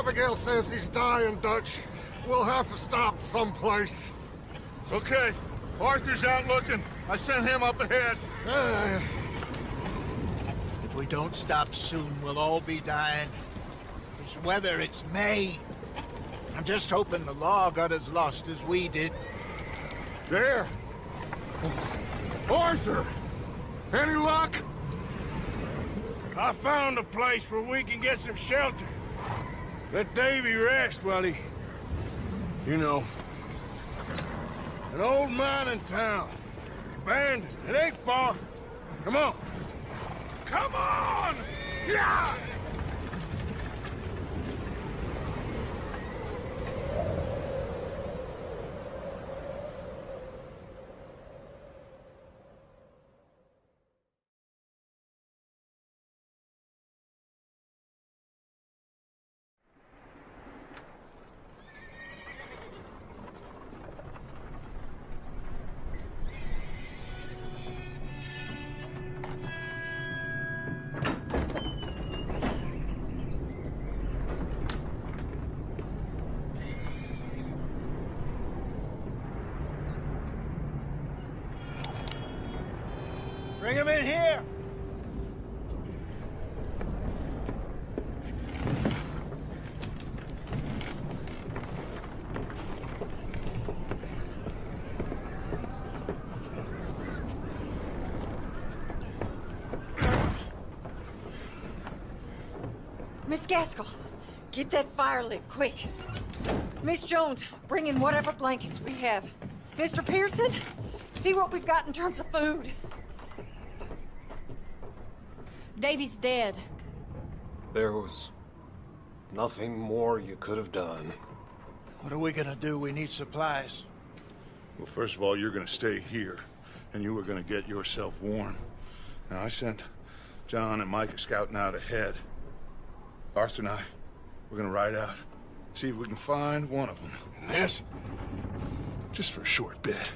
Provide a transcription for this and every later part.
Abigail says he's dying, Dutch. We'll have to stop someplace. Okay. Arthur's out looking. I sent him up ahead. If we don't stop soon, we'll all be dying. This weather, it's May. I'm just hoping the law got as lost as we did. There! Arthur! Any luck? I found a place where we can get some shelter. Let Davy rest while he... You know. An old mining town. Abandoned. It ain't far. Come on. Come on! Yeah! Bring him in here! Miss Gaskell, get that fire lit, quick. Miss Jones, bring in whatever blankets we have. Mr. Pearson, see what we've got in terms of food. Davy's dead. There was nothing more you could have done. What are we gonna do? We need supplies. Well, first of all, you're gonna stay here, and you were gonna get yourself warm. Now, I sent John and Micah scouting out ahead. Arthur and I, we're gonna ride out, see if we can find one of them. And this, just for a short bit.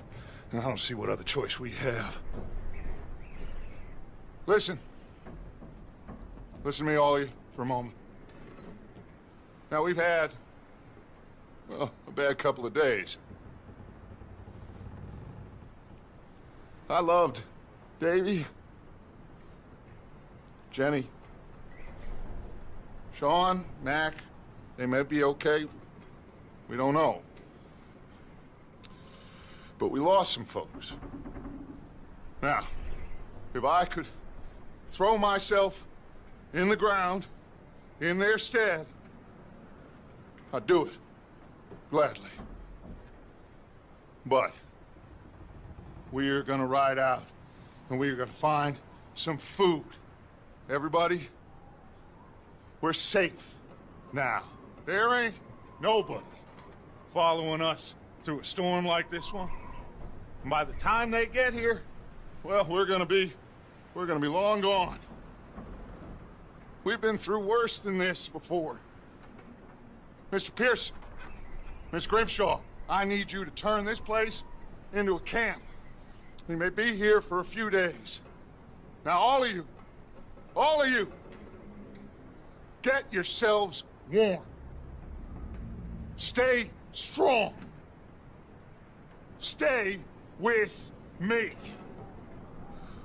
And I don't see what other choice we have. Listen. Listen to me, all of you, for a moment. Now, we've had, well, a bad couple of days. I loved Davy, Jenny, Sean, Mac. They may be okay. We don't know. But we lost some folks. Now, if I could throw myself in the ground, in their stead, I'd do it, gladly. But we're gonna ride out, and we're gonna find some food. Everybody, we're safe now. There ain't nobody following us through a storm like this one. And by the time they get here, well, we're gonna be long gone. We've been through worse than this before. Mr. Pearson, Miss Grimshaw, I need you to turn this place into a camp. We may be here for a few days. Now, all of you, get yourselves warm. Stay strong. Stay with me.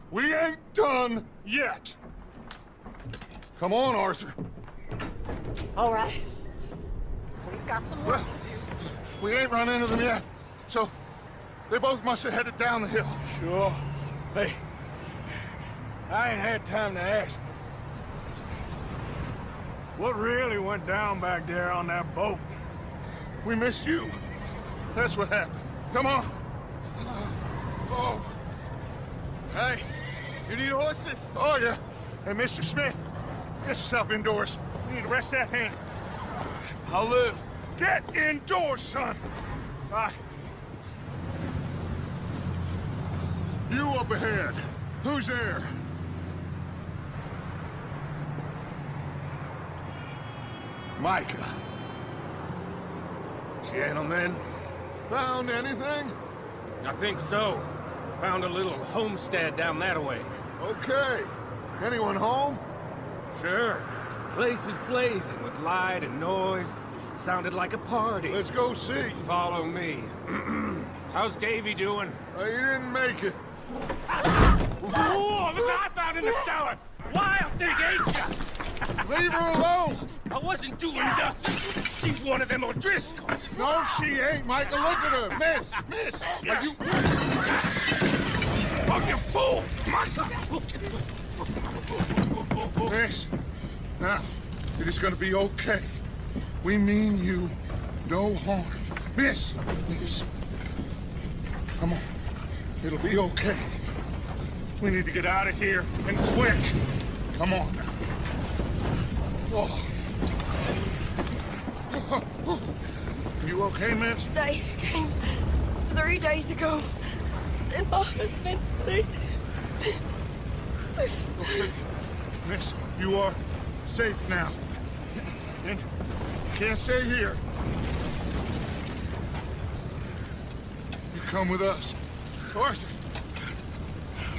We ain't done yet. Come on, Arthur. All right. We've got some work to do. We ain't run into them yet, so they both must have headed down the hill. Sure. Hey, I ain't had time to ask. What really went down back there on that boat? We missed you. That's what happened. Come on. Oh. Hey, you need horses? Oh, yeah. Hey, Mr. Smith, get yourself indoors. You need to rest that hand. I'll live. Get indoors, son. You up ahead. Who's there? Micah. Gentlemen, Found anything? I think so. Found a little homestead down that way. Okay. Anyone home? Sure. Place is blazing with light and noise. Sounded like a party. Let's go see. Follow me. How's Davy doing? He didn't make it. Whoa, look what I found in the cellar! Wild thing, ain't ya? Leave her alone! I wasn't doing nothing. She's one of them O'Driscolls. No, she ain't, Michael. Look at her. Miss, are you... Oh, you fool! Michael! Miss, now, it is gonna be okay. We mean you no harm. Miss, come on. It'll be okay. We need to get out of here, and quick. Come on now. Oh. You okay, miss? They came 3 days ago. And my husband, Okay. Miss, you are safe now. And you can't stay here. You come with us. Arthur.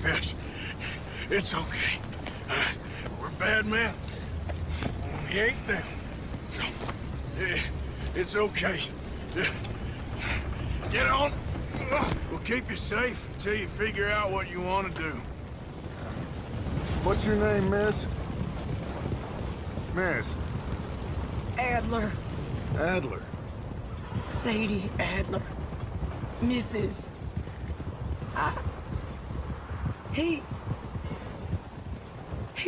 Yes, it's okay. We're bad men. We ain't them. It's okay. Get on. We'll keep you safe until you figure out what you want to do. What's your name, miss? Miss Adler, Adler. Sadie Adler, Mrs. He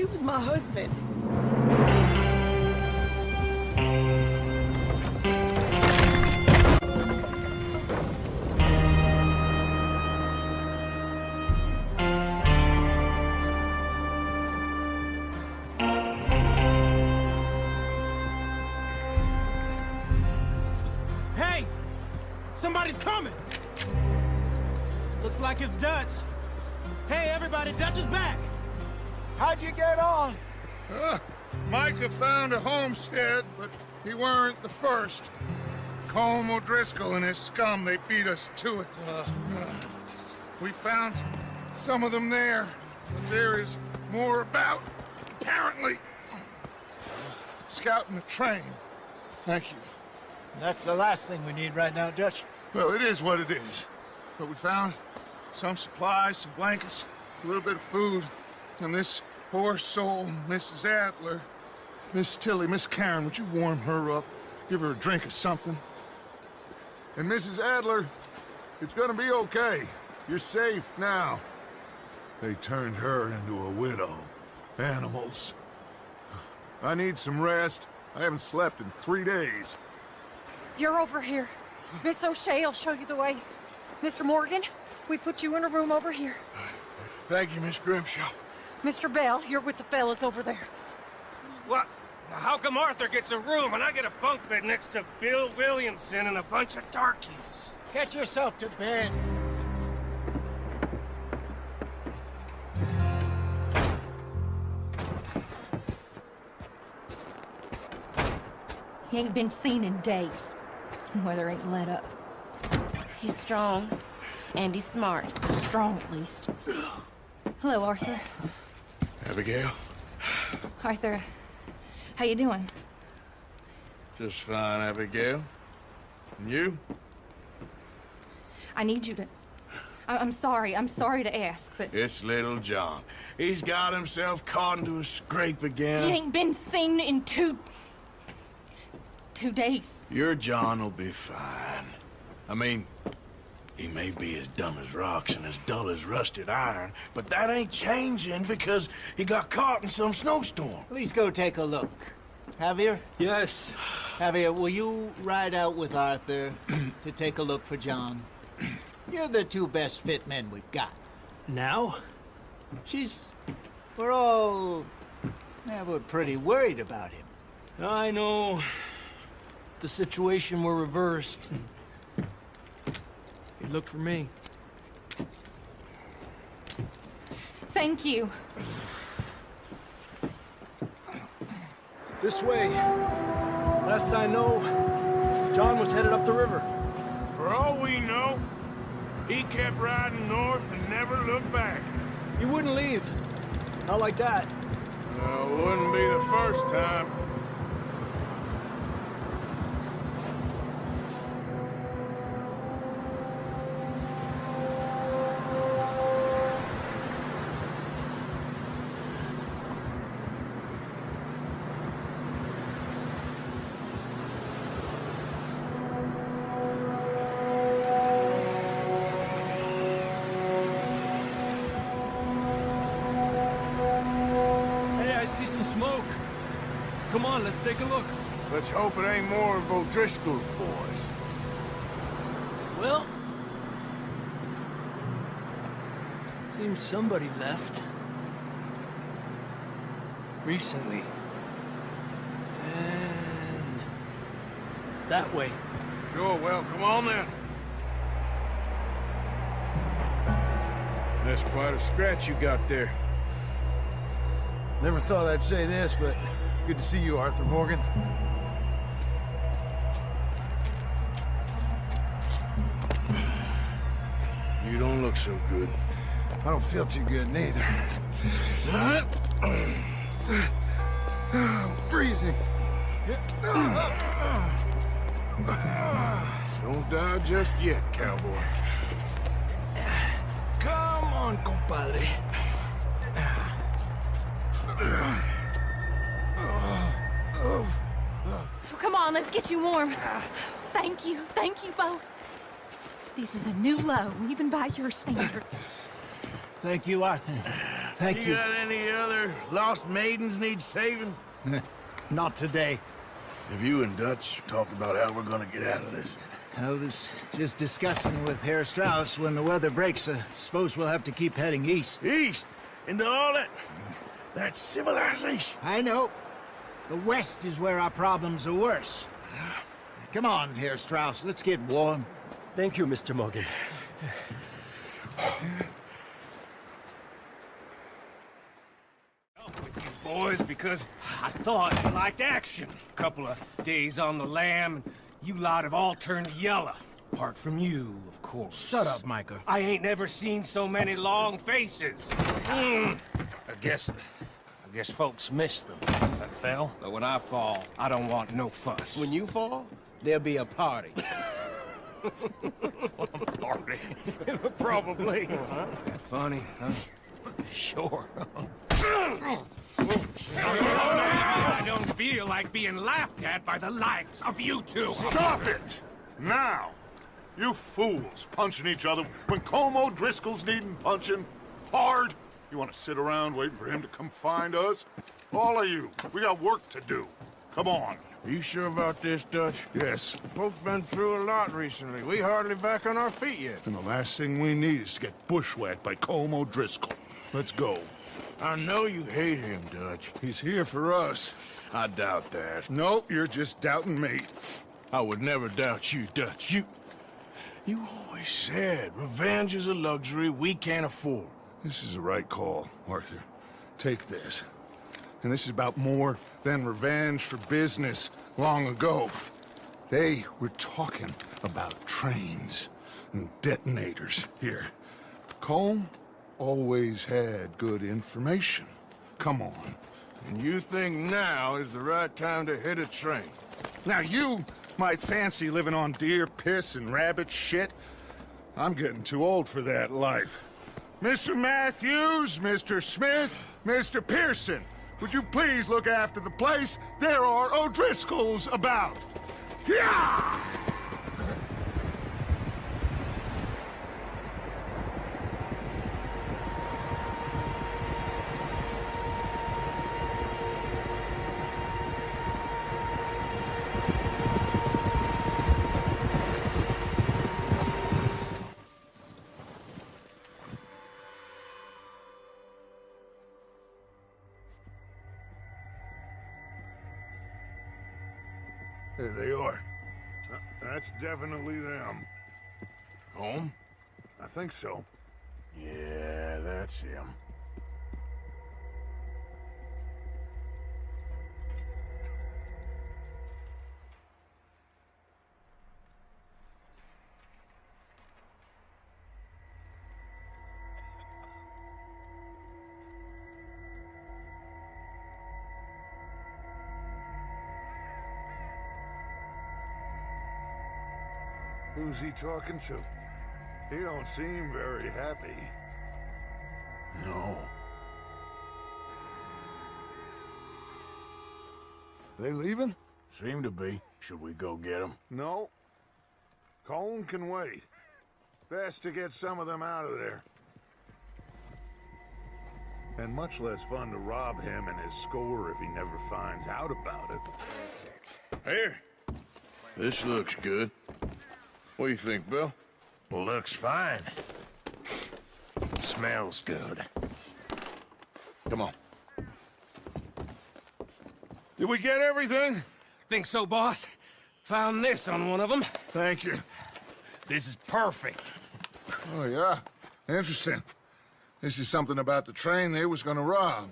was my husband. Hey! Somebody's coming! Looks like it's Dutch. Hey, everybody, Dutch is back! How'd you get on? Micah found a homestead, but he weren't the first. Colm O'Driscoll and his scum, they beat us to it. We found some of them there, but there is more about, apparently. Scouting the train. Thank you. That's the last thing we need right now, Dutch. Well, it is what it is. But we found some supplies, some blankets, a little bit of food, and this poor soul, Mrs. Adler, Miss Tilly, Miss Karen, would you warm her up? Give her a drink or something? And Mrs. Adler, it's gonna be okay. You're safe now. They turned her into a widow. Animals. I need some rest. I haven't slept in 3 days. You're over here. Miss O'Shea will show you the way. Mr. Morgan, we put you in a room over here. Thank you, Miss Grimshaw. Mr. Bell, you're with the fellas over there. What? How come Arthur gets a room and I get a bunk bed next to Bill Williamson and a bunch of darkies? Get yourself to bed. He ain't been seen in days. Weather ain't let up. He's strong, and he's smart. Strong, at least. Hello, Arthur. Abigail? Arthur, how you doing? Just fine, Abigail. And you? I need you to... I'm sorry to ask, but... It's little John. He's got himself caught into a scrape again. He ain't been seen in 2 days. Your John will be fine. I mean, he may be as dumb as rocks and as dull as rusted iron, but that ain't changing because he got caught in some snowstorm. Please go take a look. Javier? Yes. Javier, will you ride out with Arthur to take a look for John? You're the 2 best fit men we've got. Now? We're pretty worried about him. I know. The situation were reversed. He looked for me. Thank you. This way. Last I know, John was headed up the river. For all we know, he kept riding north and never looked back. He wouldn't leave. Not like that. Wouldn't be the first time. Hey, I see some smoke. Come on, let's take a look. Let's hope it ain't more of O'Driscoll's boys. Well, seems somebody left. Recently. And that way. Sure, well, come on then. That's quite a scratch you got there. Never thought I'd say this, but it's good to see you, Arthur Morgan. You don't look so good. I don't feel too good neither. Freezing. Don't die just yet, cowboy. Come on, compadre. Come on, let's get you warm. Thank you both. This is a new low, even by your standards. Thank you, Arthur. Thank you. got any other lost maidens need saving? Not today. Have you and Dutch talked about how we're gonna get out of this? I was just discussing with Herr Strauss when the weather breaks. Suppose we'll have to keep heading east. East? Into all that... That's civilization. I know. The west is where our problems are worse. Come on, Herr Strauss. Let's get warm. Thank you, Mr. Morgan. With you boys, because I thought you liked action. Couple of days on the lam, and you lot have all turned yellow. Apart from you, of course. Shut up, Micah. I ain't never seen so many long faces. I guess folks miss them. That fell. But when I fall, I don't want no fuss. When you fall, there'll be a party. Party. Probably. That funny, huh? Sure. I don't feel like being laughed at by the likes of you two. Stop it! Now! You fools punching each other when Como Driscoll's needing punching. Hard! You want to sit around waiting for him to come find us? All of you, we got work to do. Come on. Are you sure about this, Dutch? Yes. Folks been through a lot recently. We hardly back on our feet yet. And the last thing we need is to get bushwhacked by Como Driscoll. Let's go. I know you hate him, Dutch. He's here for us. I doubt that. No, you're just doubting me. I would never doubt you, Dutch. You always said revenge is a luxury we can't afford. This is the right call, Arthur. Take this. And this is about more than revenge for business long ago. They were talking about trains and detonators here. Colm always had good information. Come on. And you think now is the right time to hit a train? Now you might fancy living on deer piss and rabbit shit. I'm getting too old for that life. Mr. Matthews, Mr. Smith, Mr. Pearson, would you please look after the place? There are O'Driscolls about. Yeah! There they are. That's definitely them. Home? I think so. Yeah, that's him. Who's he talking to? He don't seem very happy. No. They leaving? Seem to be. Should we go get them? No. Colm can wait. Best to get some of them out of there. And much less fun to rob him and his score if he never finds out about it. Here. This looks good. What do you think, Bill? Looks fine. Smells good. Come on. Did we get everything? Think so, boss? Found this on one of them. Thank you. This is perfect. Oh, yeah? Interesting. This is something about the train they was gonna rob.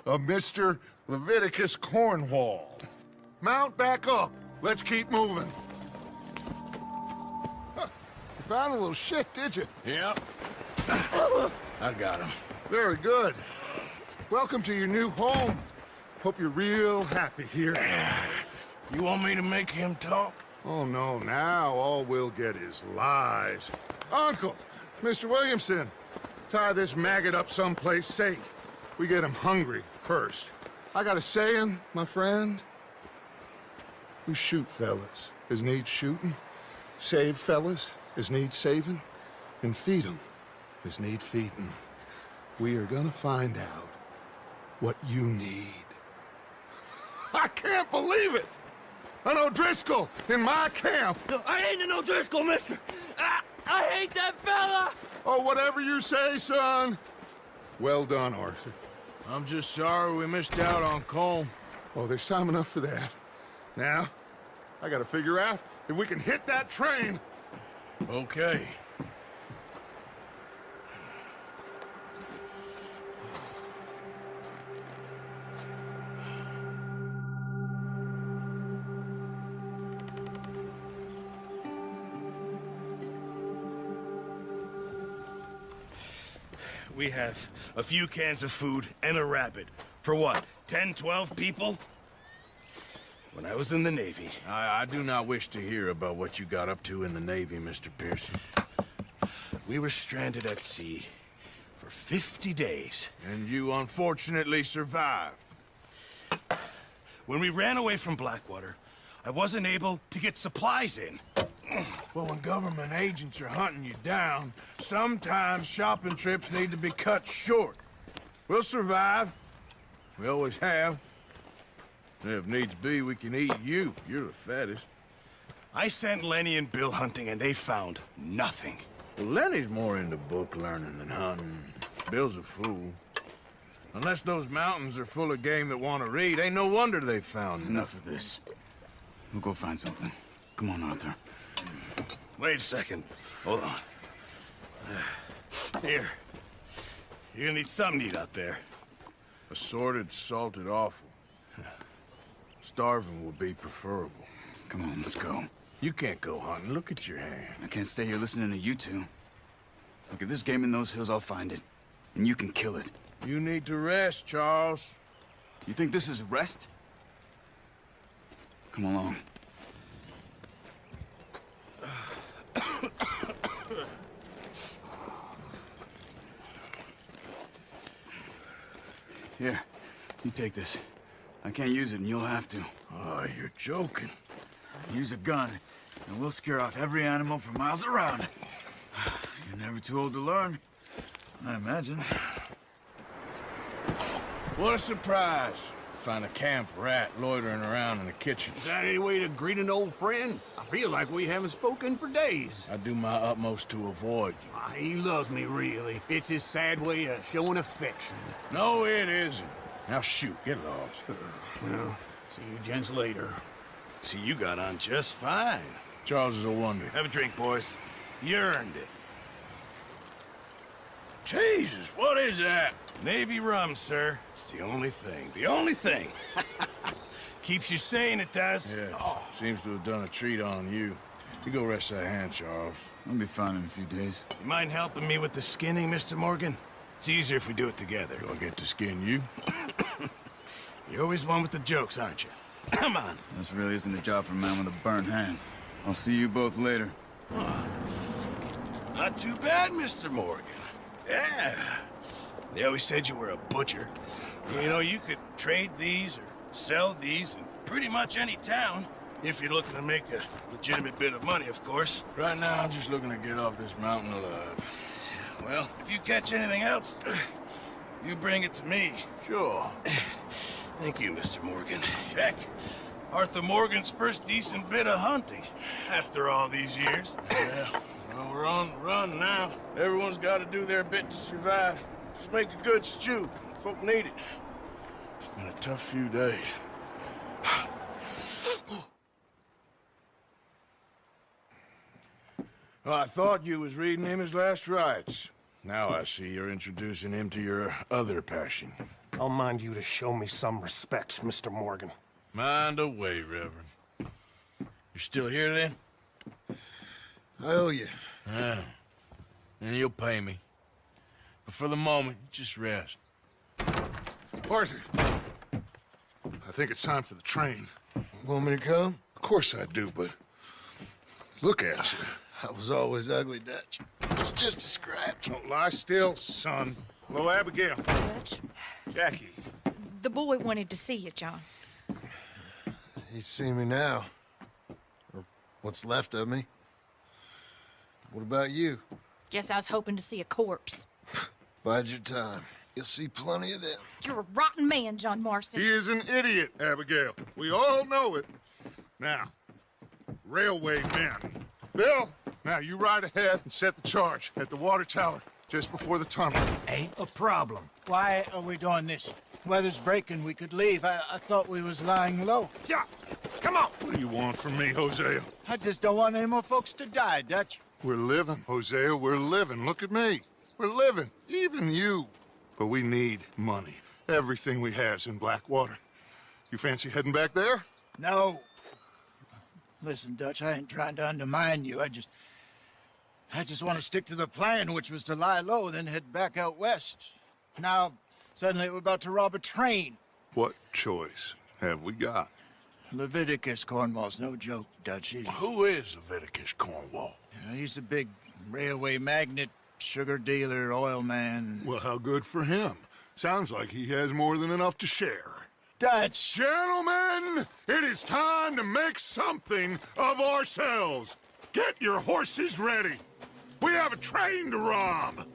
A Mr. Leviticus Cornwall. Mount back up. Let's keep moving. Huh. You found a little shit, did you? Yep. I got him. Very good. Welcome to your new home. Hope you're real happy here. You want me to make him talk? Oh, no, now all we'll get is lies. Uncle, Mr. Williamson, tie this maggot up someplace safe. We get him hungry first. I got a saying, my friend. We shoot fellas as need shooting, save fellas as need saving, and feed 'em as need feeding. We are gonna find out what you need. I can't believe it! An O'Driscoll in my camp! I ain't an O'Driscoll, mister! I hate that fella! Oh, whatever you say, son. Well done, Arthur. I'm just sorry we missed out on Colm. Oh, there's time enough for that. Now, I gotta figure out if we can hit that train. Okay. We have a few cans of food and a rabbit. For what, 10, 12 people? When I was in the Navy... I do not wish to hear about what you got up to in the Navy, Mr. Pearson. We were stranded at sea for 50 days. And you unfortunately survived. When we ran away from Blackwater, I wasn't able to get supplies in. Well, when government agents are hunting you down, sometimes shopping trips need to be cut short. We'll survive. We always have. If needs be, we can eat you. You're the fattest. I sent Lenny and Bill hunting, and they found nothing. Well, Lenny's more into book learning than hunting. Bill's a fool. Unless those mountains are full of game that want to read, ain't no wonder they found Enough of this. We'll go find something. Come on, Arthur. Wait a second. Hold on. Here. You're gonna need something to eat out there. Assorted, salted offal. Starving would be preferable. Come on, let's go. You can't go hunting. Look at your hand. I can't stay here listening to you two. Look, if there's game in those hills, I'll find it. And you can kill it. You need to rest, Charles. You think this is rest? Come along. Here, you take this. I can't use it, and you'll have to. Oh, you're joking. Use a gun, and we'll scare off every animal for miles around. You're never too old to learn, I imagine. What a surprise. Find a camp rat loitering around in the kitchen. Is that any way to greet an old friend? I feel like we haven't spoken for days. I do my utmost to avoid you. He loves me, really. It's his sad way of showing affection. No, it isn't. Now shoot, get lost. Well, see you gents later. See, you got on just fine. Charles is a wonder. Have a drink, boys. You earned it. Jesus, what is that? Navy rum, sir. It's the only thing. The only thing. Keeps you sane, it does. Yes. Seems to have done a treat on you. You go rest that hand, Charles. I'll be fine in a few days. You mind helping me with the skinning, Mr. Morgan? It's easier if we do it together. Do I get to skin you? You're always one with the jokes, aren't you? Come on. This really isn't a job for a man with a burned hand. I'll see you both later. Not too bad, Mr. Morgan. Yeah. They always said you were a butcher. You know, you could trade these or sell these in pretty much any town. If you're looking to make a legitimate bit of money, of course. Right now, I'm just looking to get off this mountain alive. Well, if you catch anything else, you bring it to me. Sure. Thank you, Mr. Morgan. Heck, Arthur Morgan's first decent bit of hunting after all these years. Yeah, well, we're on the run now. Everyone's got to do their bit to survive. Just make a good stew. Folk need it. It's been a tough few days. Well, I thought you was reading him his last rites. Now I see you're introducing him to your other passion. I'll mind you to show me some respect, Mr. Morgan. Mind away, Reverend. You're still here, then? I owe you. Yeah. And you'll pay me. But for the moment, just rest. Arthur, I think it's time for the train. Want me to come? Of course I do, but look at you. I was always ugly, Dutch. It's just a scratch. Don't lie still, son. Hello, Abigail. Dutch, Jackie. the boy wanted to see you, John. He's seen me now. Or what's left of me. What about you? Guess I was hoping to see a corpse. Bide your time. You'll see plenty of them. You're a rotten man, John Marston. He is an idiot, Abigail. We all know it. Now, railway men. Bill, now you ride ahead and set the charge at the water tower just before the tunnel. Ain't a problem. Why are we doing this? Weather's breaking. We could leave. I thought we was lying low. Yeah, come on. What do you want from me, Hosea? I just don't want any more folks to die, Dutch. We're living, Hosea. We're living. Look at me. We're living. Even you. But we need money. Everything we have's in Blackwater. You fancy heading back there? No. Listen, Dutch, I ain't trying to undermine you. I just want to stick to the plan, which was to lie low, then head back out west. Now, suddenly we're about to rob a train. What choice have we got? Leviticus Cornwall's no joke, Dutch. Who is Leviticus Cornwall? He's a big railway magnate, sugar dealer, oil man. Well, how good for him. Sounds like he has more than enough to share. Dutch! Gentlemen, it is time to make something of ourselves. Get your horses ready. We have a train to rob.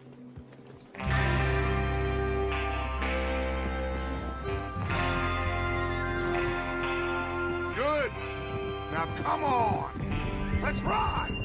Good. Now come on. Let's ride.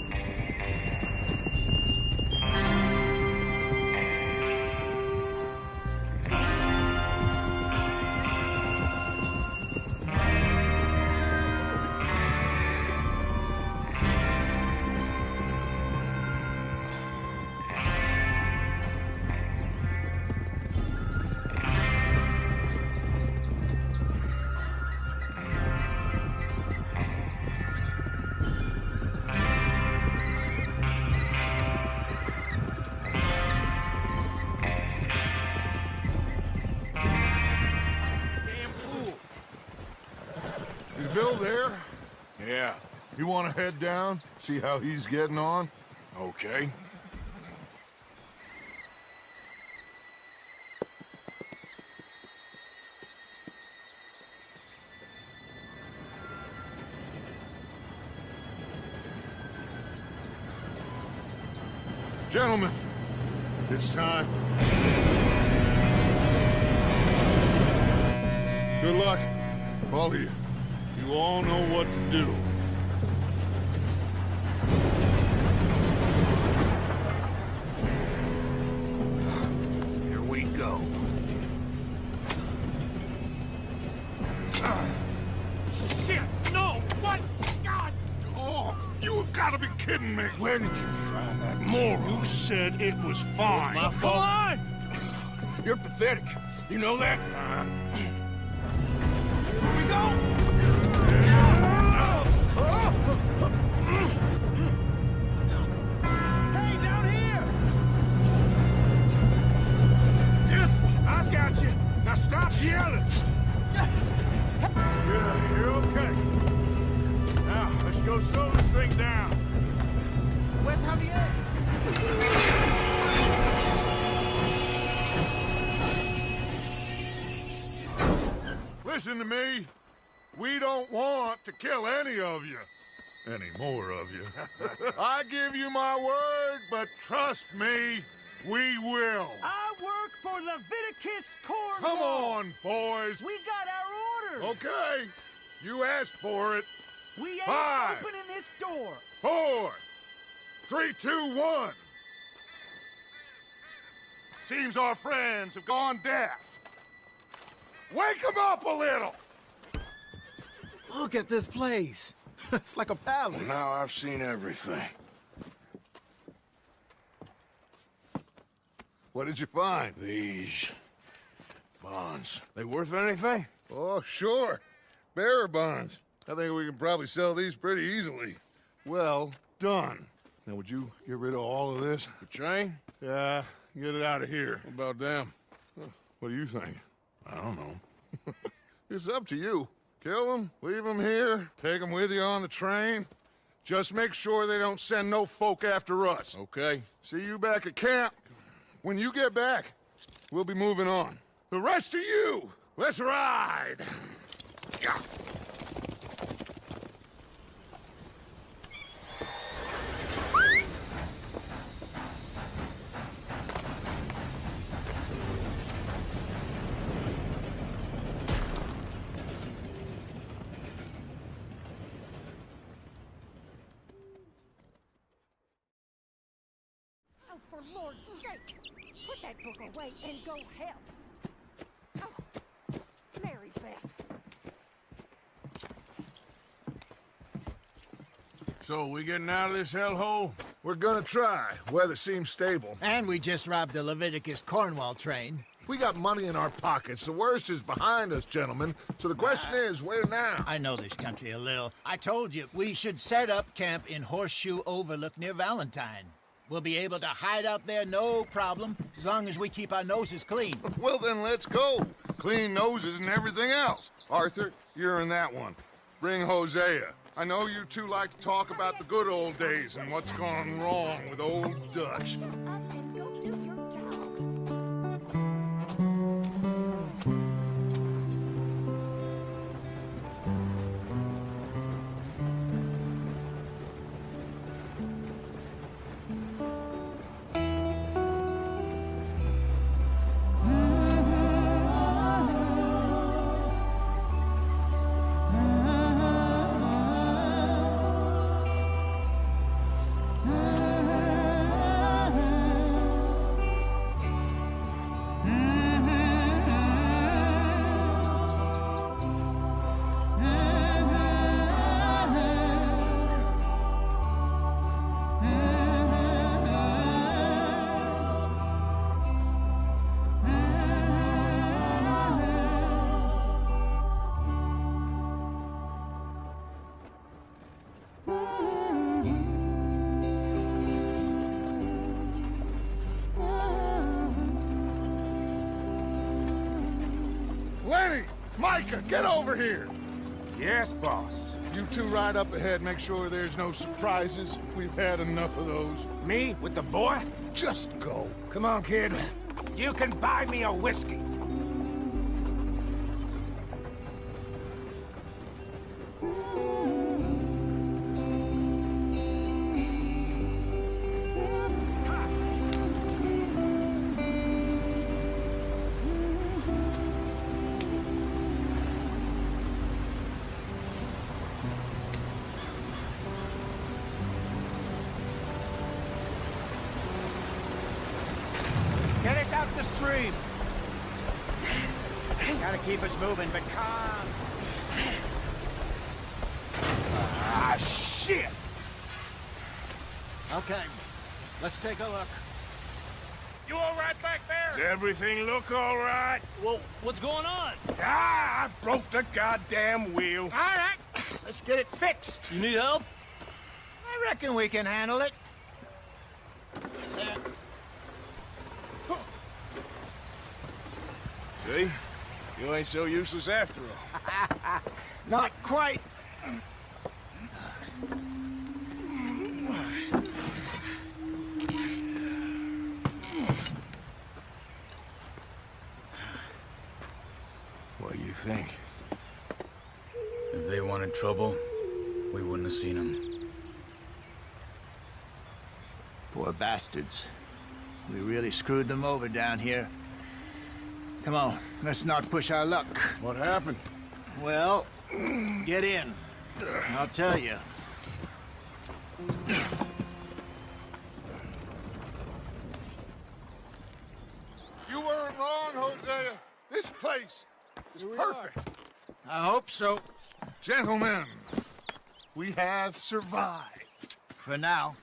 Bill there? Yeah. You want to head down, see how he's getting on? Okay. Gentlemen, it's time. Good luck, all of you. You all know what to do. Here we go. Shit! No! What? God! Oh, you have got to be kidding me! Where did you find that moron? You said it was fine. It's my fault. Come on! You're pathetic. You know that? Here we go! Hey, down here! I've got you. Now stop yelling. Yeah, you're okay. Now, let's Let's go slow this thing down. Where's Javier? Listen to me. We don't want to kill any of you. Any more of you. I give you my word, but trust me, we will. I work for Leviticus Cornwall. Come on, boys. We got our orders. Okay. You asked for it. We ain't 5, opening this door. 4, 3, 2, 1. Seems our friends have gone deaf. Wake them up a little. Look at this place. It's like a palace. Now I've seen everything. What did you find? These bonds. They worth anything? Oh, sure. Bearer bonds. I think we can probably sell these pretty easily. Well done. Now, would you get rid of all of this? The train? Yeah, get it out of here. What about them? What do you think? I don't know. It's up to you. Kill them, leave them here, take them with you on the train. Just make sure they don't send no folk after us. Okay. See you back at camp. When you get back, we'll be moving on. The rest of you, let's ride! Yeah. Oh, for Lord's sake! Put that book away and go help! Oh, Mary Beth. So, we getting out of this hellhole? We're gonna try. Weather seems stable. And we just robbed the Leviticus Cornwall train. We got money in our pockets. The worst is behind us, gentlemen. So the question is, where now? I know this country a little. I told you, we should set up camp in Horseshoe Overlook near Valentine. We'll be able to hide out there no problem, as long as we keep our noses clean. Well, then let's go. Clean noses and everything else. Arthur, you're in that one. Bring Hosea. I know you two like to talk about the good old days and what's gone wrong with old Dutch. And go do your job. Lenny! Micah, get over here! Yes, boss. You two ride up ahead, make sure there's no surprises. We've had enough of those. Me with the boy? Just go. Come on, kid. You can buy me a whiskey. Get us out the stream. Gotta keep us moving, but calm. Ah, shit! Okay, let's take a look. You all right back Does there? everything look all right? Well, what's going on? Ah, I broke the goddamn wheel. All right, let's get it fixed. You need help? I reckon we can handle it. See? You ain't so useless after all. Not quite. What do you think? If they wanted trouble, we wouldn't have seen them. Poor bastards. We really screwed them over down here. Come on, let's not push our luck. What happened? Well, get in. I'll tell you. You weren't wrong, Hosea. This place is perfect. I hope so. Gentlemen, we have survived. For now.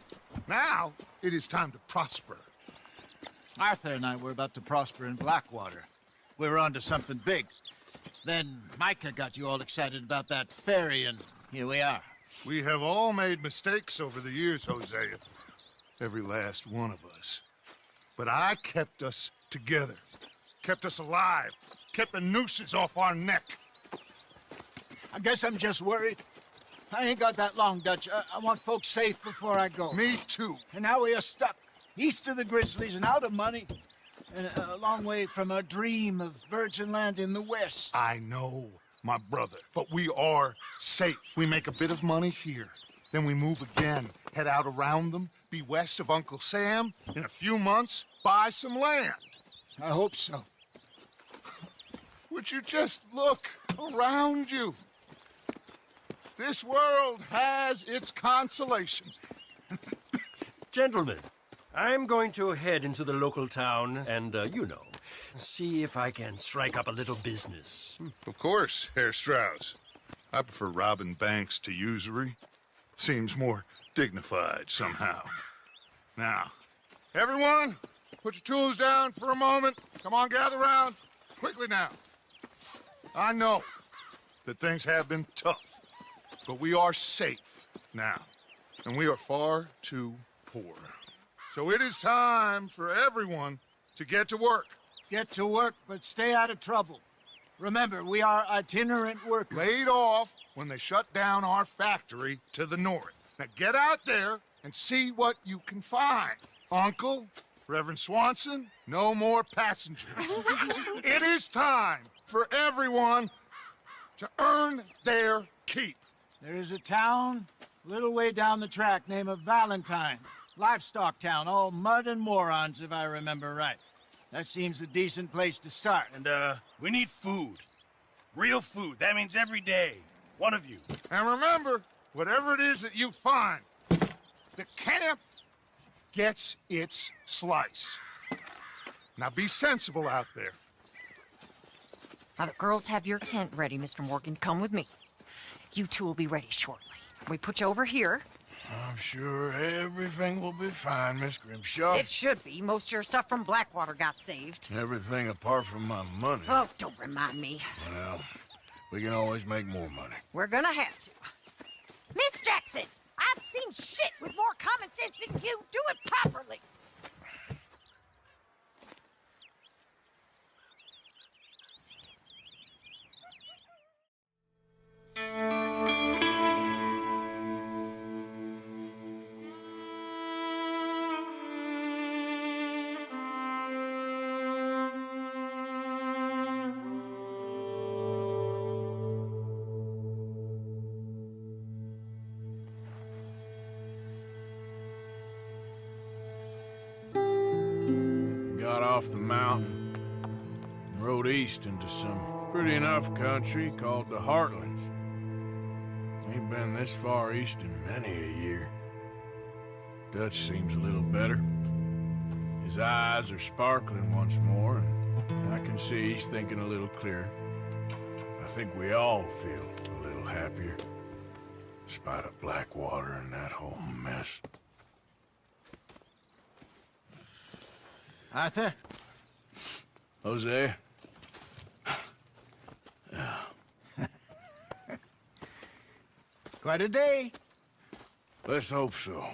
Now, it is time to prosper. Arthur and I were about to prosper in Blackwater. We were onto something big. Then Micah got you all excited about that ferry, and here we are. We have all made mistakes over the years, Hosea. Every last one of us. But I kept us together. Kept us alive. Kept the nooses off our neck. I guess I'm just worried. I ain't got that long, Dutch. I want folks safe before I go. Me too. And now we are stuck, east of the Grizzlies and out of money, and a long way from our dream of virgin land in the west. I know, my brother, but we are safe. We make a bit of money here. Then we move again, head out around them, be west of Uncle Sam. In a few months, buy some land. I hope so. Would you just look around you? This world has its consolations. Gentlemen, I'm going to head into the local town and, see if I can strike up a little business. Of course, Herr Strauss. I prefer robbing banks to usury. Seems more dignified somehow. Now, everyone, put your tools down for a moment. Come on, gather round. Quickly now. I know that things have been tough, but we are safe now, and we are far too poor. So it is time for everyone to get to work. Get to work, but stay out of trouble. Remember, we are itinerant workers. Laid off when they shut down our factory to the north. Now get out there and see what you can find. Uncle, Reverend Swanson, no more passengers. It is time for everyone to earn their keep. There is a town a little way down the track named Valentine. Livestock town, all mud and morons, if I remember right. That seems a decent place to start. And, we need food. Real food. That means every day. One of you. And remember, whatever it is that you find, the camp gets its slice. Now be sensible out there. Now the girls have your tent ready, Mr. Morgan. Come with me. You two will be ready shortly. We put you over here. I'm sure everything will be fine, Miss Grimshaw. It should be. Most of your stuff from Blackwater got saved. Everything apart from my money. Oh, don't remind me. Well, we can always make more money. We're gonna have to. Miss Jackson, I've seen shit with more common sense than you. Do it properly. Got off the mountain and rode east into some pretty enough country called the Heartlands. Ain't been this far east in many a year. Dutch seems a little better. His eyes are sparkling once more, and I can see he's thinking a little clearer. I think we all feel a little happier, despite of Blackwater and that whole mess. Arthur? Jose? Quite a day. Let's hope so.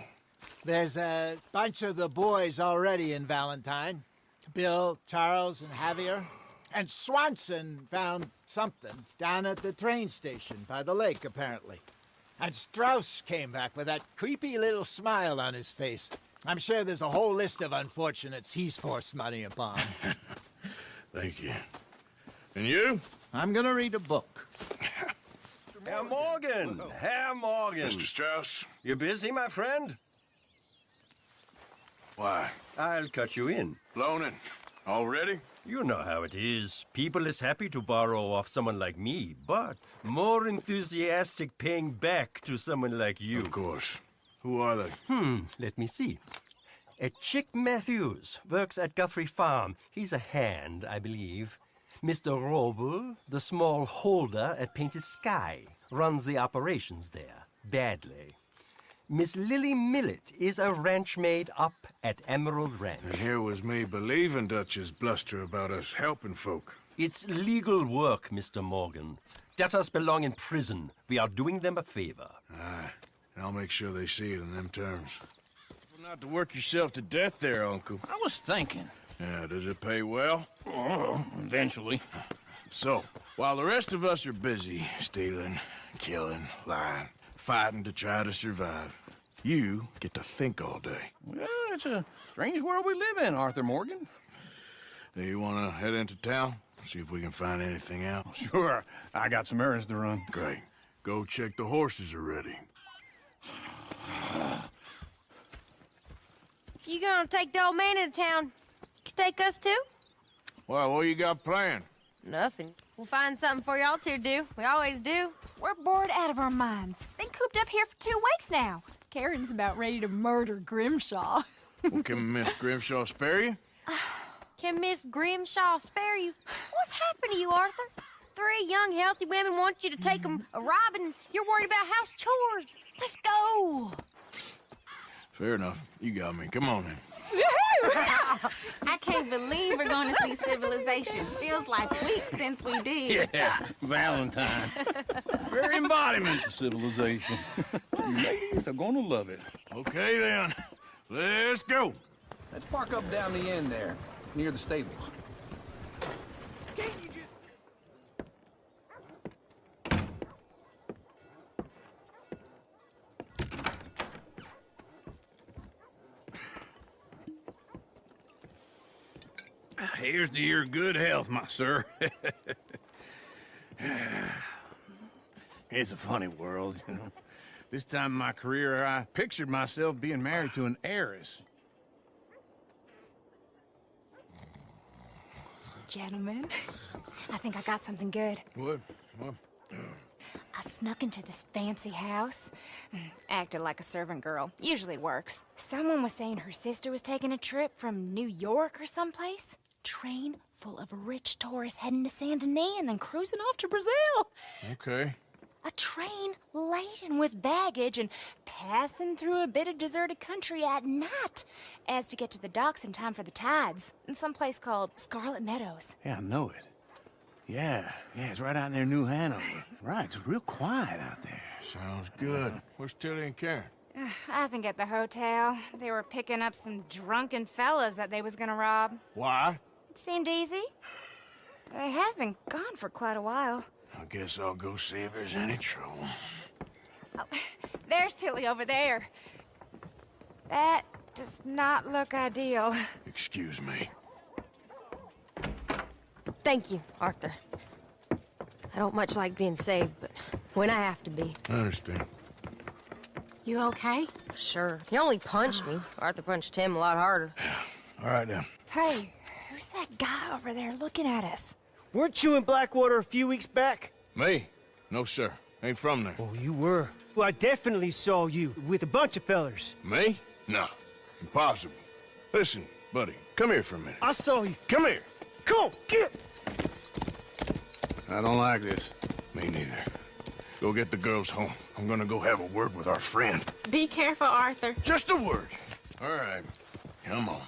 There's a bunch of the boys already in Valentine. Bill, Charles, and Javier. And Swanson found something down at the train station by the lake, apparently. And Strauss came back with that creepy little smile on his face. I'm sure there's a whole list of unfortunates he's forced money upon. Thank you. And you? I'm gonna read a book. Herr Morgan! Herr Morgan! Mr. Strauss? You busy, my friend? Why? I'll cut you in. Loaning? Already? You know how it is. People is happy to borrow off someone like me, but more enthusiastic paying back to someone like you. Of course. Who are they? Let me see. Chick Matthews works at Guthrie Farm. He's a hand, I believe. Mr. Roble, the small holder at Painted Sky, runs the operations there, badly. Miss Lily Millet is a ranch maid up at Emerald Ranch. And here was me believing Dutch's bluster about us helping folk. It's legal work, Mr. Morgan. Debtors belong in prison. We are doing them a favor. Aye, and I'll make sure they see it in them terms. Not to work yourself to death there, Uncle. I was thinking. Yeah, does it pay well? Oh, eventually. So, while the rest of us are busy stealing, killing, lying, fighting to try to survive, you get to think all day. Well, it's a strange world we live in, Arthur Morgan. Do you want to head into town? See if we can find anything out? Sure. I got some errands to run. Great. Go check the horses are ready. You gonna take the old man into town? Take us too? Well, what you got planned? Nothing. We'll find something for y'all to do. We always do. We're bored out of our minds. Been cooped up here for 2 weeks now. Karen's about ready to murder Grimshaw. Well, can Miss Grimshaw spare you? Can Miss Grimshaw spare you? What's happened to you, Arthur? 3 young, healthy women want you to take them a robbing. You're worried about house chores. Let's go. Fair enough. You got me. Come on then. I can't believe we're going to see civilization. Feels like weeks since we did. Yeah, Valentine. Very embodiment of civilization. You ladies are gonna love it. Okay then. Let's go. Let's park up down the end there, near the stables. Can't you just... Here's to your good health, my sir. It's a funny world, you know. This time in my career, I pictured myself being married to an heiress. Gentlemen, I think I got something good. What? I snuck into this fancy house, acted like a servant girl. Usually works. Someone was saying her sister was taking a trip from New York or someplace. Train full of rich tourists heading to Saint Denis and then cruising off to Brazil. Okay. A train laden with baggage and passing through a bit of deserted country at night as to get to the docks in time for the tides in some place called Scarlet Meadows. Yeah, I know it. Yeah, it's right out near New Hanover. Right, it's real quiet out there. Sounds good. Where's Tilly and Karen? I think at the hotel. They were picking up some drunken fellas that they was gonna rob. Why? It seemed easy. They have been gone for quite a while. I guess I'll go see if there's any trouble. Oh, there's Tilly over there. That does not look ideal. Excuse me. Thank you, Arthur. I don't much like being saved, but when I have to be. I understand. You okay? Sure. He only punched me. Arthur punched him a lot harder. All right, then. Hey, who's that guy over there looking at us? Weren't you in Blackwater a few weeks back? Me? No, sir. Ain't from there. Oh, you were. Well, I definitely saw you with a bunch of fellers. Me? No. Impossible. Listen, buddy, come here for a minute. I saw you. Come here. Come on, get! I don't like this. Me neither. Go get the girls home. I'm gonna go have a word with our friend. Be careful, Arthur. Just a word. All right. Come on.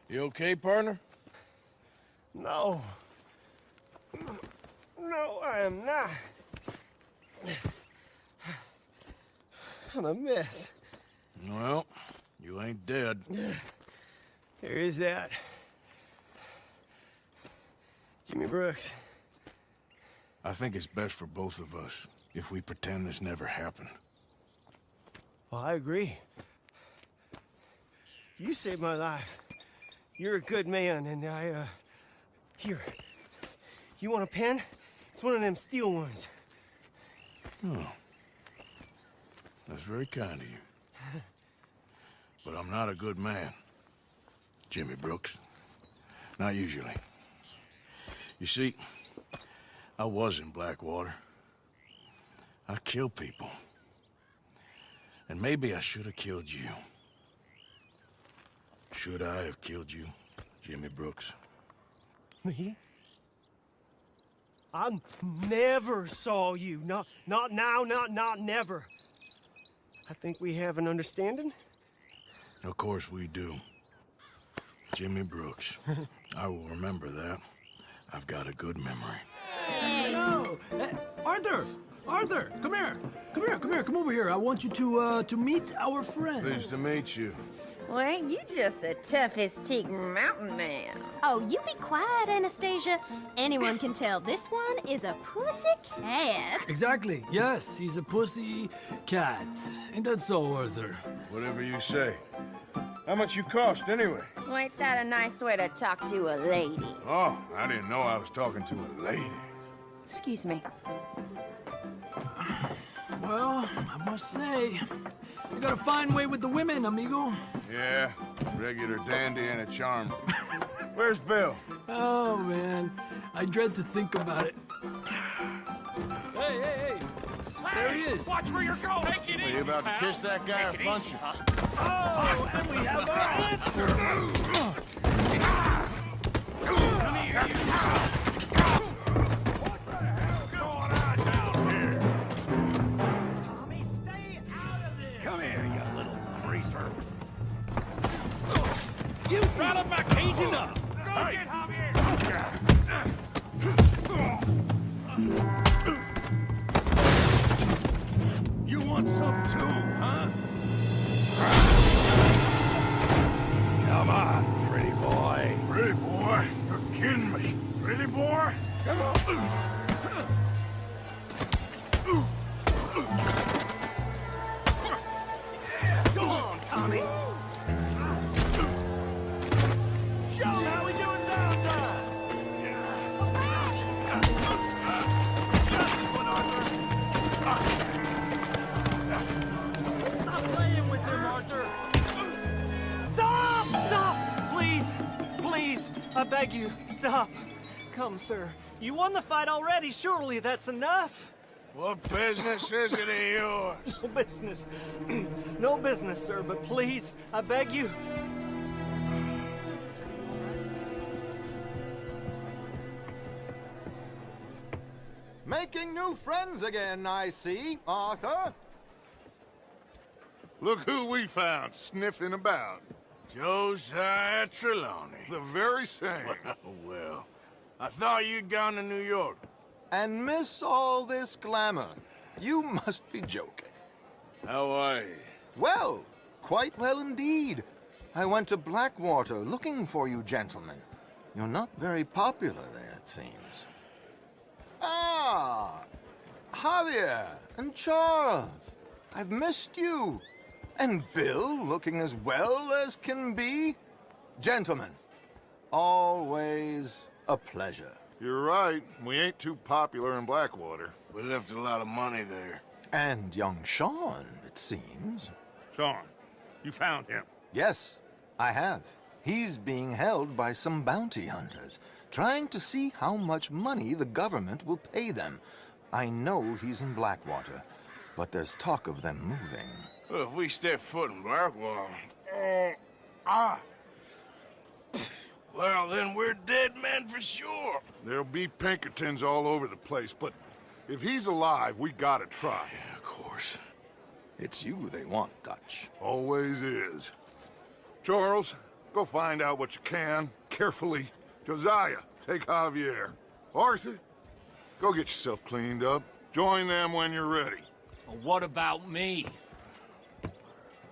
You okay, partner? No. No, I am not. I'm a mess. Well, you ain't dead. There is that. Jimmy Brooks. I think it's best for both of us if we pretend this never happened. Well, I agree. You saved my life. You're a good man, and Here. You want a pen? It's one of them steel ones. Oh. That's very kind of you. But I'm not a good man, Jimmy Brooks. Not usually. You see, I was in Blackwater. I killed people. And maybe I should have killed you. Should I have killed you, Jimmy Brooks? Me? I never saw you. Not now, not never. I think we have an understanding. Of course we do. Jimmy Brooks. I will remember that. I've got a good memory. No! Arthur! Arthur! Come here! Come over here. I want you to meet our friends. Pleased to meet you. Well, ain't you just a tough-as-teak mountain man? Oh, you be quiet, Anastasia. Anyone can tell this one is a pussy cat. Exactly. Yes, he's a pussy cat. Ain't that so, Arthur? Whatever you say. How much you cost, anyway? Well, ain't that a nice way to talk to a lady? Oh, I didn't know I was talking to a lady. Excuse me. Well, I must say, you got a fine way with the women, amigo. Yeah, regular dandy and a charm. Where's Bill? Oh, man. I dread to think about it. Hey! There he is. Watch where you're going. Take it Are you about to kiss that guy or punch him? Oh, and we have our answer. Come here, you. You brought up my cage enough! Go get Javier! You want some too, huh? Come on, pretty boy. Pretty boy? You're kidding me. Pretty boy? Come on. Come on, Tommy! Joe, how we doing downtown? Stop playing with him, Arthur. Stop! Please, I beg you, stop. Come, sir. You won the fight already. Surely that's enough. What business is it of yours? No business. No business, sir, but please, I beg you. Making new friends again, I see, Arthur. Look who we found sniffing about. Josiah Trelawney. The very same. Well, I thought you'd gone to New York. And miss all this glamour. You must be joking. How are you? Well, quite well indeed. I went to Blackwater looking for you gentlemen. You're not very popular there, it seems. Ah! Javier and Charles. I've missed you. And Bill looking as well as can be. Gentlemen, always a pleasure. You're right. We ain't too popular in Blackwater. We left a lot of money there. And young Sean, it seems. Sean, you found him. Yes, I have. He's being held by some bounty hunters, trying to see how much money the government will pay them. I know he's in Blackwater, but there's talk of them moving. Well, if we step foot in Blackwater... Well, then we're dead men for sure. There'll be Pinkertons all over the place, but if he's alive, we gotta try. Yeah, of course. It's you they want, Dutch. Always is. Charles, go find out what you can, carefully. Josiah, take Javier. Arthur, go get yourself cleaned up. Join them when you're ready. Well, what about me?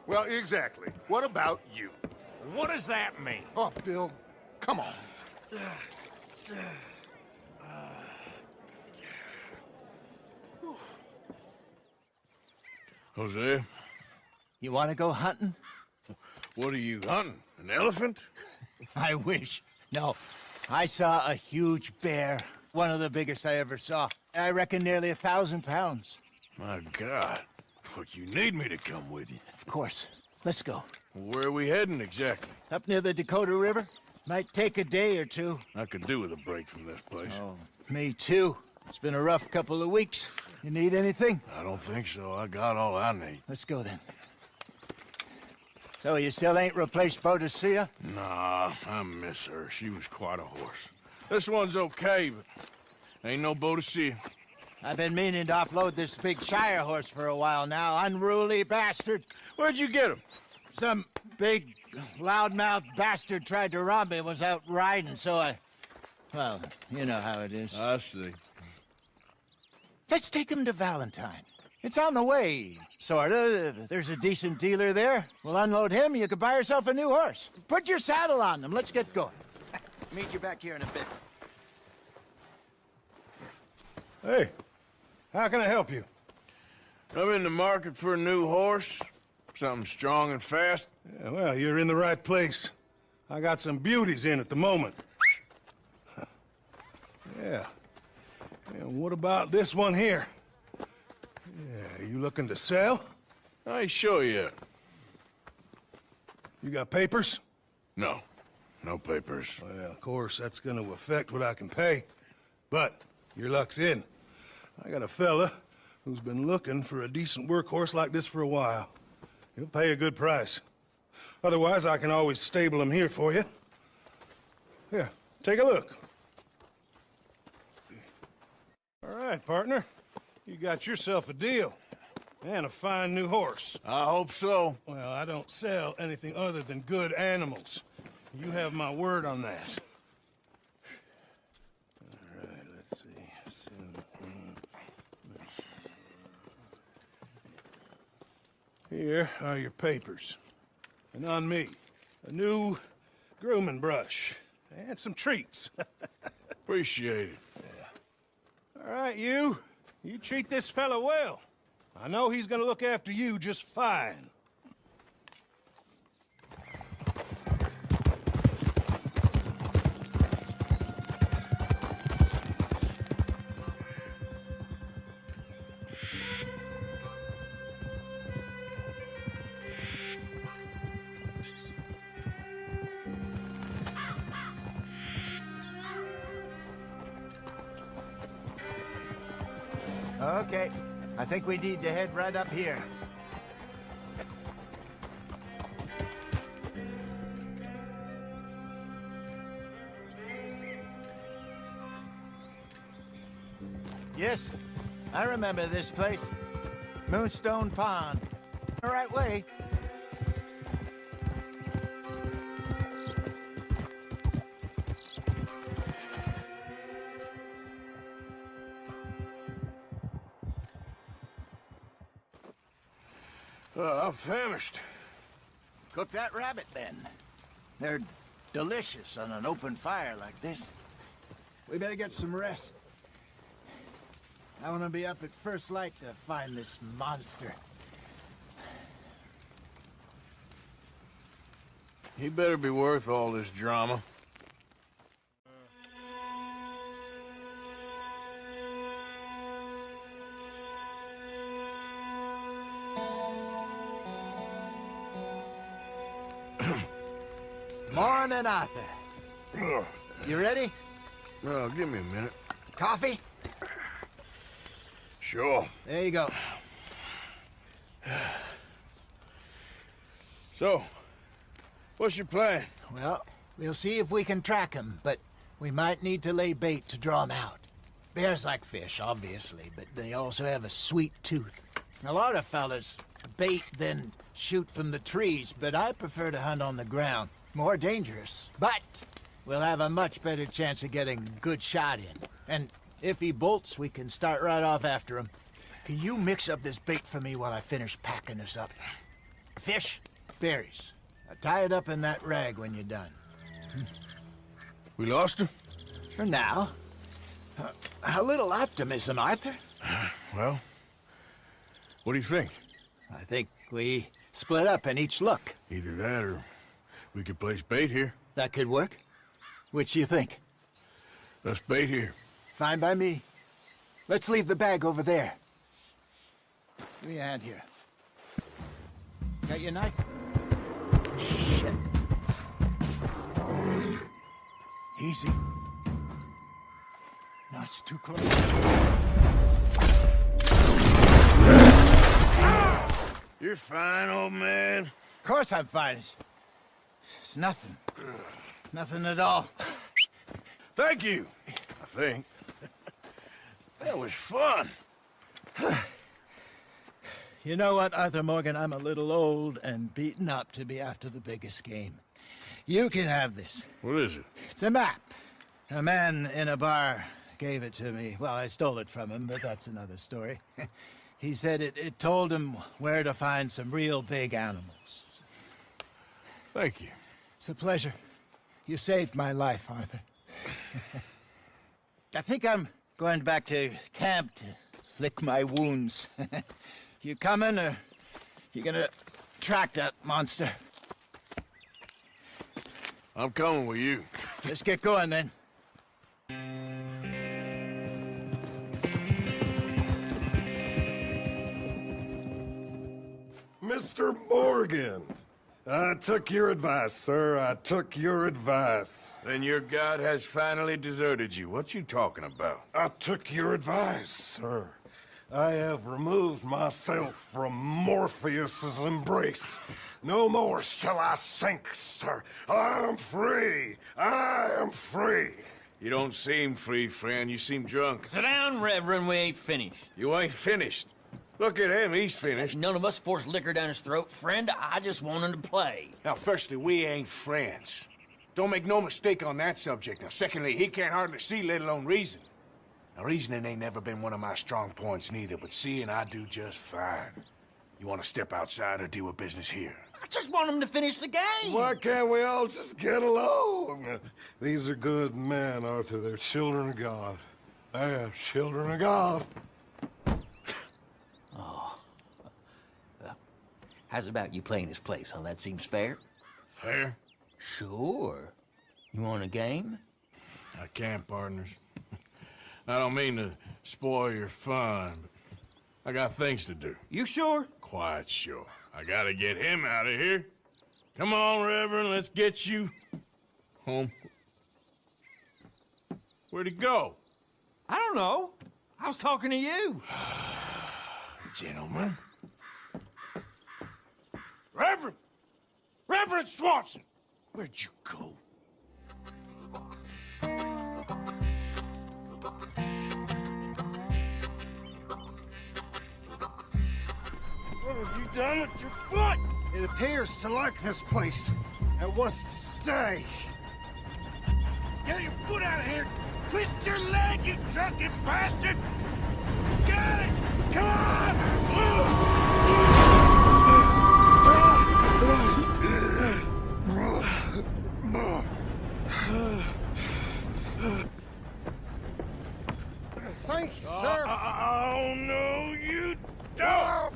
Well, exactly. What about you? What does that mean? Oh, Bill, come on. Jose? You want to go hunting? What are you hunting? An elephant? I wish. No, I saw a huge bear. One of the biggest I ever saw. I reckon nearly 1,000 pounds. My God. But you need me to come with you. Of course. Let's go. Where are we heading exactly? Up near the Dakota River. Might take a day or two. I could do with a break from this place. Oh, me too. It's been a rough couple of weeks. You need anything? I don't think so. I got all I need. Let's go then. So you still ain't replaced Boadicea? Nah, I miss her. She was quite a horse. This one's okay, but ain't no Boadicea. I've been meaning to offload this big Shire horse for a while now. Unruly bastard. Where'd you get him? Some big, loudmouth bastard tried to rob me and was out riding, so I... Well, you know how it is. I see. Let's take him to Valentine. It's on the way, sorta. There's a decent dealer there. We'll unload him, you can buy yourself a new horse. Put your saddle on him, let's get going. Meet you back here in a bit. Hey, how can I help you? I'm in the market for a new horse. Something strong and fast. Yeah, well, you're in the right place. I got some beauties in at the moment. Yeah. And what about this one here? Yeah, you looking to sell? I ain't sure yet. You got papers? No. No papers. Well, of course, that's gonna affect what I can pay. But your luck's in. I got a fella who's been looking for a decent workhorse like this for a while. He'll pay a good price. Otherwise, I can always stable him here for you. Here, take a look. All right, partner. You got yourself a deal. And a fine new horse. I hope so. Well, I don't sell anything other than good animals. You have my word on that. All right, let's see. Here are your papers. And on me, a new grooming brush. And some treats. Appreciate it. All right, you. You treat this fella well. I know he's gonna look after you just fine. Okay, I think we need to head right up here. Yes, I remember this place. Moonstone Pond. The right way. I'm famished. Cook that rabbit, then. They're delicious on an open fire like this. We better get some rest. I want to be up at first light to find this monster. He better be worth all this drama. Morning, Arthur. You ready? Well, give me a minute. Coffee? Sure. There you go. So, what's your plan? Well, we'll see if we can track him, but we might need to lay bait to draw him out. Bears like fish, obviously, but they also have a sweet tooth. A lot of fellas bait, then shoot from the trees, but I prefer to hunt on the ground. More dangerous, but we'll have a much better chance of getting a good shot in. And if he bolts, we can start right off after him. Can you mix up this bait for me while I finish packing this up? Fish, berries. Tie it up in that rag when you're done. We lost him? For now. A little optimism, Arthur. Well, what do you think? I think we split up and each look. Either that or we could place bait here. That could work. Which do you think? Let's bait here. Fine by me. Let's leave the bag over there. Give me a hand here. Got your knife? Shit. Easy. No, it's too close. You're fine, old man. Of course I'm fine. It's nothing. Nothing at all. Thank you, I think. That was fun. You know what, Arthur Morgan? I'm a little old and beaten up to be after the biggest game. You can have this. What is it? It's a map. A man in a bar gave it to me. Well, I stole it from him, but that's another story. He said it told him where to find some real big animals. Thank you. It's a pleasure. You saved my life, Arthur. I think I'm going back to camp to lick my wounds. You coming, or you gonna track that monster? I'm coming with you. Let's get going, then. Mr. Morgan! I took your advice, sir. I took your advice. Then your god has finally deserted you. What you talking about? I took your advice, sir. I have removed myself from Morpheus's embrace. No more shall I sink, sir. I am free. I am free. You don't seem free, friend. You seem drunk. Sit down, Reverend. We ain't finished. You ain't finished. Look at him. He's finished. None of us forced liquor down his throat. Friend, I just want him to play. Now, firstly, we ain't friends. Don't make no mistake on that subject. Now, secondly, he can't hardly see, let alone reason. Now, reasoning ain't never been one of my strong points neither, but seeing I do just fine. You want to step outside or deal with business here? I just want him to finish the game. Why can't we all just get along? These are good men, Arthur. They're children of God. They're children of God. Oh. How's about you playing his place, huh? That seems fair? Fair? Sure. You want a game? I can't, partners. I don't mean to spoil your fun, but I got things to do. You sure? Quite sure. I gotta get him out of here. Come on, Reverend, let's get you home. Where'd he go? I don't know. I was talking to you. Gentlemen. Reverend! Reverend Swanson! Where'd you go? What have you done with your foot? It appears to like this place and wants to stay. Get your foot out of here! Twist your leg, you drunken bastard! Got it! Come on! Thank you, sir. Oh, no, you don't!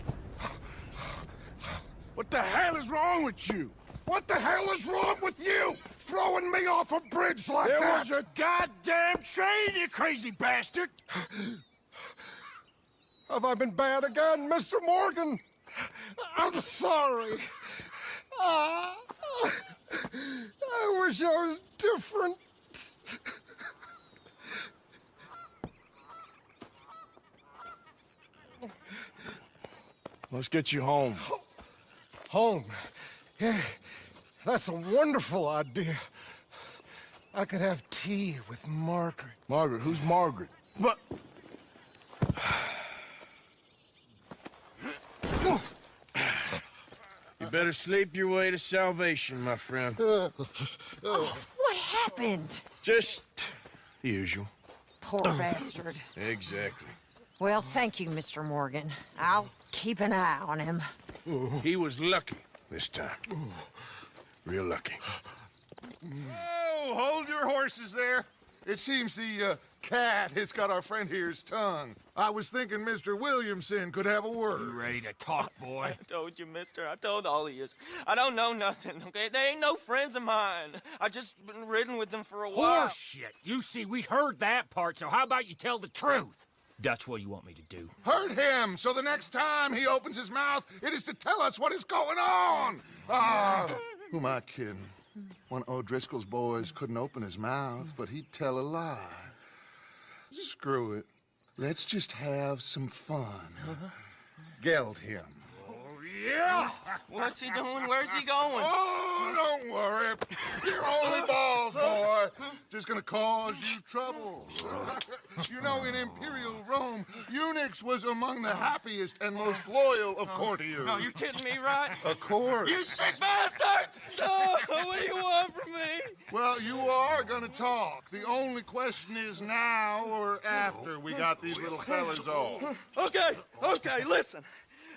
What the hell is wrong with you? What the hell is wrong with you? Throwing me off a bridge like that? There was a goddamn train, you crazy bastard! Have I been bad again, Mr. Morgan? I'm sorry. I wish I was different. Let's get you home. Home? Yeah, that's a wonderful idea. I could have tea with Margaret. Margaret? Who's Margaret? But... You better sleep your way to salvation, my friend. What happened? Just the usual. Poor bastard. Exactly. Well, thank you, Mr. Morgan. I'll keep an eye on him. He was lucky this time. Real lucky. Oh, hold your horses there. It seems the cat has got our friend here's tongue. I was thinking Mr. Williamson could have a word. You ready to talk, boy? I told you, mister. I told all of you. I don't know nothing, okay? They ain't no friends of mine. I just been ridden with them for a while. Horseshit. You see, we heard that part, so how about you tell the truth? Dutch, what do you want me to do? Hurt him, so the next time he opens his mouth, it is to tell us what is going on. Ah, who am I kidding? One of O'Driscoll's boys couldn't open his mouth, but he'd tell a lie. Screw it. Let's just have some fun. Geld him. Yeah! What's he doing? Where's he going? Oh, don't worry. You're only balls, boy. Just gonna cause you trouble. You know, in Imperial Rome, eunuchs was among the happiest and most loyal of courtiers. No, you kidding me, right? Of course. You sick bastard! Oh, what do you want from me? Well, you are gonna talk. The only question is now or after we got these little fellas off. Okay, listen.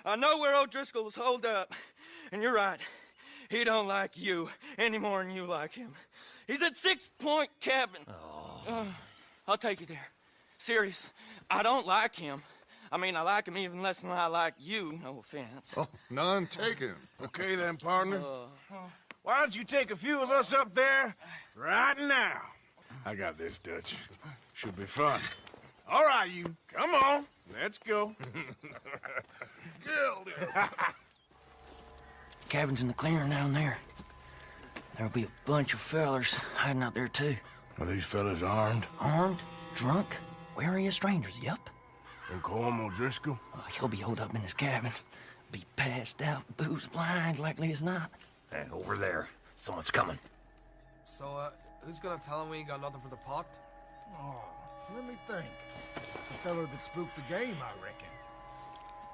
I know where O'Driscoll's holed up, and you're right. He don't like you any more than you like him. He's at 6 Point Cabin. I'll take you there. Serious, I don't like him. I mean, I like him even less than I like you, no offense. Oh, none taken. Okay then, partner. Why don't you take a few of us up there right now? I got this, Dutch. Should be fun. All right, you. Come on. Let's go. Cabin's in the clearing down there. There'll be a bunch of fellers hiding out there, too. Are these fellas armed? Armed, drunk, wary of strangers, yup. And Colm O'Driscoll? He'll be holed up in his cabin. Be passed out, booze blind, likely as not. Hey, over there. Someone's coming. So, who's gonna tell him we ain't got nothing for the pot? Oh, let me think. The fellow that spooked the game, I reckon.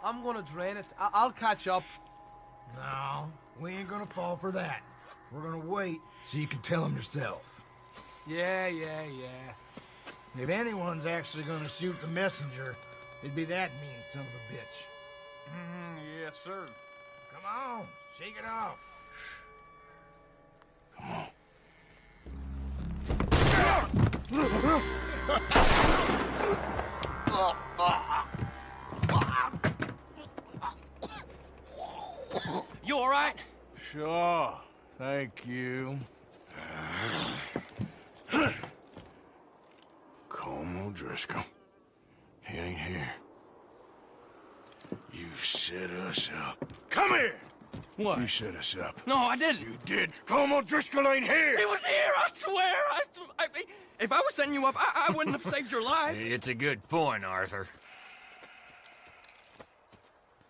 I'm gonna drain it. I'll catch up. No, we ain't gonna fall for that. We're gonna wait so you can tell him yourself. Yeah. If anyone's actually gonna shoot the messenger, it'd be that mean son of a bitch. Yes, sir. Come on, shake it off. You all right? Sure. Thank you. Colm O'Driscoll. He ain't here. You've set us up. Come here! What? You set us up. No, I didn't. You did. Colm O'Driscoll ain't here! He was here, I swear! If I was setting you up, I wouldn't have saved your life. It's a good point, Arthur.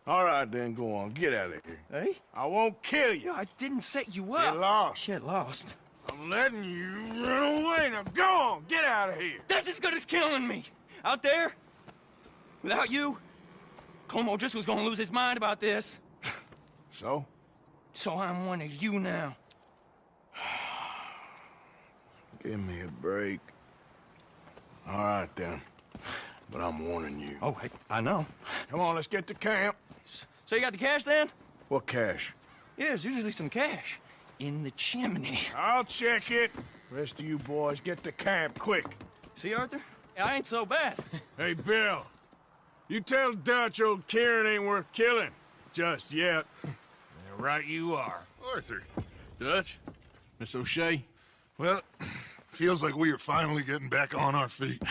All right, then, go on. Get out of here. Hey? I won't kill you. I didn't set you up. Get lost. Shit, lost. I'm letting you run away. Now go on. Get out of here. That's as good as killing me. Out there, without you, Colm O'Driscoll's gonna lose his mind about this. So? So I'm one of you now. Give me a break. All right, then. But I'm warning you. Oh, hey, I know. Come on, let's get to camp. So you got the cash, then? What cash? Yeah, there's usually some cash. In the chimney. I'll check it. Rest of you boys, get to camp, quick. See, Arthur? I ain't so bad. Hey, Bill. You tell Dutch old Kieran ain't worth killing. Just yet. Right you are. Arthur. Dutch? Miss O'Shea? Well, feels like we are finally getting back on our feet.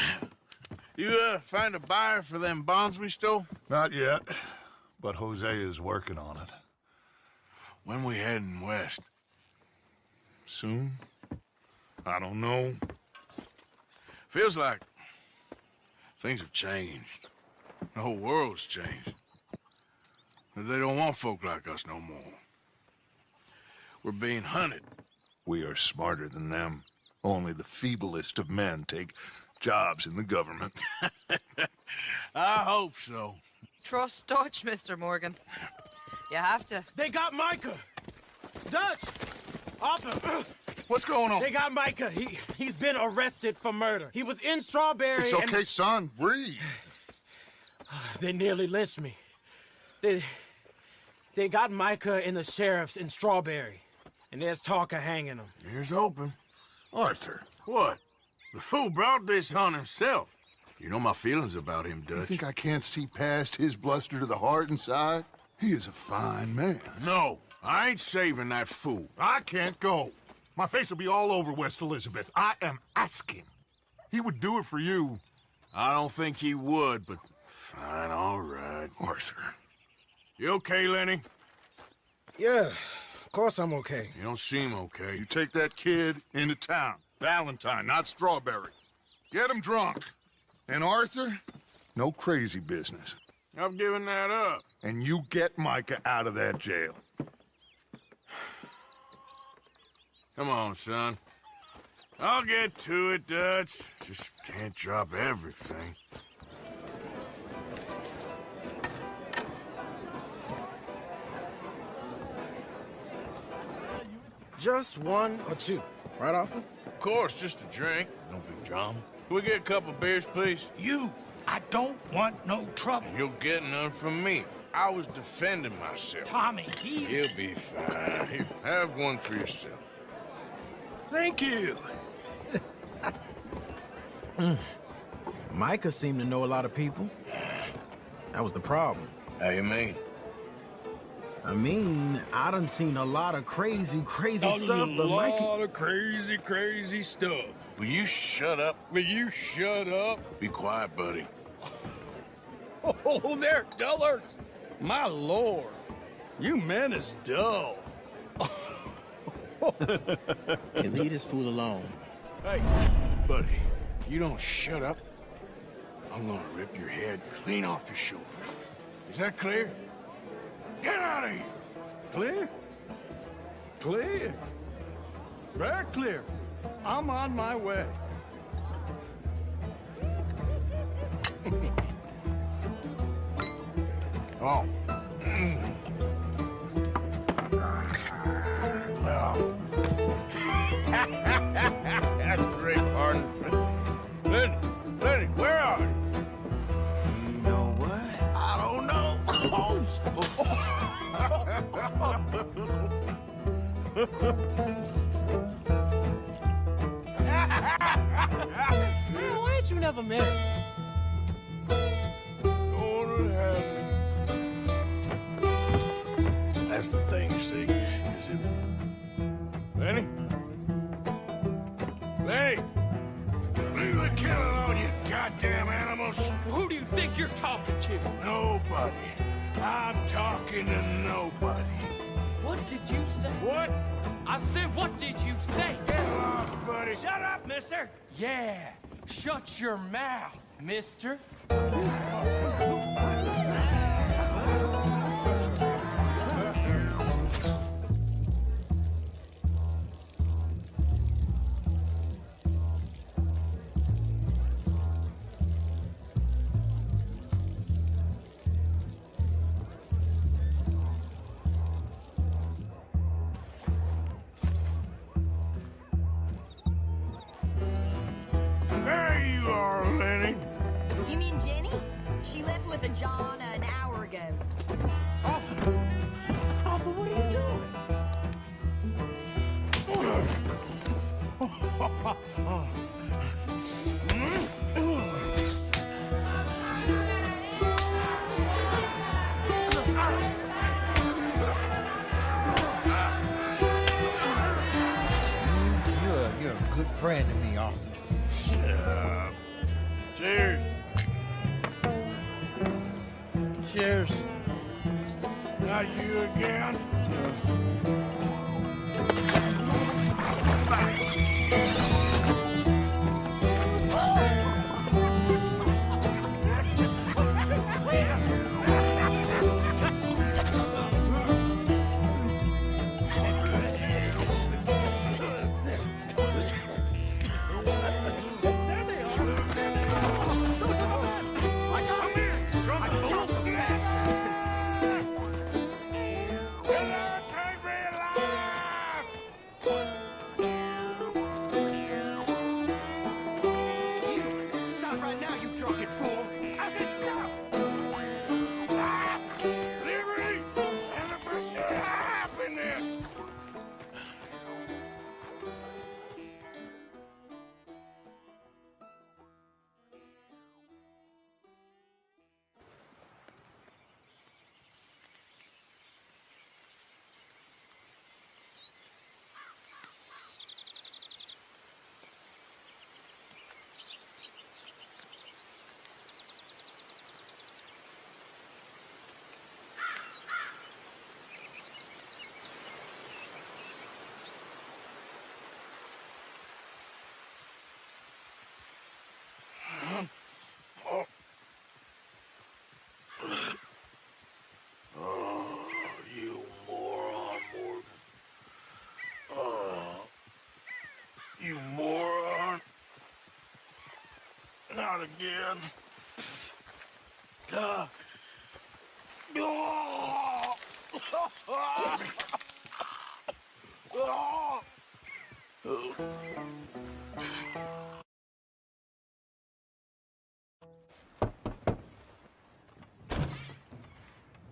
You, find a buyer for them bonds we stole? Not yet, but Jose is working on it. When we heading west? Soon? I don't know. Feels like things have changed. The whole world's changed. They don't want folk like us no more. We're being hunted. We are smarter than them. Only the feeblest of men take jobs in the government. I hope so. Trust Dutch, Mr. Morgan. You have to. They got Micah! Dutch! Arthur! What's going on? They got Micah. He's been arrested for murder. He was in Strawberry. It's okay, son. Breathe. They nearly lynched me. They got Micah and the sheriffs in Strawberry. And there's talk of hanging him. Here's hoping. Arthur. What? The fool brought this on himself. You know my feelings about him, Dutch. You think I can't see past his bluster to the heart inside? He is a fine man. No, I ain't saving that fool. I can't go. My face will be all over West Elizabeth. I am asking. He would do it for you. I don't think he would, but fine, all right. Arthur. You okay, Lenny? Yeah, of course I'm okay. You don't seem okay. You take that kid into town. Valentine, not Strawberry. Get him drunk. And Arthur, no crazy business. I've given that up. And you get Micah out of that jail. Come on, son. I'll get to it, Dutch. Just can't drop everything. Just one or two, right, Arthur? Of course, just a drink. No big drama. Can we get a couple beers, please? I don't want no trouble. You'll get none from me. I was defending myself. Tommy, he's... He'll be fine. Here, have one for yourself. Thank you. Micah seemed to know a lot of people. That was the problem. How you mean? I mean, I done seen a lot of crazy stuff, but Micah... A lot of crazy stuff. Will you shut up? Will you shut up? Be quiet, buddy. Oh, there, dullards. My lord. You men is dull. Hey, leave this fool alone. Hey, buddy, you don't shut up, I'm gonna rip your head clean off your shoulders. Is that clear? Get out of here! Clear? Clear. Very clear. I'm on my way. Oh. That's great, pardon. Lenny, where are you? You know what? I don't know. Man, why ain't you never met him? That's the thing, you see. Is it... Lenny? Lenny! Leave the killing on, you goddamn animals! Who do you think you're talking to? Nobody. I'm talking to nobody. What did you say? What? I said, what did you say? Get lost, buddy. Shut up, mister! Yeah, shut your mouth, mister. There you are, Lenny. You mean Jenny? She left with a John an hour ago. Arthur, what are you You're a good friend to me, Arthur. Cheers. Cheers. Not you again? Not again.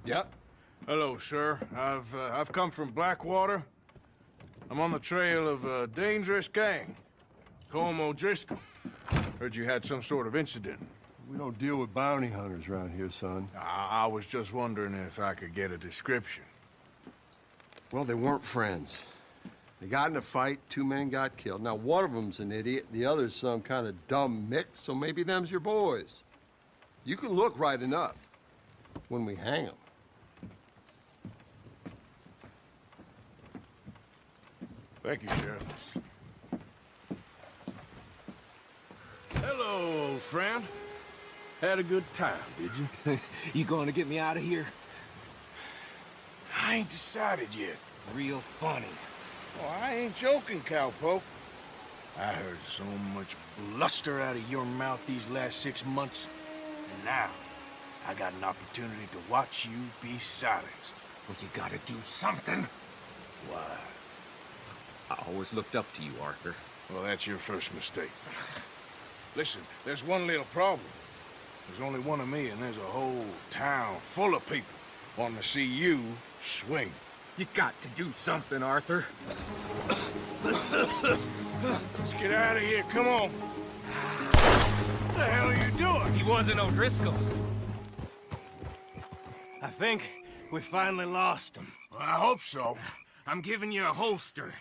Yep. Hello, sir. I've come from Blackwater. I'm on the trail of a dangerous gang. Colm O'Driscoll. Heard you had some sort of incident. We don't deal with bounty hunters around here, son. I was just wondering if I could get a description. Well, they weren't friends. They got in a fight, 2 men got killed. Now, one of them's an idiot, the other's some kind of dumb mix, so maybe them's your boys. You can look right enough when we hang them. Thank you, Sheriff. Hello, old friend. Had a good time, did you? You going to get me out of here? I ain't decided yet. Real funny. Oh, I ain't joking, cowpoke. I heard so much bluster out of your mouth these last 6 months. And now, I got an opportunity to watch you be silenced. Well, you gotta do something. Why? I always looked up to you, Arthur. Well, that's your first mistake. Listen, there's one little problem. There's only one of me, and there's a whole town full of people wanting to see you swing. You got to do something, Arthur. Let's get out of here. Come on. What the hell are you doing? He wasn't O'Driscoll. I think we finally lost him. Well, I hope so. I'm giving you a holster.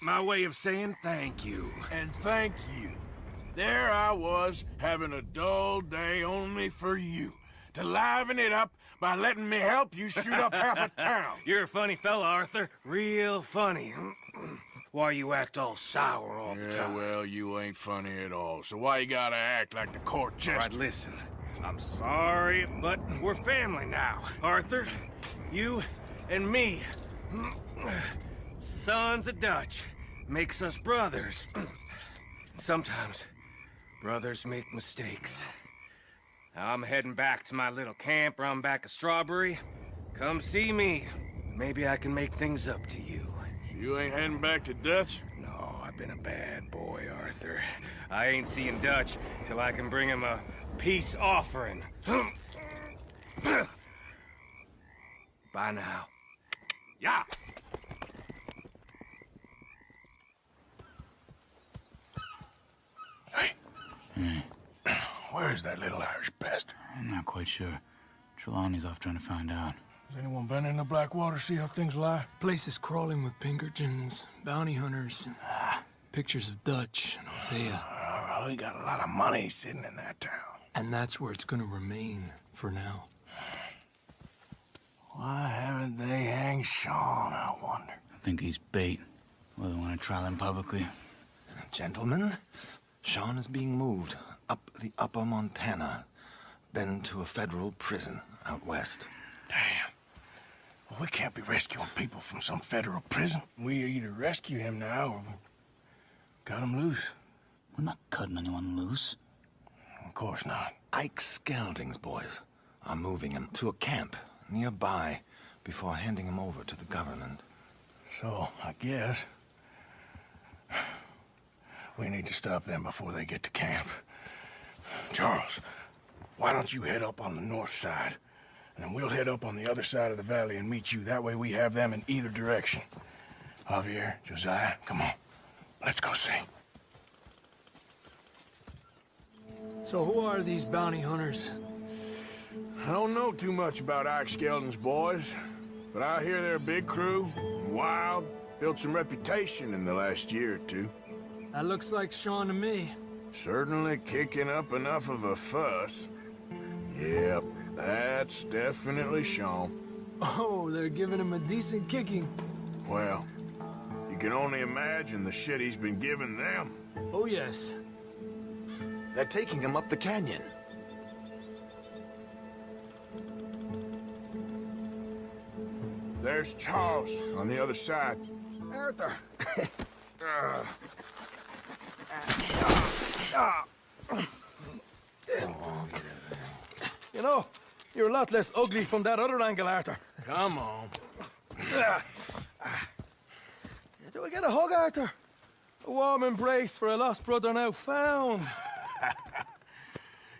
My way of saying thank you. And thank you. There I was, having a dull day only for you. To liven it up by letting me help you shoot up half a town. You're a funny fella, Arthur. Real funny. Why you act all sour all the time? Yeah, well, you ain't funny at all. So why you gotta act like the court jester? Right, listen. I'm sorry, but we're family now, Arthur. You and me. Sons of Dutch. Makes us brothers. Sometimes brothers make mistakes. I'm heading back to my little camp around back of Strawberry. Come see me. Maybe I can make things up to you. You ain't heading back to Dutch? No, I've been a bad boy, Arthur. I ain't seeing Dutch till I can bring him a peace offering. Bye now. Yeah. Hey. Where is that little Irish bastard? I'm not quite sure. Trelawney's off trying to find out. Has anyone been in the Blackwater, see how things lie? Place is crawling with Pinkertons, bounty hunters, pictures of Dutch and Hosea. We got a lot of money sitting in that town. And that's where it's gonna remain for now. Why haven't they hanged Sean, I wonder? I think he's bait. Well, they want to trial him publicly. Gentlemen, Sean is being moved up the Upper Montana, then to a federal prison out west. Damn. Well, we can't be rescuing people from some federal prison. We either rescue him now or we cut him loose. We're not cutting anyone loose. Of course not. Ike Skelding's boys are moving him to a camp nearby before handing him over to the government. So, I guess we need to stop them before they get to camp. Charles, why don't you head up on the north side, and then we'll head up on the other side of the valley and meet you. That way we have them in either direction. Javier, Josiah, come on. Let's go see. So who are these bounty hunters? I don't know too much about Ike Skelding's boys, but I hear they're a big crew, wild, built some reputation in the last year or two. That looks like Sean to me. Certainly kicking up enough of a fuss. Yep, that's definitely Sean. Oh, they're giving him a decent kicking. Well, you can only imagine the shit he's been giving them. Oh, yes. They're taking him up the canyon. There's Charles on the other side. Arthur! You know, you're a lot less ugly from that other angle, Arthur. Come on. Do I get a hug, Arthur? A warm embrace for a lost brother now found.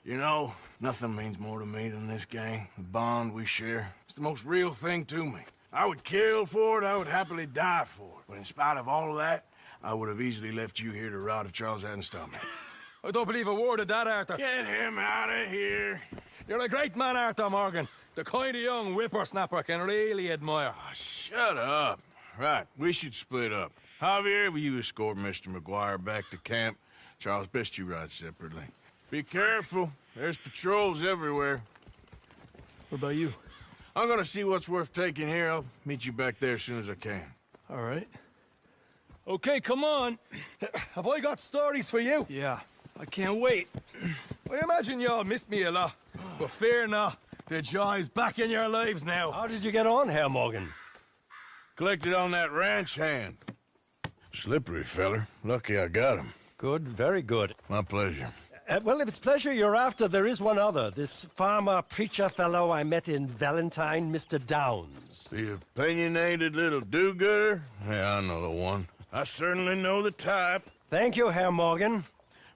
You know, nothing means more to me than this gang. The bond we share. It's the most real thing to me. I would kill for it, I would happily die for it. But in spite of all of that, I would have easily left you here to rot if Charles hadn't stopped me. I don't believe a word of that, Arthur. Get him out of here. You're a great man, Arthur Morgan. The kind of young whippersnapper can really admire. Oh, shut up. Right, we should split up. Javier, will you escort Mr. McGuire back to camp? Charles, best you ride separately. Be careful. There's patrols everywhere. What about you? I'm gonna see what's worth taking here. I'll meet you back there as soon as I can. All right. Okay, come on. Have I got stories for you? Yeah, I can't wait. I imagine y'all missed me a lot, but fear not. The joy's back in your lives now. How did you get on, Herr Morgan? Collected on that ranch hand. Slippery feller. Lucky I got him. Good, very good. My pleasure. Well, if it's pleasure you're after, there is one other. This farmer preacher fellow I met in Valentine, Mr. Downs. The opinionated little do-gooder? Yeah, I know the one. I certainly know the type. Thank you, Herr Morgan.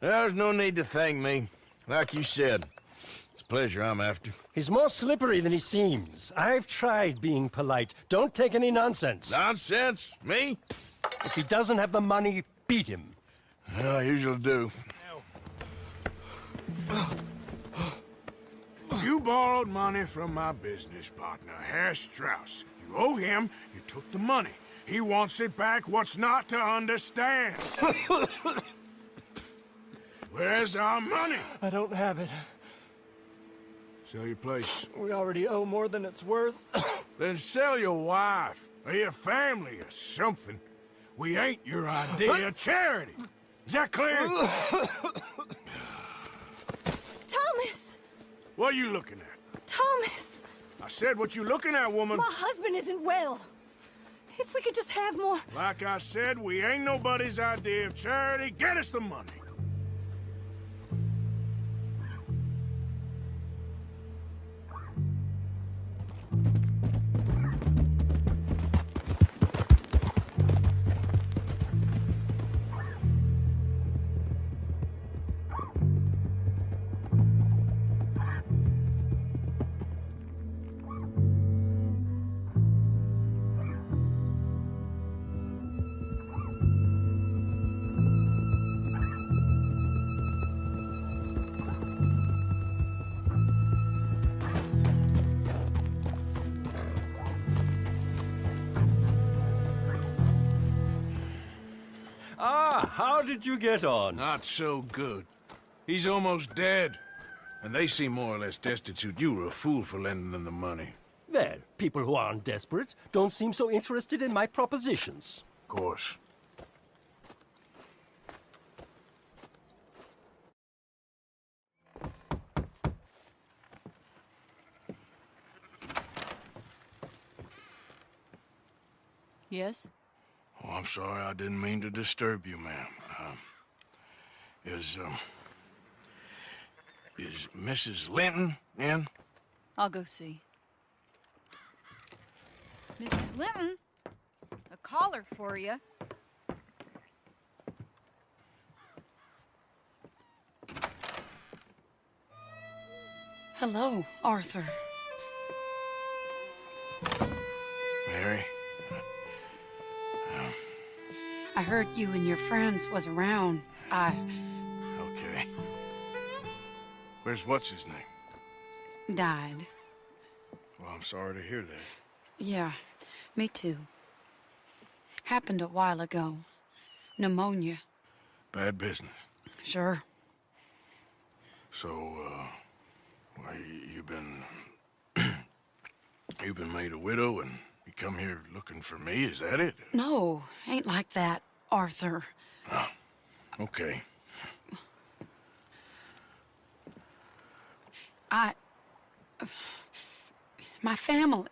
There's no need to thank me. Like you said, it's pleasure I'm after. He's more slippery than he seems. I've tried being polite. Don't take any nonsense. Nonsense? Me? If he doesn't have the money, beat him. Well, I usually do. You borrowed money from my business partner, Herr Strauss. You owe him, you took the money. He wants it back. What's not to understand? Where's our money? I don't have it. Sell your place. We already owe more than it's worth. Then sell your wife, or your family, or something. We ain't your idea of charity. Is that clear? Thomas! What are you looking at? Thomas! I said what you looking at, woman. My husband isn't well. If we could just have more... Like I said, we ain't nobody's idea of charity. Get us the money. How did you get on? Not so good. He's almost dead. And they seem more or less destitute. You were a fool for lending them the money. Well, people who aren't desperate don't seem so interested in my propositions. Of course. Yes? Oh, I'm sorry. I didn't mean to disturb you, ma'am. Is Mrs. Linton in? I'll go see. Mrs. Linton, a caller for you. Hello, Arthur. Mary? I heard you and your friends was around. Okay. Where's what's-his-name? Died. Well, I'm sorry to hear that. Yeah, me too. Happened a while ago. Pneumonia. Bad business. Sure. So, well, you've been... you've been made a widow and you come here looking for me, is that it? No, ain't like that, Arthur. Oh, okay. My family...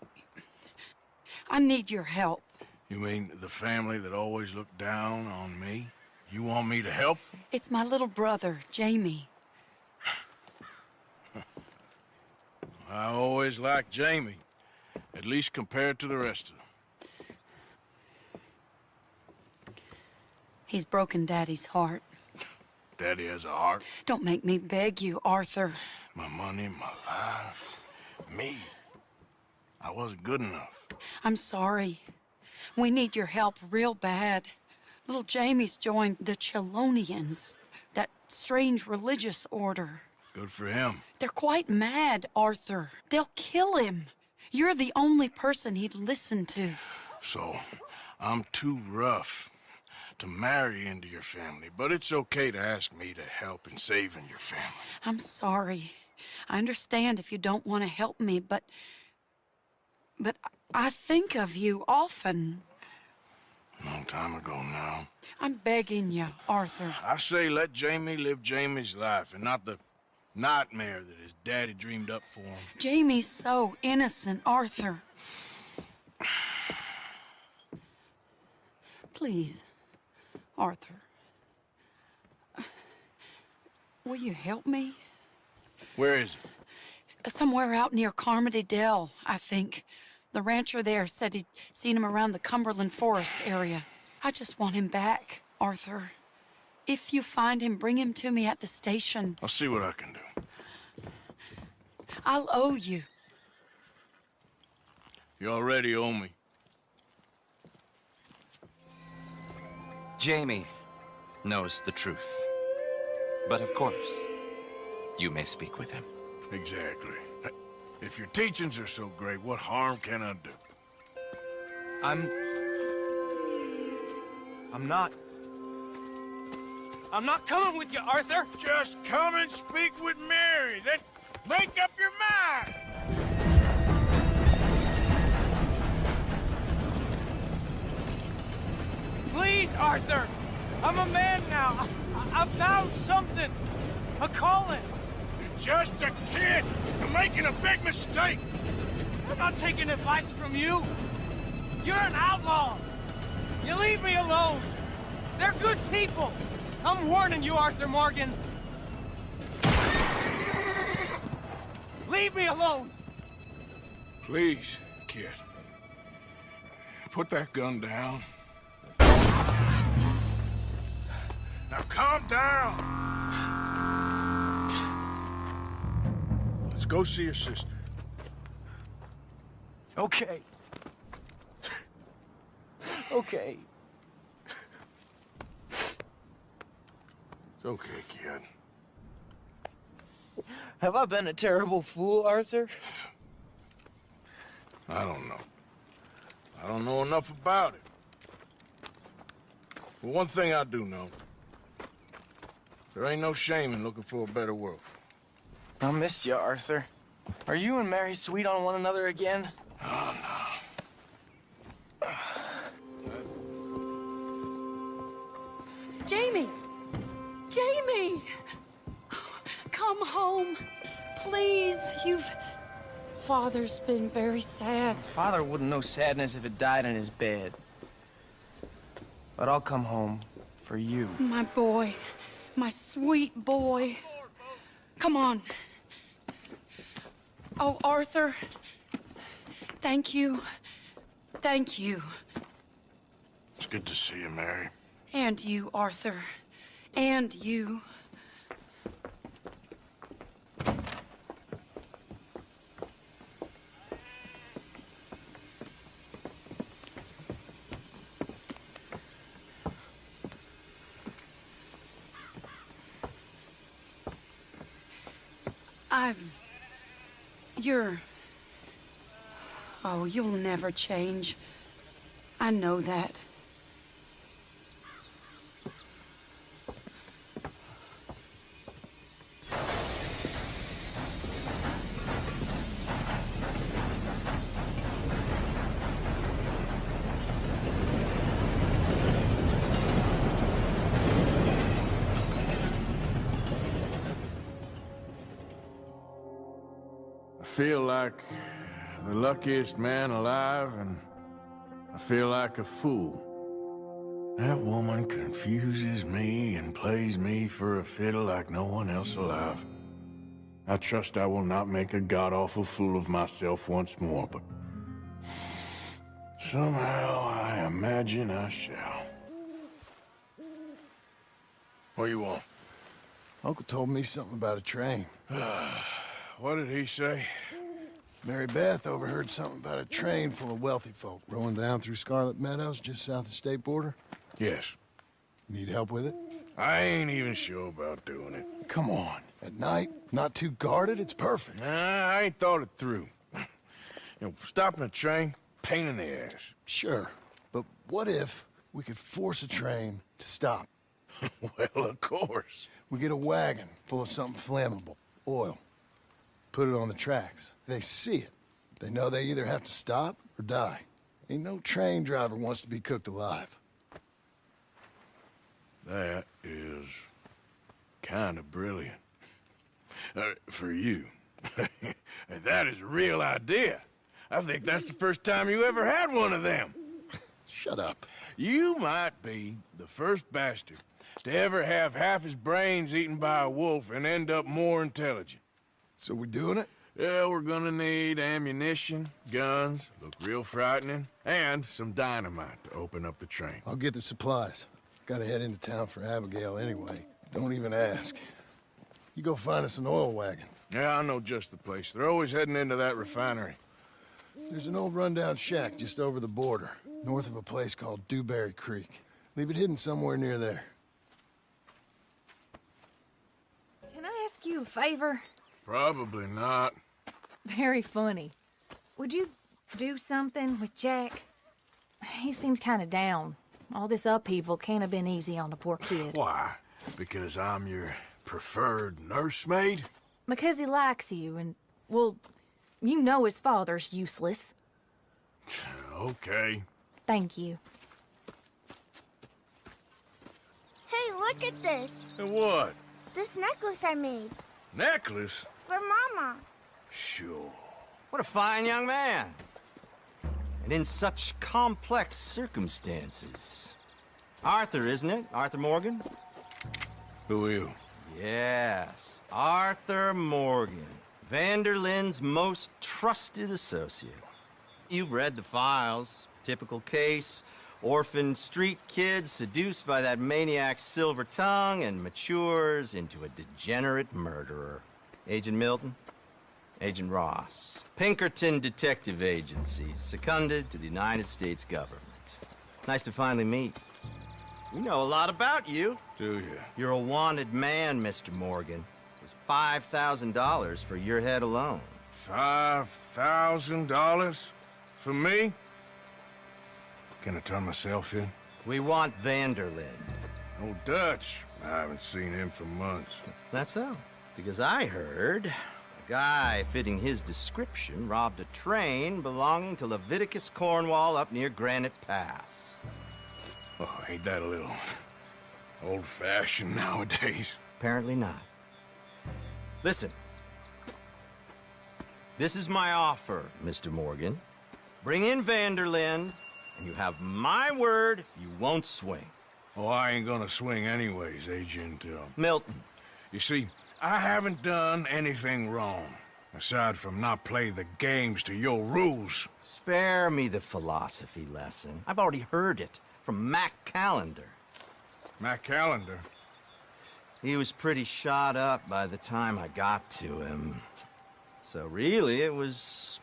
I need your help. You mean the family that always looked down on me? You want me to help them? It's my little brother, Jamie. I always liked Jamie, at least compared to the rest of them. He's broken Daddy's heart. Daddy has a heart. Don't make me beg you, Arthur. My money, my life, me. I wasn't good enough. I'm sorry. We need your help real bad. Little Jamie's joined the Chelonians, that strange religious order. Good for him. They're quite mad, Arthur. They'll kill him. You're the only person he'd listen to. So, I'm too rough to marry into your family, but it's okay to ask me to help in saving your family. I'm sorry. I understand if you don't want to help me, but I think of you often. Long time ago now. I'm begging you, Arthur. I say let Jamie live Jamie's life and not the nightmare that his daddy dreamed up for him. Jamie's so innocent, Arthur. Please, Arthur. Will you help me? Where is it? Somewhere out near Carmody Dell, I think. The rancher there said he'd seen him around the Cumberland Forest area. I just want him back, Arthur. If you find him, bring him to me at the station. I'll see what I can do. I'll owe you. You already owe me. Jamie knows the truth. But of course, you may speak with him. Exactly. If your teachings are so great, what harm can I do? I'm not coming with you, Arthur. Just come and speak with Mary, then make up your mind. Please, Arthur. I'm a man now. I found something. A calling. You're just a kid. You're making a big mistake. I'm not taking advice from you. You're an outlaw. You leave me alone. They're good people. I'm warning you, Arthur Morgan. Leave me alone. Please, kid. Put that gun down. Now calm down. Let's go see your sister. Okay. Okay. It's okay, kid. Have I been a terrible fool, Arthur? I don't know. I don't know enough about it. But one thing I do know. There ain't no shame in looking for a better world. I missed you, Arthur. Are you and Mary sweet on one another again? Oh, no. Jamie! Jamie! Come home. Please, Father's been very sad. Father wouldn't know sadness if it died in his bed. But I'll come home for you. My boy. My sweet boy. Come on. Oh, Arthur. Thank you. Thank you. It's good to see you, Mary. And you, Arthur. And you. Oh, you'll never change. I know that. I feel like the luckiest man alive, and I feel like a fool. That woman confuses me and plays me for a fiddle like no one else alive. I trust I will not make a god-awful fool of myself once more, but somehow I imagine I shall. What do you want? Uncle told me something about a train. What did he say? Mary Beth overheard something about a train full of wealthy folk rolling down through Scarlet Meadows just south of the state border. Yes. Need help with it? I ain't even sure about doing it. Come on. At night, not too guarded, it's perfect. Nah, I ain't thought it through. Stopping a train, pain in the ass. Sure, but what if we could force a train to stop? Well, of course. We get a wagon full of something flammable, oil. Put it on the tracks. They see it. They know they either have to stop or die. Ain't no train driver wants to be cooked alive. That is kind of brilliant. For you. That is a real idea. I think that's the first time you ever had one of them. Shut up. You might be the first bastard to ever have half his brains eaten by a wolf and end up more intelligent. So we doing it? Yeah, we're gonna need ammunition, guns, look real frightening, and some dynamite to open up the train. I'll get the supplies. Gotta head into town for Abigail anyway. Don't even ask. You go find us an oil wagon. Yeah, I know just the place. They're always heading into that refinery. There's an old rundown shack just over the border, north of a place called Dewberry Creek. Leave it hidden somewhere near there. Can I ask you a favor? Probably not. Very funny. Would you do something with Jack? He seems kind of down. All this upheaval can't have been easy on the poor kid. Why? Because I'm your preferred nursemaid? Because he likes you, and, well, you know his father's useless. Okay. Thank you. Hey, look at this. What? This necklace I made. Necklace? For Mama. Sure. What a fine young man. And in such complex circumstances. Arthur, isn't it? Arthur Morgan? Who are you? Yes, Arthur Morgan. Vanderlyn's most trusted associate. You've read the files. Typical case. Orphaned street kid seduced by that maniac's silver tongue and matures into a degenerate murderer. Agent Milton? Agent Ross. Pinkerton Detective Agency, seconded to the United States government. Nice to finally meet. We know a lot about you. Do you? You're a wanted man, Mr. Morgan. It was $5,000 for your head alone. $5,000? For me? Can I turn myself in? We want Vanderlyn. Oh, Dutch. I haven't seen him for months. That's so. Because I heard a guy fitting his description robbed a train belonging to Leviticus Cornwall up near Granite Pass. Oh, ain't that a little old-fashioned nowadays? Apparently not. Listen. This is my offer, Mr. Morgan. Bring in Vanderlyn, and you have my word you won't swing. Oh, I ain't gonna swing anyways, Agent, Milton. You see, I haven't done anything wrong, aside from not play the games to your rules. Spare me the philosophy lesson. I've already heard it from Mac Callender. Mac Callender? He was pretty shot up by the time I got to him. So really, it was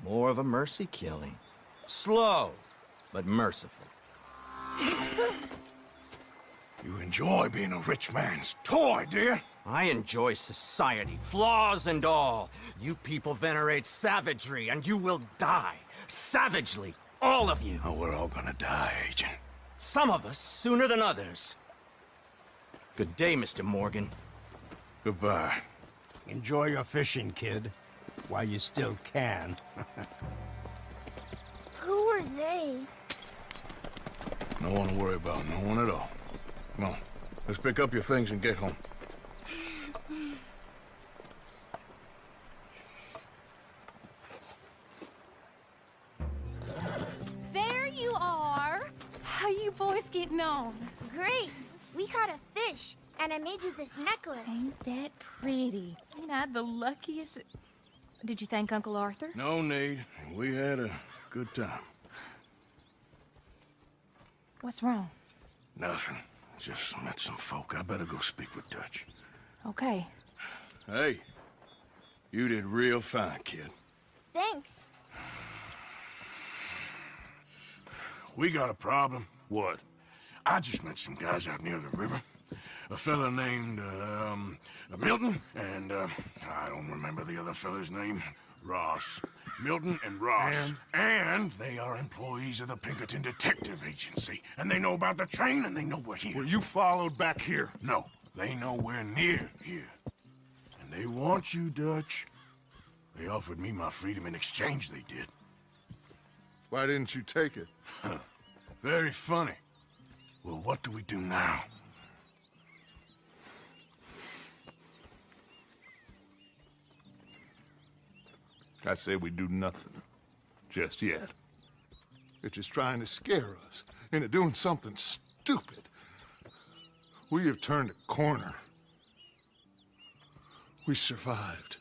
more of a mercy killing. Slow, but merciful. You enjoy being a rich man's toy, dear. I enjoy society, flaws and all. You people venerate savagery, and you will die. Savagely, all of you. Oh, we're all gonna die, Agent. Some of us sooner than others. Good day, Mr. Morgan. Goodbye. Enjoy your fishing, kid, while you still can. Who are they? No one to worry about, no one at all. Come on, let's pick up your things and get home. There you are. How you boys getting on? Great. We caught a fish. And I made you this necklace. Ain't that pretty? Ain't I the luckiest? Did you thank Uncle Arthur? No need. We had a good time. What's wrong? Nothing. Just met some folk. I better go speak with Dutch. Okay. Hey, you did real fine, kid. Thanks. We got a problem. What? I just met some guys out near the river. A fella named, Milton, and, I don't remember the other fella's name. Ross. Milton and Ross. And they are employees of the Pinkerton Detective Agency. And they know about the train, and they know we're here. Were you followed back here? No, they know we're near here. And they want you, Dutch. They offered me my freedom in exchange, they did. Why didn't you take it? Very funny. Well, what do we do now? I say we do nothing. Just yet. They're just trying to scare us into doing something stupid. We have turned a corner. We survived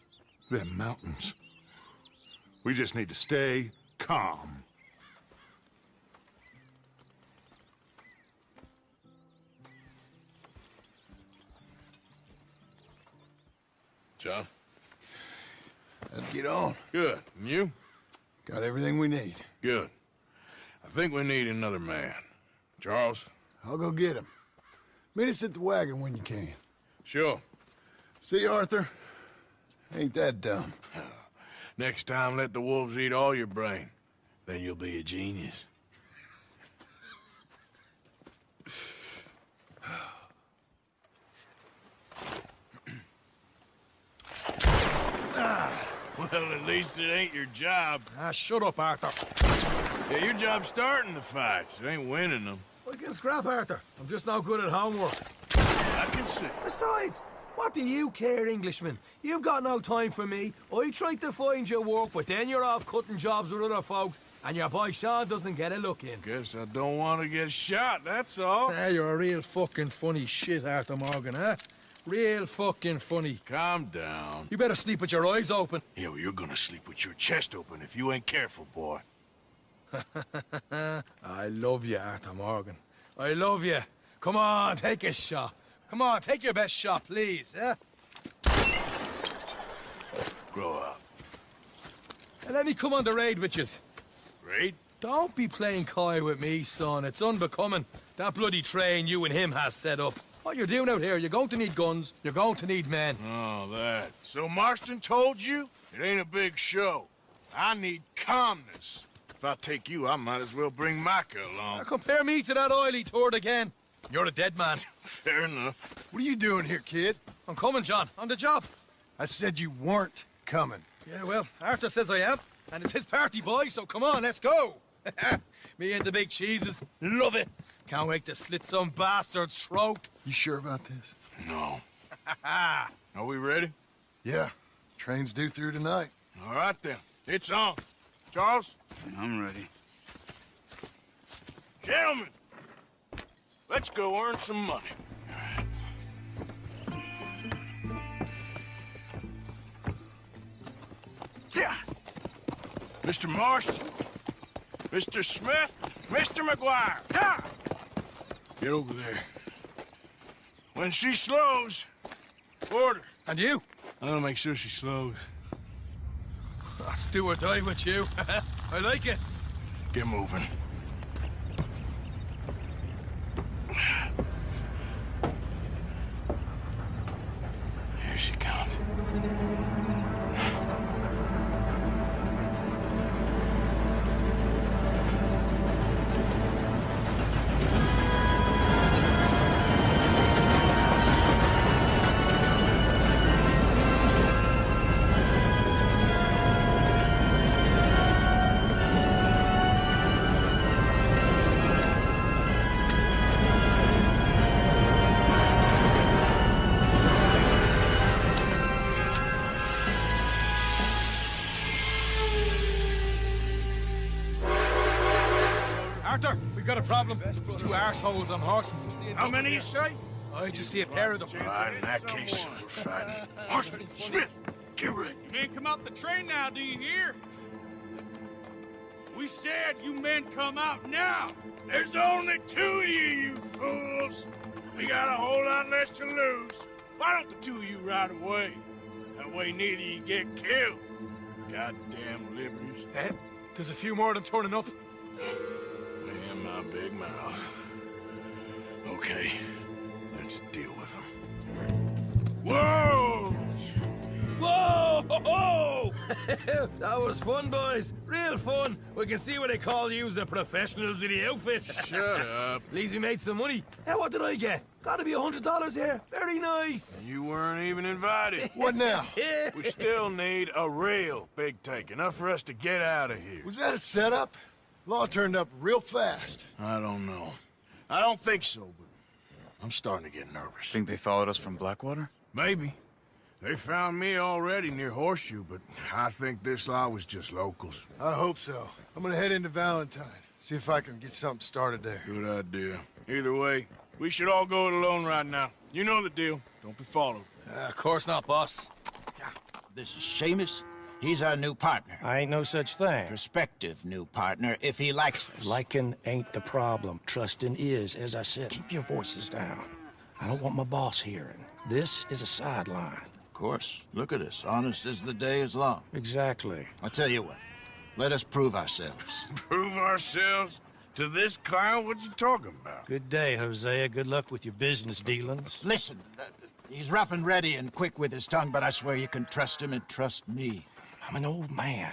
them mountains. We just need to stay calm. John? Let's get on. Good. And you? Got everything we need. Good. I think we need another man. Charles? I'll go get him. Meet us at the wagon when you can. Sure. See, Arthur? Ain't that dumb. Next time, let the wolves eat all your brain. Then you'll be a genius. Well, at least it ain't your job. Shut up, Arthur. Yeah, your job's starting the fights. It ain't winning them. I can scrap, Arthur. I'm just not good at homework. I can see. Besides, what do you care, Englishman? You've got no time for me. I tried to find you work, but then you're off cutting jobs with other folks, and your boy Sean doesn't get a look in. Guess I don't want to get shot, that's all. You're a real fucking funny shit, Arthur Morgan, huh? Real fucking funny. Calm down. You better sleep with your eyes open. Yeah, well, you're gonna sleep with your chest open if you ain't careful, boy. I love you, Arthur Morgan. I love you. Come on, take a shot. Come on, take your best shot, please, eh? Grow up. And let me come on the raid with yous. Raid? Don't be playing coy with me, son. It's unbecoming. That bloody train you and him has set up. What you're doing out here, you're going to need guns, you're going to need men. Oh, that. So Marston told you? It ain't a big show. I need calmness. If I take you, I might as well bring Micah along. Now compare me to that oily turd again. You're a dead man. Fair enough. What are you doing here, kid? I'm coming, John. On the job. I said you weren't coming. Yeah, well, Arthur says I am. And it's his party, boy, so come on, let's go. Me and the big cheeses. Love it. Can't wait to slit some bastard's throat. You sure about this? No. Are we ready? Yeah. Train's due through tonight. All right, then. It's on. Charles? I'm ready. Gentlemen, let's go earn some money. Mr. Marston, Mr. Smith, Mr. McGuire, ha! Get over there. When she slows, order. And you? I'm gonna make sure she slows. Let's do or die with you. I like it. Get moving. Here she comes. Arthur, we've got a problem. There's two arseholes on horses. How many you say? I just see a pair of them. All right, in that case, we're fighting. Marston, Smith, get ready. You men come out the train now, do you hear? We said you men come out now. There's only 2 of you fools. We got a whole lot less to lose. Why don't the 2 of you ride away? That way neither of you get killed. Goddamn liberties. There's a few more of them turning up. Me and my big mouth. Okay, let's deal with them. Whoa! Whoa! That was fun, boys. Real fun. We can see what they call you the professionals in the outfit. Shut up. At least we made some money. Hey, what did I get? Gotta be $100 here. Very nice. You weren't even invited. What now? We still need a real big take. Enough for us to get out of here. Was that a setup? Law turned up real fast. I don't know. I don't think so, but I'm starting to get nervous. Think they followed us from Blackwater? Maybe. They found me already near Horseshoe, but I think this lot was just locals. I hope so. I'm gonna head into Valentine. See if I can get something started there. Good idea. Either way, we should all go it alone right now. You know the deal. Don't be followed. Of course not, boss. This is Seamus. He's our new partner. I ain't no such thing. Prospective new partner, if he likes us. Liking ain't the problem. Trusting is, as I said. Keep your voices down. I don't want my boss hearing. This is a sideline. Of course. Look at us. Honest as the day is long. Exactly. I'll tell you what. Let us prove ourselves. Prove ourselves? To this clown? What you talking about? Good day, Hosea. Good luck with your business dealings. Listen, he's rough and ready and quick with his tongue, but I swear you can trust him and trust me. I'm an old man.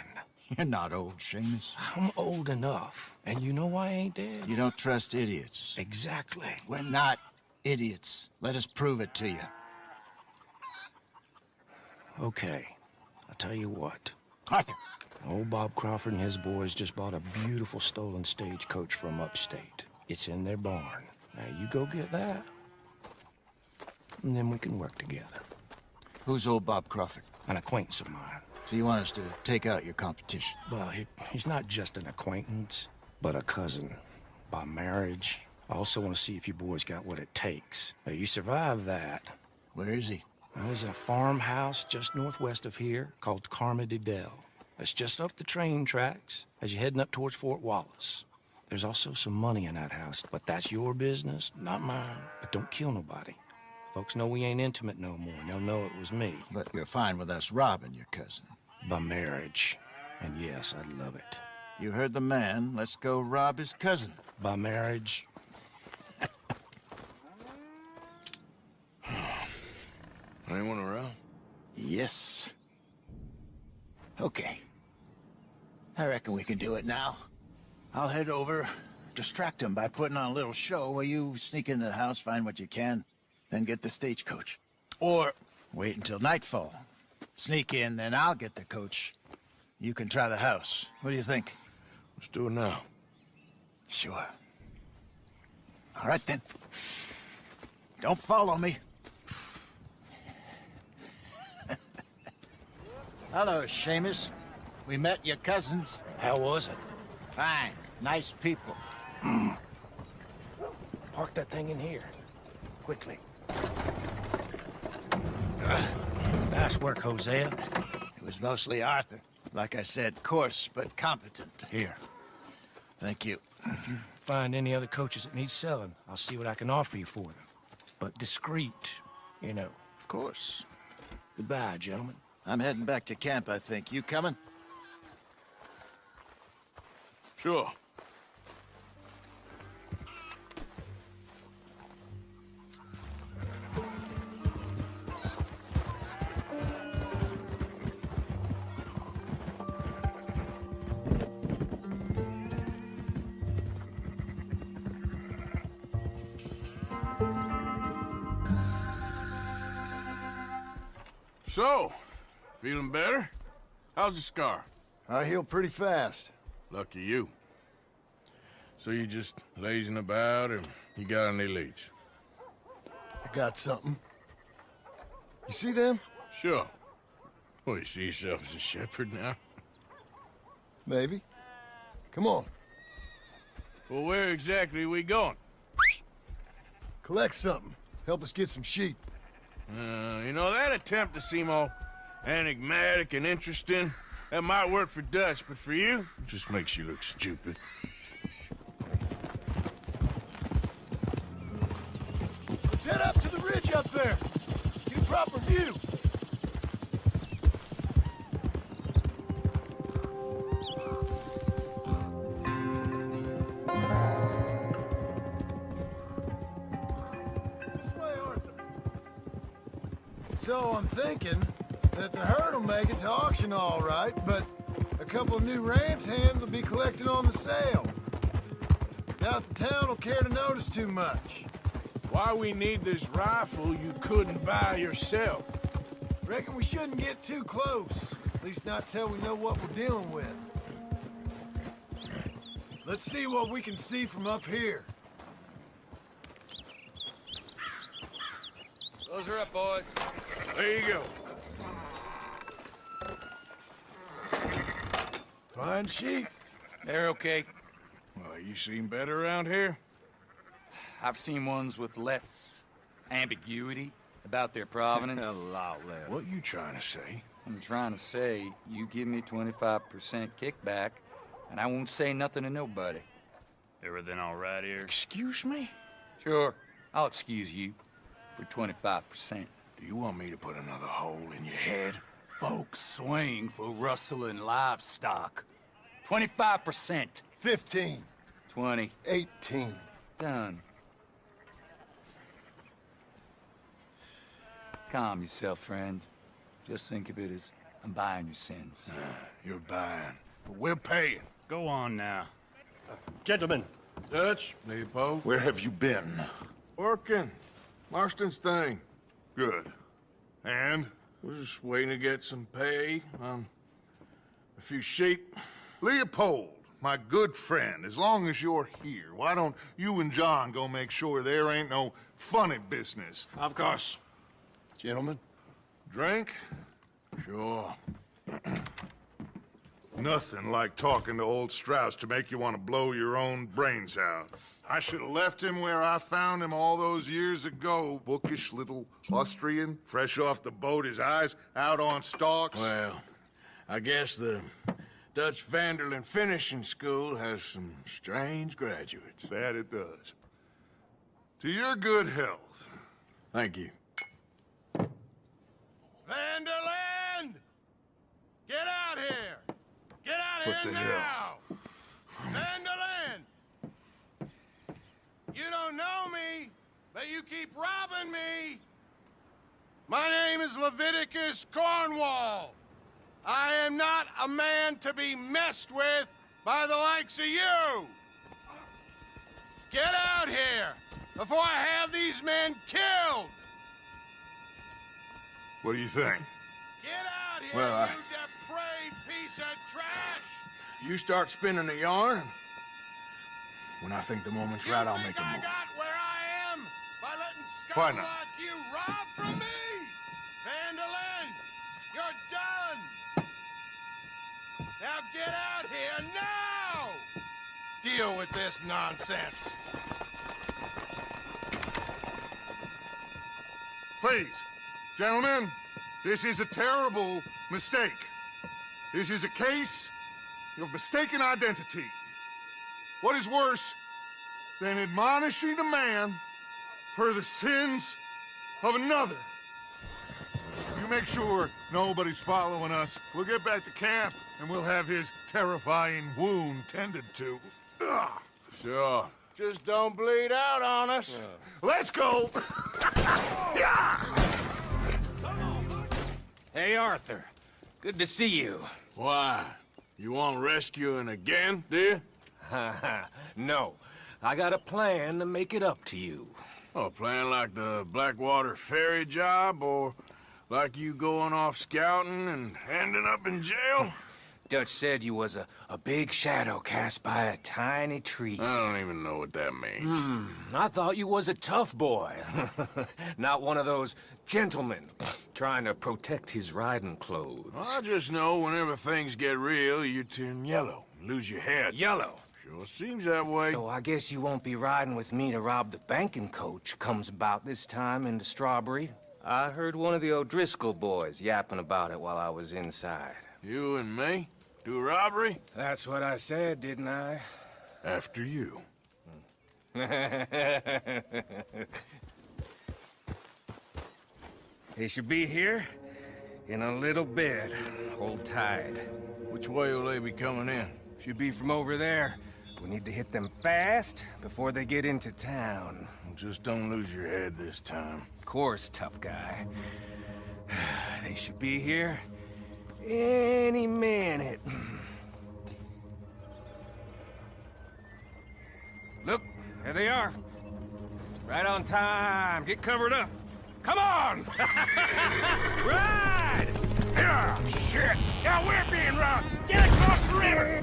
You're not old, Seamus. I'm old enough. And you know I ain't dead. You don't trust idiots. Exactly. We're not idiots. Let us prove it to you. Okay. I'll tell you what. Arthur. Old Bob Crawford and his boys just bought a beautiful stolen stagecoach from upstate. It's in their barn. Now you go get that, and then we can work together. Who's old Bob Crawford? An acquaintance of mine. So you want us to take out your competition? Well, he's not just an acquaintance, but a cousin. By marriage. I also want to see if you boys got what it takes. Now, you survive that. Where is he? I was in a farmhouse just northwest of here called Carmody Dell. It's just up the train tracks as you're heading up towards Fort Wallace. There's also some money in that house, but that's your business, not mine. But don't kill nobody. Folks know we ain't intimate no more. They'll know it was me. But you're fine with us robbing your cousin. By marriage. And yes, I'd love it. You heard the man. Let's go rob his cousin. By marriage. Anyone around? Yes. Okay. I reckon we can do it now. I'll head over, distract him by putting on a little show while you sneak into the house, find what you can, then get the stagecoach. Or wait until nightfall. Sneak in, then I'll get the coach. You can try the house. What do you think? Let's do it now. Sure. All right, then. Don't follow me. Hello, Seamus. We met your cousins. How was it? Fine. Nice people. Park that thing in here. Quickly. Nice work, Hosea. It was mostly Arthur. Like I said, coarse but competent. Here. Thank you. If you find any other coaches that need selling, I'll see what I can offer you for them. But discreet, you know. Of course. Goodbye, gentlemen. I'm heading back to camp, I think. You coming? Sure. So, feeling better? How's the scar? I heal pretty fast. Lucky you. So you just lazing about, or you got any leads? I got something. You see them? Sure. Well, you see yourself as a shepherd now? Maybe. Come on. Well, where exactly are we going? Collect something. help us get some sheep. You know, that attempt to seem all enigmatic and interesting, that might work for Dutch, but for you, it just makes you look stupid. Let's head up to the ridge up there. Get a proper view. So I'm thinking that the herd will make it to auction all right, but a couple of new ranch hands will be collecting on the sale. Doubt the town will care to notice too much. Why we need this rifle you couldn't buy yourself? Reckon we shouldn't get too close. At least not till we know what we're dealing with. Let's see what we can see from up here. Those are up, boys. There you go. Fine sheep. They're okay. Well, you seem better around here? I've seen ones with less ambiguity about their provenance. A lot less. What you trying to say? I'm trying to say, you give me 25% kickback, and I won't say nothing to nobody. Everything all right here? Excuse me? Sure, I'll excuse you for 25%. Do you want me to put another hole in your head? Folks swing for rustling livestock. 25%. 15. 20. 18. Done. Calm yourself, friend. Just think of it as I'm buying your sins. You're buying, but we're paying. Go on now. Gentlemen. Dutch, Leopold. Where have you been? Working. Marston's thing. Good. And? We're just waiting to get some pay on a few sheep. Leopold, my good friend, as long as you're here, why don't you and John go make sure there ain't no funny business? Of course. Gentlemen. Drink? Sure. Nothing like talking to old Strauss to make you want to blow your own brains out. I should have left him where I found him all those years ago. Bookish little Austrian, fresh off the boat, his eyes out on stalks. Well, I guess the Dutch Vanderlyn Finishing School has some strange graduates. That it does. To your good health. Thank you. Vanderland! Get out here! Get out What here the now! hell? Vanderland! You don't know me, but you keep robbing me! My name is Leviticus Cornwall. I am not a man to be messed with by the likes of you! Get out here before I have these men killed! What do you think? Get out here, Well, you depraved piece of trash! You start spinning the yarn. When I think the moment's right, I'll make a I move. got where I am by letting Why scum not? like you rob from me! Vanderlyn, you're done! Now get out here now! Deal with this nonsense. Please, gentlemen, this is a terrible mistake. This is a case of mistaken identity. What is worse than admonishing a man for the sins of another? You make sure nobody's following us. We'll get back to camp, and we'll have his terrifying wound tended to. Ugh. Sure. Just don't bleed out on us. Let's go! Hey, Arthur. Good to see you. Why? You want rescuing again, do you? No. I got a plan to make it up to you. Oh, a plan like the Blackwater ferry job, or like you going off scouting and ending up in jail? Dutch said you was a big shadow cast by a tiny tree. I don't even know what that means. I thought you was a tough boy. Not one of those gentlemen trying to protect his riding clothes. I just know whenever things get real, you turn yellow, lose your head. Yellow? Sure seems that way. So I guess you won't be riding with me to rob the banking coach comes about this time into Strawberry. I heard one of the O'Driscoll boys yapping about it while I was inside. You and me? Do a robbery? That's what I said, didn't I? After you. They should be here in a little bit. Hold tight. Which way will they be coming in? Should be from over there. We need to hit them fast before they get into town. Just don't lose your head this time. Of course, tough guy. They should be here any minute. Look, there they are. Right on time. Get covered up. Come on! Ride! Yeah, shit! Yeah, we're being robbed! Get across the river!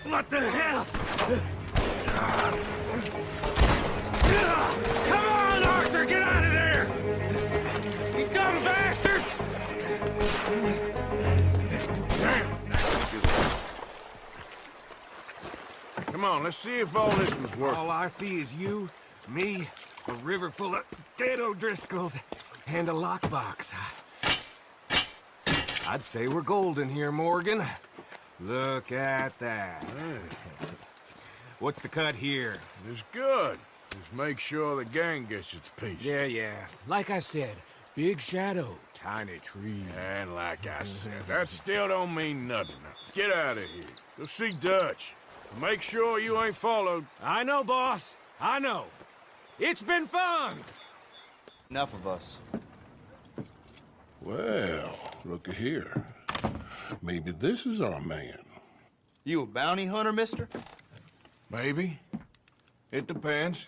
What the hell? Come on, Arthur! Get out of there! You dumb bastards! Come on, let's see if all this was worth it. All I see is you, me, a river full of dead O'Driscolls, and a lockbox. I'd say we're golden here, Morgan. Look at that. What's the cut here? It's good. Just make sure the gang gets its piece. Yeah. Like I said, big shadow, tiny tree. And like I said, that still don't mean nothing. Get out of here. Go see Dutch. Make sure you ain't followed. I know, boss. I know. It's been fun. Enough of us. Well, looky here. Maybe this is our man. You a bounty hunter, mister? Maybe. It depends.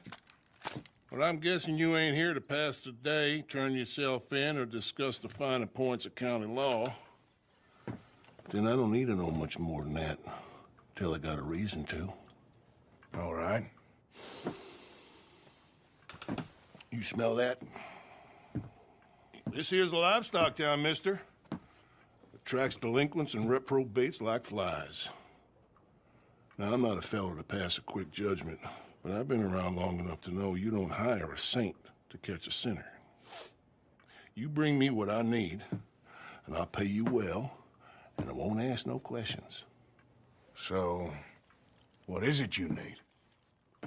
Well, I'm guessing you ain't here to pass the day, turn yourself in, or discuss the finer points of county law. Then I don't need to know much more than that, till I got a reason to. All right. You smell that? This here's a livestock town, mister. Attracts delinquents and reprobates like flies. Now, I'm not a fellow to pass a quick judgment, but I've been around long enough to know you don't hire a saint to catch a sinner. You bring me what I need, and I'll pay you well, and I won't ask no questions. So, what is it you need?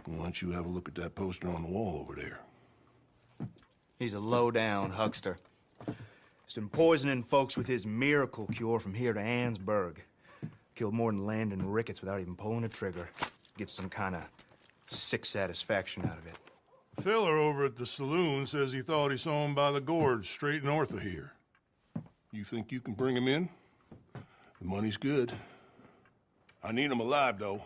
Why don't you have a look at that poster on the wall over there? He's a low-down huckster. He's been poisoning folks with his miracle cure from here to Annesburg. Killed more than Landon Ricketts without even pulling a trigger. Gets some kind of sick satisfaction out of it. Feller over at the saloon says he thought he saw him by the gorge straight north of here. You think you can bring him in? The money's good. I need him alive, though.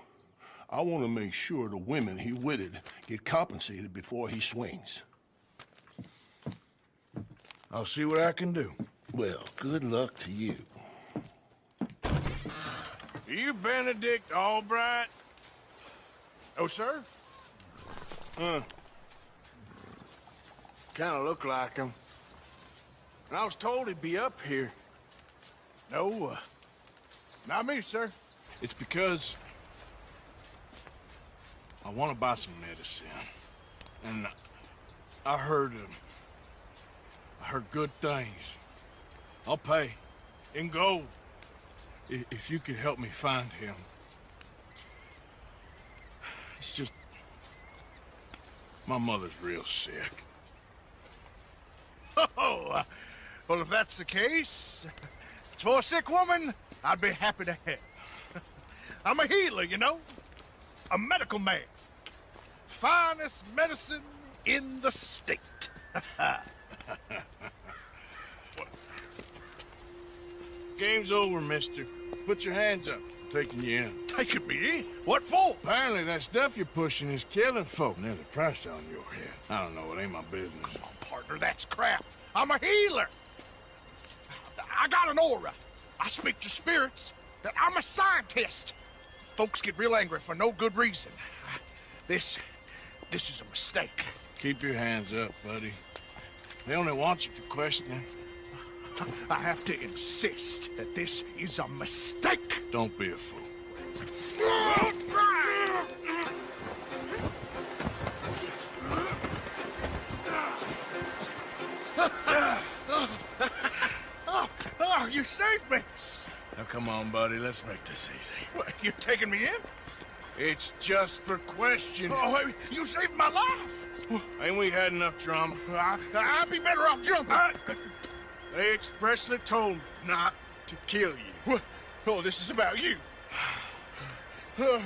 I want to make sure the women he witted get compensated before he swings. I'll see what I can do. Well, good luck to you. Are you Benedict Albright? Oh, sir? Kind of look like him. And I was told he'd be up here. No, not me, sir. It's because I want to buy some medicine. And I heard good things. I'll pay in gold if you could help me find him. It's just my mother's real sick. Oh, well, if that's the case, if it's for a sick woman, I'd be happy to help. I'm a healer, you know? A medical man. Finest medicine in the state. Game's over, mister. Put your hands up. I'm taking you in. Taking me in? What for? Apparently that stuff you're pushing is killing folk. And there's a price on your head. I don't know. It ain't my business. Come on, partner. That's crap. I'm a healer. I got an aura. I speak to spirits. I'm a scientist. Folks get real angry for no good reason. This is a mistake. Keep your hands up, buddy. They only want you for questioning. I have to insist that this is a mistake. Don't be a fool. Oh, you saved me. Now come on, buddy. Let's make this easy. What, you're taking me in? It's just for questioning. Oh, you saved my life. Ain't we had enough drama? I'd be better off jumping. They expressly told me not to kill you. Oh, this is about you.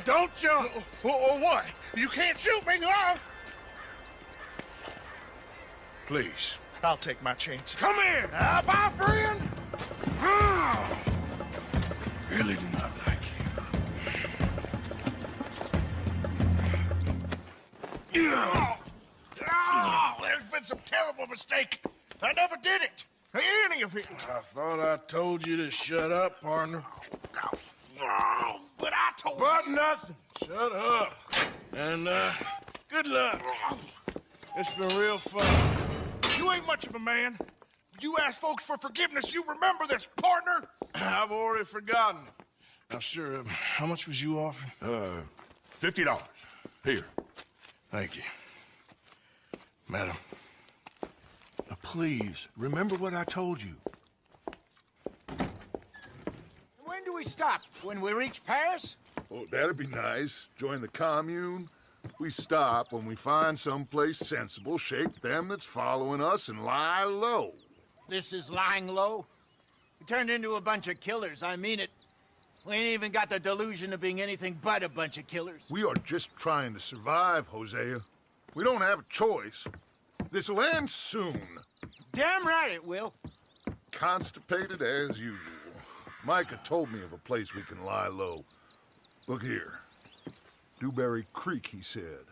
Don't jump! Or what? You can't shoot me, huh? Please. I'll take my chance. Come here! Bye, friend! Really do not like you. Oh, there's been some terrible mistake. I never did it. Any of it. I thought I told you to shut up, partner. Oh, but I told you. But nothing. Shut up. And, good luck. It's been real fun. You ain't much of a man. You ask folks for forgiveness, you remember this, partner? I've already forgotten. Now, sure, how much was you offering? $50. Here. Thank you. Madam. Please, remember what I told you. When do we stop? When we reach Paris? Oh, that'd be nice. Join the commune. We stop when we find someplace sensible, shake them that's following us, and lie low. This is lying low? We turned into a bunch of killers, I mean it. We ain't even got the delusion of being anything but a bunch of killers. We are just trying to survive, Hosea. We don't have a choice. This'll end soon. Damn right it will. Constipated as usual. Micah told me of a place we can lie low. Look here. Dewberry Creek, he said.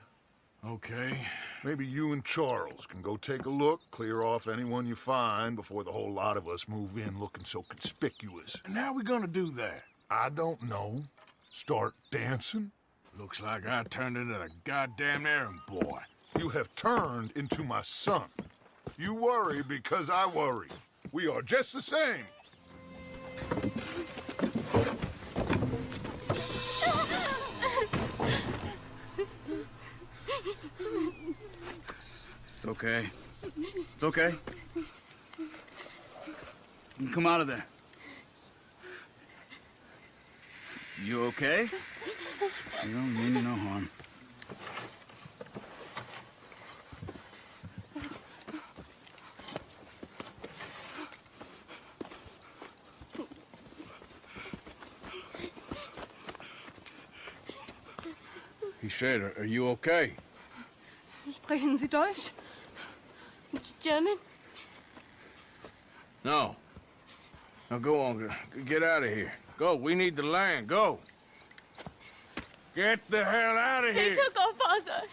Okay. Maybe you and Charles can go take a look, clear off anyone you find before the whole lot of us move in looking so conspicuous. And how are we gonna do that? I don't know. Start dancing? Looks like I turned into the goddamn errand boy. You have turned into my son. You worry because I worry. We are just the same. It's okay. It's okay. You can come out of there. You okay? You don't mean you no harm. He said, are you okay? Sprechen Sie Deutsch? German? No. Now go on, get out of here. Go, we need the land, go. Get the hell out of They here. took our father.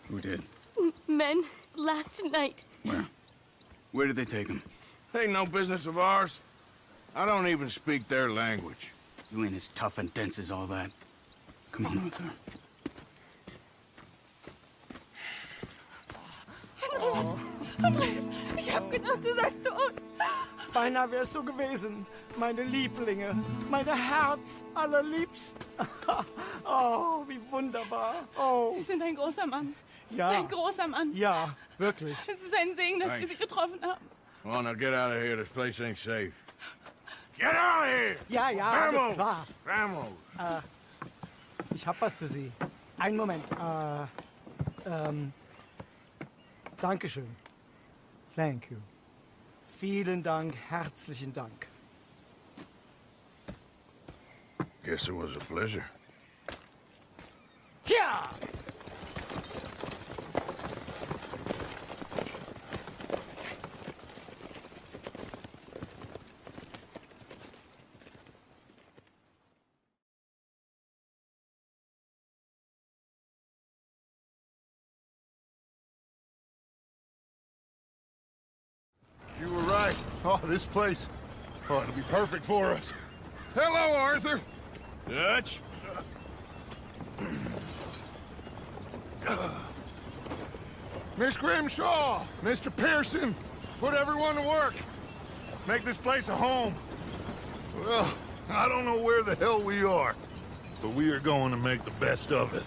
Who did? Men, last night. Where? Where did they take him? Ain't no business of ours. I don't even speak their language. You ain't as tough and dense as all that. Come on, Arthur. Andreas, ich hab gedacht, du seist tot. Beinahe wärst du gewesen, meine Lieblinge, meine Herz allerliebsten. Oh, wie wunderbar. Oh. Sie sind ein großer Mann. Ja. Ein großer Mann. Ja, wirklich. Es ist ein Segen, dass wir Thanks. Sie getroffen haben. Come on, now get out of here. This place ain't safe. Get out of here! Ja, ja, Vamos! alles klar. Vamos! Ich hab was für Sie. Einen Moment. Dankeschön. Thank you. Vielen Dank, herzlichen Dank. Guess it was a pleasure. Ja! You were right. Oh, this place. Oh, it'll be perfect for us. Hello, Arthur. Dutch? Miss Grimshaw, Mr. Pearson, Put everyone to work. Make this place a home. Well, I don't know where the hell we are, but we are going to make the best of it.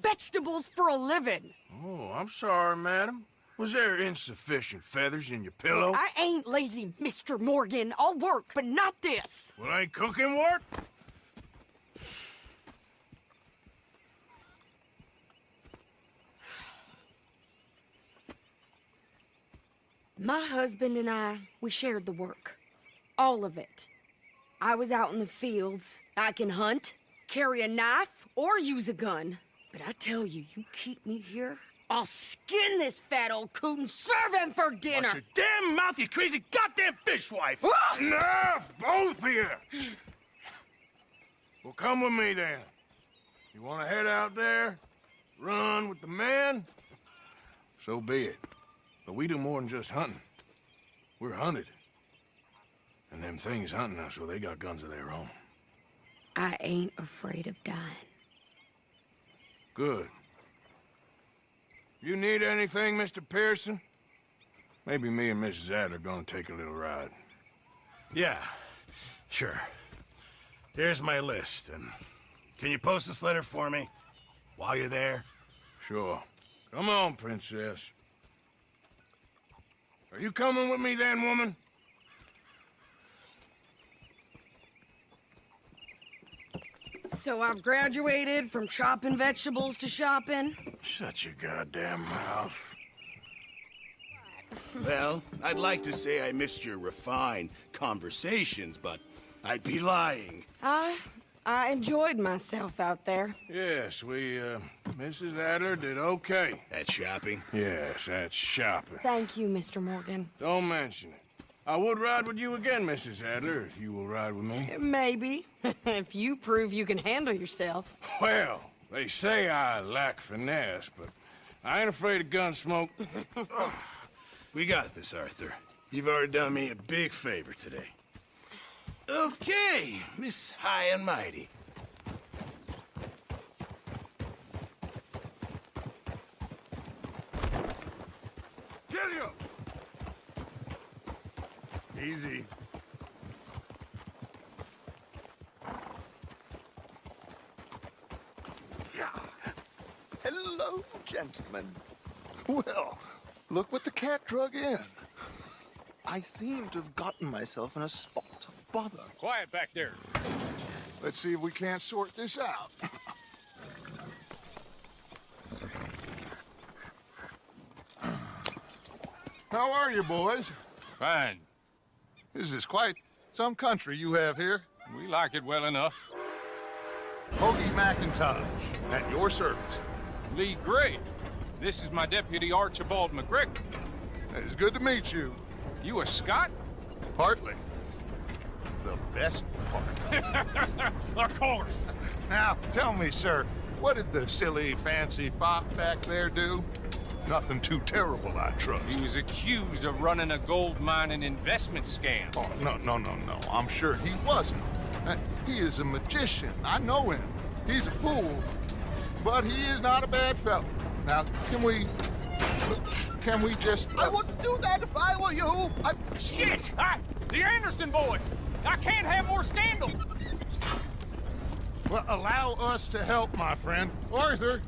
Vegetables for a living. Oh, I'm sorry, madam. Was there insufficient feathers in your pillow? I ain't lazy, Mr. Morgan. I'll work, but not this. Well, ain't cooking work? My husband and I, we shared the work. All of it. I was out in the fields. I can hunt, carry a knife, or use a gun. But I tell you, you keep me here, I'll skin this fat old coot and serve him for dinner. Watch your damn mouth, you crazy goddamn fishwife! Ah! Enough, both of you! Well, come with me then. You want to head out there, run with the men? So be it. But we do more than just hunting. We're hunted. And them things hunting us, well, they got guns of their own. I ain't afraid of dying. Good. You need anything, Mr. Pearson? Maybe me and Mrs. Adler gonna take a little ride. Yeah, sure. Here's my list, and can you post this letter for me while you're there? Sure. Come on, Princess. Are you coming with me then, woman? So I've graduated from chopping vegetables to shopping. Shut your goddamn mouth. Well, I'd like to say I missed your refined conversations, but I'd be lying. I enjoyed myself out there. Yes, Mrs. Adler did okay. At shopping? Yes, that's shopping. Thank you, Mr. Morgan. Don't mention it. I would ride with you again, Mrs. Adler, if you will ride with me. Maybe, if you prove you can handle yourself. Well, they say I lack finesse, but I ain't afraid of gun smoke. We got this, Arthur. You've already done me a big favor today. Okay, Miss High and Mighty. Gideon! Easy. Hello, gentlemen. Well, look what the cat drug in. I seem to have gotten myself in a spot of bother. Quiet back there. Let's see if we can't sort this out. How are you, boys? Fine. This is quite some country you have here. We like it well enough. Hoagie McIntosh, at your service. Lee Gray. This is my deputy, Archibald McGregor. It's good to meet you. You a Scot? Partly. The best part. Of course. Now, tell me, sir, what did the silly, fancy fop back there do? Nothing too terrible, I trust. He was accused of running a gold mine and investment scam. Oh, no. I'm sure he wasn't. He is a magician. I know him. He's a fool, but he is not a bad fellow. Now, can we just... I wouldn't do that if I were you. Shit! The Anderson boys! I can't have more scandal! Well, allow us to help, my friend. Arthur!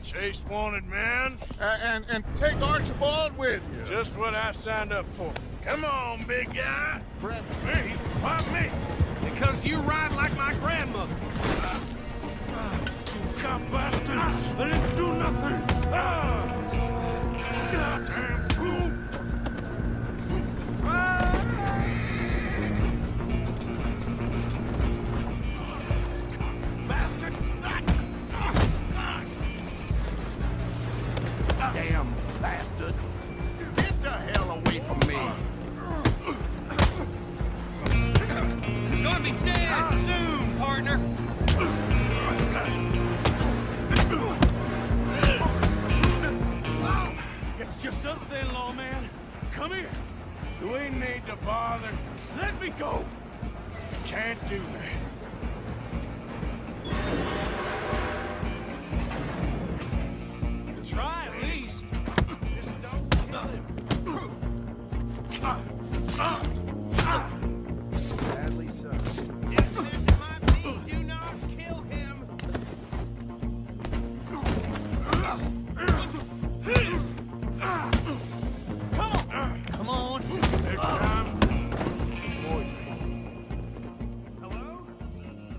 Chase wanted man. And take Archibald with you. Just what I signed up for. Come on, big guy. Me? Why me? Because you ride like my grandmother. You come bastard! I didn't do nothing! God damn Coming soon, partner. It's just us then, lawman. Come here. You ain't need to bother. Let me go. Can't do that. Try at least. Sadly so. Do not kill him. Come on. Next time. Hello?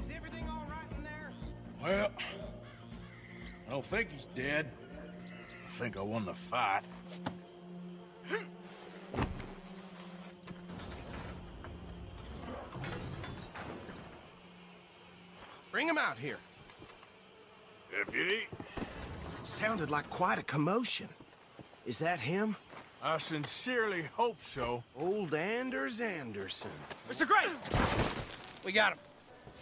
Is everything all right in there? Well, I don't think he's dead. I think I won the fight. Bring him out here. Deputy? Sounded like quite a commotion. Is that him? I sincerely hope so. Old Anders Anderson. Mr. Gray! We got him.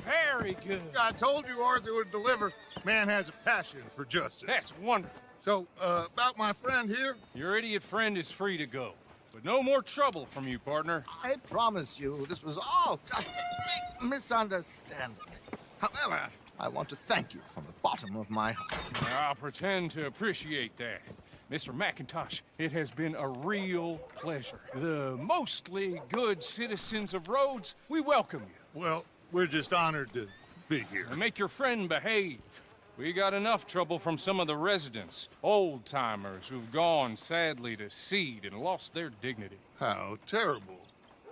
Very good. I told you Arthur would deliver. Man has a passion for justice. That's wonderful. So, about my friend here? Your idiot friend is free to go. But no more trouble from you, partner. I promise you, this was all just a big misunderstanding. However, I want to thank you from the bottom of my heart. I'll pretend to appreciate that. Mr. McIntosh, it has been a real pleasure. The mostly good citizens of Rhodes, we welcome you. Well, we're just honored to be here. And make your friend behave. We got enough trouble from some of the residents, old-timers who've gone, sadly, to seed and lost their dignity. How terrible.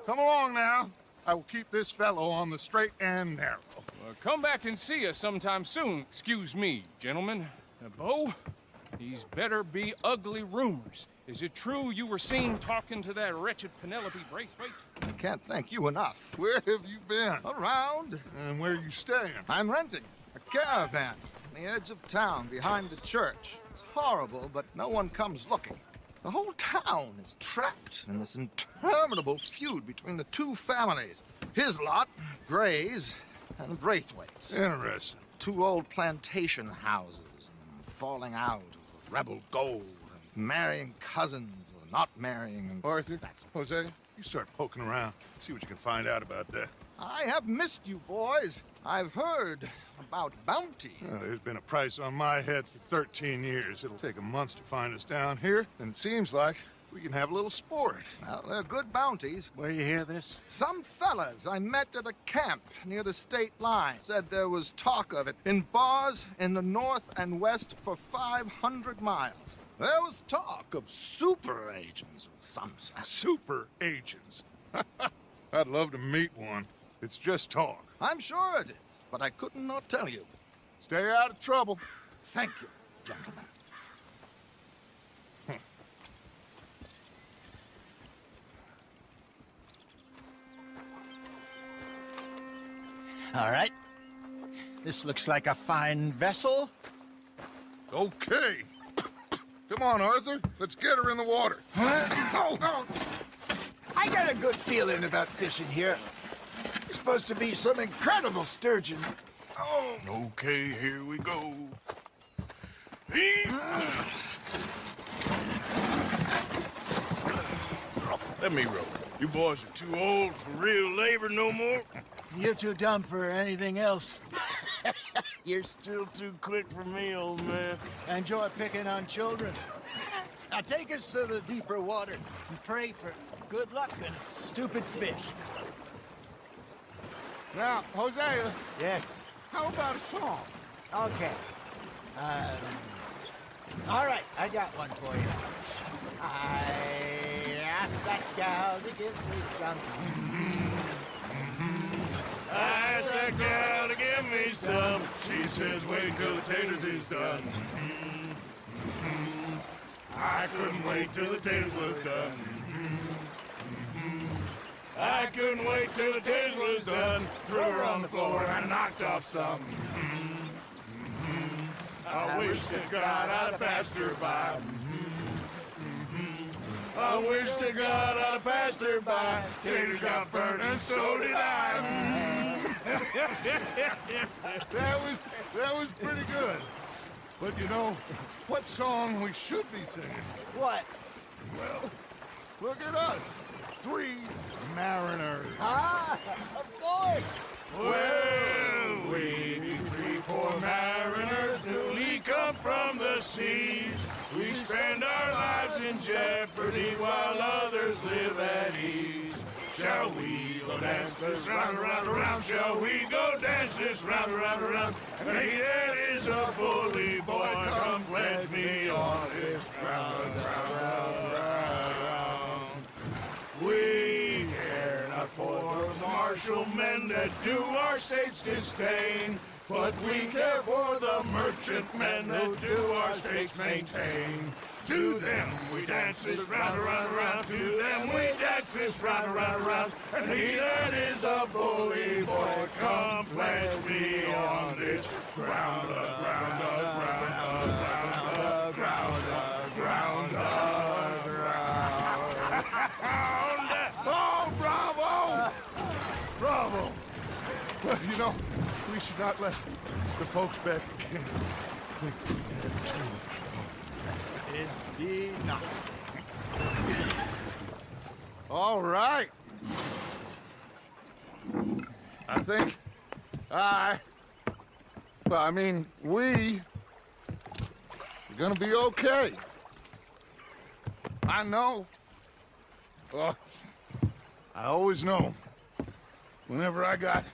Come along now. I will keep this fellow on the straight and narrow. Well, come back and see us sometime soon. Excuse me, gentlemen. Bo, these better be ugly rumors. Is it true you were seen talking to that wretched Penelope Braithwaite? I can't thank you enough. Where have you been? Around. And where are you staying? I'm renting a caravan on the edge of town behind the church. It's horrible, but no one comes looking. The whole town is trapped in this interminable feud between the two families. His lot, Gray's, and Braithwaite's. Interesting. Two old plantation houses, and falling out over rebel gold, and marrying cousins or not marrying. And Arthur, Jose, you start poking around. See what you can find out about that. I have missed you, boys. I've heard about bounty. Well, there's been a price on my head for 13 years. It'll take a month to find us down here, and it seems like we can have a little sport. Well, they're good bounties. Where you hear this? Some fellas I met at a camp near the state line said there was talk of it in bars in the north and west for 500 miles. There was talk of super agents, some said. Super agents? I'd love to meet one. It's just talk. I'm sure it is, but I couldn't not tell you. Stay out of trouble. Thank you, gentlemen. All right. This looks like a fine vessel. Okay. Come on, Arthur. Let's get her in the water. Oh. I got a good feeling about fishing here. It's supposed to be some incredible sturgeon. Oh. Okay, here we go. Let me row. You boys are too old for real labor no more. You're too dumb for anything else. You're still too quick for me, old man. Enjoy picking on children. Now take us to the deeper water and pray for good luck and stupid fish. Now, Hosea. Yes. How about a song? Okay. All right, I got one for you. I asked that gal to give me some. I asked that gal to give me some. She says, wait till the taters is done. I couldn't wait till the taters was done. I couldn't wait till the taters was done. Threw her on the floor and knocked off some. I wish to God I'd have passed her by. I wish to God I'd have passed her by. Taters got burned and so did I. That was pretty good. But you know, what song we should be singing? What? Well, look at us. 3 mariners. Ah, of course. Well, we be 3 poor mariners newly come from the seas. We spend our lives in jeopardy while others live at ease. Shall we go dance this round, around, around? Shall we go dance this round, around, around? And he that is a bully boy, come pledge me on this ground, round, round, round. We care not for the martial men that do our states disdain, but we care for the merchant men that do our states maintain. To them we dance this round, around, around. To them we dance this round, around, around. And he that is a bully boy, come pledge me on this ground, ground, ground, ground, ground, ground, ground. Oh, bravo! Bravo! Well, you know, we should not let the folks back at camp think we had too much fun. Indeed not. All right. I think we are gonna be okay. I know. I always know. Whenever I got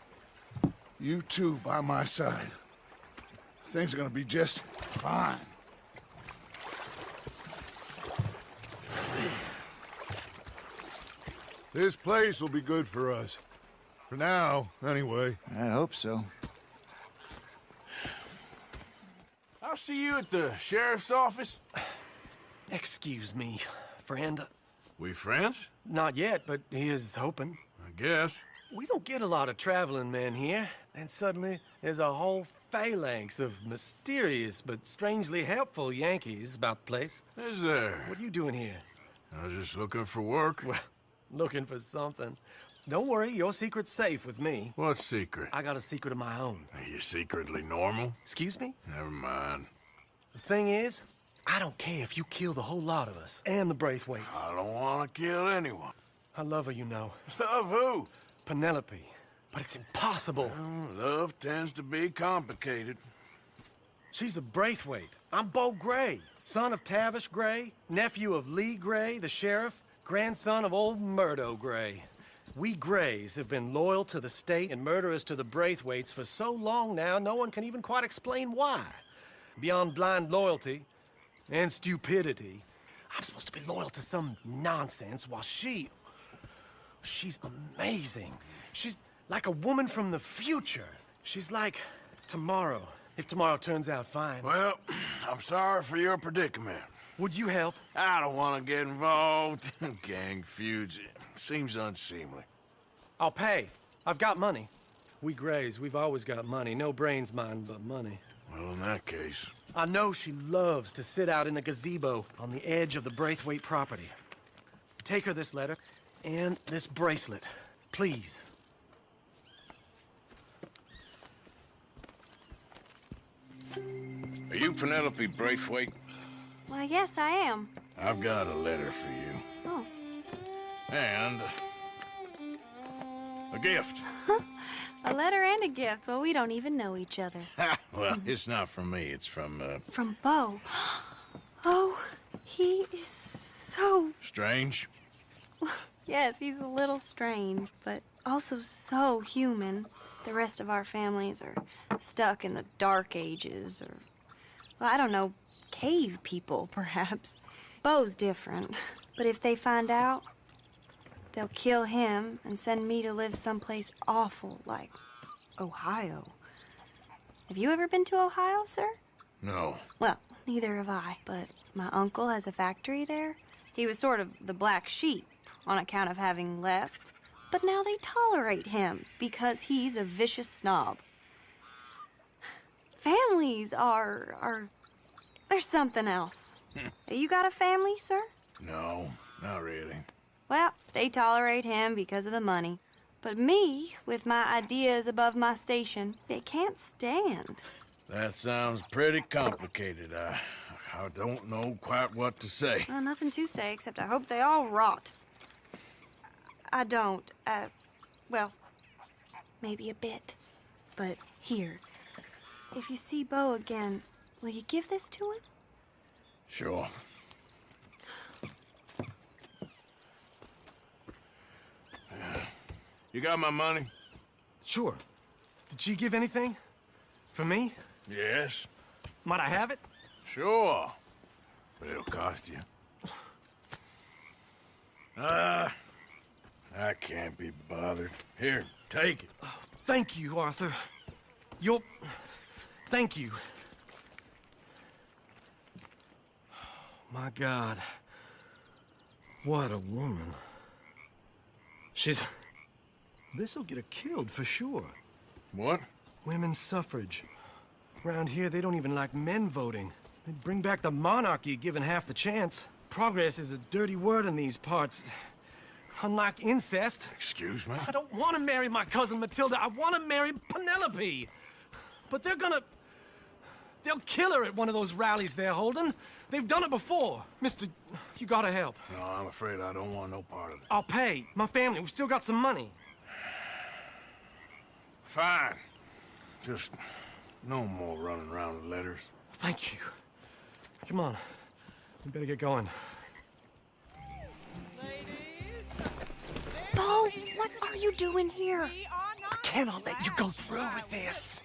you two by my side, things are gonna be just fine. This place will be good for us. For now, anyway. I hope so. I'll see you at the sheriff's office. Excuse me, friend. We friends? Not yet, but he is hoping. I guess. We don't get a lot of traveling men here, and suddenly there's a whole phalanx of mysterious but strangely helpful Yankees about the place. Is there? What are you doing here? I was just looking for work. Well, looking for something. Don't worry, your secret's safe with me. What secret? I got a secret of my own. Are you secretly normal? Excuse me? Never mind. The thing is, I don't care if you kill the whole lot of us and the Braithwaites. I don't want to kill anyone. I love her, you know. Love who? Penelope. But it's impossible. Well, love tends to be complicated. She's a Braithwaite. I'm Beau Gray, son of Tavish Gray, nephew of Lee Gray, the sheriff, grandson of old Murdo Gray. We Grays have been loyal to the state and murderous to the Braithwaites for so long now, no one can even quite explain why. Beyond blind loyalty and stupidity, I'm supposed to be loyal to some nonsense while she's amazing. She's like a woman from the future. She's like tomorrow, if tomorrow turns out fine. Well, I'm sorry for your predicament. Would you help? I don't want to get involved in gang feuds. It seems unseemly. I'll pay. I've got money. We Grays, we've always got money. No brains, mind, but money. Well, in that case... I know she loves to sit out in the gazebo on the edge of the Braithwaite property. Take her this letter and this bracelet, please. Are you Penelope Braithwaite? Why, yes, I am. I've got a letter for you. Oh. And... a gift. A letter and a gift. Well, we don't even know each other. Well, it's not from me. It's from, From Beau. Oh, he is so... Strange? Yes, he's a little strange, but also so human. The rest of our families are stuck in the Dark Ages, or... well, I don't know, cave people, perhaps. Beau's different. But if they find out, they'll kill him and send me to live someplace awful like Ohio. Have you ever been to Ohio, sir? No. Well, neither have I, but my uncle has a factory there. He was sort of the black sheep on account of having left, but now they tolerate him because he's a vicious snob. Families are there's something else. You got a family, sir? No, not really. Well, they tolerate him because of the money. But me, with my ideas above my station, they can't stand. That sounds pretty complicated. I don't know quite what to say. Well, nothing to say, except I hope they all rot. I don't. Well, maybe a bit. But here, if you see Beau again, will you give this to him? Sure. You got my money? Sure. Did she give anything? For me? Yes. Might I have it? Sure. But it'll cost you. I can't be bothered. Here, take it. Oh, thank you, Arthur. Thank you. My God. What a woman. This'll get her killed for sure. What? Women's suffrage. Around here, they don't even like men voting. They'd bring back the monarchy given half the chance. Progress is a dirty word in these parts. Unlike incest. Excuse me? I don't want to marry my cousin Matilda. I want to marry Penelope. But they'll kill her at one of those rallies they're holding. They've done it before. Mister, you gotta help. No, I'm afraid I don't want no part of it. I'll pay. My family, we've still got some money. Fine. Just no more running around with letters. Thank you. Come on. We better get going. Beau, what are you doing here? I cannot let you go through with this.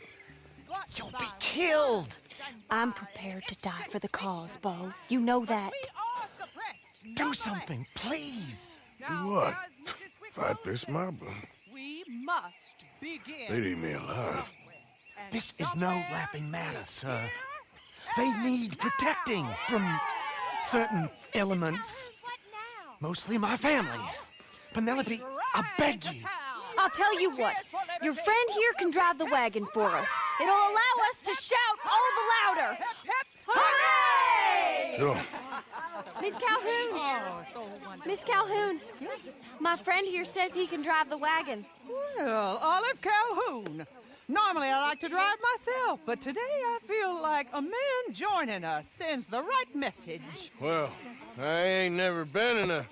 You'll be killed. I'm prepared to die for the cause, Beau. You know that. Do something, please. Do what? Fight this mob? We must begin. They'd eat me alive. This is no laughing matter, sir. They need protecting from certain elements. Mostly my family. Penelope, I beg you. I'll tell you what. Your friend here can drive the wagon for us. It'll allow us to shout all the louder. Hooray! Sure. Miss Calhoun. Miss Calhoun. My friend here says he can drive the wagon. Well, Olive Calhoun. Normally I like to drive myself, but today I feel like a man joining us sends the right message. Well, I ain't never been in a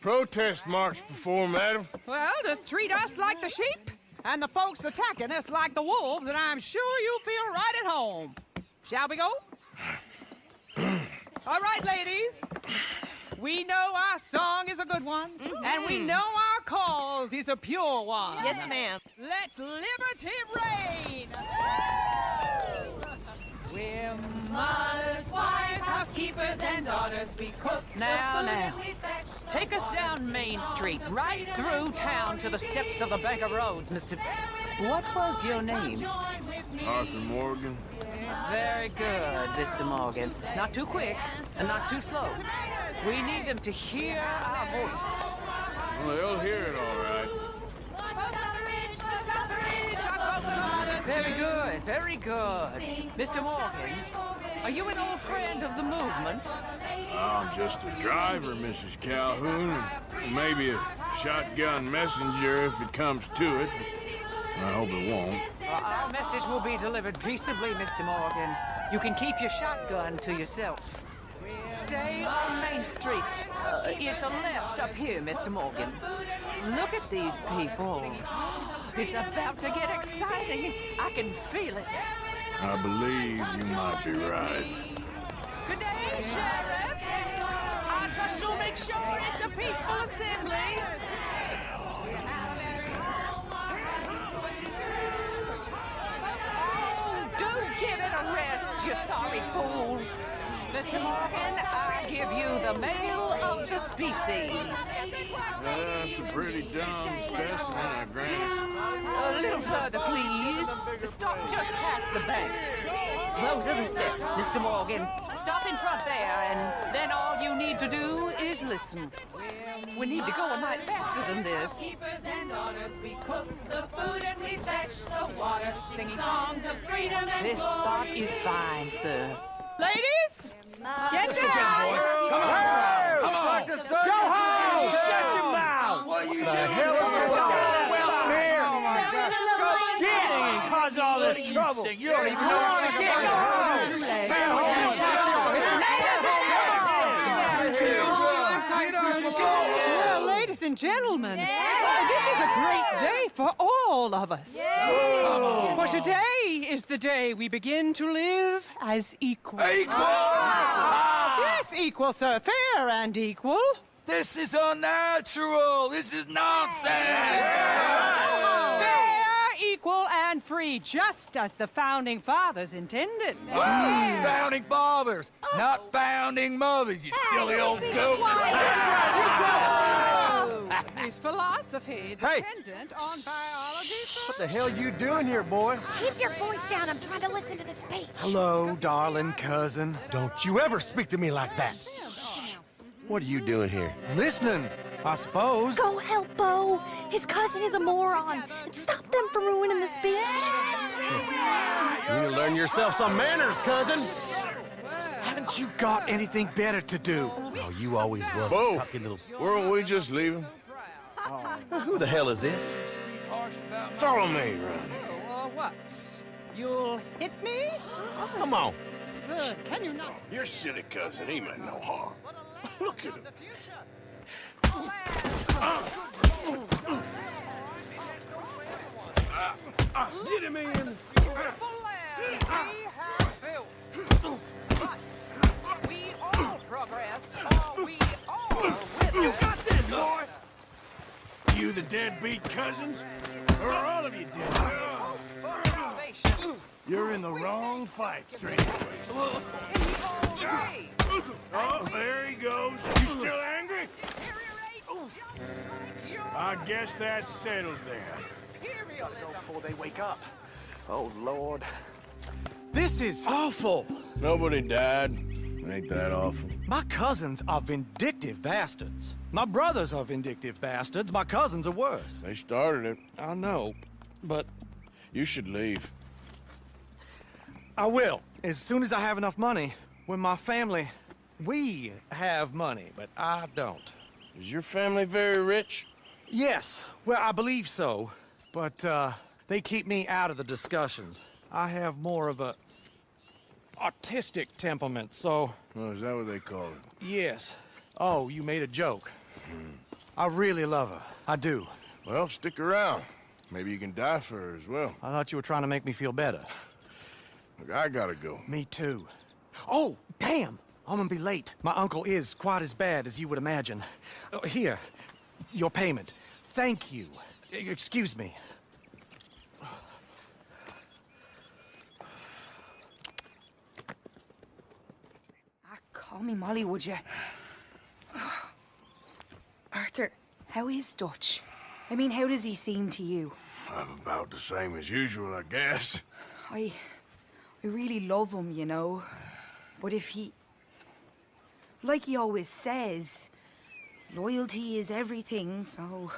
protest march before, madam. Well, just treat us like the sheep, and the folks attacking us like the wolves, and I'm sure you'll feel right at home. Shall we go? All right, ladies. We know our song is a good one, and we know our cause is a pure one. Yes, ma'am. Let liberty reign! We're mothers, wives, housekeepers, and daughters. We cook Now. Take us down Main Street, right through town to the steps of the Bank of Rhodes, Mr. What was your name? Arthur Morgan. Very good, Mr. Morgan. Not too quick and not too slow. We need them to hear our voice. Well, they'll hear it all right. Very good, very good. Mr. Morgan, are you an old friend of the movement? I'm just a driver, Mrs. Calhoun, and maybe a shotgun messenger if it comes to it. I hope it won't. Our message will be delivered peaceably, Mr. Morgan. You can keep your shotgun to yourself. Stay on Main Street. It's a left up here, Mr. Morgan. Look at these people. It's about to get exciting. I can feel it. I believe you might be right. Good day, Sheriff. I trust you'll make sure it's a peaceful assembly. Oh, do give it a rest, you sorry fool. Mr. Morgan, I give you the male of the species. That's a pretty dumb specimen, I grant it. A little further, please. Stop just past the bank. Those are the steps, Mr. Morgan. Stop in front there, and then all you need to do is listen. We need to go a mite faster than this. We cook the food and we fetch the water, singing songs of freedom and This spot is fine, sir. Ladies, get down! Come on! Come on! Go home! Shut your mouth! What the hell is going on? all this trouble? You don't even know what to get. Well, ladies and gentlemen, this is a great day for all of us. For today is the day we begin to live as equals. Yes, equal, sir. Fair and equal. This is unnatural. This is nonsense. Fair, equal, and free, just as the Founding Fathers intended. Founding fathers, not founding mothers, you silly old goat. Is philosophy dependent on biology? What the hell you doing here, boy? Keep your voice down. I'm trying to listen to the speech. Hello, darling cousin. Don't you ever speak to me like that. What are you doing here? Listening, I suppose. Go help Bo. His cousin is a moron. And stop them from ruining the speech. You need to learn yourself some manners, cousin. Haven't you got anything better to do? Oh, you always was Bo, a cocky little... weren't we just leaving? Who the hell is this? Follow me, around here. What? You'll hit me? Come on. Sir, can you not? Your silly cousin, he meant no harm. Look at him. Get him in. We all progress, or we all wither. You got this, boy. You the deadbeat cousins? Or are all of you dead? You're in the wrong fight, stranger. Oh, there he goes. You still angry? I guess that's settled then. Before they wake up. Oh, Lord. This is awful. Nobody died. Ain't that awful? My cousins are vindictive bastards. My brothers are vindictive bastards. My cousins are worse. They started it. I know, but You should leave. I will. As soon as I have enough money. When my family... We have money, but I don't. Is your family very rich? Yes. Well, I believe so. But, they keep me out of the discussions. I have more of a... artistic temperament, so... Oh, is that what they call it? Yes. Oh, you made a joke. I really love her. I do. Well, stick around. Maybe you can die for her as well. I thought you were trying to make me feel better. Look, I gotta go. Me too. Oh, damn! I'm gonna be late. My uncle is quite as bad as you would imagine. Here, your payment. Thank you. Excuse me. Call me Molly, would you? Arthur, how is Dutch? I mean, how does he seem to you? I'm about the same as usual, I guess. I really love him, you know. But if he... Like he always says, loyalty is everything, so...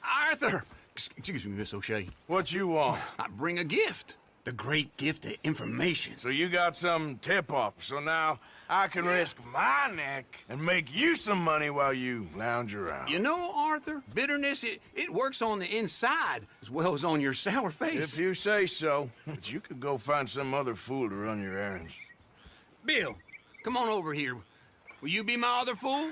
Arthur! Excuse me, Miss O'Shea. What you want? I bring a gift. The great gift of information. So you got some tip-off, so now I can risk my neck and make you some money while you lounge around. You know, Arthur, bitterness, it works on the inside as well as on your sour face. If you say so. But you could go find some other fool to run your errands. Bill, come on over here. Will you be my other fool?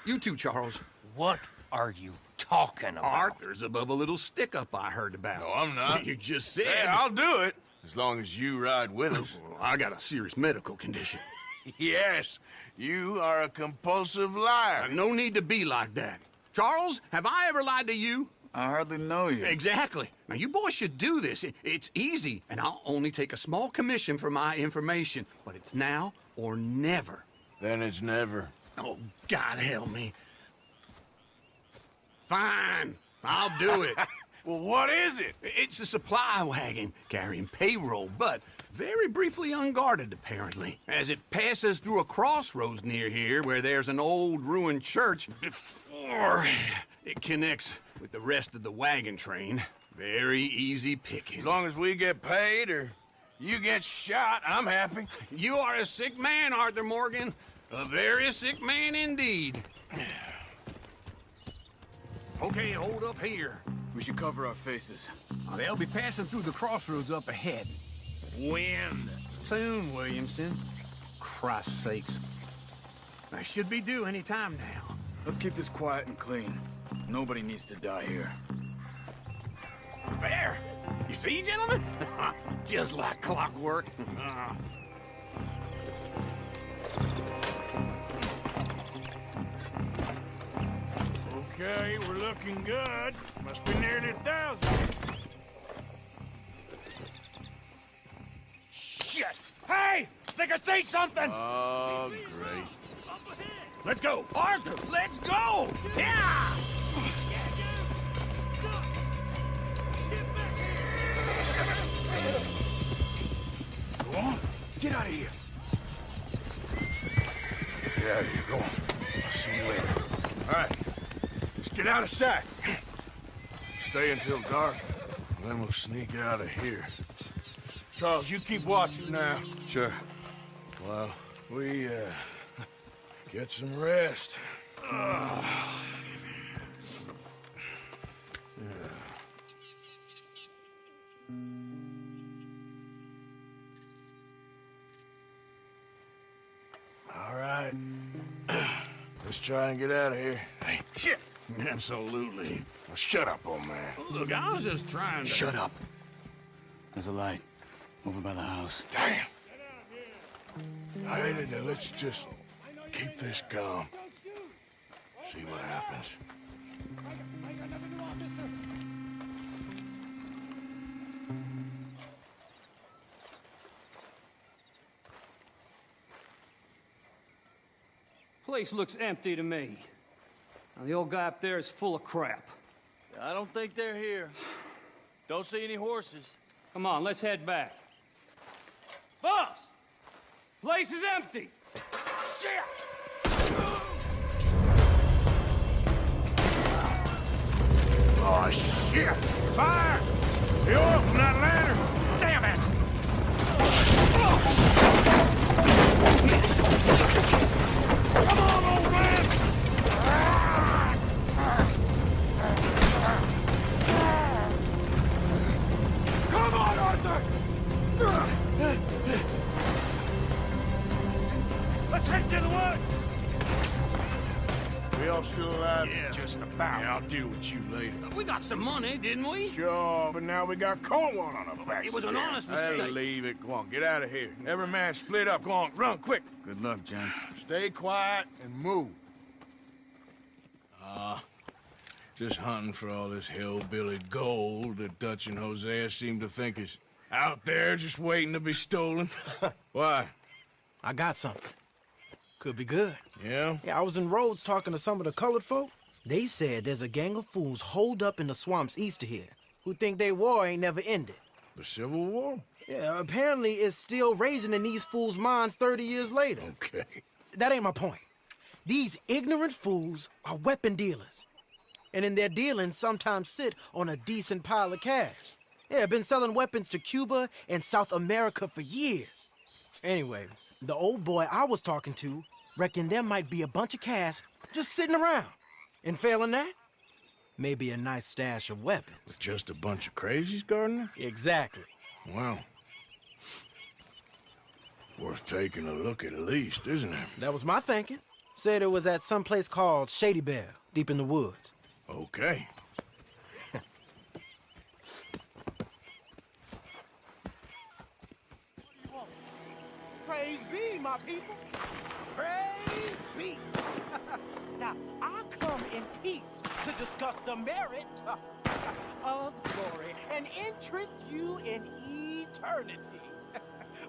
You too, Charles. What are you talking about? Arthur's above a little stick-up I heard about. No, I'm not. You just said... Hey, I'll do it, as long as you ride with us. I got a serious medical condition. Yes, you are a compulsive liar. No need to be like that. Charles, have I ever lied to you? I hardly know you. Exactly. Now, you boys should do this. It's easy, and I'll only take a small commission for my information. But it's now or never. Then it's never. Oh, God help me. Fine. I'll do it. Well, what is it? It's a supply wagon carrying payroll, but very briefly unguarded, apparently. As it passes through a crossroads near here where there's an old ruined church before it connects with the rest of the wagon train. Very easy pickings. As long as we get paid or you get shot, I'm happy. You are a sick man, Arthur Morgan. A very sick man indeed. Okay, hold up here. We should cover our faces. They'll be passing through the crossroads up ahead. Wind. Soon, Williamson. Christ's sakes. I should be due any time now. Let's keep this quiet and clean. Nobody needs to die here. There! You see, gentlemen? Just like clockwork. Okay, we're looking good. Must be nearly 1,000. Shit! Hey! Think I see something! Oh, great. Let's go! Arthur, let's go! Yeah! Go on. Get out of here. Get out of here. Go on. I'll see you later. All right. Let's get out of sight. Stay until dark, and then we'll sneak out of here. Charles, you keep watching now. Sure. Well, we, get some rest. All right. Let's try and get out of here. Hey, shit! Absolutely. Now, shut up, old man. Look, I was just trying to... Shut up. There's a light over by the house. Damn! I hate it. Now let's just keep this calm. See what happens. Place looks empty to me. Now, the old guy up there is full of crap. I don't think they're here. Don't see any horses. Come on, let's head back. Boss! Place is empty! Shit! Oh, shit! Fire! The oil from that lantern! Damn it! Come on, old man! Come on, Arthur! Let's head to the woods! We all still alive? Yeah. Just about. Yeah, I'll deal with you later. We got some money, didn't we? Sure, but now we got Cornwall on our backs. It was an again. honest I'll mistake. leave it. Go on, get out of here. Every man split up. Go on, run, quick. Good luck, gents. Stay quiet and move. Just hunting for all this hillbilly gold that Dutch and Hosea seem to think is out there just waiting to be stolen. Why? I got something. Could be good. Yeah? Yeah, I was in Rhodes talking to some of the colored folk. They said there's a gang of fools holed up in the swamps east of here who think their war ain't never ended. The Civil War? Yeah, apparently it's still raging in these fools' minds 30 years later. Okay. That ain't my point. These ignorant fools are weapon dealers. And in their dealing sometimes sit on a decent pile of cash. Yeah, been selling weapons to Cuba and South America for years. Anyway, the old boy I was talking to reckoned there might be a bunch of cash just sitting around. And failing that, maybe a nice stash of weapons. With just a bunch of crazies, Gardner? Exactly. Well, worth taking a look at least, isn't it? That was my thinking. Said it was at some place called Shady Belle, deep in the woods. Okay. Praise be, my people. Praise be. Now, I come in peace to discuss the merit of glory and interest you in eternity.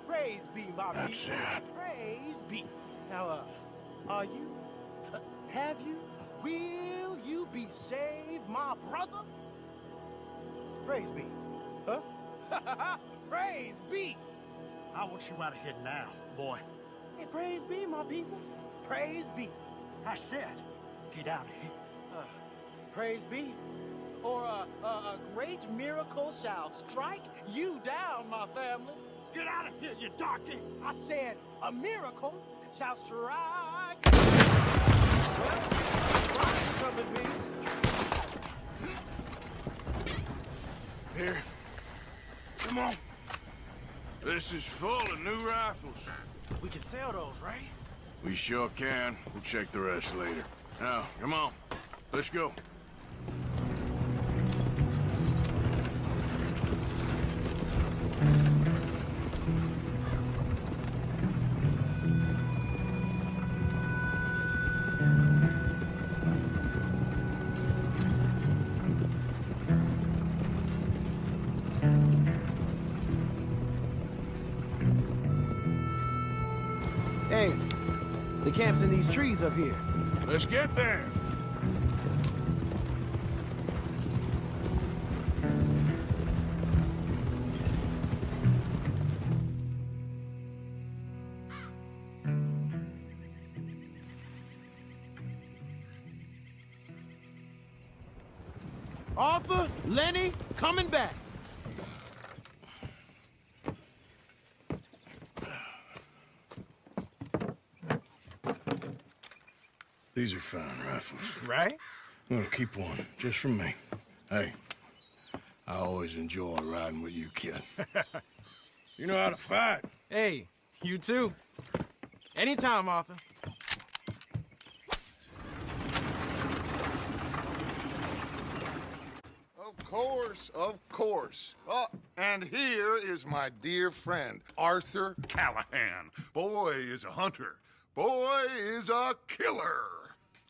Praise be, my That's people. it. Praise be. Now, are you? Have you? Will you be saved, my brother? Praise be. Huh? Praise be. I want you out of here now, boy. Hey, praise be, my people. Praise be. I said, get out of here. Praise be. Or a great miracle shall strike you down, my family. Get out of here, you darky. I said, a miracle shall strike. Well, rise from the beast. Here. Come on. This is full of new rifles. We can sell those, right? We sure can. We'll check the rest later. Now, come on. Let's go. Hey, the camp's in these trees up here. Let's get there. Arthur, Lenny, coming back. These are fine rifles. Right? I'm gonna keep one, just for me. Hey, I always enjoy riding with you, kid. You know how to fight. Hey, you too. Anytime, Arthur. Of course, of course. Oh, and here is my dear friend, Arthur Callahan. Boy is a hunter. Boy is a killer.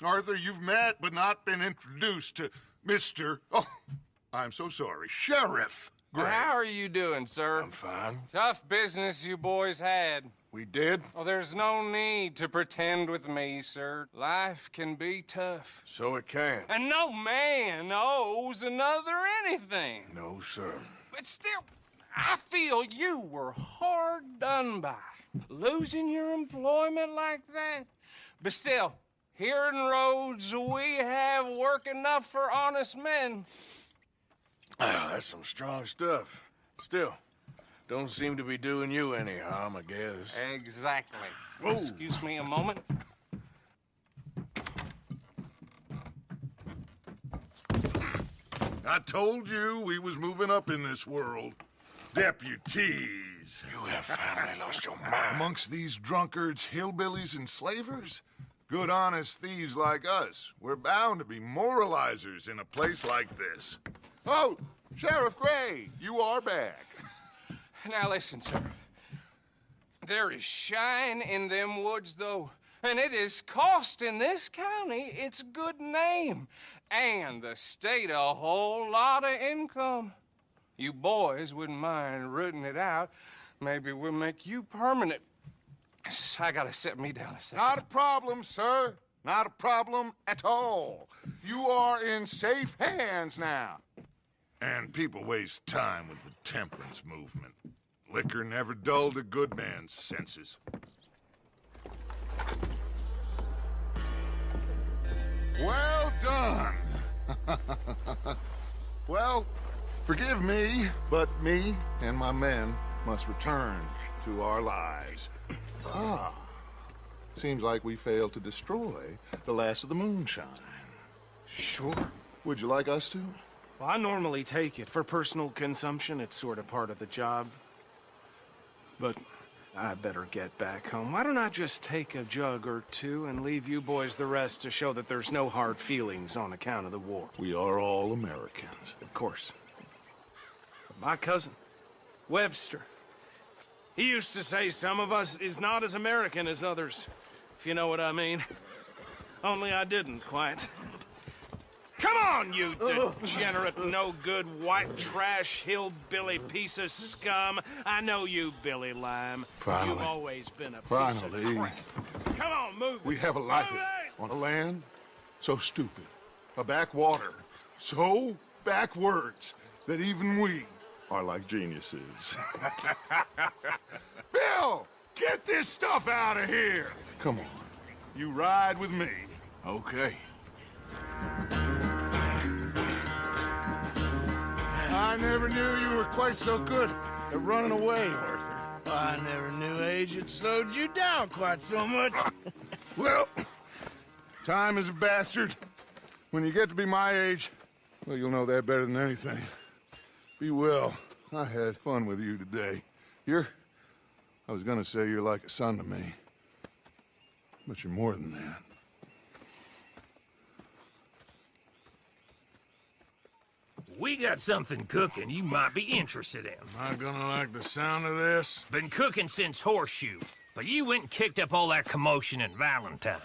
Arthur, you've met but not been introduced to Mr. Oh, I'm so sorry, Sheriff Gray. Well, how are you doing, sir? I'm fine. Tough business you boys had. We did? Well, there's no need to pretend with me, sir. Life can be tough. So it can. And no man owes another anything. No, sir. But still, I feel you were hard done by. Losing your employment like that. But still, here in Rhodes, we have work enough for honest men. Ah, that's some strong stuff. Still, don't seem to be doing you any harm, I guess. Exactly. Whoa. Excuse me a moment. I told you we was moving up in this world. Deputies. You have finally lost your mind. Amongst these drunkards, hillbillies, and slavers? Good, honest thieves like us. We're bound to be moralizers in a place like this. Oh, Sheriff Gray, you are back. Now listen, sir. There is shine in them woods, though, and it is costing this county its good name and the state a whole lot of income. You boys wouldn't mind rooting it out. Maybe we'll make you permanent. I gotta set me down a second. Not a problem, sir. Not a problem at all. You are in safe hands now. And people waste time with the temperance movement. Liquor never dulled a good man's senses. Well done. Well, forgive me, but me and my men must return to our lives. Ah, seems like we failed to destroy the last of the moonshine. Sure. Would you like us to? Well, I normally take it. For personal consumption, it's sort of part of the job. But I better get back home. Why don't I just take a jug or two and leave you boys the rest to show that there's no hard feelings on account of the war? We are all Americans. Of course. But my cousin, Webster, he used to say some of us is not as American as others, if you know what I mean. Only I didn't quite. Come on, you degenerate, no-good, white trash, hillbilly piece of scum. I know you, Billy Lime. Finally. You've always been a piece of crap. Come on, move We it. have a life Move it! on a land so stupid, a backwater so backwards that even we are like geniuses. Bill, get this stuff out of here! Come on, you ride with me. Okay. I never knew you were quite so good at running away, Arthur. I never knew age had slowed you down quite so much. Well, time is a bastard. When you get to be my age, well, you'll know that better than anything. Be well. I had fun with you today. I was gonna say you're like a son to me. But you're more than that. We got something cooking you might be interested in. Am I gonna like the sound of this? Been cooking since Horseshoe, but you went and kicked up all that commotion in Valentine.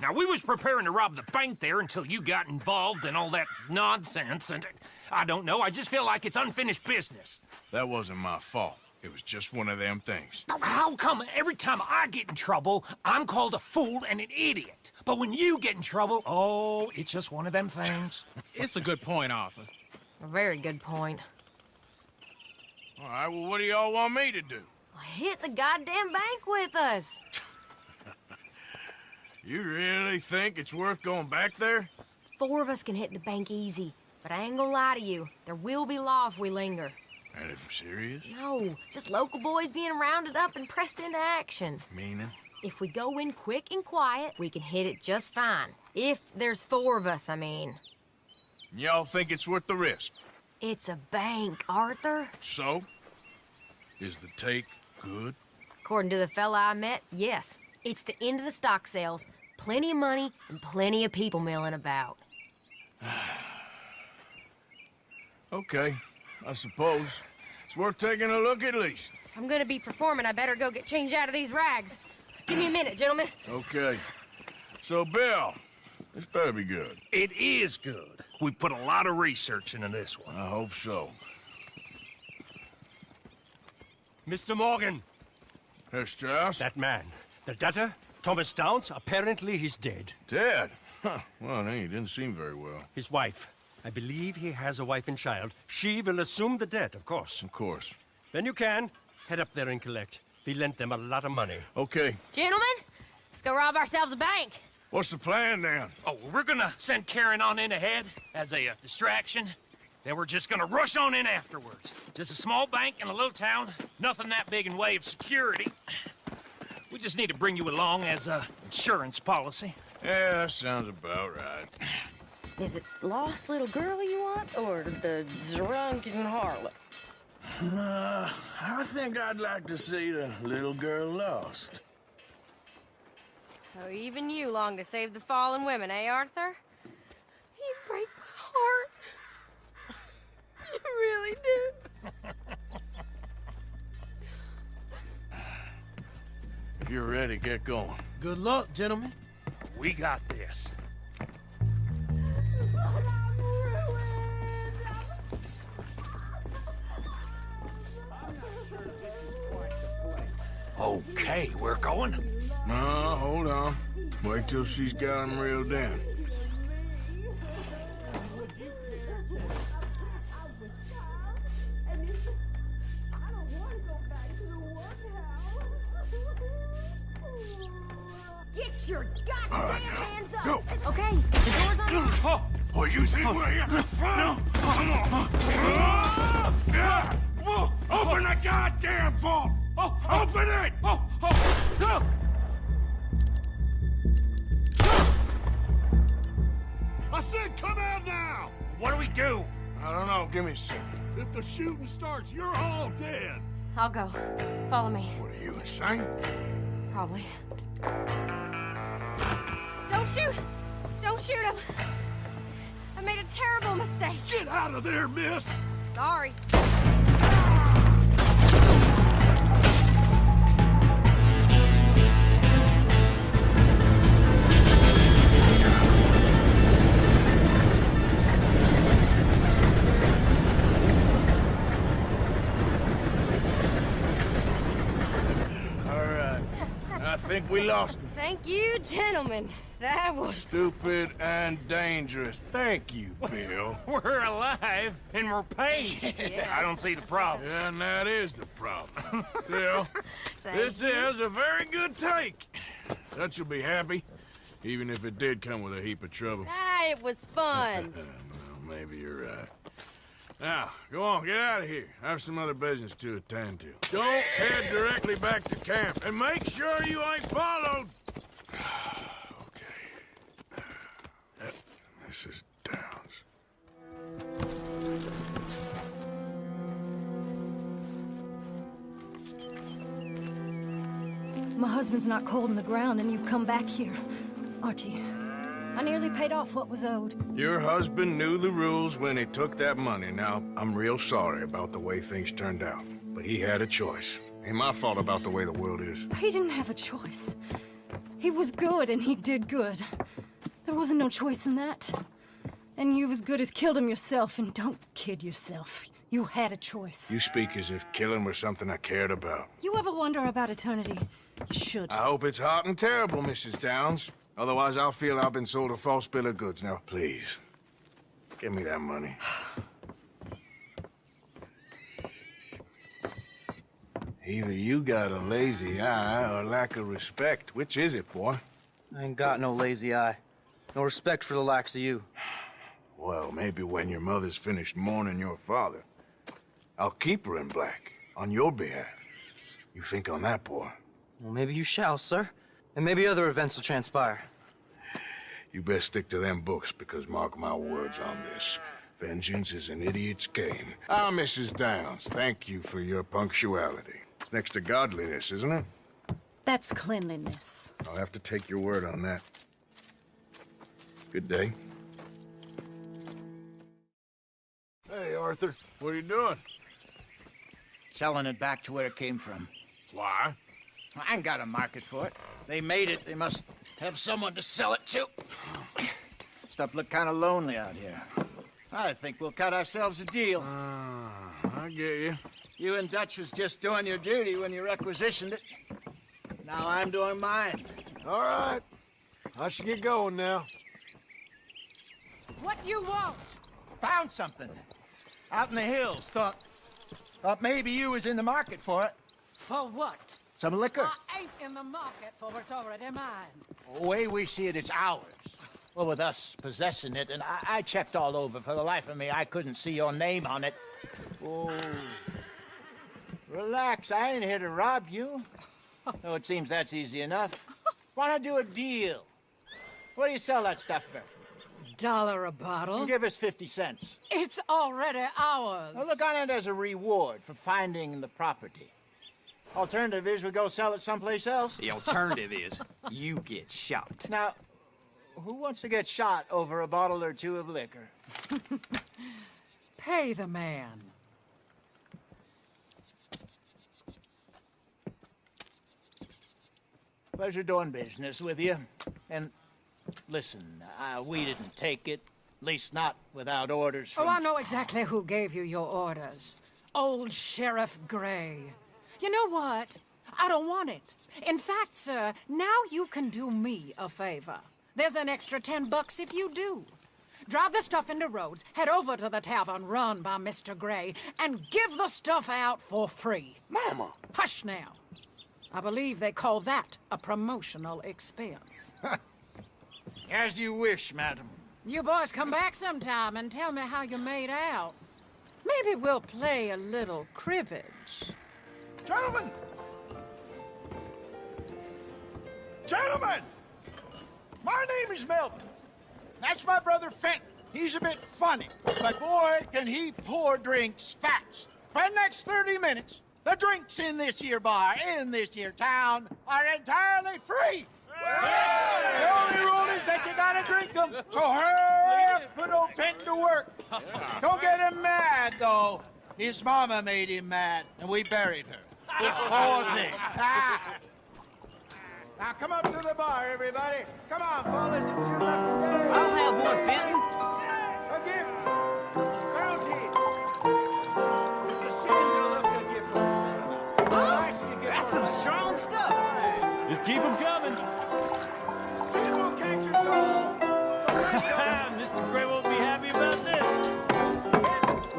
Now, we was preparing to rob the bank there until you got involved in all that nonsense, and I don't know, I just feel like it's unfinished business. That wasn't my fault. It was just one of them things. How come every time I get in trouble, I'm called a fool and an idiot? But when you get in trouble, oh, it's just one of them things. It's a good point, Arthur. A very good point. All right, well, what do y'all want me to do? Hit the goddamn bank with us. You really think it's worth going back there? 4 of us can hit the bank easy. But I ain't gonna lie to you. There will be law if we linger. Anything serious? No, just local boys being rounded up and pressed into action. Meaning? If we go in quick and quiet, we can hit it just fine. If there's 4 of us, I mean. Y'all think it's worth the risk? It's a bank, Arthur. So? Is the take good? According to the fella I met, yes. It's the end of the stock sales. Plenty of money and plenty of people milling about. Okay, I suppose. It's worth taking a look at least. If I'm gonna be performing, I better go get changed out of these rags. Give me a minute, gentlemen. Okay. So, Bill, this better be good. It is good. We put a lot of research into this one. I hope so. Mr. Morgan. Herr Strauss? That man. The debtor, Thomas Downs, apparently he's dead. Dead? Huh. Well, he didn't seem very well. His wife. I believe he has a wife and child. She will assume the debt, of course. Of course. When you can, head up there and collect. We lent them a lot of money. Okay. Gentlemen, let's go rob ourselves a bank. What's the plan, then? Oh, we're gonna send Karen on in ahead as a distraction. Then we're just gonna rush on in afterwards. Just a small bank in a little town. Nothing that big in way of security. We just need to bring you along as a insurance policy. Yeah, that sounds about right. Is it lost little girl you want, or the drunken harlot? I think I'd like to see the little girl lost. So even you long to save the fallen women, eh, Arthur? You break my heart. You really do. If you're ready, get going. Good luck, gentlemen. We got this. Okay, we're going. No, hold on. Wait till she's got him reeled in. Get your goddamn hands up! Go! Okay, the door's on. Oh, you think we're here for fun? Come on! Open the goddamn vault! Open it! I said come out now! What do we do? I don't know. Give me a second. If the shooting starts, you're all dead. I'll go. Follow me. What are you, insane? Probably. Don't shoot! Don't shoot him! I made a terrible mistake. Get out of there, miss! Sorry. All right. I think we lost him. Thank you, gentlemen. That was... Stupid and dangerous. Thank you, Bill. We're alive and we're paid. Yeah. I don't see the problem. Yeah, and that is the problem. Still, this you. is a very good take. That you'll be happy, even if it did come with a heap of trouble. Ah, it was fun. Well, maybe you're right. Now, go on, get out of here. I have some other business to attend to. Don't head directly back to camp, and make sure you ain't followed. Okay. This is Downs. My husband's not cold in the ground, and you've come back here. Archie, I nearly paid off what was owed. Your husband knew the rules when he took that money. Now, I'm real sorry about the way things turned out. But he had a choice. Ain't my fault about the way the world is. He didn't have a choice. He was good, and he did good. There wasn't no choice in that. And you've as good as killed him yourself, and don't kid yourself. You had a choice. You speak as if killing was something I cared about. You ever wonder about eternity? You should. I hope it's hot and terrible, Mrs. Downs. Otherwise, I'll feel I've been sold a false bill of goods. Now, please, give me that money. Either you got a lazy eye or lack of respect. Which is it, boy? I ain't got no lazy eye. No respect for the likes of you. Well, maybe when your mother's finished mourning your father, I'll keep her in black, on your behalf. You think on that, boy? Well, maybe you shall, sir. And maybe other events will transpire. You best stick to them books, because mark my words on this. Vengeance is an idiot's game. Ah, Mrs. Downs, thank you for your punctuality. It's next to godliness, isn't it? That's cleanliness. I'll have to take your word on that. Good day. Hey, Arthur, what are you doing? Selling it back to where it came from. Why? I ain't got a market for it. They made it. They must have someone to sell it to. Stuff look kind of lonely out here. I think we'll cut ourselves a deal. I get you. You and Dutch was just doing your duty when you requisitioned it. Now I'm doing mine. All right. I should get going now. What you want? Found something. Out in the hills. Thought maybe you was in the market for it. For what? Some liquor. I ain't in the market for what's already mine. The way we see it, it's ours. Well, with us possessing it, and I checked all over. For the life of me, I couldn't see your name on it. Oh. Relax, I ain't here to rob you. Though it seems that's easy enough. Wanna do a deal? What do you sell that stuff for? $1 a bottle? Give us 50 cents. It's already ours. Well, look on it as a reward for finding the property. Alternative is we go sell it someplace else. The alternative is you get shot. Now, who wants to get shot over a bottle or two of liquor? Pay the man. Pleasure doing business with you. And listen, we didn't take it. At least not without orders from... Oh, I know exactly who gave you your orders. Old Sheriff Gray. You know what? I don't want it. In fact, sir, now you can do me a favor. There's an extra $10 if you do. Drive the stuff into Rhodes, head over to the tavern run by Mr. Gray, and give the stuff out for free. Mama! Hush now. I believe they call that a promotional expense. As you wish, madam. You boys come back sometime and tell me how you made out. Maybe we'll play a little cribbage. Gentlemen! Gentlemen! My name is Melvin. That's my brother Fenton. He's a bit funny, but boy, can he pour drinks fast. For the next 30 minutes, the drinks in this here bar, in this here town, are entirely free. The only rule is that you gotta drink them. So hurry up, put old Fenton to work. Don't get him mad, though. His mama made him mad, and we buried her. Poor thing. Now come up to the bar, everybody. Come on, fellas, it's your lucky day. I'll have one, Fenton. A gift. Bounty. It's a sin to look at a gift. That's some strong stuff. Just keep them coming. Sin will catch us all. Mr. Gray won't be happy about this.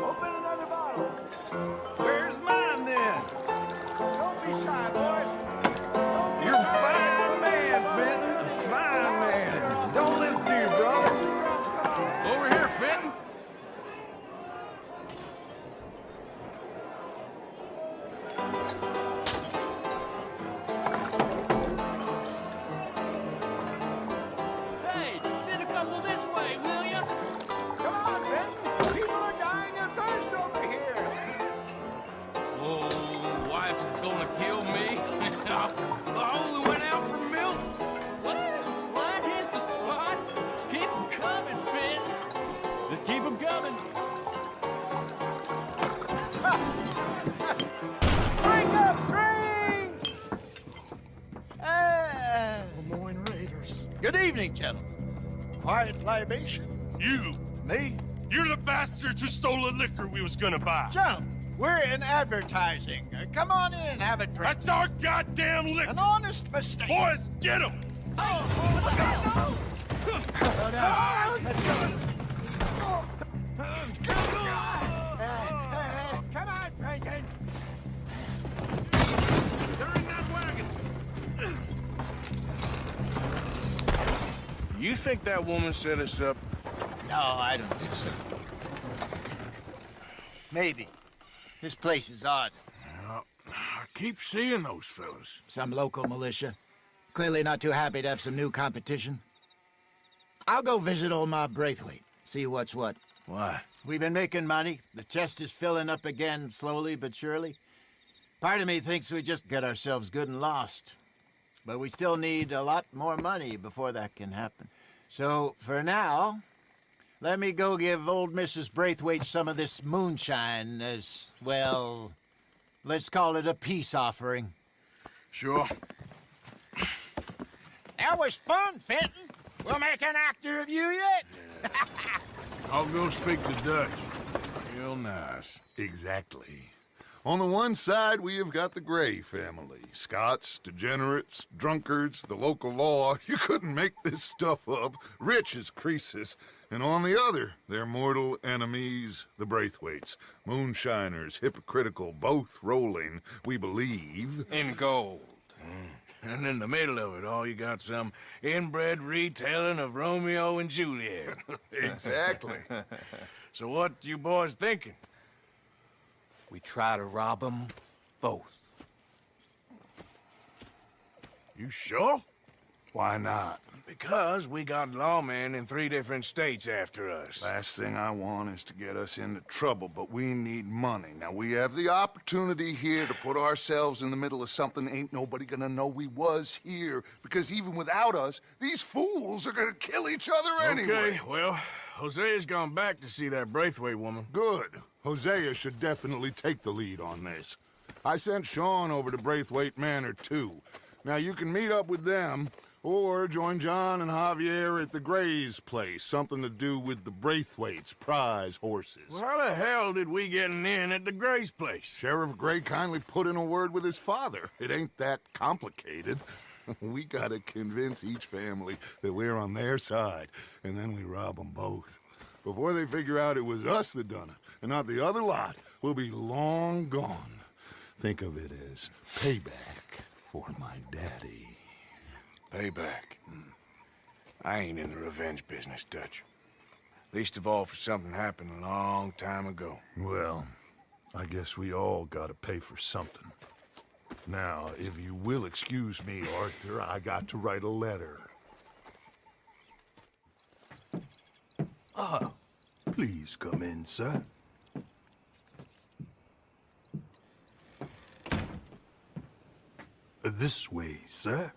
Open another bottle. Where's mine, then? Don't be shy, boys. You're a fine man, Fenton. A fine man. Don't listen to your brother. Over here, Fenton. Hey, send a couple this way, will ya? Come on, Fenton. People are dying of thirst over here. Oh, wife is gonna kill me. All the Good evening, gentlemen. Quiet libation. You. Me? You're the bastards who stole the liquor we was gonna buy. Gentlemen, we're in advertising. Come on in and have a drink. That's our goddamn liquor. An honest mistake. Boys, get him! Come on, Franklin. They're in that wagon. You think that woman set us up? No, I don't think so. Maybe. This place is odd. I keep seeing those fellas. Some local militia. Clearly not too happy to have some new competition. I'll go visit old Ma Braithwaite, see what's what. Why? We've been making money. The chest is filling up again, slowly but surely. Part of me thinks we just get ourselves good and lost. But we still need a lot more money before that can happen. So, for now, let me go give old Mrs. Braithwaite some of this moonshine as, well, let's call it a peace offering. Sure. That was fun, Fenton. We'll make an actor of you yet. I'll go speak to Dutch. Real nice. Exactly. On the one side, we have got the Gray family. Scots, degenerates, drunkards, the local law. You couldn't make this stuff up. Rich as Croesus. And on the other, their mortal enemies, the Braithwaites. Moonshiners, hypocritical, both rolling, we believe, in gold. And in the middle of it all, you got some inbred retelling of Romeo and Juliet. Exactly. So what you boys thinking? We try to rob them both. You sure? Why not? Because we got lawmen in 3 different states after us. Last thing I want is to get us into trouble, but we need money. Now, we have the opportunity here to put ourselves in the middle of something ain't nobody gonna know we was here, because even without us, these fools are gonna kill each other anyway. Okay, well, Hosea's gone back to see that Braithwaite woman. Good. Hosea should definitely take the lead on this. I sent Sean over to Braithwaite Manor, too. Now, you can meet up with them, or join John and Javier at the Gray's place. Something to do with the Braithwaites' prize horses. Well, how the hell did we get in at the Gray's place? Sheriff Gray kindly put in a word with his father. It ain't that complicated. We gotta convince each family that we're on their side, and then we rob them both. Before they figure out it was us that done it, and not the other lot, we'll be long gone. Think of it as payback for my daddy. Payback. I ain't in the revenge business, Dutch. Least of all for something happened a long time ago. Well, I guess we all gotta pay for something. Now, if you will excuse me, Arthur, I got to write a letter. Ah, please come in, sir. This way, sir.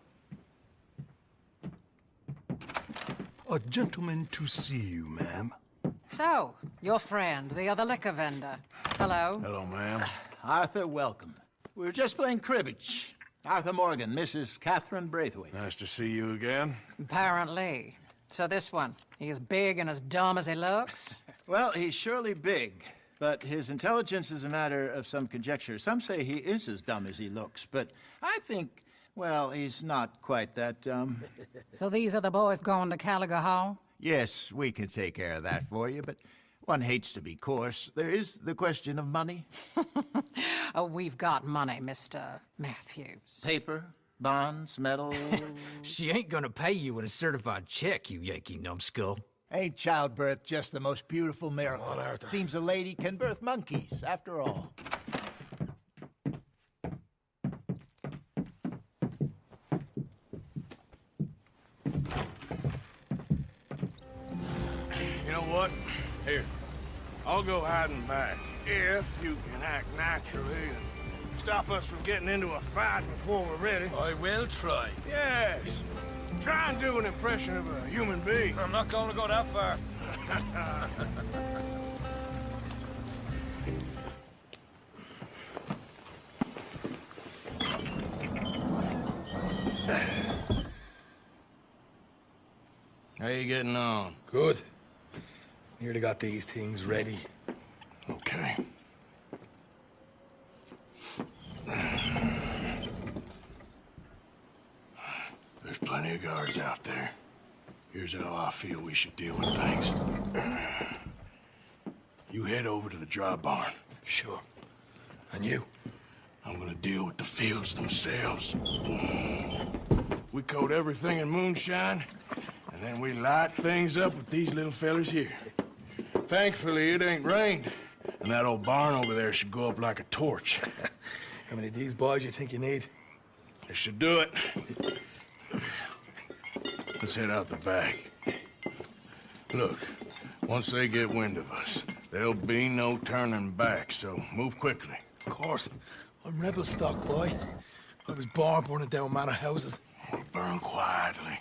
A gentleman to see you, ma'am. So, your friend, the other liquor vendor. Hello. Hello, ma'am. Arthur, welcome. We were just playing cribbage. Arthur Morgan, Mrs. Catherine Braithwaite. Nice to see you again. Apparently. So this one, he is big and as dumb as he looks? Well, he's surely big, but his intelligence is a matter of some conjecture. Some say he is as dumb as he looks, but I think, well, he's not quite that dumb. So these are the boys going to Caliga Hall? Yes, we could take care of that for you, but one hates to be coarse. There is the question of money. Oh, we've got money, Mr. Matthews. Paper, bonds, metal. She ain't gonna pay you with a certified check, you Yankee numbskull. Ain't childbirth just the most beautiful miracle? Seems a lady can birth monkeys, after all. You know what? Here, I'll go hiding back. If you can act naturally and stop us from getting into a fight before we're ready. I will try. Yes. Try and do an impression of a human being. I'm not going to go that far. How you getting on? Good. Nearly got these things ready. Okay. There's plenty of guards out there. Here's how I feel we should deal with things. You head over to the dry barn. Sure. And you? I'm gonna deal with the fields themselves. We coat everything in moonshine, and then we light things up with these little fellers here. Thankfully, it ain't rained, and that old barn over there should go up like a torch. How many of these boys you think you need? This should do it. Let's head out the back. Look, once they get wind of us, there'll be no turning back, so move quickly. Of course. I'm rebel stock, boy. I was born burning down manor houses. We burn quietly.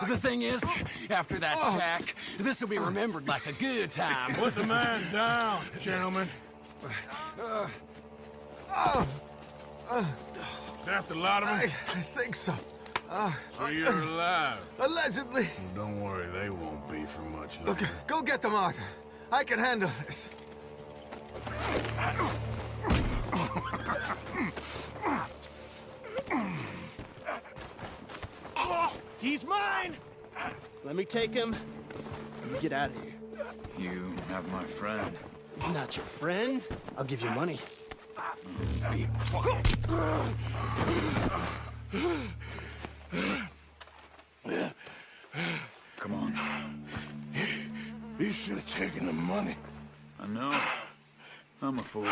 The thing is, after that shack, this will be remembered like a good time. Put the man down, gentlemen. That the lot of them? I think so. So you're alive? Allegedly. Well, don't worry, they won't be for much longer. Look, go get them, Arthur. I can handle this. He's mine! Let me take him. You get out of here. You have my friend. He's not your friend. I'll give you money. Be quiet. Come on. You should have taken the money. I know. I'm a fool.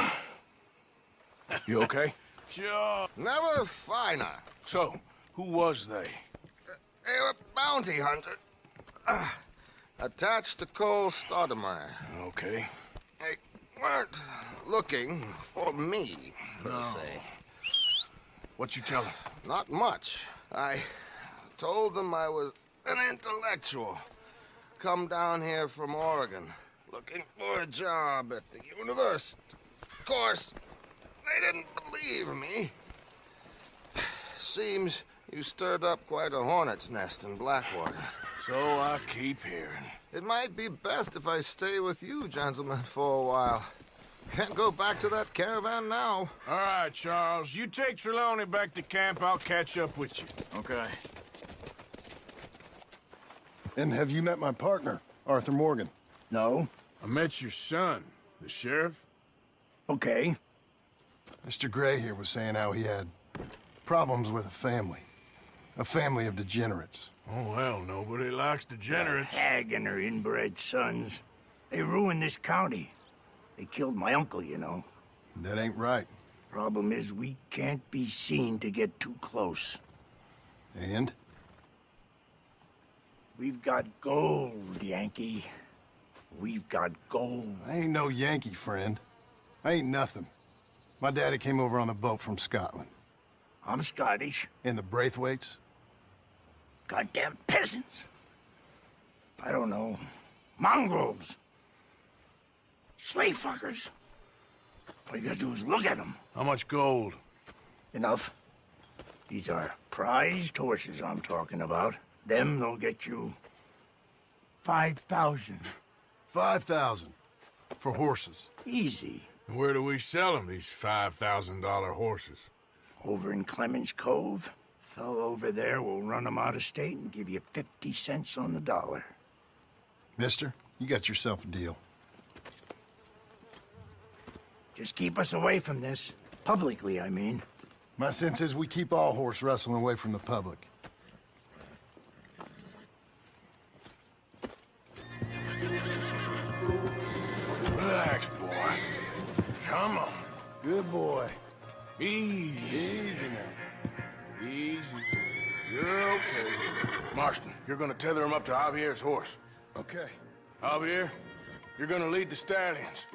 You okay? Sure. Never finer. So, who was they? They were bounty hunter. Attached to Cole Stoudemire. Okay. They weren't looking for me, per se. What you tell them? Not much. I told them I was an intellectual. Come down here from Oregon, looking for a job at the university. Of course, they didn't believe me. Seems you stirred up quite a hornet's nest in Blackwater. So I keep hearing. It might be best if I stay with you, gentlemen, for a while. Can't go back to that caravan now. All right, Charles. You take Trelawney back to camp. I'll catch up with you. Okay. And have you met my partner, Arthur Morgan? No. I met your son, the sheriff. Okay. Mr. Gray here was saying how he had problems with a family of degenerates. Oh, well, nobody likes degenerates. Hag and her inbred sons. They ruined this county. They killed my uncle, you know. That ain't right. Problem is, we can't be seen to get too close. And? We've got gold, Yankee. We've got gold. I ain't no Yankee, friend. I ain't nothing. My daddy came over on the boat from Scotland. I'm Scottish. And the Braithwaites? Goddamn peasants. I don't know. Mongrels. Slave fuckers. All you gotta do is look at them. How much gold? Enough. These are prized horses I'm talking about. Them, they'll get you 5,000. 5,000 for horses. Easy. And where do we sell them, these $5,000 horses? Over in Clemens Cove. Fellow over there will run them out of state and give you 50 cents on the dollar. Mister, you got yourself a deal. Just keep us away from this. Publicly, I mean. My sense is we keep all horse rustling away from the public. Relax, boy. Come on. Good boy. Easy. Easy now. Easy. You're okay. Marston, you're gonna tether him up to Javier's horse. Okay. Javier, You're gonna lead the stallions.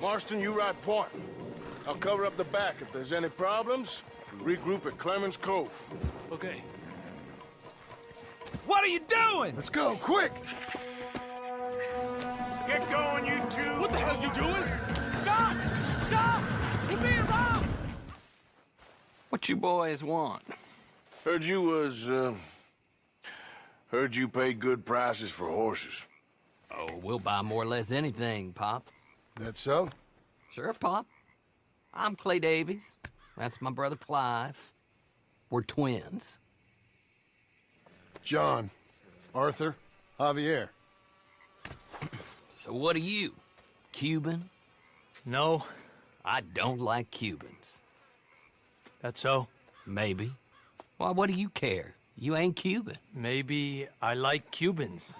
Marston, you ride point. I'll cover up the back. If there's any problems, we regroup at Clemens Cove. Okay. What are you doing? Let's go, quick! Get going, you two! What the hell you doing? Stop! Stop! You're being robbed! What you boys want? Heard you pay good prices for horses. Oh, we'll buy more or less anything, Pop. That so? Sure, Pop. I'm Clay Davies. That's my brother Clive. We're twins. John, Arthur, Javier. So what are you? Cuban? No. I don't like Cubans. That's so? Maybe. Why, what do you care? You ain't Cuban. Maybe I like Cubans.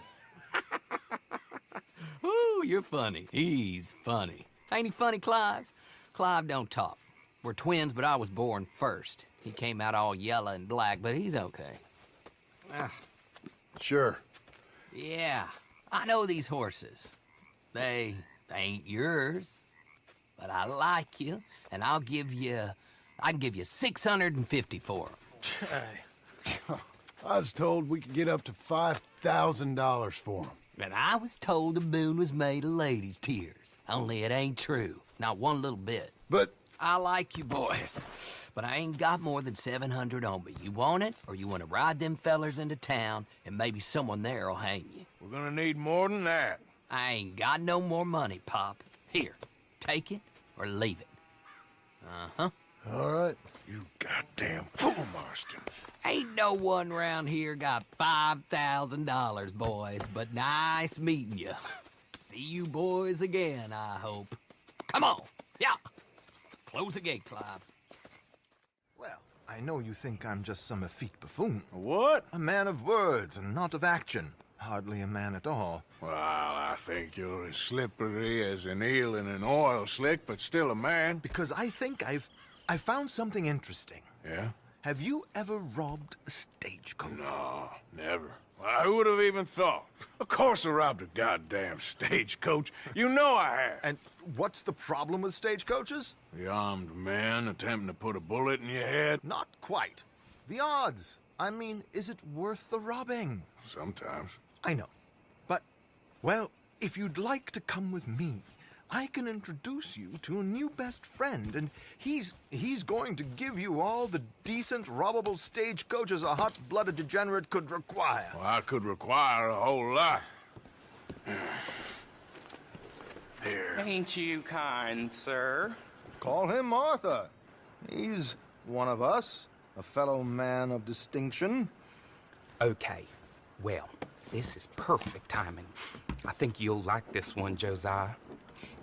Ooh, you're funny. He's funny. Ain't he funny, Clive? Clive don't talk. We're twins, but I was born first. He came out all yellow and black, but he's okay. Sure. Yeah, I know these horses. They ain't yours, but I like you, and I can give you 650 for them. I was told we could get up to $5,000 for them. And I was told the moon was made of ladies' tears. Only it ain't true. Not one little bit. But I like you boys, but I ain't got more than 700 on me. You want it, or you want to ride them fellers into town, and maybe someone there'll hang you? We're gonna need more than that. I ain't got no more money, Pop. Here, take it or leave it. Uh-huh. All right. You goddamn fool, Marston. Ain't no one round here got $5,000, boys, but nice meeting you. See you boys again, I hope. Come on, yeah. Close the gate, Clive. Well, I know you think I'm just some effete buffoon. What? A man of words and not of action. Hardly a man at all. Well, I think you're as slippery as an eel in an oil slick, but still a man. Because I think I found something interesting. Yeah? Have you ever robbed a stagecoach? No, never. Well, who would have even thought? Of course I robbed a goddamn stagecoach. You know I have. And what's the problem with stagecoaches? The armed man attempting to put a bullet in your head? Not quite. The odds. I mean, is it worth the robbing? Sometimes. I know. But, well, if you'd like to come with me, I can introduce you to a new best friend, and he's going to give you all the decent, robbable stagecoaches a hot-blooded degenerate could require. Well, I could require a whole lot. Here. Ain't you kind, sir? Call him Arthur. He's one of us, a fellow man of distinction. Okay, well, this is perfect timing. I think you'll like this one, Josiah.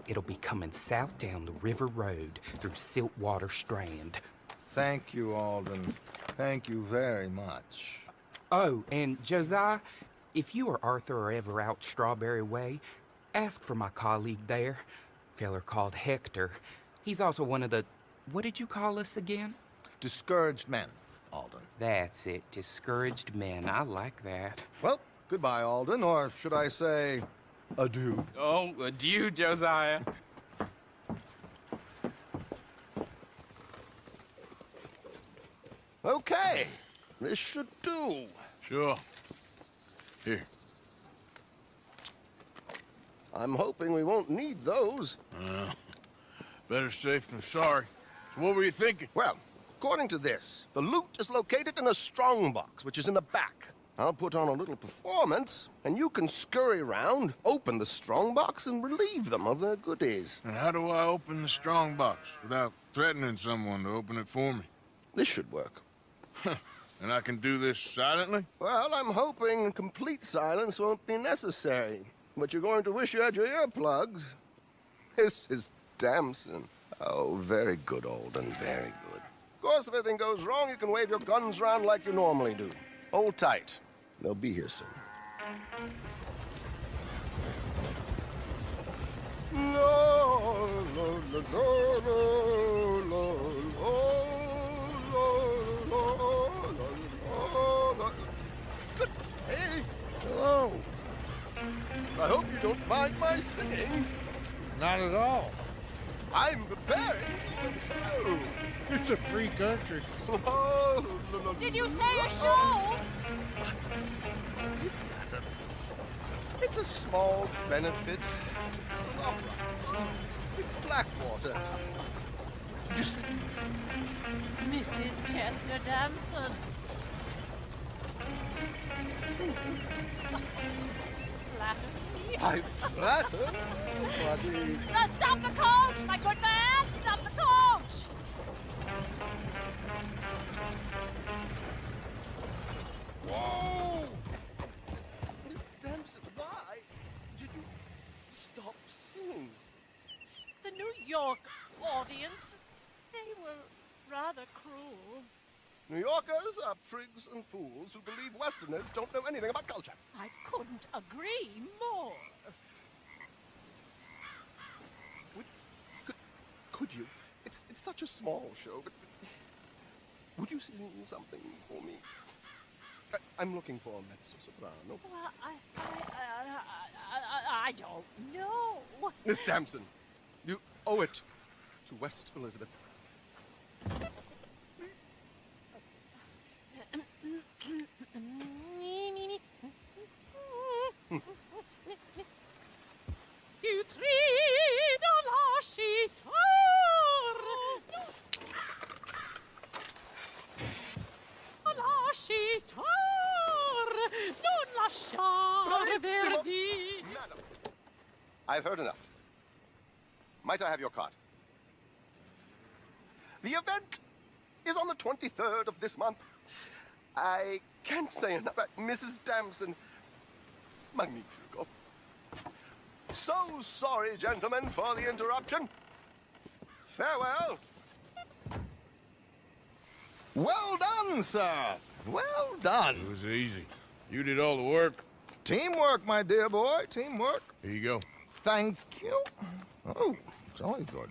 It'll be coming south down the river road through Siltwater Strand. Thank you, Alden. Thank you very much. Oh, and Josiah, if you or Arthur are ever out Strawberry Way, ask for my colleague there, feller called Hector. He's also one of the... What did you call us again? Discouraged men, Alden. That's it, discouraged men. I like that. Well, goodbye, Alden, or should I say, adieu. Oh, adieu, Josiah. Okay, this should do. Sure. Here. I'm hoping we won't need those. Better safe than sorry. So what were you thinking? Well, according to this, the loot is located in a strongbox, which is in the back. I'll put on a little performance, and you can scurry around, open the strongbox, and relieve them of their goodies. And how do I open the strongbox without threatening someone to open it for me? This should work. And I can do this silently? Well, I'm hoping complete silence won't be necessary. But you're going to wish you had your earplugs. This is Damson. Oh, very good, Alden, very good. Of course, if anything goes wrong, you can wave your guns around like you normally do. Hold tight. They'll be here soon. No, no, no, no, no. I hope you don't mind my singing. Not at all. I'm preparing for a show. It's a free country. Oh, no. Did you say a show? It's a small benefit. With Blackwater. Just Mrs. Chester Damson. I flatter, buddy. Stop the coach, my good man! Stop the coach! Whoa! Miss Damson, why did you stop singing? The New York audience, they were rather cruel. New Yorkers are prigs and fools who believe Westerners don't know anything about culture. I couldn't agree more. Could you? It's such a small show, but would you sing something for me? I'm looking for a mezzo-soprano. Well, I don't know. Miss Damson, you owe it to West Elizabeth. You trido lascitar. Lascitar. Non lasciar Verdi. Madam, I've heard enough. Might I have your card? The event is on the 23rd of this month. I can't say enough. Mrs. Damson, magnifico. So sorry, gentlemen, for the interruption. Farewell. Well done, sir. Well done. It was easy. You did all the work. Teamwork, my dear boy. Teamwork. Here you go. Thank you. Oh, jolly good.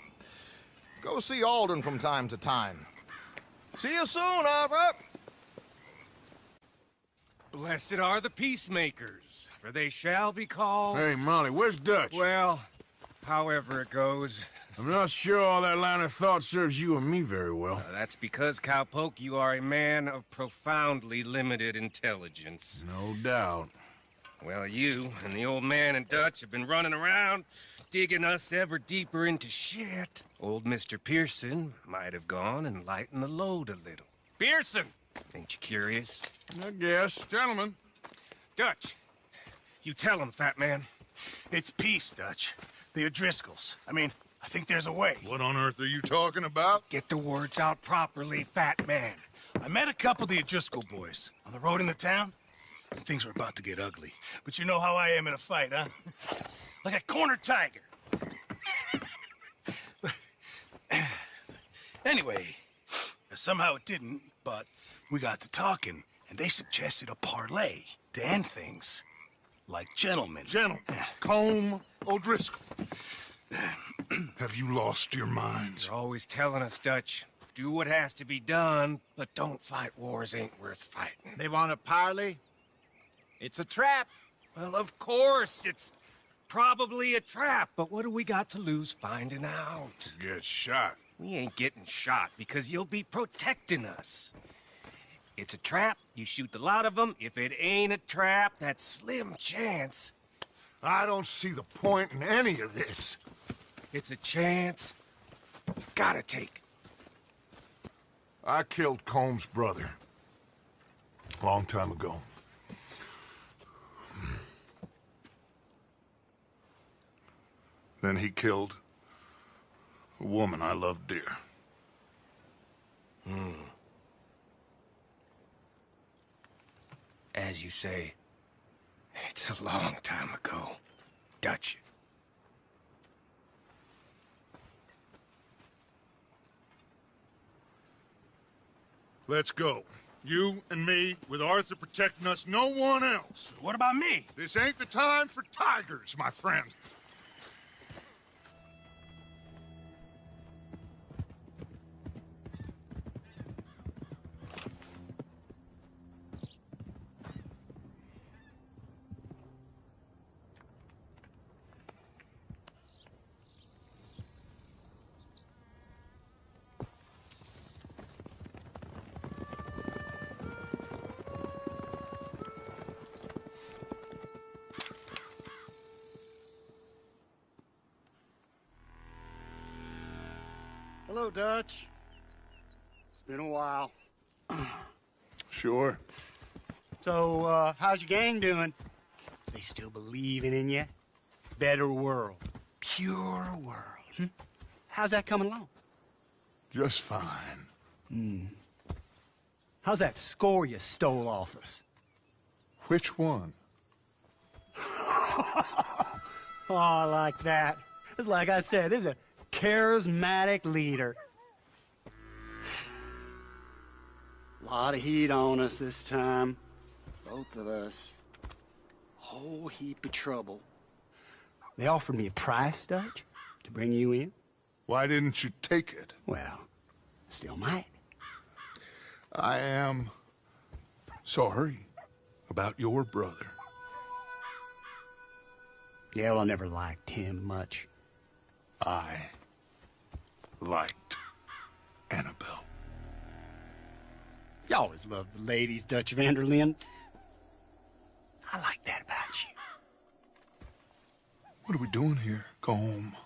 Go see Alden from time to time. See you soon, Arthur. Blessed are the peacemakers, for they shall be called... Hey, Molly, where's Dutch? Well, however it goes. I'm not sure all that line of thought serves you and me very well. That's because, Cowpoke, you are a man of profoundly limited intelligence. No doubt. Well, you and the old man and Dutch have been running around, digging us ever deeper into shit. Old Mr. Pearson might have gone and lightened the load a little. Pearson! Ain't you curious? I guess. Gentlemen. Dutch, you tell him, fat man. It's peace, Dutch. The O'Driscolls. I think there's a way. What on earth are you talking about? Get the words out properly, fat man. I met a couple of the O'Driscoll boys on the road into town, and things were about to get ugly. But you know how I am in a fight, huh? Like a corner tiger. Anyway, somehow it didn't, but we got to talking, and they suggested a parlay to end things. Like gentlemen. Gentlemen. Combe O'Driscoll. Have you lost your minds? You're always telling us, Dutch. Do what has to be done, but don't fight wars ain't worth fighting. They want a parley? It's a trap. Well, of course, it's probably a trap, but what do we got to lose finding out? Get shot. We ain't getting shot because you'll be protecting us. It's a trap, you shoot the lot of them. If it ain't a trap, that's slim chance. I don't see the point in any of this. It's a chance you gotta take. I killed Combs' brother. A long time ago. Then he killed a woman I loved dear. As you say, it's a long time ago, Dutch. Let's go. You and me, with Arthur protecting us, no one else. What about me? This ain't the time for tigers, my friend. Hello, Dutch. It's been a while. Sure. So, how's your gang doing? They still believing in you? Better world. Pure world. How's that coming along? Just fine. How's that score you stole off us? Which one? Oh, I like that. It's like I said, this is a charismatic leader. Lot of heat on us this time. Both of us. Whole heap of trouble. They offered me a price, Dutch, to bring you in. Why didn't you take it? Well, still might. I am sorry about your brother. Yeah, well, I never liked him much. I liked Annabelle. You always loved the ladies, Dutch van der Linde. I like that about you. What are we doing here? Go home.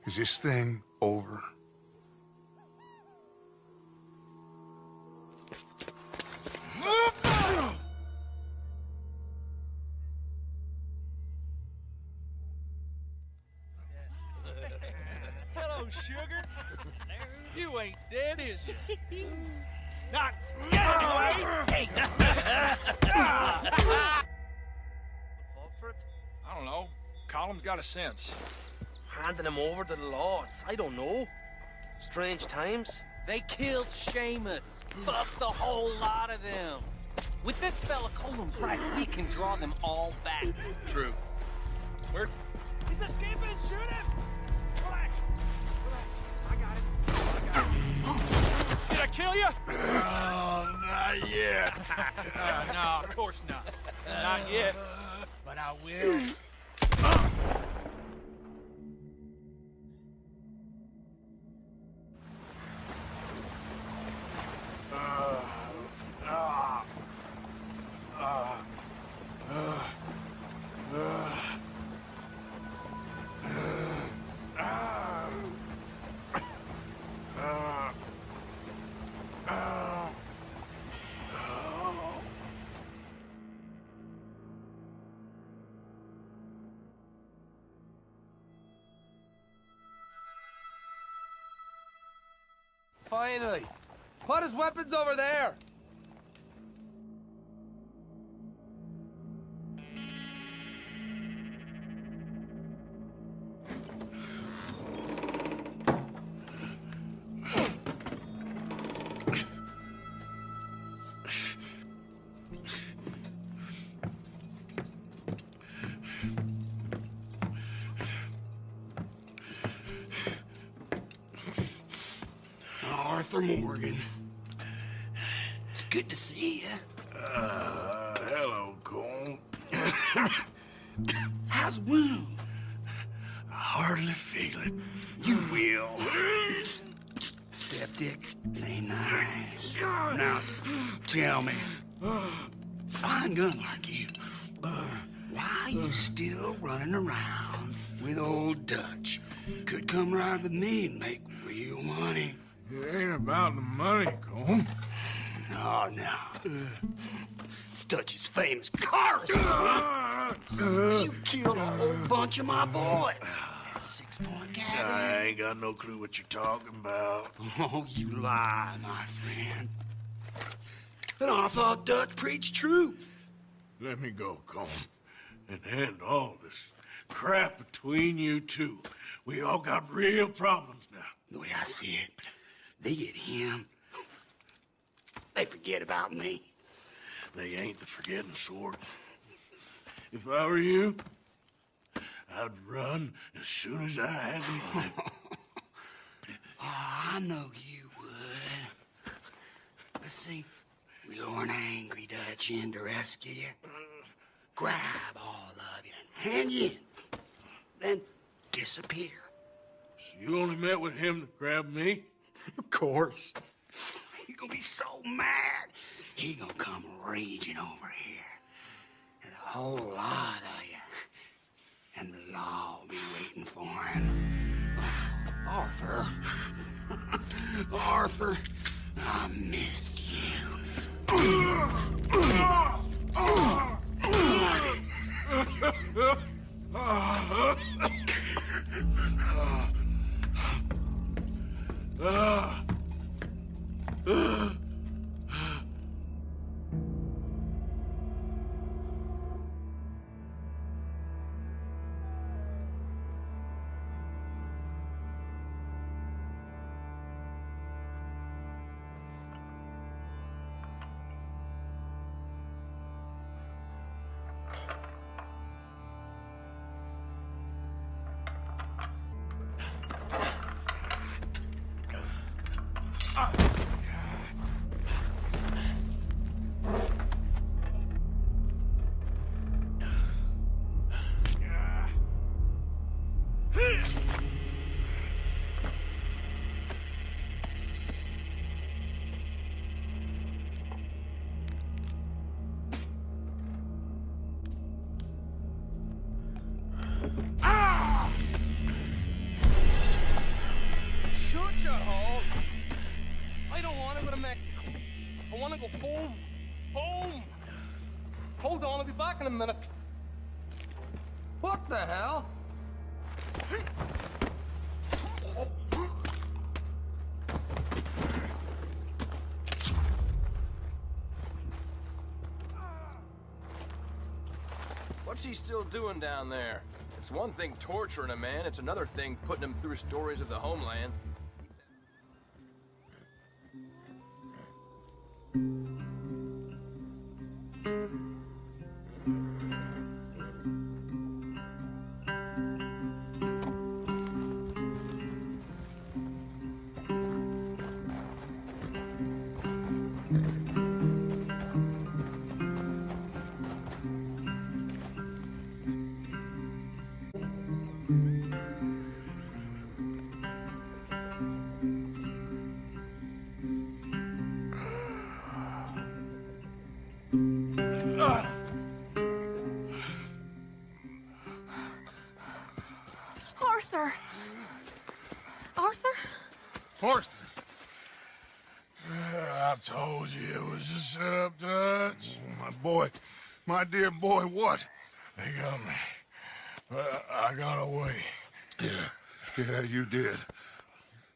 Is this thing over? Hello, sugar. You ain't dead, is you? Not yet, anyway. Fall for it? I don't know. Colum's got a sense. Handing him over to the lords. I don't know. Strange times. They killed Seamus. Fuck the whole lot of them. With this fella Colum's right, we can draw them all back. True. Where? He's escaping! Shoot him! Relax. Relax. I got him. Did I kill you? Oh, not yet. No, of course not. Not yet. But I will. Finally. Put his weapons over there. Arthur Morgan. It's good to see you. Hello, Cole. How's the wound? I hardly feel it. You will. Septic ain't nice. Now, tell me, fine gun like you, why you still running around with old Dutch? Could come ride with me and make real money. It ain't about the money, Colm. No. It's Dutch's famous car. You killed a whole bunch of my boys. That 6-point cabin. I ain't got no clue what you're talking about. Oh, you lie, my friend. And I thought Dutch preached truth. Let me go, Colm, and end all this crap between you two. We all got real problems now. The way I see it, they get him. They forget about me. They ain't the forgetting sort. If I were you, I'd run as soon as I had the money. I know you would. But see, we lure an angry Dutch in to rescue you. Grab all of you and hand you in. Then disappear. So you only met with him to grab me? Of course. He's gonna be so mad. He gonna come raging over here. And a whole lot of you. And the law will be waiting for him. Arthur. Arthur, I missed you. Shut your hole. I don't want to go to Mexico. I want to go home. Home! Hold on, I'll be back in a minute. What the hell? What's he still doing down there? It's one thing torturing a man, it's another thing putting him through stories of the homeland. Arthur! Arthur? Arthur. I told you it was a setup, Dutch. My boy, my dear boy, what? They got me. But I got away. Yeah, you did.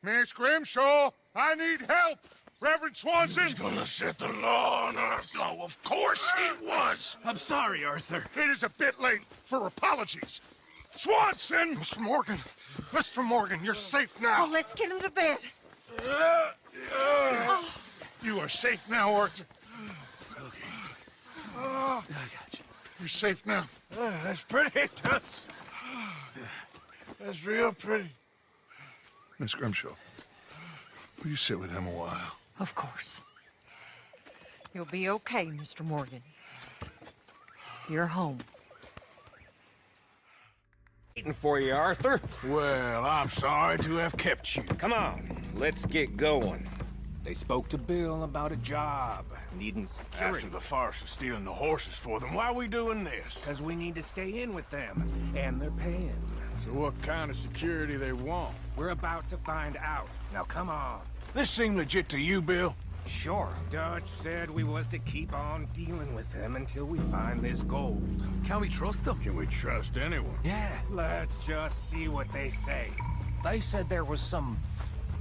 Miss Grimshaw, I need help! Reverend Swanson! He's gonna set the law on us. Oh, of course he was. I'm sorry, Arthur. It is a bit late for apologies. Swanson! Mr. Morgan, you're safe now. Oh, let's get him to bed. You are safe now, Arthur. Okay. I got you. You're safe now. That's pretty, Dutch. That's real pretty. Miss Grimshaw, will you sit with him a while? Of course. You'll be okay, Mr. Morgan. You're home. Waiting for you, Arthur. Well, I'm sorry to have kept you. Come on, let's get going. They spoke to Bill about a job, needing security. After the farce of stealing the horses for them, why are we doing this? Because we need to stay in with them, and they're paying. So what kind of security they want? We're about to find out. Now come on. This seem legit to you, Bill? Sure. Dutch said we was to keep on dealing with them until we find this gold. Can we trust them? Can we trust anyone? Yeah. Let's just see what they say. They said there was some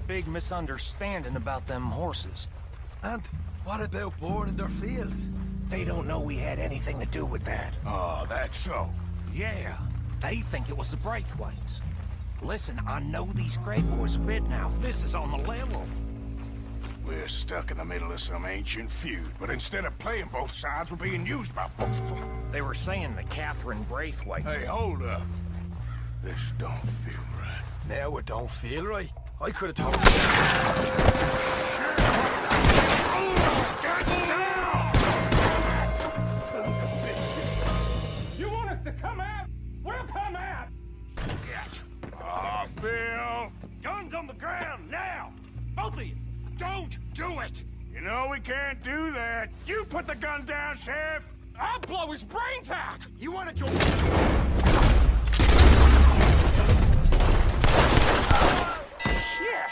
big misunderstanding about them horses. And what about boring in their fields? They don't know we had anything to do with that. Oh, that's so. Yeah. They think it was the Braithwaites. Listen, I know these Grey boys a bit now. This is on the level. We're stuck in the middle of some ancient feud, but instead of playing both sides, we're being used by both of them. They were saying that Catherine Braithwaite... Hey, hold up. This don't feel right. Now it don't feel right. I could have told you. You want us to come out? We'll come out! Bill! Guns on the ground, now! Both of you! Don't do it! You know we can't do that. You put the gun down, Sheriff! I'll blow his brains out! You want to join... Shit!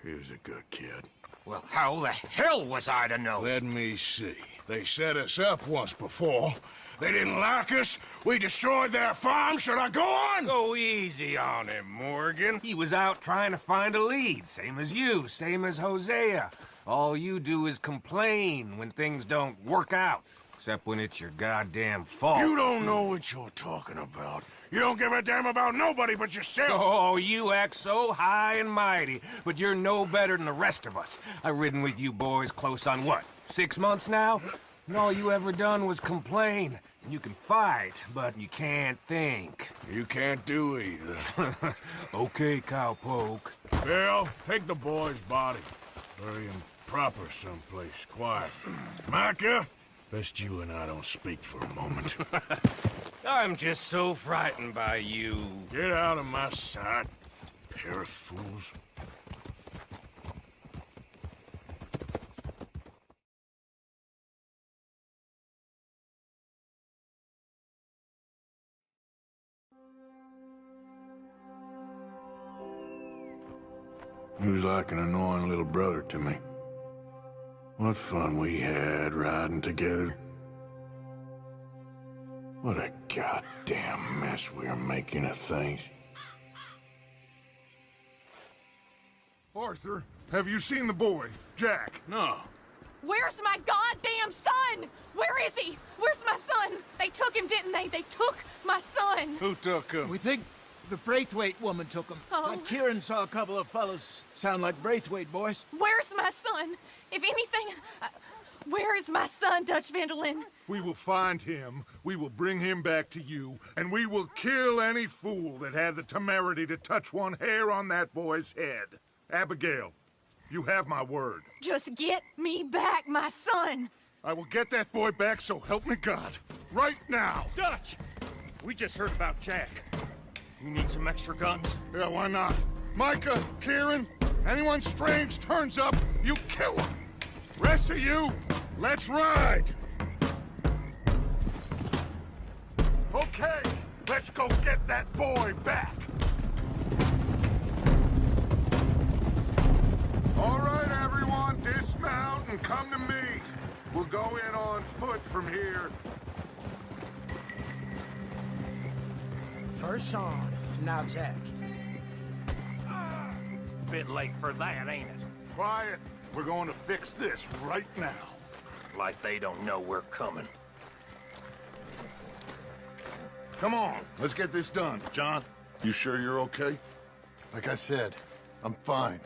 He was a good kid. Well, how the hell was I to know? Let me see. They set us up once before. They didn't like us. We destroyed their farm. Should I go on? Go easy on him, Morgan. He was out trying to find a lead, same as you, same as Hosea. All you do is complain when things don't work out, except when it's your goddamn fault. You don't know what you're talking about. You don't give a damn about nobody but yourself. Oh, you act so high and mighty, but you're no better than the rest of us. I've ridden with you boys close on what, 6 months now? And all you ever done was complain. You can fight, but you can't think. You can't do either. Okay, cowpoke. Bill, take the boy's body. Bury him proper someplace, quiet. Micah, best you and I don't speak for a moment. I'm just so frightened by you. Get out of my sight, pair of fools. He was like an annoying little brother to me. What fun we had riding together. What a goddamn mess we are making of things. Arthur, have you seen the boy, Jack? No. Where's my goddamn son? Where is he? Where's my son? They took him, didn't they? They took my son. Who took him? We think the Braithwaite woman took him. Oh. Kieran saw a couple of fellows sound like Braithwaite boys. Where's my son? If anything, where is my son, Dutch Vanderlyn? We will find him, we will bring him back to you, and we will kill any fool that had the temerity to touch one hair on that boy's head. Abigail, you have my word. Just get me back, my son. I will get that boy back, so help me God. Right now. Dutch! We just heard about Jack. You need some extra guns? Yeah, why not? Micah, Kieran, anyone strange turns up, you kill him. Rest of you, let's ride. Okay, let's go get that boy back. All right, everyone, dismount and come to me. We'll go in on foot from here. First Sean, now Jack. Bit late for that, ain't it? Quiet. We're going to fix this right now. Like they don't know we're coming. Come on, let's get this done. John, you sure you're okay? Like I said, I'm fine.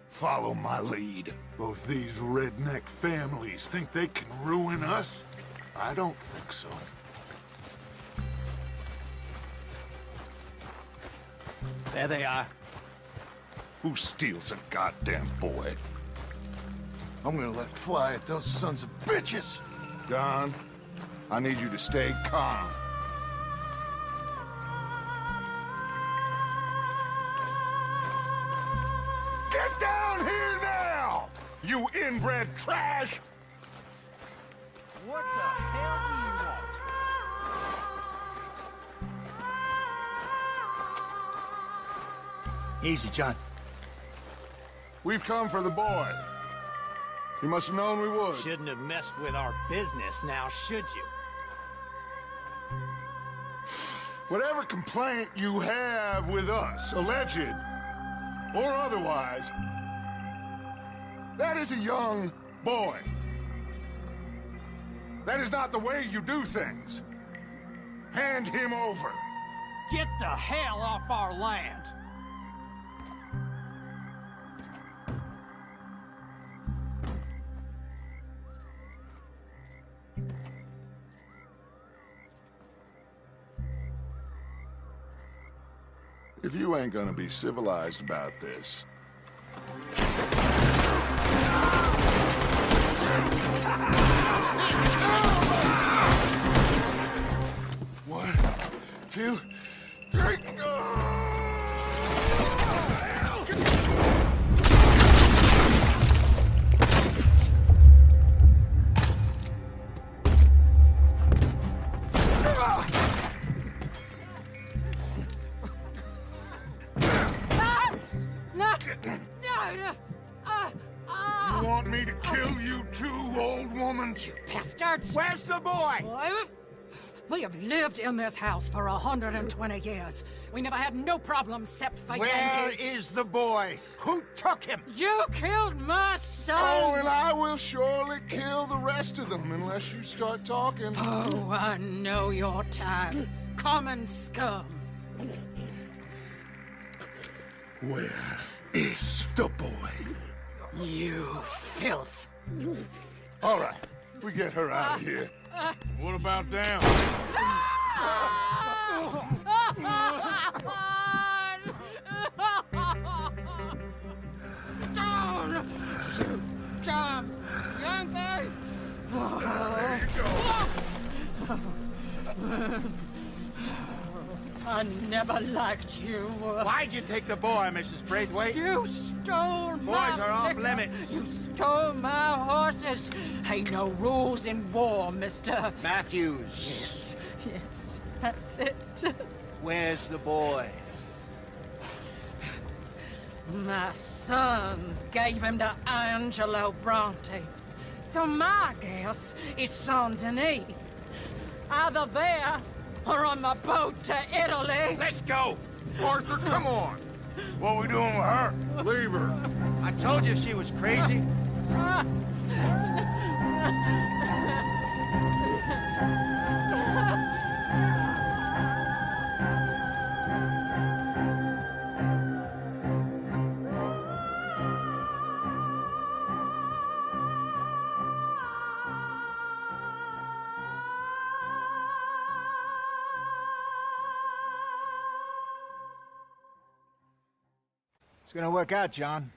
Follow my lead. Both these redneck families think they can ruin us? I don't think so. There they are. Who steals a goddamn boy? I'm gonna let fly at those sons of bitches! Don, I need you to stay calm. Get down here now! You inbred trash! What the hell do you want? Easy, John. We've come for the boy. You must have known we would. Shouldn't have messed with our business now, should you? Whatever complaint you have with us, alleged or otherwise, that is a young boy. That is not the way you do things. Hand him over. Get the hell off our land! If you ain't gonna be civilized about this... One, two, three... You want me to kill you too, old woman? You bastards! Where's the boy? We have lived in this house for 120 years. We never had no problems except for Where Yankees. is the boy? Who took him? You killed my son! Oh, and I will surely kill the rest of them unless you start talking. Oh, I know your type. Common scum. Where is the boy? You filth. All right, we get her out of here. What about down? Down! You damn Yankee! I never liked you. Why'd you take the boy, Mrs. Braithwaite? You stole my Boys are off liquor. limits. You stole my horses. Ain't no rules in war, Mr. Matthews. Yes, that's it. Where's the boy? My sons gave him to Angelo Bronte. So my guess is Saint Denis. Either there or on the boat to Italy. Let's go! Arthur, come on! What are we doing with her? Leave her. I told you she was crazy. It's gonna work out, John.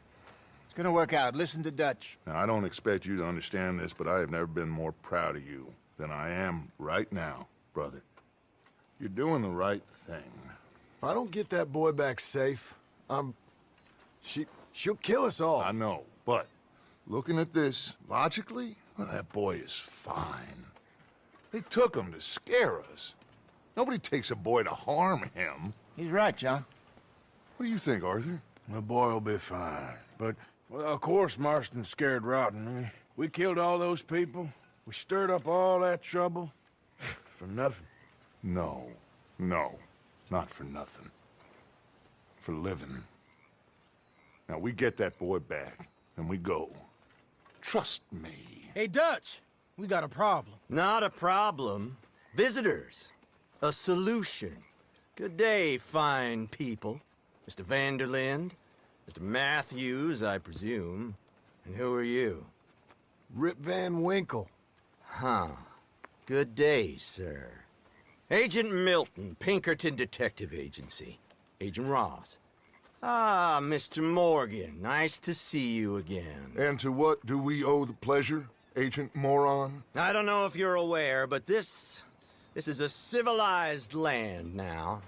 It's gonna work out. Listen to Dutch. Now, I don't expect you to understand this, but I have never been more proud of you than I am right now, brother. You're doing the right thing. If I don't get that boy back safe, she'll kill us all. I know, but looking at this logically, well, that boy is fine. They took him to scare us. Nobody takes a boy to harm him. He's right, John. What do you think, Arthur? The boy will be fine. But, well, of course Marston's scared rotten. We killed all those people. We stirred up all that trouble. For nothing. No, not for nothing. For living. Now, we get that boy back, and we go. Trust me. Hey, Dutch, we got a problem. Not a problem. Visitors. A solution. Good day, fine people. Mr. Vanderlind, Mr. Matthews, I presume. And who are you? Rip Van Winkle. Huh. Good day, sir. Agent Milton, Pinkerton Detective Agency. Agent Ross. Ah, Mr. Morgan, nice to see you again. And to what do we owe the pleasure, Agent Moron? I don't know if you're aware, but this is a civilized land now.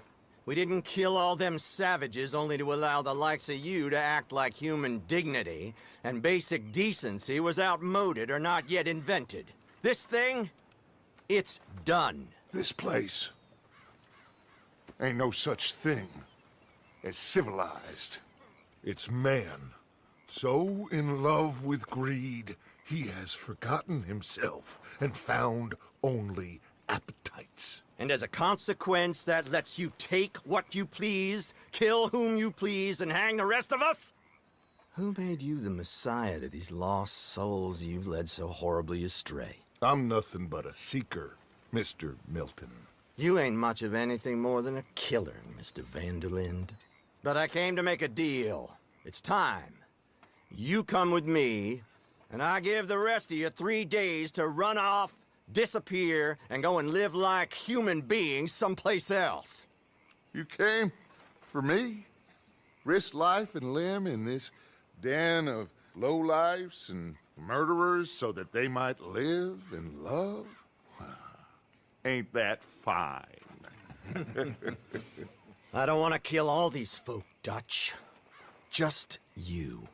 We didn't kill all them savages only to allow the likes of you to act like human dignity, and basic decency was outmoded or not yet invented. This thing, it's done. This place ain't no such thing as civilized. It's man, so in love with greed, he has forgotten himself and found only appetites. And as a consequence, that lets you take what you please, kill whom you please, and hang the rest of us? Who made you the messiah to these lost souls you've led so horribly astray? I'm nothing but a seeker, Mr. Milton. You ain't much of anything more than a killer, Mr. Vanderlind. But I came to make a deal. It's time. You come with me, and I give the rest of you 3 days to run off, disappear, and go and live like human beings someplace else. You came for me? Risk life and limb in this den of lowlifes and murderers so that they might live and love? Ain't that fine? I don't want to kill all these folk, Dutch. Just you.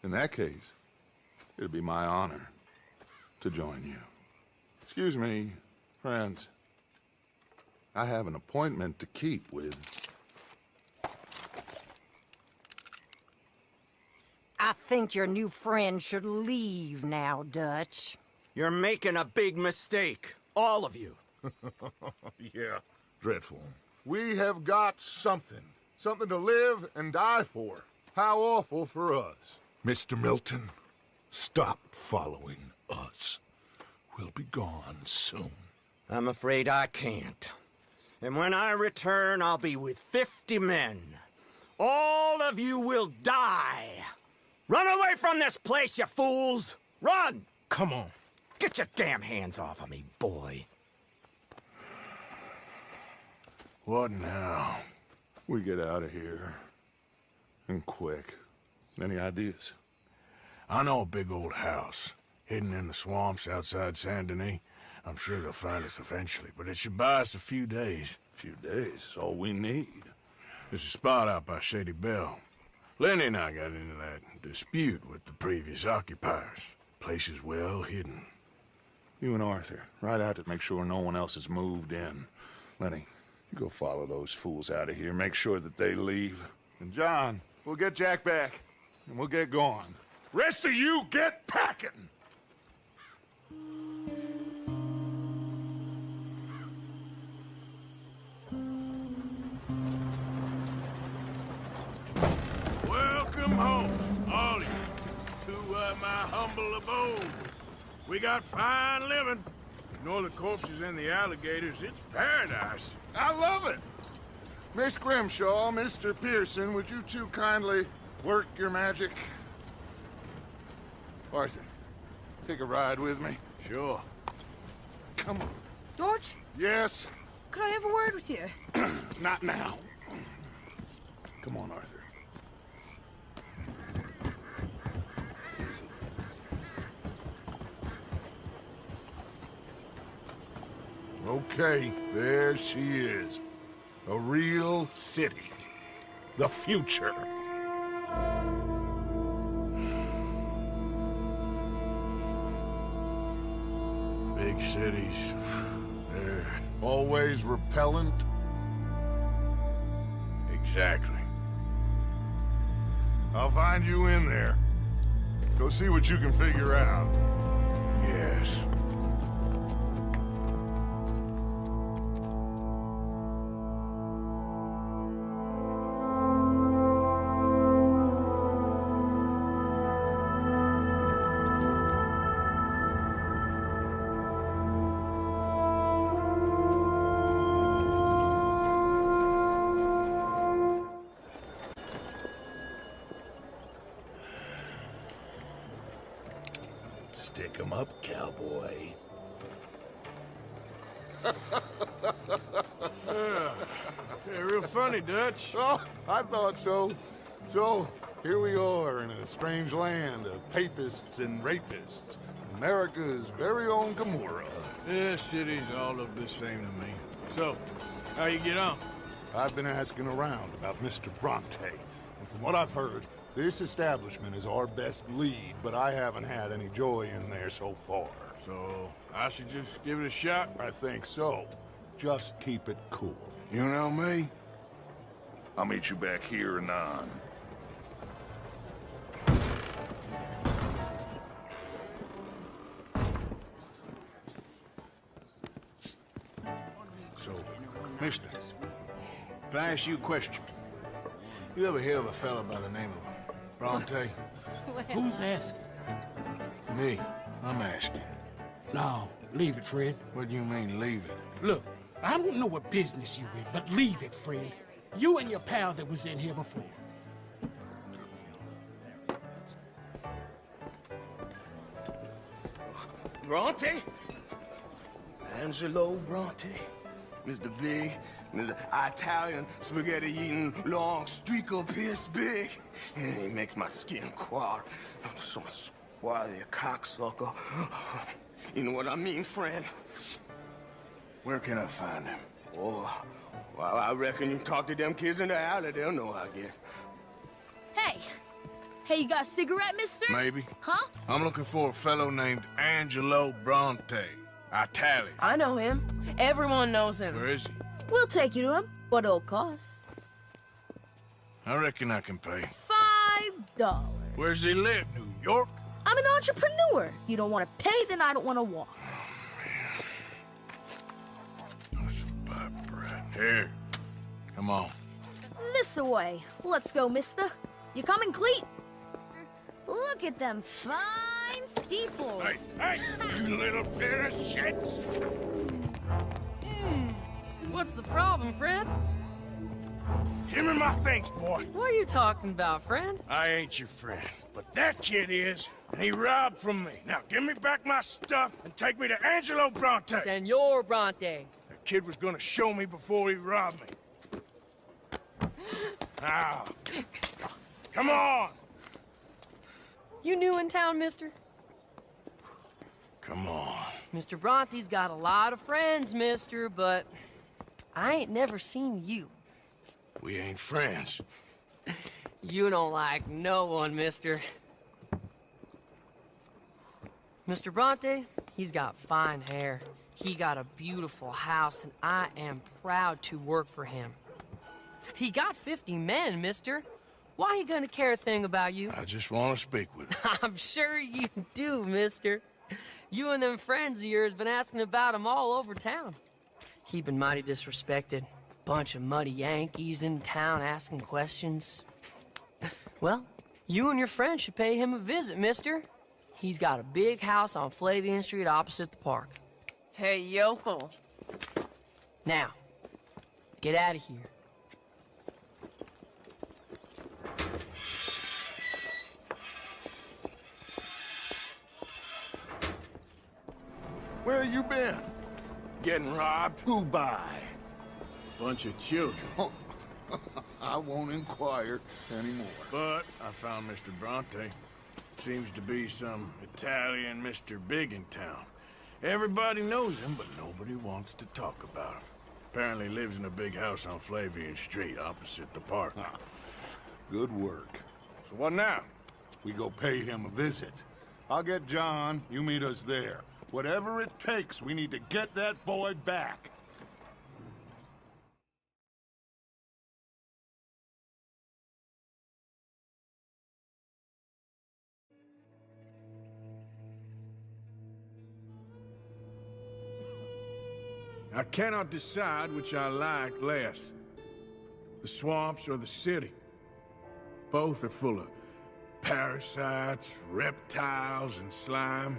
In that case, it'll be my honor to join you. Excuse me, friends. I have an appointment to keep with I think your new friend should leave now, Dutch. You're making a big mistake. All of you. Yeah, dreadful. We have got something. Something to live and die for. How awful for us. Mr. Milton, stop following us. We'll be gone soon. I'm afraid I can't. And when I return, I'll be with 50 men. All of you will die. Run away from this place, you fools! Run! Come on. Get your damn hands off of me, boy. What now? We get out of here. And quick. Any ideas? I know a big old house, hidden in the swamps outside Saint Denis. I'm sure they'll find us eventually, but it should buy us a few days. A few days is all we need. There's a spot out by Shady Belle. Lenny and I got into that dispute with the previous occupiers. Place is well hidden. You and Arthur, ride out to make sure no one else has moved in. Lenny, you go follow those fools out of here. Make sure that they leave. And John, we'll get Jack back, and we'll get going. Rest of you, get packing! Welcome home, all of you, to my humble abode. We got fine living. Ignore the corpses and the alligators. It's paradise. I love it! Miss Grimshaw, Mr. Pearson, would you two kindly work your magic? Arthur, take a ride with me. Sure. Come on. George? Yes? Could I have a word with you? Not now. Come on, Arthur. Okay, there she is. A real city. The future. Big cities, they're... Always repellent? Exactly. I'll find you in there. Go see what you can figure out. Yes. Stick 'em up, cowboy. Yeah, real funny, Dutch. Oh, I thought so. So, here we are in a strange land of papists and rapists. America's very own Gomorrah. Yeah, cities all look the same to me. So, how you get on? I've been asking around about Mr. Bronte, and from what I've heard, this establishment is our best lead, but I haven't had any joy in there so far. So, I should just give it a shot? I think so. Just keep it cool. You know me? I'll meet you back here anon. So, mister, can I ask you a question? You ever hear of a fella by the name of Bronte? Who's asking? Me. I'm asking. No, leave it, friend. What do you mean, leave it? Look, I don't know what business you in, but leave it, friend. You and your pal that was in here before. Bronte? Angelo Bronte. Mr. Big, Mr. Italian spaghetti-eating long streaker piss big. And he makes my skin crawl. I'm so swarthy, a cocksucker. You know what I mean, friend? Where can I find him? Oh, well, I reckon you talk to them kids in the alley, they'll know, I guess. Hey! Hey, you got a cigarette, mister? Maybe. Huh? I'm looking for a fellow named Angelo Bronte. Italian. I know him. Everyone knows him. Where is he? We'll take you to him. What it'll cost? I reckon I can pay. $5. Where's he live? New York? I'm an entrepreneur. You don't want to pay, then I don't want to walk. That's a bad bread. Here. Come on. This way. Let's go, mister. You coming, Cleet? Look at them fine steeples. Hey, you little pair of shits! What's the problem, friend? Give me my things, boy. What are you talking about, friend? I ain't your friend, but that kid is, and he robbed from me. Now give me back my stuff and take me to Angelo Bronte. Senor Bronte. That kid was gonna show me before he robbed me. Now, come on! You new in town, mister? Come on. Mr. Bronte's got a lot of friends, mister, but I ain't never seen you. We ain't friends. You don't like no one, mister. Mr. Bronte, he's got fine hair. He got a beautiful house, and I am proud to work for him. He got 50 men, mister. Why he gonna care a thing about you? I just want to speak with him. I'm sure you do, mister. You and them friends of yours been asking about him all over town. He been mighty disrespected. Bunch of muddy Yankees in town asking questions. Well, you and your friend should pay him a visit, mister. He's got a big house on Flavian Street opposite the park. Hey, yokel. Now, get out of here. Where you been? Getting robbed? Who by? Bunch of children. Oh, I won't inquire anymore. But I found Mr. Bronte. Seems to be some Italian Mr. Big in town. Everybody knows him, but nobody wants to talk about him. Apparently lives in a big house on Flavian Street opposite the park. Good work. So what now? We go pay him a visit. I'll get John, you meet us there. Whatever it takes, we need to get that boy back. I cannot decide which I like less. The swamps or the city. Both are full of parasites, reptiles, and slime.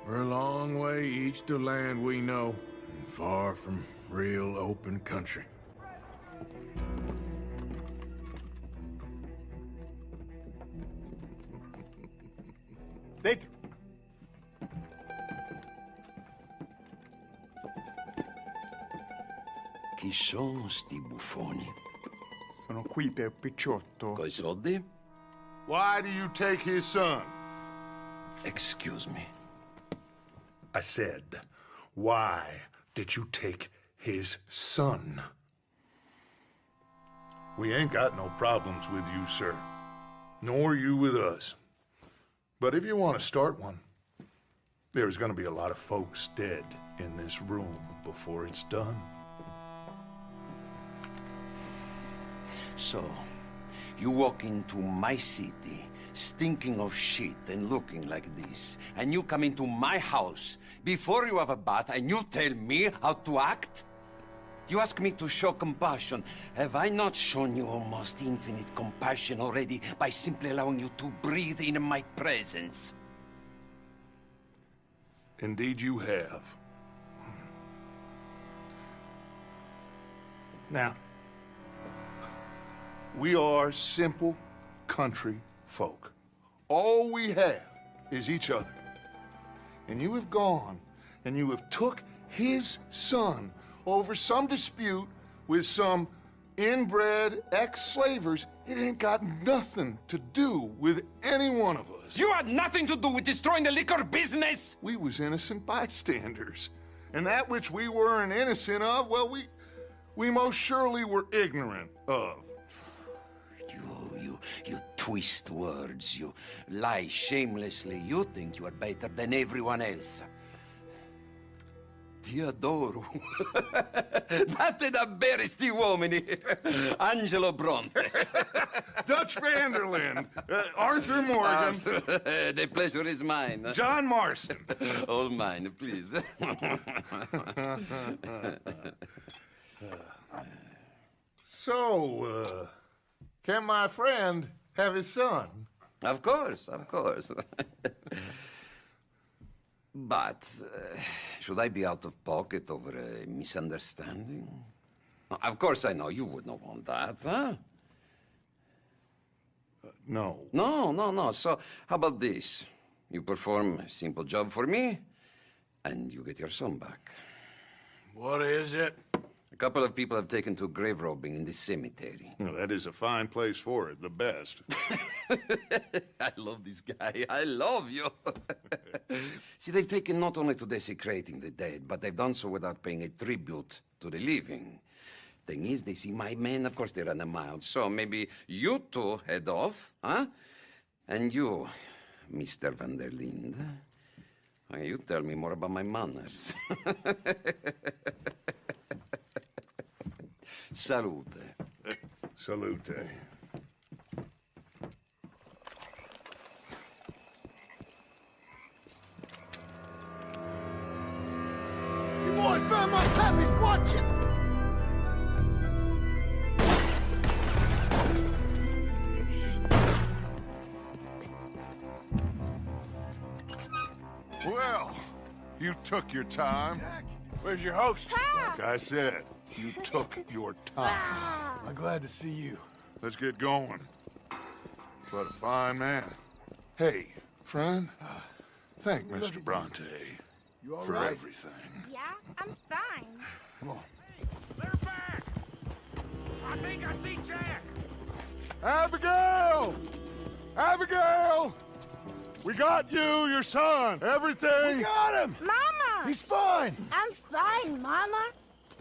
We're a long way east of land we know, and far from real open country. Dentro. Chi sono sti buffoni? Sono qui per Picciotto. Coi soldi? Why do you take his son? Excuse me. I said, why did you take his son? We ain't got no problems with you, sir. Nor you with us. But if you want to start one, there's gonna be a lot of folks dead in this room before it's done. So, you walk into my city, stinking of shit and looking like this, and you come into my house before you have a bath and you tell me how to act? You ask me to show compassion. Have I not shown you almost infinite compassion already by simply allowing you to breathe in my presence? Indeed you have. Now, we are simple country folk. All we have is each other. And you have gone and you have took his son over some dispute with some inbred ex-slavers. It ain't got nothing to do with any one of us. You had nothing to do with destroying the liquor business! We was innocent bystanders. And that which we weren't innocent of, well, we most surely were ignorant of. You twist words, you lie shamelessly, you think you are better than everyone else. Ti adoro. Date davvero sti uomini. Angelo Bronte. Dutch Vanderlyn. Arthur Morgan. The pleasure is mine. John Marston. All mine, please. So, can my friend have his son? Of course, of course. But should I be out of pocket over a misunderstanding? Of course I know you would not want that, huh? No. No. So how about this? You perform a simple job for me, and you get your son back. What is it? A couple of people have taken to grave robbing in this cemetery. Well, that is a fine place for it, the best. I love this guy. I love you. See, they've taken not only to desecrating the dead, but they've done so without paying a tribute to the living. Thing is, they see my men, of course they run a mile. So maybe you two head off, huh? And you, Mr. Van der Linde, you tell me more about my manners. Salute. Salute. You boys found my puppies, watch it! Well, you took your time. Where's your host? Like I said, you took your time. I'm glad to see you. Let's get going. What a fine man. Hey, friend, thank Mr. Bronte You all for right? everything. Yeah, I'm fine. Come on. They're back! I think I see Jack! Abigail! Abigail! We got you, your son, everything. We got him! Mama! He's fine! I'm fine, Mama.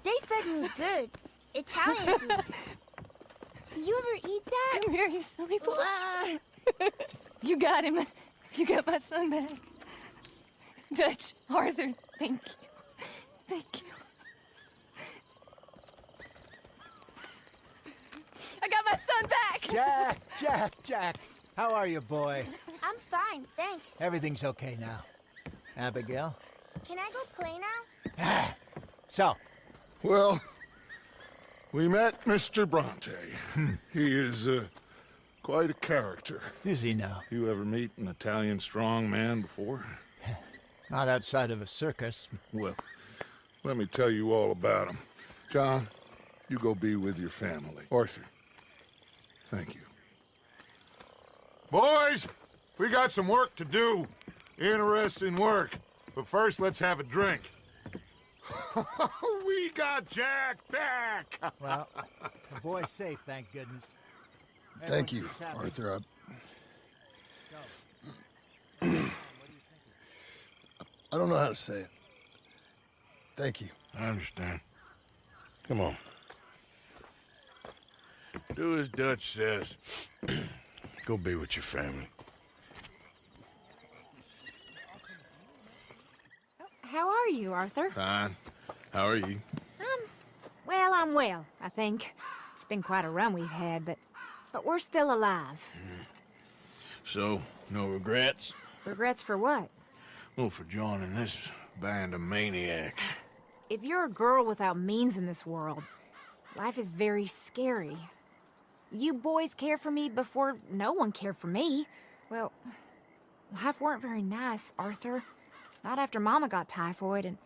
They fed me good. Italian food. You ever eat that? Come here, you silly boy. You got him. You got my son back. Dutch, Arthur, thank you. Thank you. I got my son back! Jack. How are you, boy? I'm fine, thanks. Everything's okay now. Abigail? Can I go play now? So, Well, we met Mr. Bronte. He is quite a character. is he now? You ever meet an Italian strong man before? Not outside of a circus. Well, let me tell you all about him. John, you go be with your family. Arthur, thank you. Boys, we got some work to do. Interesting work. But first, let's have a drink. We got Jack back! Well, the boy's safe, thank goodness. Thank you, Everyone's happy. Arthur. I don't know how to say it. Thank you. I understand. Come on. Do as Dutch says. Go be with your family. How are you, Arthur? Fine. How are you? Well, I'm well, I think. It's been quite a run we've had, but we're still alive. So, no regrets? Regrets for what? Well, for joining this band of maniacs. If you're a girl without means in this world, life is very scary. You boys cared for me before no one cared for me. Well, life weren't very nice, Arthur. Not after Mama got typhoid, and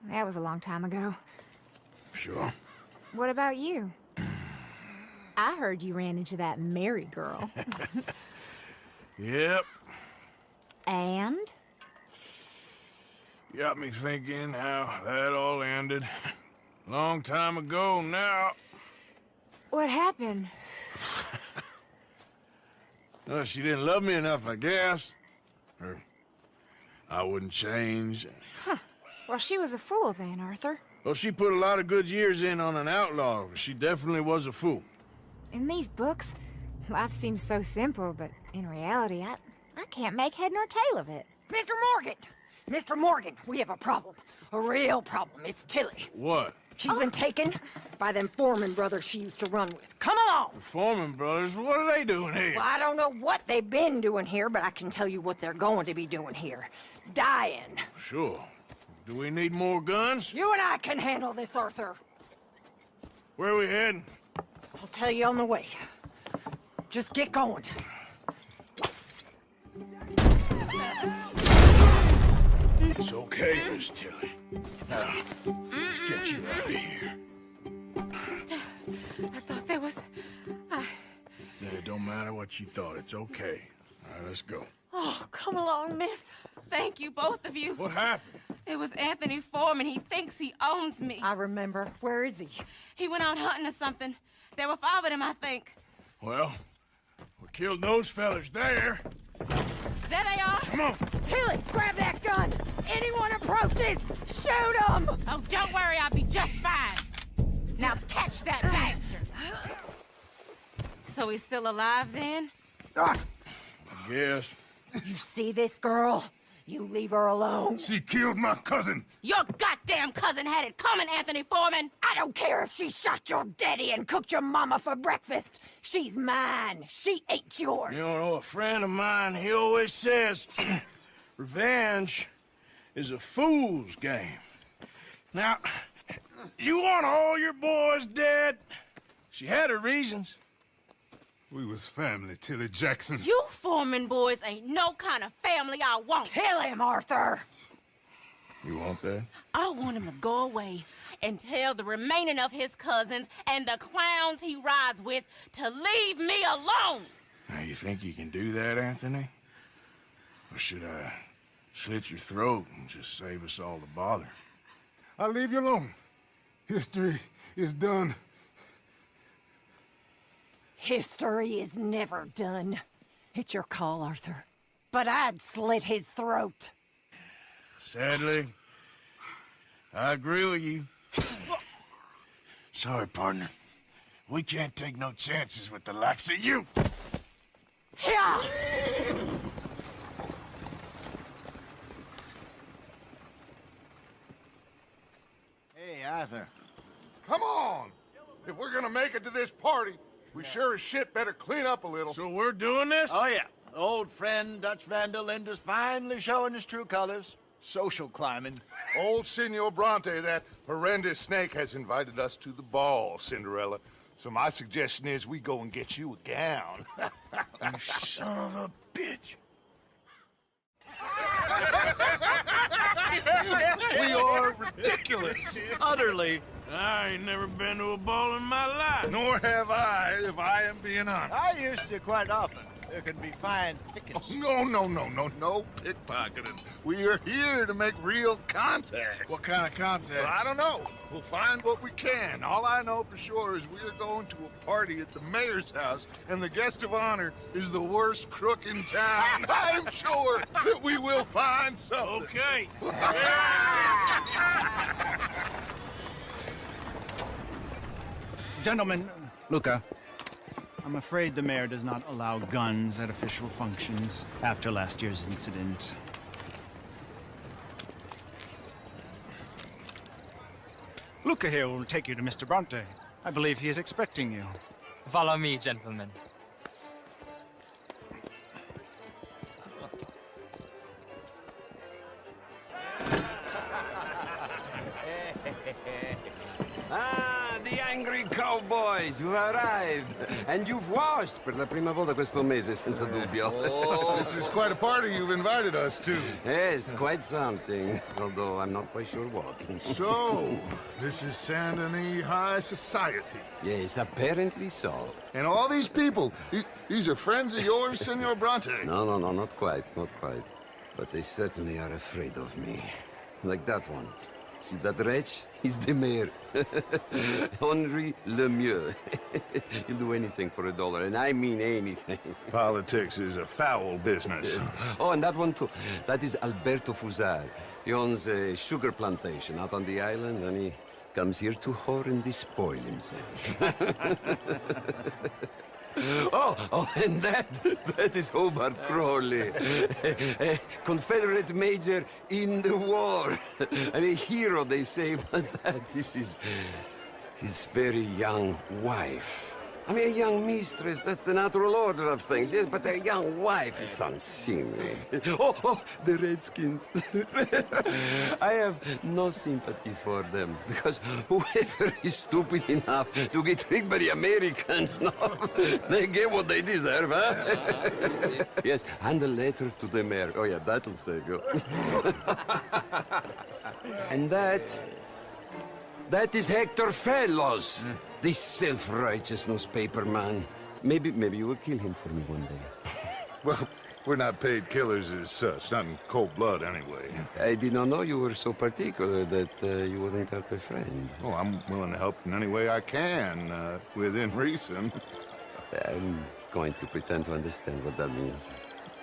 that was a long time ago. Sure. What about you? I heard you ran into that Mary girl. Yep. And? Got me thinking how that all ended. Long time ago now. What happened? Well, she didn't love me enough, I guess. Or I wouldn't change. Huh. Well, she was a fool then, Arthur. Well, she put a lot of good years in on an outlaw. She definitely was a fool. In these books, life seems so simple, but in reality, I can't make head nor tail of it. Mr. Morgan! Mr. Morgan, we have a problem. A real problem. It's Tilly. What? She's been taken by them Foreman brothers she used to run with. Come along! The Foreman brothers? What are they doing here? Well, I don't know what they've been doing here, but I can tell you what they're going to be doing here. Dying. Sure. Do we need more guns? You and I can handle this, Arthur. Where are we heading? I'll tell you on the way. Just get going. It's okay, Miss Tilly. Now, let's get you out of here. I thought there was... Yeah, it don't matter what you thought. It's okay. All right, let's go. Oh, come along, miss. Thank you, both of you. What happened? It was Anthony Foreman. He thinks he owns me. I remember. Where is he? He went out hunting or something. There were 5 of them, I think. Well, we killed those fellas there. There they are. Come on. Tilly, grab that gun. Anyone approaches, shoot them. Oh, don't worry. I'll be just fine. Now catch that bastard. So he's still alive then? I guess. You see this girl? You leave her alone. She killed my cousin. Your goddamn cousin had it coming, Anthony Foreman. I don't care if she shot your daddy and cooked your mama for breakfast. She's mine. She ain't yours. You know, a friend of mine, he always says, revenge is a fool's game. Now, you want all your boys dead? She had her reasons. We was family, Tilly Jackson. You Foreman boys ain't no kind of family I want. Kill him, Arthur. You want that? I want him to go away and tell the remaining of his cousins and the clowns he rides with to leave me alone. Now, you think you can do that, Anthony? Or should I slit your throat and just save us all the bother? I'll leave you alone. History is done. History is never done. It's your call, Arthur. But I'd slit his throat. Sadly, I agree with you. Sorry, partner. We can't take no chances with the likes of you. Yeah! Hey, Arthur. Come on! If we're gonna make it to this party, we sure as shit better clean up a little. So we're doing this? Oh, yeah. Old friend Dutch Van der Linde's finally showing his true colors. Social climbing. Old Senor Bronte, that horrendous snake, has invited us to the ball, Cinderella. So my suggestion is we go and get you a gown. You son of a bitch. We are ridiculous. Utterly. I ain't never been to a ball in my life. Nor have I, if I am being honest. I used to quite often. There can be fine pickings. No pickpocketing. We are here to make real contact. What kind of contact? I don't know. We'll find what we can. All I know for sure is we are going to a party at the mayor's house, and the guest of honor is the worst crook in town. I'm sure that we will find something. Okay. Gentlemen, Luca, I'm afraid the mayor does not allow guns at official functions after last year's incident. Luca here will take you to Mr. Bronte. I believe he is expecting you. Follow me, gentlemen. Ah, the angry cowboys, you've arrived. And you've washed per la prima volta questo mese, senza dubbio. Oh, this is quite a party you've invited us to. Yes, quite something. Although I'm not quite sure what. So, this is Saint Denis High Society. Yes, apparently so. And all these people, these are friends of yours, Senor Bronte? No, not quite, not quite. But they certainly are afraid of me. Like that one. See that wretch? He's the mayor. Henri Lemieux. He'll do anything for $1, and I mean anything. Politics is a foul business. Yes. Oh, and that one too. That is Alberto Fusar. He owns a sugar plantation out on the island, and he comes here to whore and despoil himself. Oh, and that is Hobart Crawley. A Confederate major in the war. I mean, hero, they say, but this is his very young wife. I mean, a young mistress, that's the natural order of things, yes, but a young wife is unseemly. Oh, the Redskins. I have no sympathy for them, because whoever is stupid enough to get tricked by the Americans, no, they get what they deserve, huh? Yes, and a letter to the mayor. Oh, yeah, that'll save you. And that is Hector Fellows. This self-righteous newspaper man. Maybe you will kill him for me one day. Well, we're not paid killers as such, not in cold blood anyway. I did not know you were so particular that you wouldn't help a friend. Oh, I'm willing to help in any way I can, within reason. I'm going to pretend to understand what that means.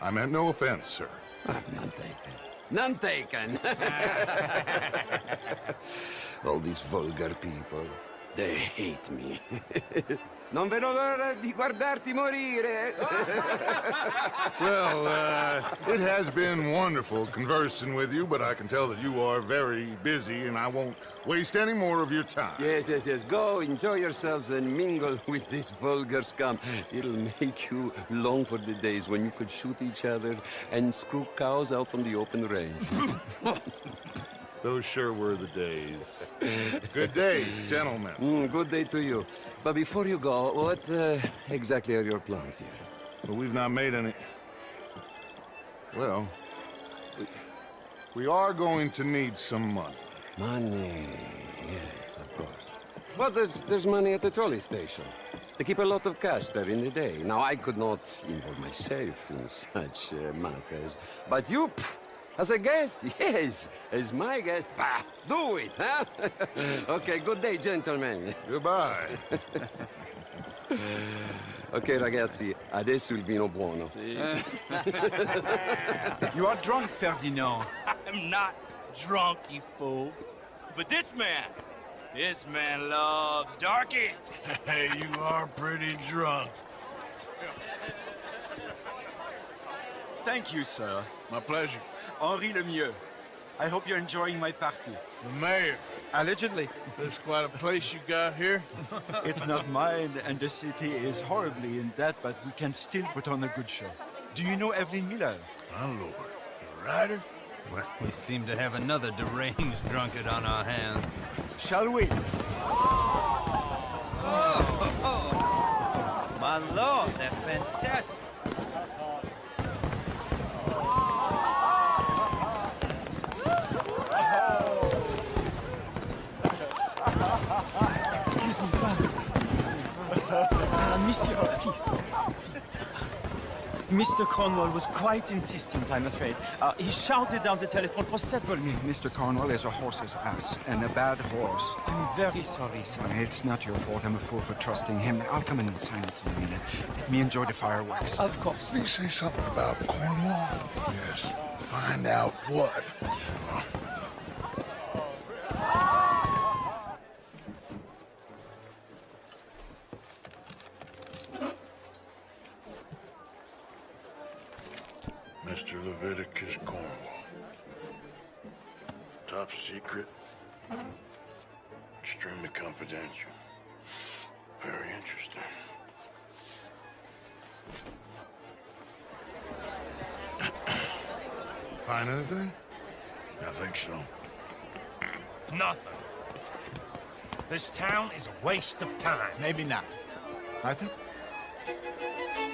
I meant no offense, sir. None taken. None taken! All these vulgar people. They hate me. Non vedo l'ora di guardarti morire. Well, it has been wonderful conversing with you, but I can tell that you are very busy, and I won't waste any more of your time. Yes. Go, enjoy yourselves, and mingle with this vulgar scum. It'll make you long for the days when you could shoot each other and screw cows out on the open range. Those sure were the days. Good day, gentlemen. Good day to you. But before you go, what exactly are your plans here? Well, we've not made any... Well, we are going to need some money. Money, yes, of course. But there's money at the trolley station. They keep a lot of cash there in the day. Now, I could not involve myself in such matters. But you... As a guest, yes. As my guest, bah, do it, huh? Okay, good day, gentlemen. Goodbye. Ok, ragazzi, adesso il vino buono. You are drunk, Ferdinand. I'm not drunk, you fool. But this man loves darkies. Hey, you are pretty drunk. Thank you, sir. My pleasure. Henri Lemieux. I hope you're enjoying my party. The mayor. Allegedly. That's quite a place you got here. It's not mine, and the city is horribly in debt, but we can still put on a good show. Do you know Evelyn Miller? My lord. The writer? Well, we seem to have another deranged drunkard on our hands. Shall we? Oh, my lord, they're fantastic. Excuse me, brother. Monsieur, please. Mr. Cornwall was quite insistent, I'm afraid. He shouted down the telephone for several minutes. Mr. Cornwall is a horse's ass, and a bad horse. I'm very sorry, sir. It's not your fault. I'm a fool for trusting him. I'll come in and sign it in a minute. Let me enjoy the fireworks. Of course. Did he say something about Cornwall? Yes. Find out what. Sure. Mr. Leviticus Cornwall. Top secret. Extremely confidential. Very interesting. Find anything? I think so. Nothing. This town is a waste of time. Maybe not. Arthur?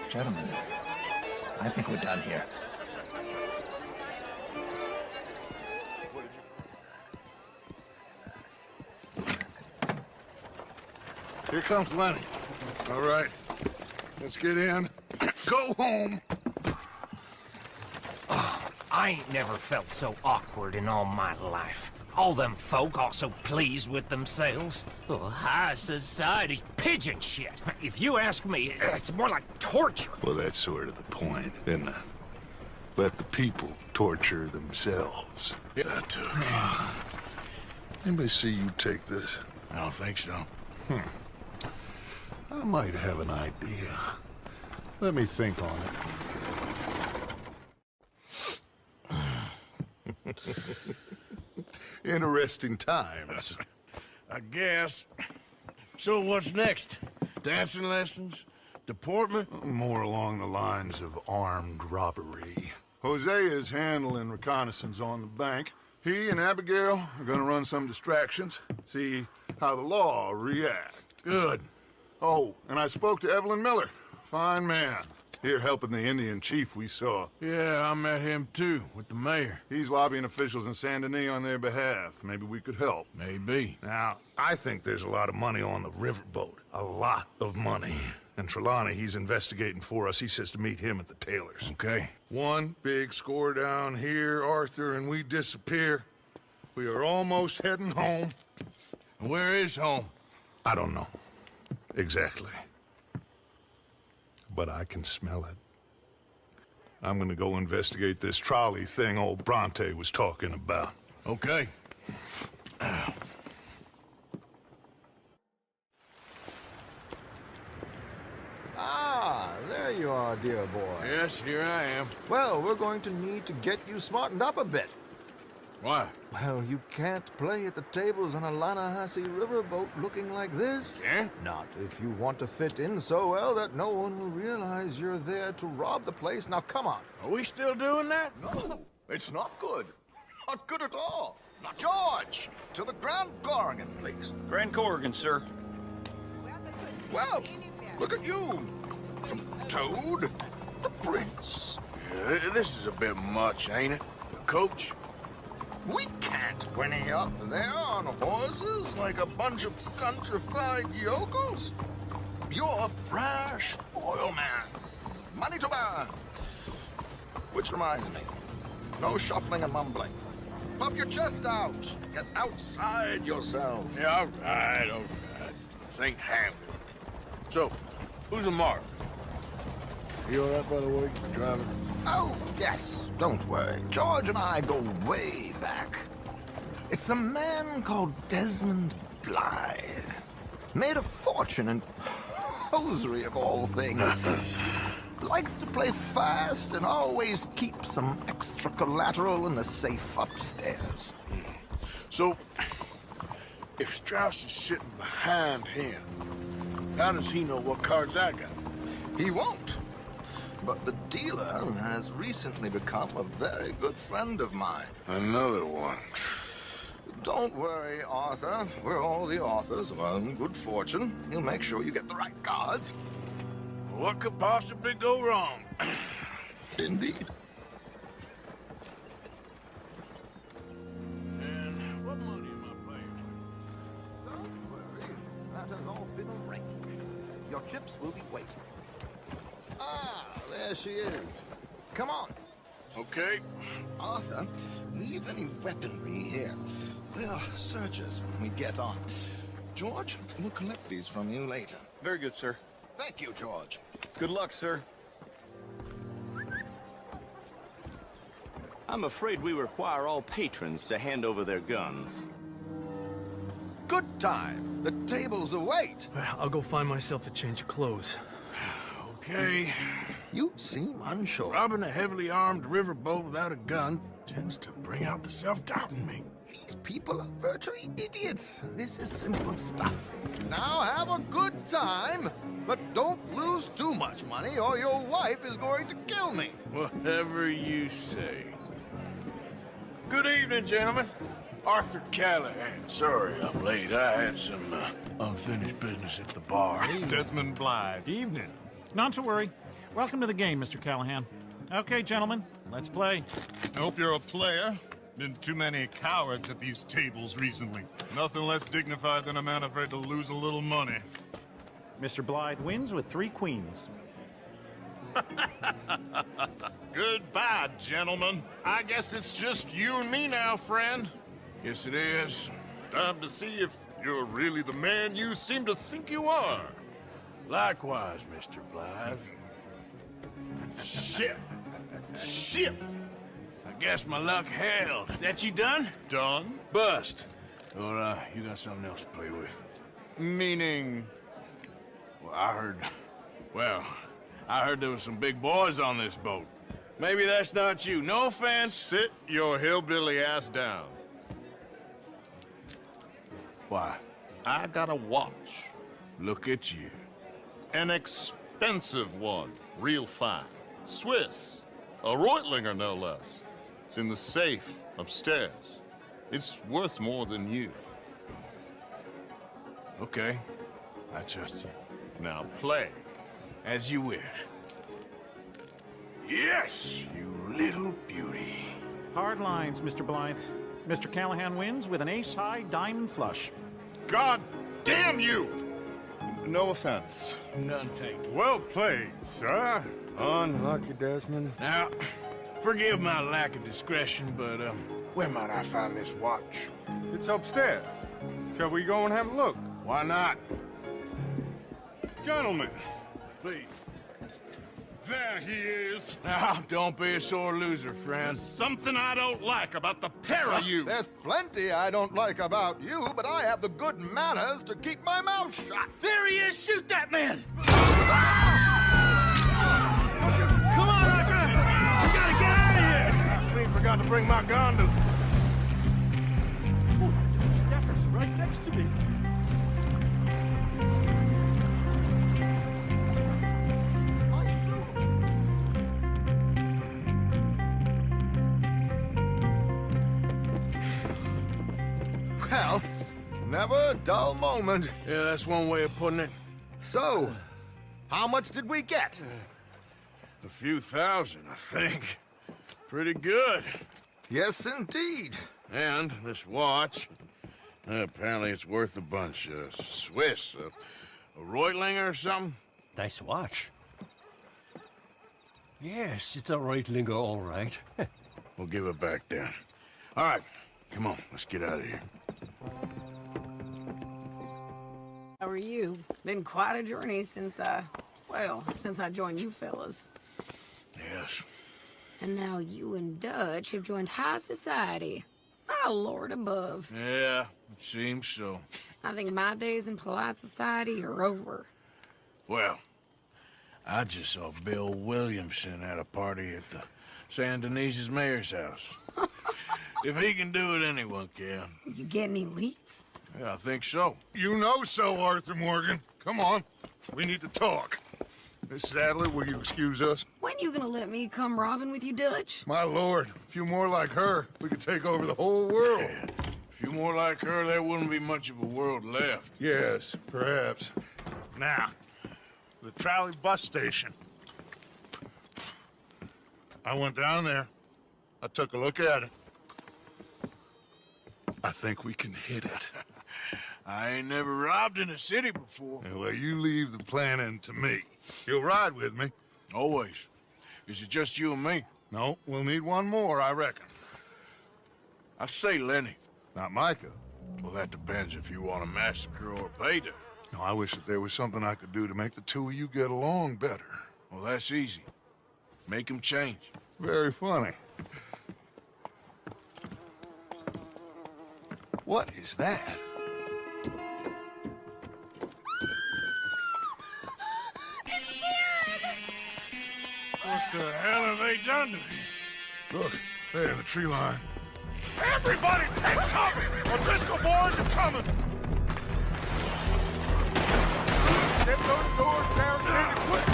Gentlemen, I think we're done here. Here comes Lenny. All right, let's get in. Go home. Oh, I ain't never felt so awkward in all my life. All them folk all so pleased with themselves. Oh, high society's pigeon shit. If you ask me, it's more like torture. Well, that's sort of the point, isn't it? Let the people torture themselves. That took. Anybody see you take this? I don't think so. I might have an idea. Let me think on it. Interesting times. I guess. So what's next? Dancing lessons? Deportment? More along the lines of armed robbery. Hosea is handling reconnaissance on the bank. He and Abigail are gonna run some distractions, see how the law reacts. Good. Oh, and I spoke to Evelyn Miller. Fine man. Here helping the Indian chief we saw. Yeah, I met him too, with the mayor. He's lobbying officials in Saint Denis on their behalf. Maybe we could help. Maybe. Now, I think there's a lot of money on the riverboat. A lot of money. And Trelawney, he's investigating for us. He says to meet him at the Taylor's. Okay. One big score down here, Arthur, and we disappear. We are almost heading home. Where is home? I don't know. Exactly. But I can smell it. I'm gonna go investigate this trolley thing old Bronte was talking about. Okay. Ah, there you are, dear boy. Yes, here I am. Well, we're going to need to get you smartened up a bit. Why? Well, you can't play at the tables on a Lannahechee riverboat looking like this. Yeah? Not if you want to fit in so well that no one will realize you're there to rob the place. Now, come on. Are we still doing that? No, it's not good. Not good at all. Not George! To the Grand Corrigan, please. Grand Corrigan, sir. Well, look at you. From Toad to Prince. Yeah, this is a bit much, ain't it? Coach? We can't whinny up there on horses like a bunch of countrified yokels. You're a brash oil man. Money to burn. Which reminds me, no shuffling and mumbling. Puff your chest out. Get outside yourself. Yeah, all right. This ain't Hamden. So, who's a mark? You all right, by the way, driving? Oh, yes. Don't worry. George and I go way back. It's a man called Desmond Blythe. Made a fortune in hosiery of all things. Likes to play fast and always keeps some extra collateral in the safe upstairs. So, if Strauss is sitting behind him, how does he know what cards I got? He won't. But the dealer has recently become a very good friend of mine. Another one. Don't worry, Arthur. We're all the authors of our good fortune. He'll make sure you get the right cards. What could possibly go wrong? Indeed. And what money am I playing with? Don't worry. That has all been arranged. Your chips will be waiting. Ah, there she is. Come on. Okay. Arthur, leave any weaponry here. They'll search us when we get on. George, we'll collect these from you later. Very good, sir. Thank you, George. Good luck, sir. I'm afraid we require all patrons to hand over their guns. Good time. The tables await. I'll go find myself a change of clothes. Okay. You seem unsure. Robbing a heavily armed riverboat without a gun tends to bring out the self-doubt in me. These people are virtually idiots. This is simple stuff. Now have a good time, but don't lose too much money or your wife is going to kill me. Whatever you say. Good evening, gentlemen. Arthur Callahan. Sorry I'm late. I had some unfinished business at the bar. Desmond Blythe. Evening. Not to worry. Welcome to the game, Mr. Callahan. Okay, gentlemen, let's play. I hope you're a player. Been too many cowards at these tables recently. Nothing less dignified than a man afraid to lose a little money. Mr. Blythe wins with 3 queens. Goodbye, gentlemen. I guess it's just you and me now, friend. Yes, it is. Time to see if you're really the man you seem to think you are. Likewise, Mr. Blythe. Shit. Shit. I guess my luck held. Is that you done? Done? Bust. Or, you got something else to play with? Meaning? Well, I heard... Well, I heard there was some big boys on this boat. Maybe that's not you. No offense. Sit your hillbilly ass down. Why? I got a watch. Look at you. An expensive one. Real fine. Swiss. A Reutlinger, no less. It's in the safe upstairs. It's worth more than you. Okay. I trust you. Now play. As you wish. Yes, you little beauty. Hard lines, Mr. Blythe. Mr. Callahan wins with an ace-high diamond flush. God damn you! No offense. None taken. Well played, sir. Unlucky, Desmond. Now, forgive my lack of discretion, but, where might I find this watch? It's upstairs. Shall we go and have a look? Why not? Gentlemen. Please. There he is. Now, don't be a sore loser, friend. There's something I don't like about the pair of you. There's plenty I don't like about you, but I have the good manners to keep my mouth shut. There he is! Shoot that man! Come on, Arthur! We gotta get out of here! I forgot to bring my gondola. Steffers is right next to me. Well, never a dull moment. Yeah, that's one way of putting it. So, how much did we get? A few thousand, I think. Pretty good. Yes, indeed. And this watch, apparently it's worth a bunch. Swiss, a Reutlinger or something? Nice watch. Yes, it's a Reutlinger, all right. We'll give it back then. All right, come on, let's get out of here. How are you? Been quite a journey since since I joined you fellas. Yes. And now you and Dutch have joined high society. Oh, Lord above. Yeah, it seems so. I think my days in polite society are over. Well, I just saw Bill Williamson at a party at the San Denise's mayor's house. If he can do it, anyone can. You get any leads? Yeah, I think so. You know so, Arthur Morgan. Come on. We need to talk. Miss Sadler, will you excuse us? When you gonna let me come robbing with you, Dutch? My lord, a few more like her, we could take over the whole world. Yeah. A few more like her, there wouldn't be much of a world left. Yes, perhaps. Now, the trolley bus station. I went down there. I took a look at it. I think we can hit it. I ain't never robbed in a city before. Well, you leave the planning to me. You'll ride with me. Always. Is it just you and me? No, we'll need one more, I reckon. I say Lenny. Not Micah. Well, that depends if you want a massacre or a payday. No, I wish that there was something I could do to make the two of you get along better. Well, that's easy. Make them change. Very funny. What is that? What the hell have they done to me? Look, there in the tree line. Everybody take cover! O'Driscoll boys are coming! Get those doors barricaded quick!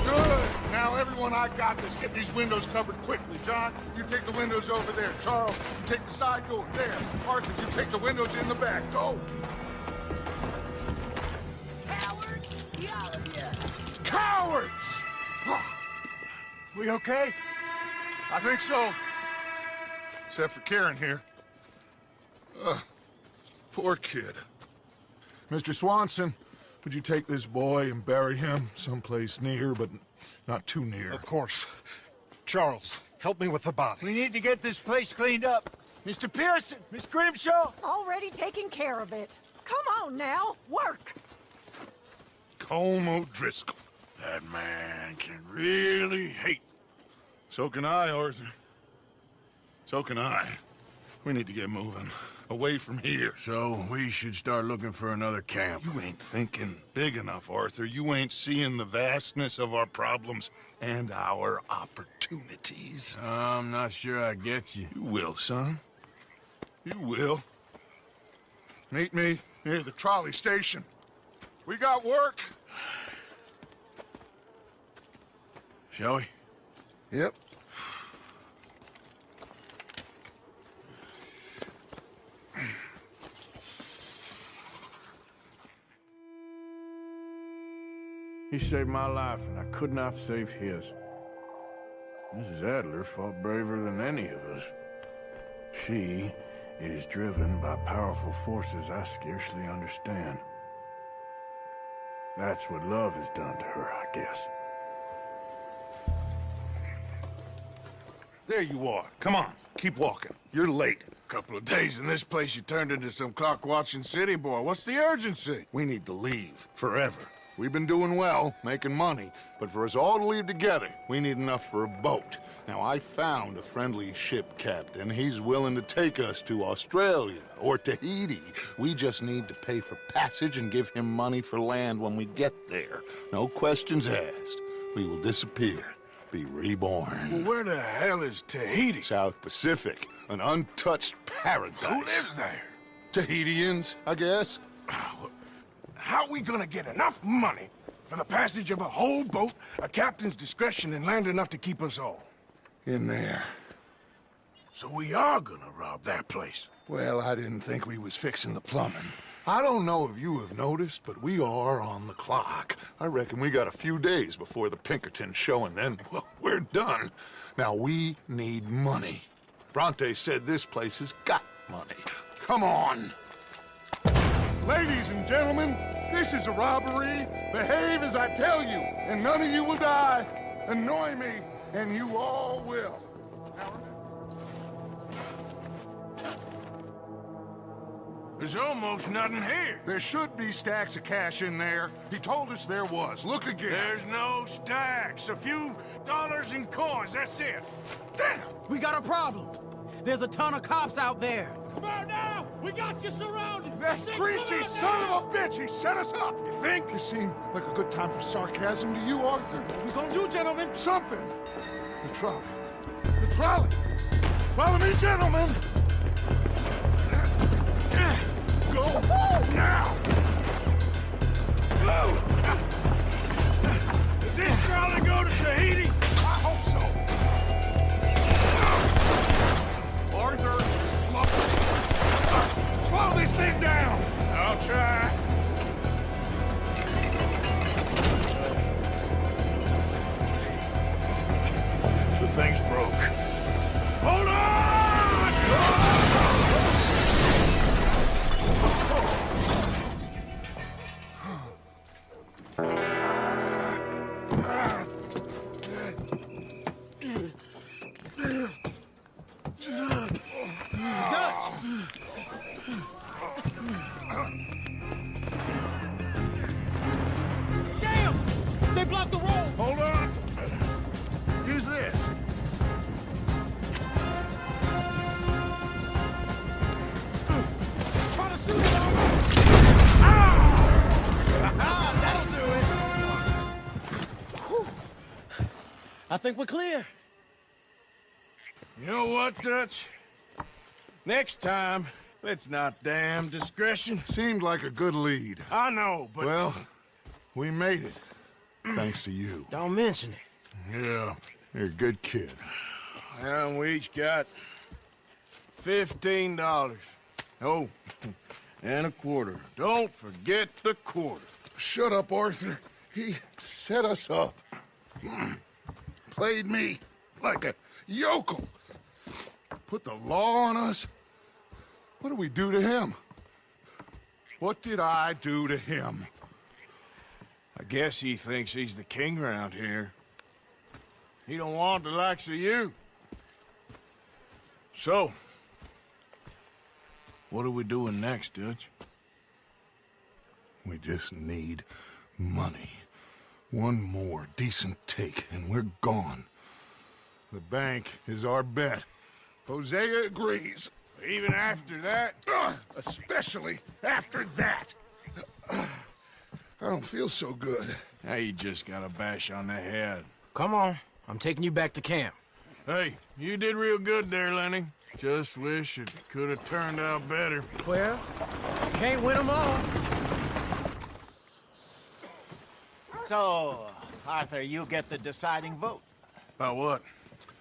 Good! Now, everyone, I got this. Get these windows covered quickly. John, you take the windows over there. Charles, you take the side doors there. Arthur, you take the windows in the back. Go! Cowards! Get out of here! Cowards! We okay? I think so. Except for Karen here. Poor kid. Mr. Swanson, would you take this boy and bury him someplace near, but not too near? Of course. Charles, help me with the body. We need to get this place cleaned up. Mr. Pearson, Miss Grimshaw. Already taking care of it. Come on now, work! Colm O'Driscoll. That man can really hate. So can I, Arthur. So can I. We need to get moving. Away from here. So we should start looking for another camp. You ain't thinking big enough, Arthur. You ain't seeing the vastness of our problems and our opportunities. I'm not sure I get you. You will, son. You will. Meet me near the trolley station. We got work. Shall we? Yep. He saved my life, and I could not save his. Mrs. Adler fought braver than any of us. She is driven by powerful forces I scarcely understand. That's what love has done to her, I guess. There you are. Come on, keep walking. You're late. Couple of days in this place, you turned into some clock-watching city boy. What's the urgency? We need to leave. Forever. We've been doing well, making money, but for us all to leave together, we need enough for a boat. Now, I found a friendly ship captain. He's willing to take us to Australia or Tahiti. We just need to pay for passage and give him money for land when we get there. No questions asked. We will disappear, be reborn. Well, where the hell is Tahiti? South Pacific, an untouched paradise. Who lives there? Tahitians, I guess. How are we gonna get enough money for the passage of a whole boat, a captain's discretion, and land enough to keep us all? In there. So we are gonna rob that place. Well, I didn't think we was fixing the plumbing. I don't know if you have noticed, but we are on the clock. I reckon we got a few days before the Pinkertons show, and then, well, we're done. Now, we need money. Bronte said this place has got money. Come on! Ladies and gentlemen, this is a robbery. Behave as I tell you, and none of you will die. Annoy me, and you all will. There's almost nothing here. There should be stacks of cash in there. He told us there was. Look again. There's no stacks. A few dollars in coins, that's it. Damn! We got a problem. There's a ton of cops out there. Come out now! We got you surrounded! That greasy son of a bitch! He set us up! You think? This seemed like a good time for sarcasm to you, Arthur. What we gonna do, gentlemen? Something! The trolley. The trolley! Follow me, gentlemen! Go now! Go! Does this trolley go to Tahiti? I hope so. Arthur, slow this thing down! I'll try. The thing's broke. Hold on! Damn! They blocked the road! Hold on! Use this. Try to shoot it on me! That'll do it! Whew. I think we're clear. You know what, Dutch? Next time, let's not damn discretion. Seemed like a good lead. I know, but... Well, we made it. Thanks to you. Don't mention it. Yeah. You're a good kid. And we each got $15. Oh, and a quarter. Don't forget the quarter. Shut up, Arthur. He set us up. Played me like a yokel. Put the law on us. What did we do to him? What did I do to him? I guess he thinks he's the king around here. He don't want the likes of you. So, what are we doing next, Dutch? We just need money. One more decent take, and we're gone. The bank is our bet. Hosea agrees. Even after that? Especially after that. I don't feel so good. Now you just got a bash on the head. Come on. I'm taking you back to camp. Hey, you did real good there, Lenny. Just wish it could have turned out better. Well, can't win them all. So, Arthur, you get the deciding vote. About what?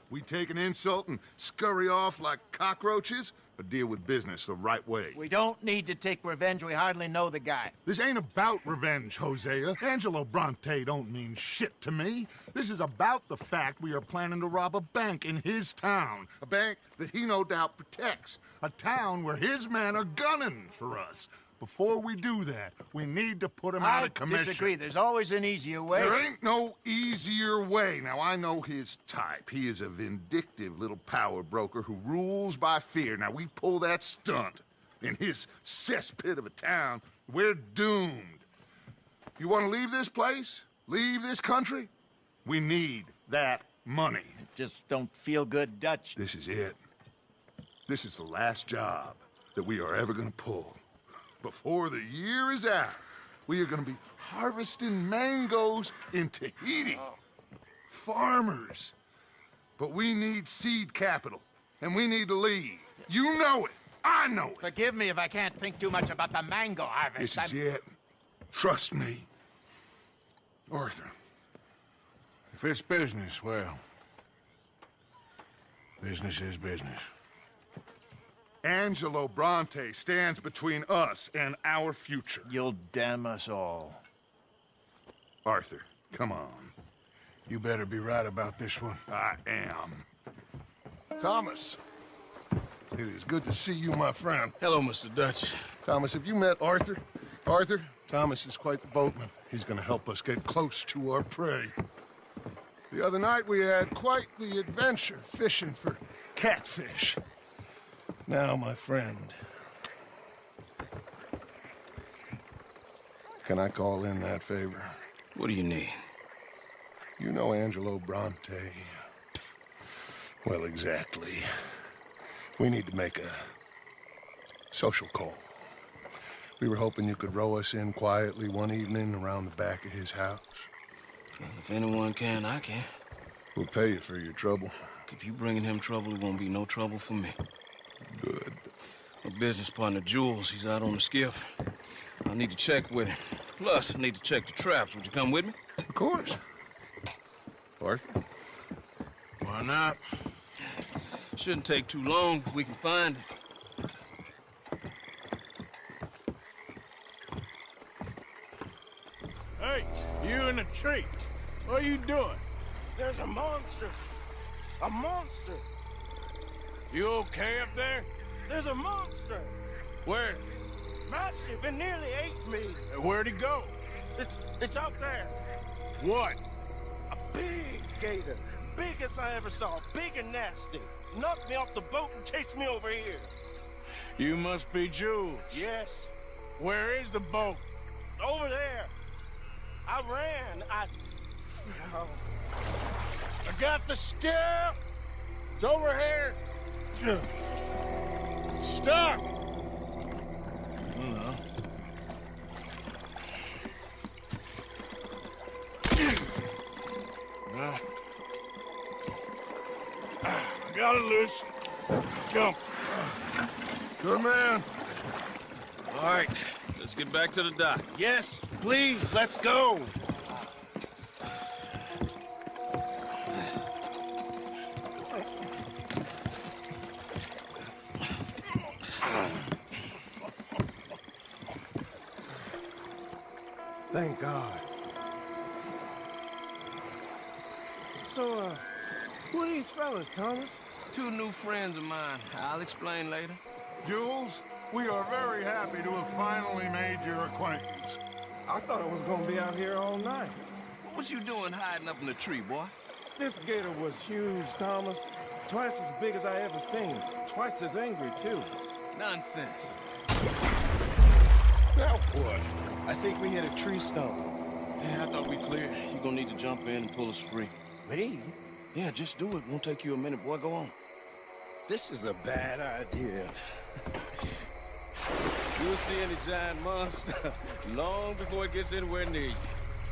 We take an insult and scurry off like cockroaches, or deal with business the right way? We don't need to take revenge. We hardly know the guy. This ain't about revenge, Hosea. Angelo Bronte don't mean shit to me. This is about the fact we are planning to rob a bank in his town. A bank that he no doubt protects. A town where his men are gunning for us. Before we do that, we need to put him out of commission. I disagree. There's always an easier way. There ain't no easier way. Now, I know his type. He is a vindictive little power broker who rules by fear. Now, we pull that stunt in his cesspit of a town, we're doomed. You want to leave this place? Leave this country? We need that money. Just don't feel good, Dutch. This is it. This is the last job that we are ever going to pull. Before the year is out, we are going to be harvesting mangoes in Tahiti. Farmers. But we need seed capital, and we need to leave. You know it. I know it. Forgive me if I can't think too much about the mango harvest. This is it. Trust me. Arthur. If it's business, well, business is business. Angelo Bronte stands between us and our future. You'll damn us all. Arthur, come on. You better be right about this one. I am. Thomas. It is good to see you, my friend. Hello, Mr. Dutch. Thomas, have you met Arthur? Arthur, Thomas is quite the boatman. He's gonna help us get close to our prey. The other night we had quite the adventure fishing for catfish. Now, my friend, can I call in that favor? What do you need? You know Angelo Bronte. Well, exactly. We need to make a social call. We were hoping you could row us in quietly one evening around the back of his house. Well, if anyone can, I can. We'll pay you for your trouble. If you bringing him trouble, it won't be no trouble for me. Good. My business partner, Jules, he's out on the skiff. I need to check with him. Plus, I need to check the traps. Would you come with me? Of course. Arthur? Why not? Shouldn't take too long if we can find it. Hey, you in the tree. What are you doing? There's a monster. A monster. You okay up there? There's a monster. Where? Massive. It nearly ate me. Where'd he go? It's out there. What? A big gator. Biggest I ever saw. Big and nasty. Knocked me off the boat and chased me over here. You must be Jules. Yes. Where is the boat? Over there. I ran. I got the skiff. It's over here. Stop! No. Got it loose. Jump. Good man. All right, let's get back to the dock. Yes, please, let's go. Thank God. So, who are these fellas, Thomas? Two new friends of mine. I'll explain later. Jules, we are very happy to have finally made your acquaintance. I thought I was gonna be out here all night. What was you doing hiding up in the tree, boy? This gator was huge, Thomas. Twice as big as I ever seen. Twice as angry, too. Nonsense. Now what? I think we hit a tree stump. Yeah, I thought we cleared. You gonna need to jump in and pull us free. Me? Yeah, just do it. Won't take you a minute, boy. Go on. This is a bad idea. You'll see any giant monster long before it gets anywhere near you.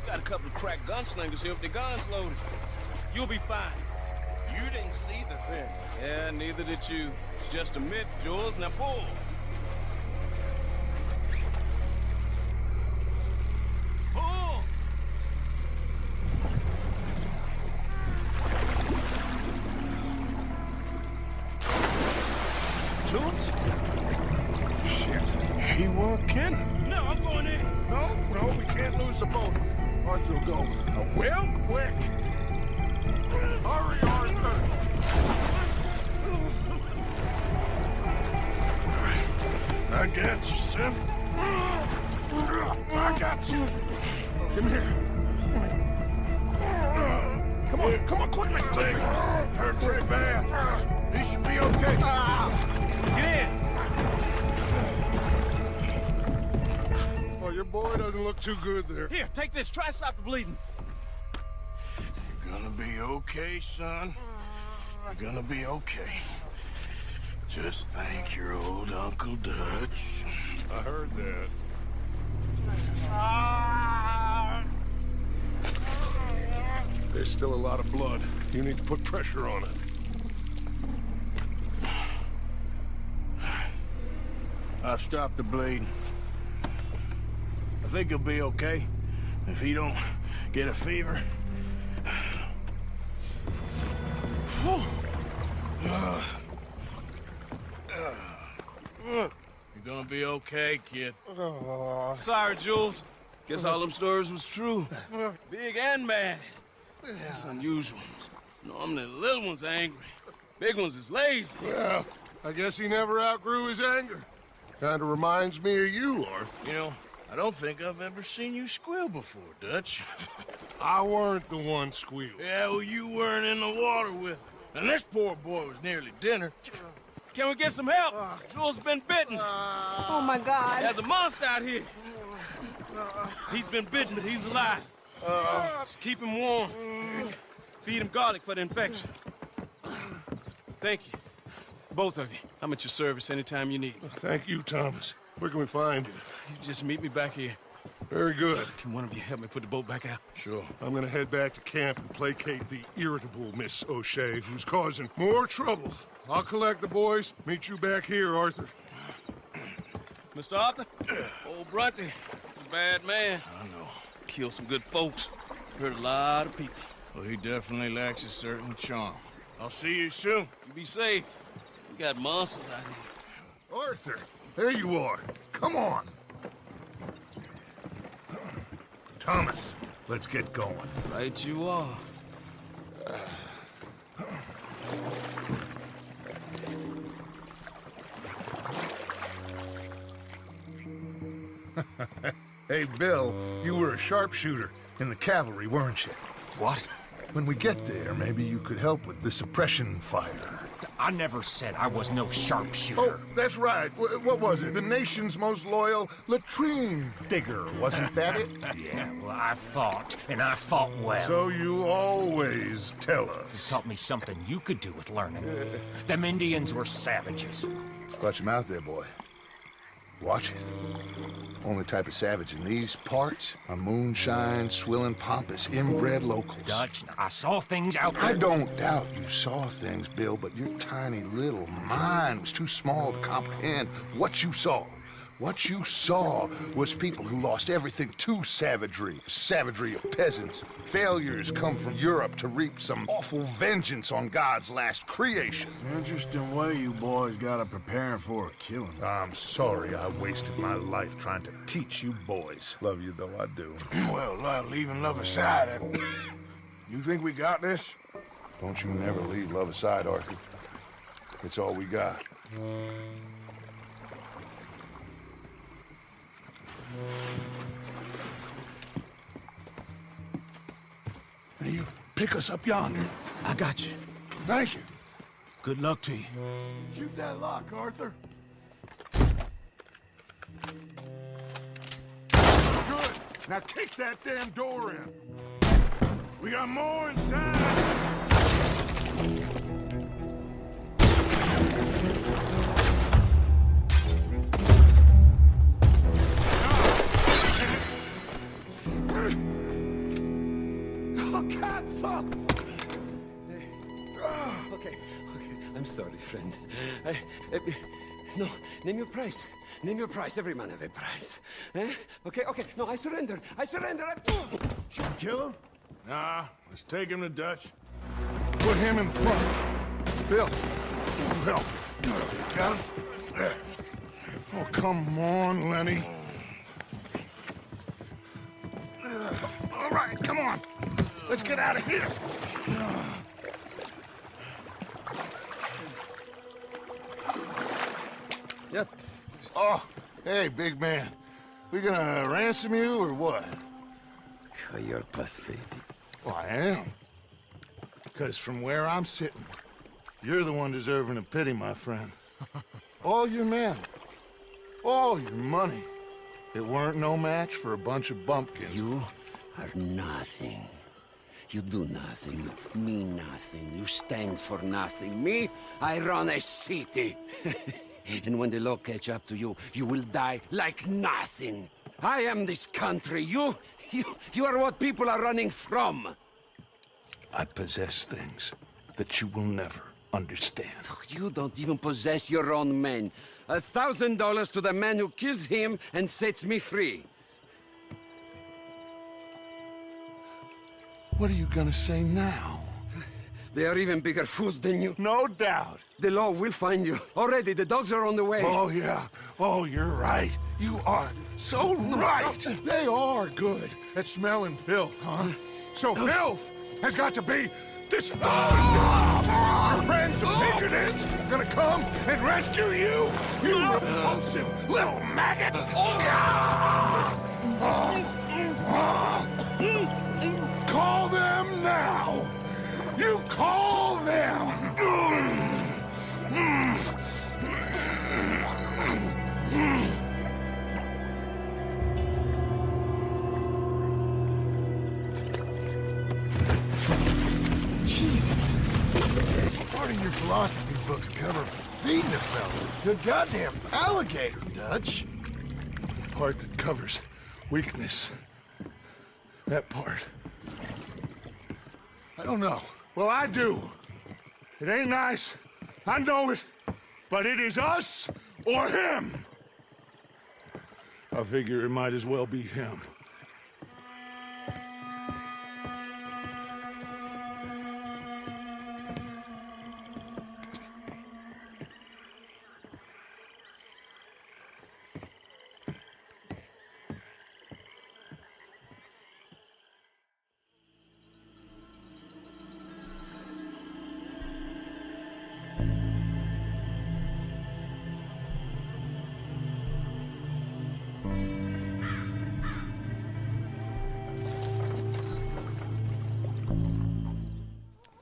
Got a couple of crack gunslingers here with their guns loaded. You'll be fine. You didn't see the thing. Yeah, neither did you. It's just a myth, Jules. Now pull. Pull! Jules? Shit. He weren't kidding. No, I'm going in. No, we can't lose the boat. Arthur will go. Well, Quick! Hurry, Arthur! I got you, son. I got you. Come here. Come on, quickly! Leg hurt pretty bad. He should be okay. Get in. Oh, your boy doesn't look too good there. Here, take this. Try and stop the bleeding. You're gonna be okay, son. You're gonna be okay. Just thank your old Uncle Dutch. I heard that. There's still a lot of blood. You need to put pressure on it. I've stopped the bleeding. I think he'll be okay if he don't get a fever. You're gonna be okay, kid. Sorry, Jules. Guess all them stories was true. Big and bad. That's unusual. Normally the little ones are angry. Big ones is lazy. Well, I guess he never outgrew his anger. Kinda reminds me of you, Arthur. You know, I don't think I've ever seen you squeal before, Dutch. I weren't the one squealing. Yeah, well, you weren't in the water with him. And this poor boy was nearly dinner. Can we get some help? Jules been bitten. Oh my God. There's a monster out here. He's been bitten, but he's alive. Just keep him warm. Feed him garlic for the infection. Thank you. Both of you. I'm at your service anytime you need. Thank you, Thomas. Where can we find you? You just meet me back here. Very good. Can one of you help me put the boat back out? Sure. I'm gonna head back to camp and placate the irritable Miss O'Shea, who's causing more trouble. I'll collect the boys. Meet you back here, Arthur. Mr. Arthur, old Brunty, a bad man. I know. Killed some good folks. Hurt a lot of people. Well, he definitely lacks a certain charm. I'll see you soon. You be safe. We got monsters out here. Arthur, there you are. Come on. Thomas, let's get going. Right you are. Hey, Bill, you were a sharpshooter in the cavalry, weren't you? What? When we get there, maybe you could help with the suppression fire. I never said I was no sharpshooter. Oh, that's right. What was it? The nation's most loyal latrine digger, wasn't that it? Yeah, well, I fought, and I fought well. So you always tell You us. taught me something you could do with learning. Them Indians were savages. Watch your mouth there, boy. Watch it. Only type of savage in these parts are moonshine, swilling, pompous, inbred locals. Dutch, I saw things out there. I don't doubt you saw things, Bill, but your tiny little mind was too small to comprehend what you saw. What you saw was people who lost everything to savagery. Savagery of peasants. Failures come from Europe to reap some awful vengeance on God's last creation. Interesting way you boys got up preparing for a killing. I'm sorry I wasted my life trying to teach you boys. Love you though I do. Well, leaving love aside, you think we got this? Don't you never leave love aside, Arthur. It's all we got. Now you pick us up yonder. I got you. Thank you. Good luck to you. Shoot that lock, Arthur. Good. Now kick that damn door in. We got more inside. Okay. I'm sorry, friend. No, name your price. Name your price. Every man have a price. Eh? Okay. No, I surrender. Should we kill him? Nah, let's take him to Dutch. Put him in the front. Bill. Got him? Oh, come on, Lenny. All right, come on. Let's get out of here. Yep. Oh, hey, big man. We gonna ransom you or what? You're pathetic. Well, I am. Because from where I'm sitting, you're the one deserving of pity, my friend. All your men, all your money, it weren't no match for a bunch of bumpkins. You are nothing. You do nothing. You mean nothing. You stand for nothing. Me, I run a city. And when the law catch up to you, you will die like nothing. I am this country. You are what people are running from. I possess things that you will never understand. You don't even possess your own men. $1,000 to the man who kills him and sets me free. What are you gonna say now? They are even bigger fools than you. No doubt. The law will find you. Already, the dogs are on the way. Oh, yeah. Oh, you're right. You are so right. They are good at smelling filth, huh? So filth has got to be disposed of. Our friends, the Pinkertons, are gonna come and rescue you, you repulsive little maggot. Call them now. You call them. Jesus. Part of your philosophy books cover feeding a fella. Good goddamn alligator, Dutch. The part that covers weakness. That part. I don't know. Well, I do. It ain't nice. I know it. But it is us or him. I figure it might as well be him.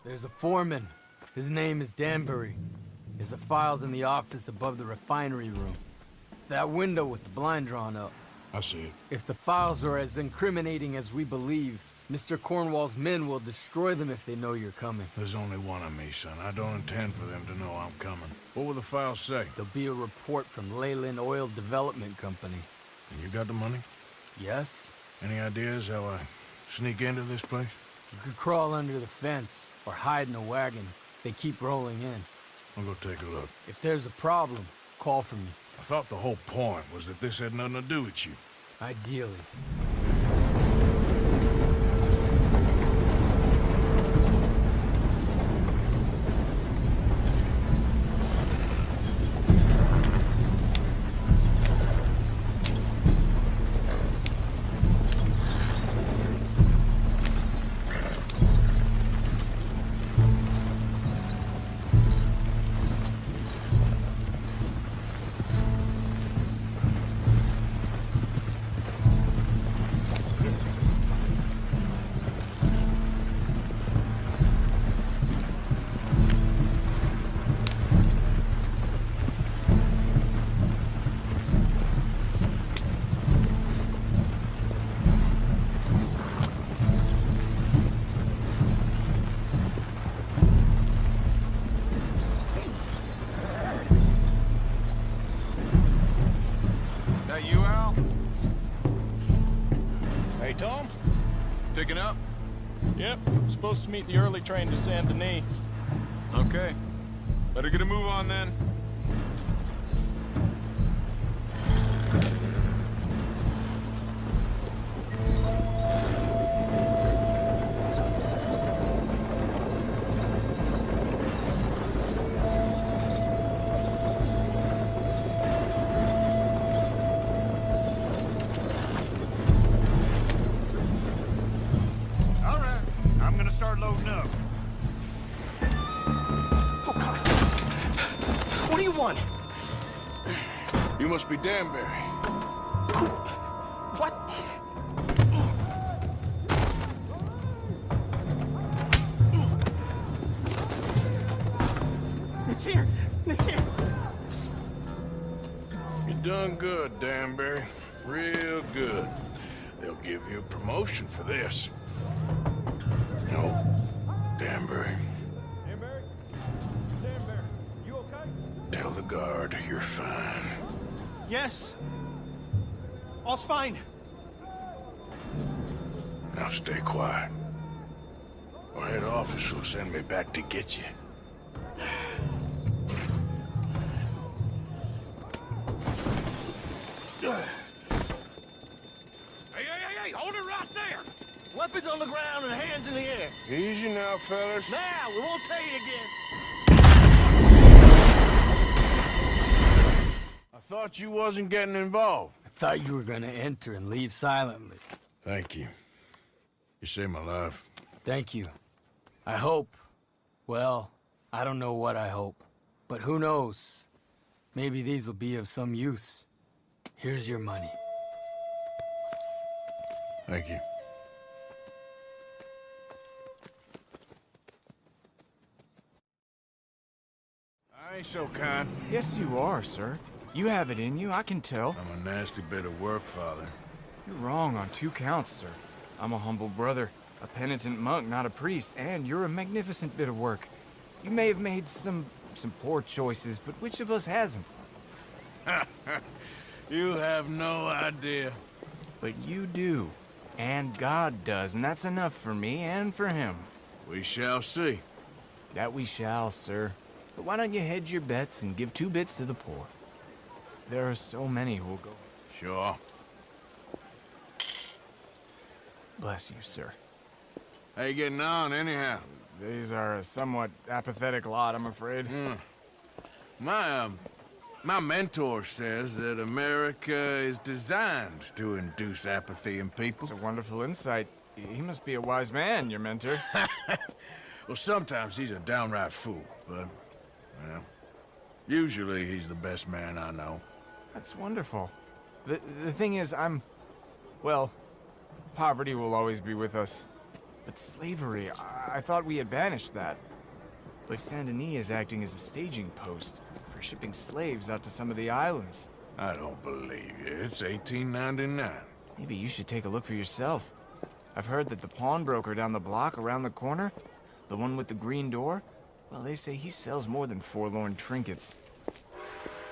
There's a foreman. His name is Danbury. There's the files in the office above the refinery room. It's that window with the blind drawn up. I see it. If the files are as incriminating as we believe, Mr. Cornwall's men will destroy them if they know you're coming. There's only one of me, son. I don't intend for them to know I'm coming. What will the files say? There'll be a report from Leyland Oil Development Company. And you got the money? Yes? Any ideas how I sneak into this place? You could crawl under the fence or hide in a wagon. They keep rolling in. I'll go take a look. If there's a problem, call for me. I thought the whole point was that this had nothing to do with you. Ideally. That you, Al? Hey, Tom? Picking up? Yep. Supposed to meet the early train to Saint Denis. Okay. Better get a move on then. All right, I'm gonna start loading up. What do you want? You must be Danbury. What? It's here. It's here. You done good, Danbury. Real good. They'll give you a promotion for this. No, Danbury. Danbury? Danbury, you okay? Tell the guard you're fine. Yes. All's fine. Now stay quiet. Or head office will send me back to get you. Hey, hold it right there! Weapons on the ground and hands in the air. Easy now, fellas. Now, we won't tell you again. I thought you wasn't getting involved. I thought you were gonna enter and leave silently. Thank you. You saved my life. Thank you. I hope. Well, I don't know what I hope. But who knows? Maybe these will be of some use. Here's your money. Thank you. I ain't so kind. Yes, you are, sir. You have it in you, I can tell. I'm a nasty bit of work, Father. You're wrong on 2 counts, sir. I'm a humble brother, a penitent monk, not a priest, and you're a magnificent bit of work. You may have made some poor choices, but which of us hasn't? You have no idea. But you do. And God does, and that's enough for me and for him. We shall see. That we shall, sir. But why don't you hedge your bets and give 2 bits to the poor? There are so many who will go. Sure. Bless you, sir. How you getting on, anyhow? These are a somewhat apathetic lot, I'm afraid. My mentor says that America is designed to induce apathy in people. It's a wonderful insight. He must be a wise man, your mentor. Well, sometimes he's a downright fool, but, well, usually he's the best man I know. That's wonderful. The thing is, well, poverty will always be with us. But slavery, I thought we had banished that. But Saint Denis is acting as a staging post for shipping slaves out to some of the islands. I don't believe you. It's 1899. Maybe you should take a look for yourself. I've heard that the pawnbroker down the block around the corner, the one with the green door, well, they say he sells more than forlorn trinkets.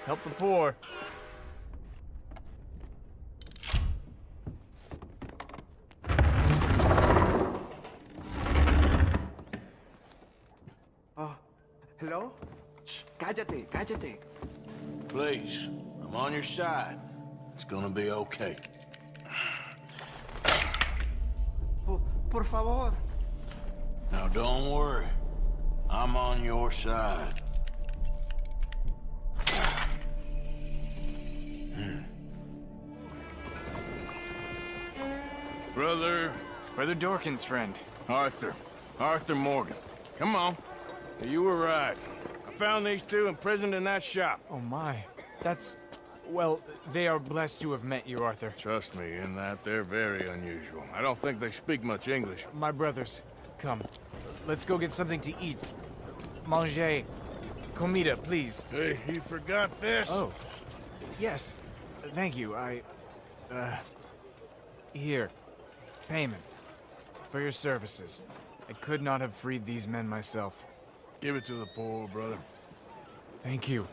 Help the poor. Hello? Shh, cállate, cállate. Please, I'm on your side. It's gonna be okay. Por favor. Now don't worry. I'm on your side. Brother Dorkin's friend. Arthur Morgan. Come on. You were right. I found these 2 imprisoned in that shop. Oh my. That's... well, they are blessed to have met you, Arthur. Trust me, in that they're very unusual. I don't think they speak much English. My brothers, come. Let's go get something to eat. Manger. Comida, please. Hey, you forgot this? Oh. Yes. Thank you. Here. Payment. For your services. I could not have freed these men myself. Give it to the poor, brother. Thank you.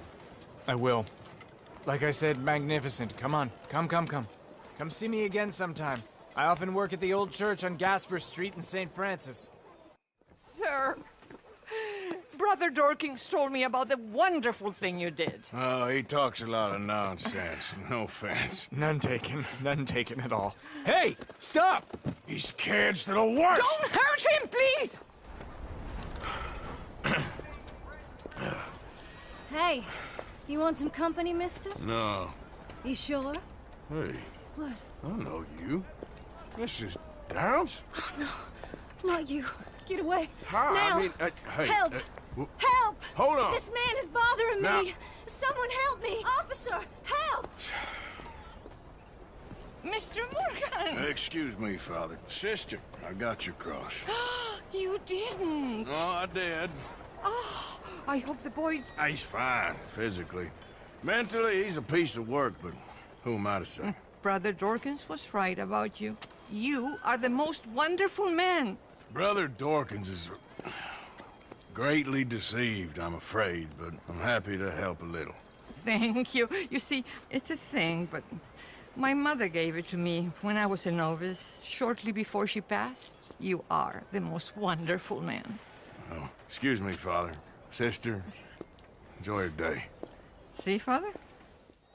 I will. Like I said, magnificent. Come on. Come. Come see me again sometime. I often work at the old church on Gasper Street in St. Francis. Sir, Brother Dorkins told me about the wonderful thing you did. Oh, he talks a lot of nonsense. No offense. None taken. None taken at all. Hey, stop! These kids to the worst! Don't hurt him, please! Hey, you want some company, mister? No. You sure? Hey, What? I know you. This is Downs? Oh, no. Not you. Get away. Hi, Now. I mean, hey. Help! Help! Hold on. This man is bothering Now- me. Someone help me. Officer, help! Mr. Morgan! Excuse me, Father. Sister, I got your cross. You didn't. Oh, I did. Oh, I hope the boy... He's fine, physically. Mentally, he's a piece of work, but who am I to say? Brother Dorkins was right about you. You are the most wonderful man. Brother Dorkins is greatly deceived, I'm afraid, but I'm happy to help a little. Thank you. You see, it's a thing, but my mother gave it to me when I was a novice, shortly before she passed. You are the most wonderful man. Oh, excuse me, Father. Sister, enjoy your day. See, Father?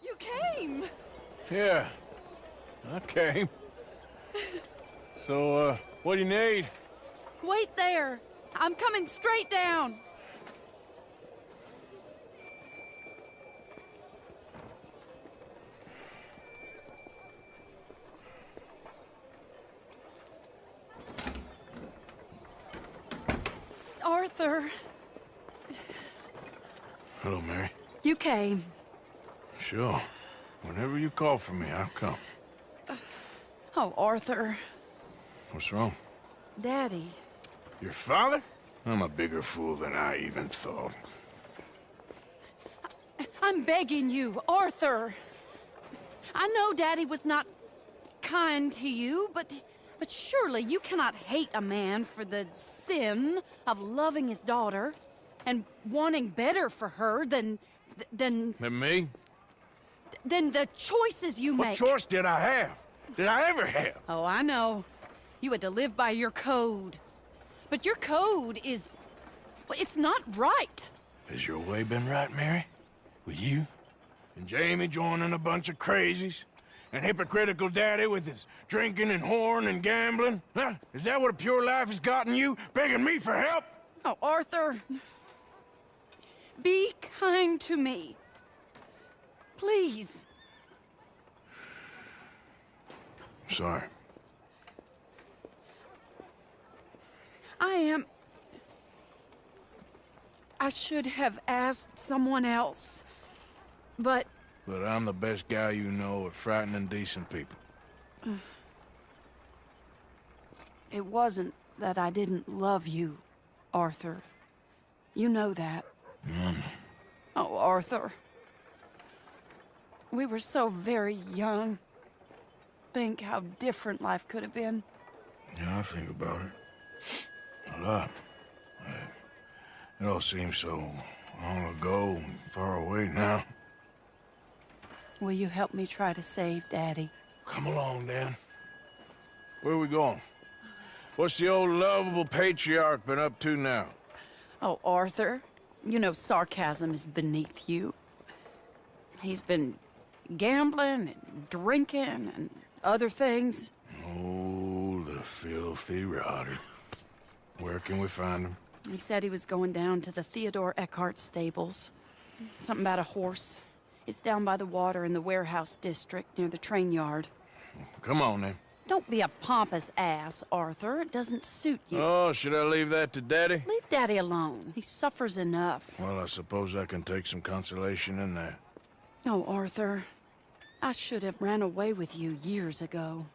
You came! Yeah, I came. So, what do you need? Wait there. I'm coming straight down. Arthur, Hello, Mary. you came. Sure. Whenever you call for me, I'll come. Oh, Arthur. What's wrong? Daddy. Your father? I'm a bigger fool than I even thought. I'm begging you, Arthur. I know Daddy was not kind to you, but surely you cannot hate a man for the sin of loving his daughter and wanting better for her than And me? the choices you What make. choice did I have? Did I ever have? Oh, I know. You had to live by your code. But your code is... well, it's not right. Has your way been right, Mary? With you? And Jamie joining a bunch of crazies? And hypocritical daddy with his drinking and whoring and gambling? Huh? Is that what a pure life has gotten you? Begging me for help? Oh, Arthur. Be kind to me. Please. Sorry. I should have asked someone else. But But I'm the best guy you know at frightening decent people. it wasn't that I didn't love you, Arthur. You know that. Oh, Arthur. We were so very young. Think how different life could have been. Yeah, I think about it. A lot. It all seems so long ago and far away now. Will you help me try to save Daddy? Come along, Dan. Where are we going? What's the old lovable patriarch been up to now? Oh, Arthur, you know sarcasm is beneath you. He's been gambling and drinking and other things. Oh, the filthy rotter. Where can we find him? He said he was going down to the Theodore Eckhart stables. Something about a horse. It's down by the water in the warehouse district near the train yard. Come on, then. Don't be a pompous ass, Arthur. It doesn't suit you. Oh, should I leave that to Daddy? Leave Daddy alone. He suffers enough. Well, I suppose I can take some consolation in that. No, Arthur. I should have ran away with you years ago.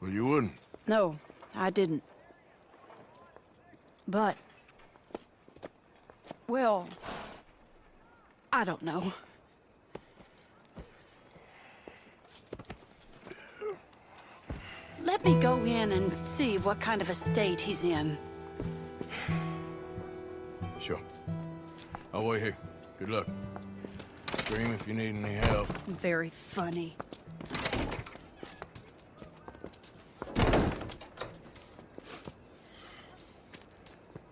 Well, you wouldn't. No, I didn't. But... well... I don't know. Let me go in and see what kind of a state he's in. Sure. I'll wait here. Good luck. Scream if you need any help. Very funny.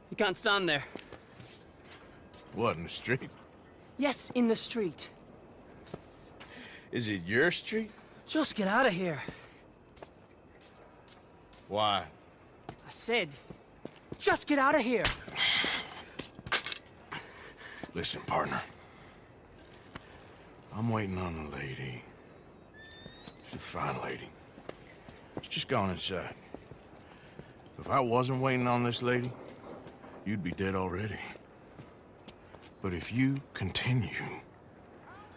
You can't stand there. What, in the street? Yes, in the street. Is it your street? Just get out of here. Why? I said, just get out of here. Listen, partner. I'm waiting on the lady. She's a fine lady. She's just gone inside. If I wasn't waiting on this lady, you'd be dead already. But if you continue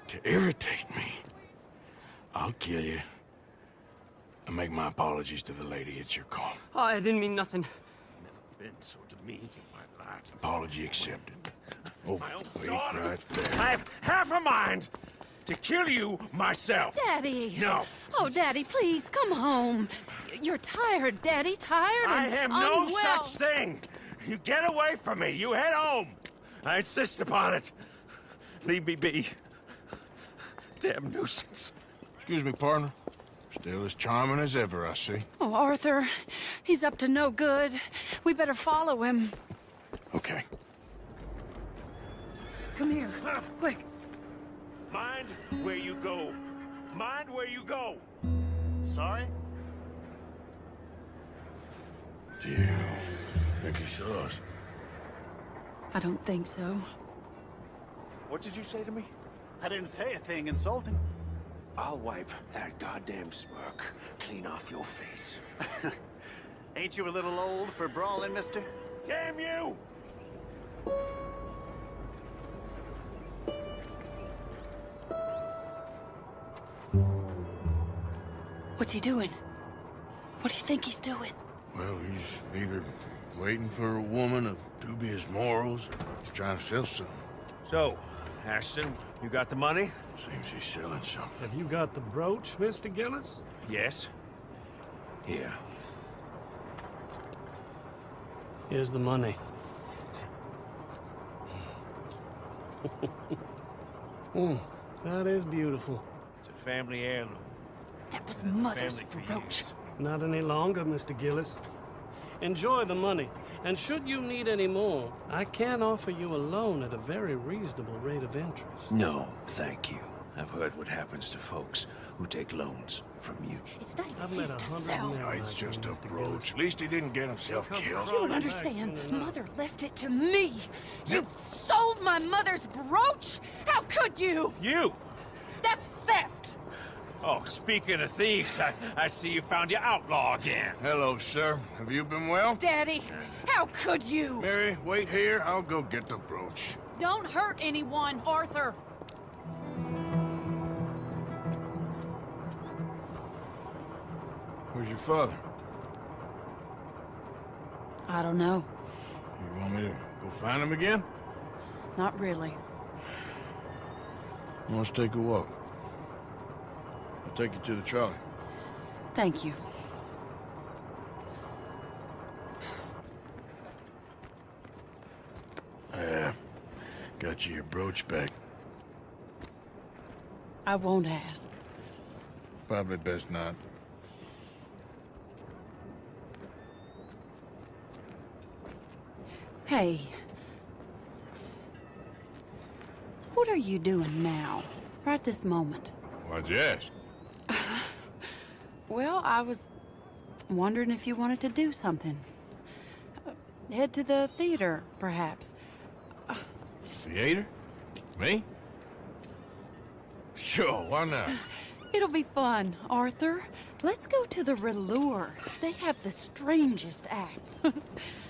to irritate me, I'll kill you. And make my apologies to the lady. It's your call. Oh, I didn't mean nothing. Been so demeaning in my life. Apology accepted. Oh, wait right there. I have half a mind to kill you myself. Daddy! No. Oh, Daddy, please, come home. You're tired, Daddy, tired and I am no unwell. such thing. You get away from me. You head home. I insist upon it. Leave me be. Damn nuisance. Excuse me, partner. Still as charming as ever, I see. Oh, Arthur, he's up to no good. We better follow him. Okay. Come here, quick. Mind where you go. Mind where you go. Sorry? Do you think he saw us? I don't think so. What did you say to me? I didn't say a thing insulting. I'll wipe that goddamn smirk clean off your face. Ain't you a little old for brawling, mister? Damn you! What's he doing? What do you think he's doing? Well, he's either waiting for a woman of dubious morals or he's trying to sell something. So, Ashton, you got the money? Seems he's selling something. Have you got the brooch, Mr. Gillis? Yes. Here. Here's the money. That is beautiful. It's a family heirloom. That was Mother's Family for brooch. years. Not any longer, Mr. Gillis. Enjoy the money. And should you need any more, I can offer you a loan at a very reasonable rate of interest. No, thank you. I've heard what happens to folks who take loans from you. It's not even I've met his to sell. Oh, it's just a brooch. At least he didn't get himself killed. You don't understand. Mother left it to me. You sold my mother's brooch? How could you? You! That's theft! Oh, speaking of thieves, I see you found your outlaw again. Hello, sir. Have you been well? Daddy, how could you? Mary, wait here. I'll go get the brooch. Don't hurt anyone, Arthur. Where's your father? I don't know. You want me to go find him again? Not really. Let's take a walk. I'll take you to the trolley. Thank you. Got you your brooch back. I won't ask. Probably best not. Hey. What are you doing now? Right this moment? Why'd you ask? Well, I was wondering if you wanted to do something. Head to the theater, perhaps. Theater? Me? Sure, why not? It'll be fun, Arthur. Let's go to the Relure. They have the strangest acts.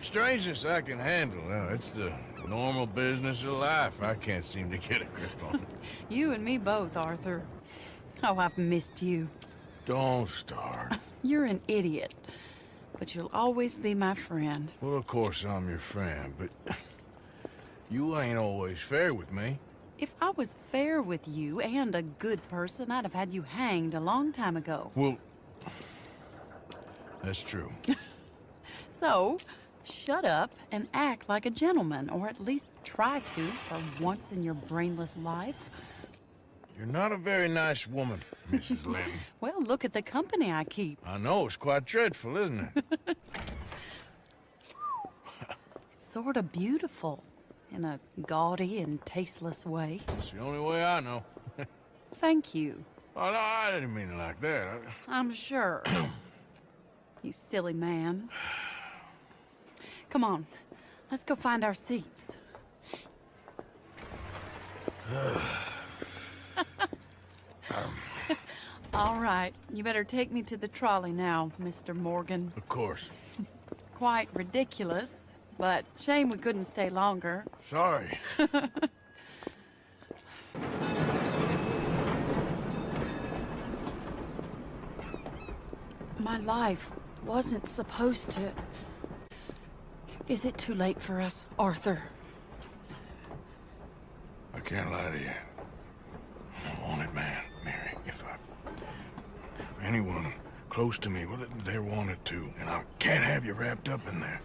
Strangeness I can handle. Now, it's the normal business of life. I can't seem to get a grip on it. You and me both, Arthur. Oh, I've missed you. Don't start. You're an idiot. But you'll always be my friend. Well, of course I'm your friend, but you ain't always fair with me. If I was fair with you and a good person, I'd have had you hanged a long time ago. Well, that's true. So, shut up and act like a gentleman, or at least try to for once in your brainless life. You're not a very nice woman, Mrs. Lynn. Well, look at the company I keep. I know, it's quite dreadful, isn't it? It's sort of beautiful. in a gaudy and tasteless way. It's the only way I know. Thank you. Oh, no, I didn't mean it like that. I'm sure. You silly man. Come on, let's go find our seats. All right, you better take me to the trolley now, Mr. Morgan. Of course. Quite ridiculous, but shame we couldn't stay longer. Sorry. My life wasn't supposed to... Is it too late for us, Arthur? I can't lie to you. I'm a wanted man, Mary. If anyone close to me, well, they're wanted too. And I can't have you wrapped up in there.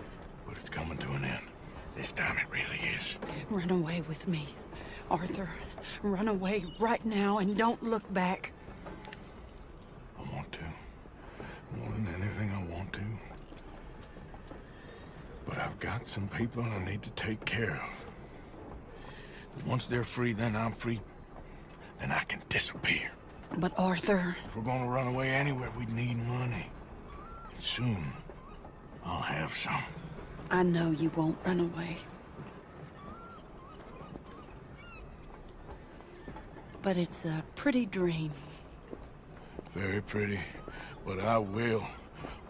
But it's coming to an end. This time it really is. Run away with me, Arthur. Run away right now and don't look back. I want to. More than anything, I want to. But I've got some people I need to take care of. Once they're free, then I'm free. Then I can disappear. But Arthur... If we're gonna run away anywhere, we'd need money. And soon, I'll have some. I know you won't run away. But it's a pretty dream. Very pretty. But I will,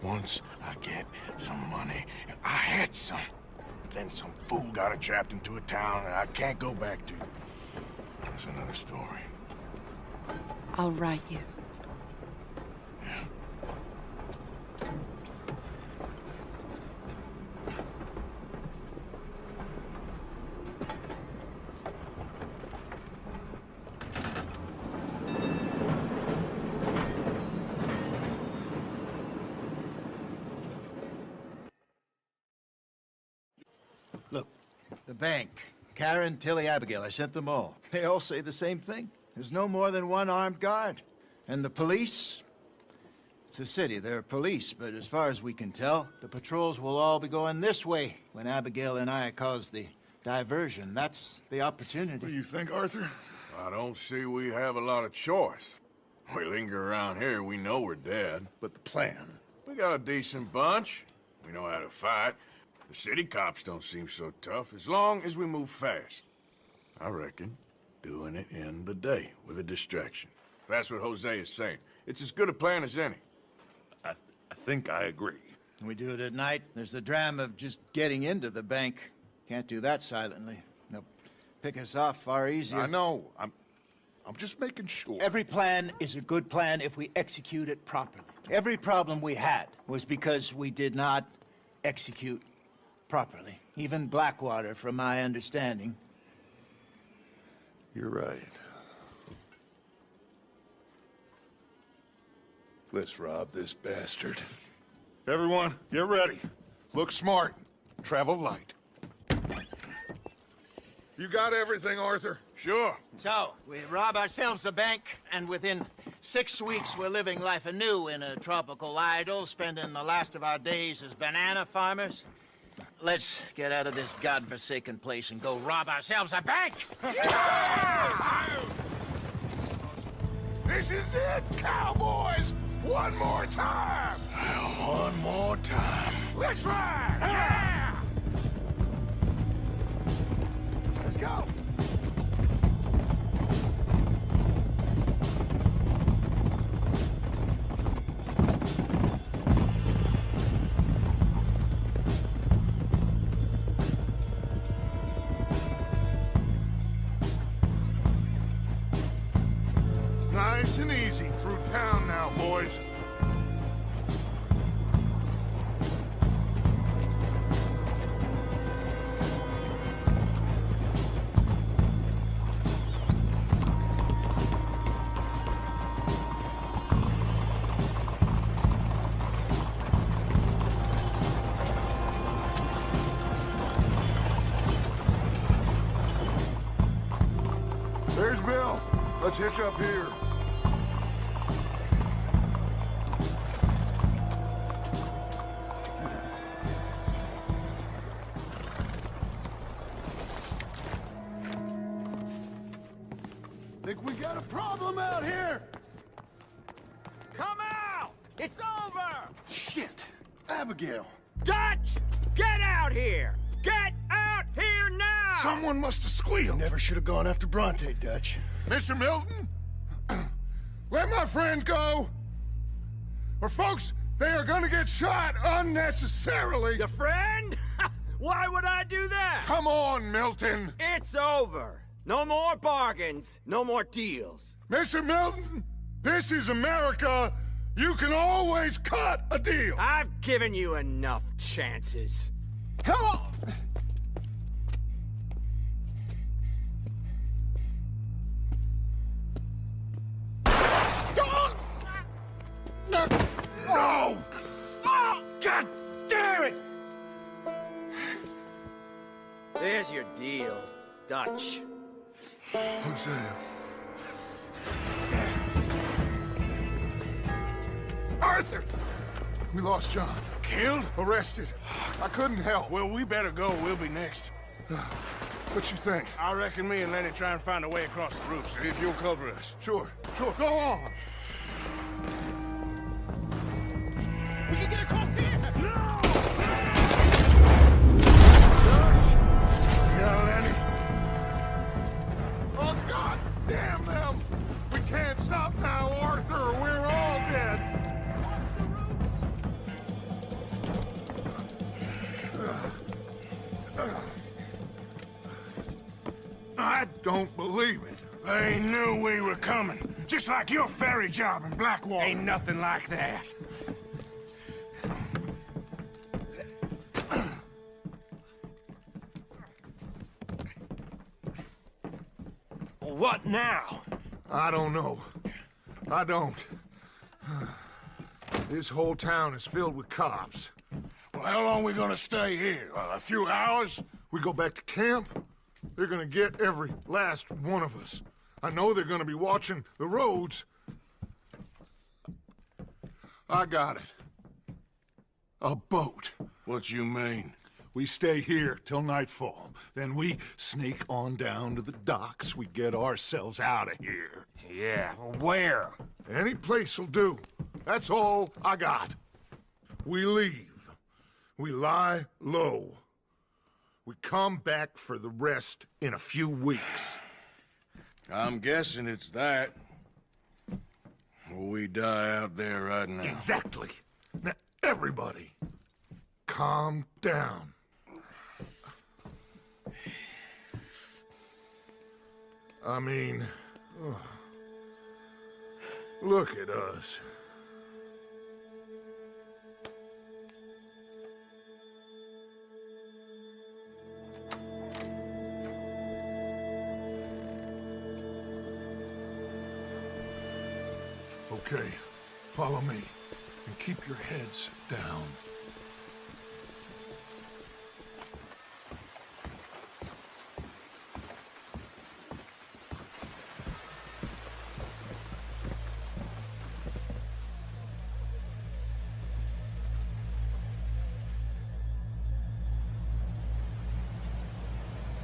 once I get some money. I had some. But then some fool got it trapped into a town that I can't go back to. That's another story. I'll write you. Yeah. Look, the bank, Karen, Tilly, Abigail, I sent them all. They all say the same thing. There's no more than one armed guard. And the police? It's a city, there are police, but as far as we can tell, the patrols will all be going this way when Abigail and I cause the diversion. That's the opportunity. What do you think, Arthur? I don't see we have a lot of choice. We linger around here, we know we're dead. But the plan? We got a decent bunch. We know how to fight. The city cops don't seem so tough, as long as we move fast. I reckon doing it in the day with a distraction. If that's what Jose is saying, it's as good a plan as any. I think I agree. We do it at night. There's the drama of just getting into the bank. Can't do that silently. They'll pick us off far easier. I know. I'm just making sure. Every plan is a good plan if we execute it properly. Every problem we had was because we did not execute properly. Even Blackwater, from my understanding. You're right. Let's rob this bastard. Everyone, get ready. Look smart. Travel light. You got everything, Arthur? Sure. So, we rob ourselves a bank, and within 6 weeks we're living life anew in a tropical idyll, spending the last of our days as banana farmers. Let's get out of this godforsaken place and go rob ourselves a bank! This is it, cowboys! One more time! Well, one more time. Let's ride! Yeah! Let's go! Nice and easy through town now, boys. There's Bill. Let's hitch up here. Think we got a problem out here? Come out! It's over! Shit! Abigail! Dutch! Get out here! Get out here now! Someone must have squealed. Never should have gone after Bronte, Dutch. Mr. Milton? Let my friends go! Or folks, they are gonna get shot unnecessarily! Your friend? Why would I do that? Come on, Milton! It's over. No more bargains, no more deals. Mr. Milton, this is America. You can always cut a deal. I've given you enough chances. Come on! No! God damn it! There's your deal, Dutch. Hosea. Arthur! We lost John. Killed? Arrested. I couldn't help. Well, we better go. We'll be next. What you think? I reckon me and Lenny try and find a way across the roof, so if you'll cover us. Sure. Go on. We can get across here! No! Yeah, Lenny. Oh, God damn them! We can't stop now, Arthur, or we're all dead. I don't believe it. They knew we were coming. Just like your ferry job in Blackwater. Ain't nothing like that. What now? I don't know. I don't. This whole town is filled with cops. Well, how long we gonna stay here? A few hours? We go back to camp, they're gonna get every last one of us. I know they're gonna be watching the roads. I got it. A boat. What you mean? We stay here till nightfall. Then we sneak on down to the docks. We get ourselves out of here. Yeah, where? Any place will do. That's all I got. We leave. We lie low. We come back for the rest in a few weeks. I'm guessing it's that. Or we die out there right now. Exactly. Now, everybody, calm down. I mean, look at us. Okay, follow me, and keep your heads down.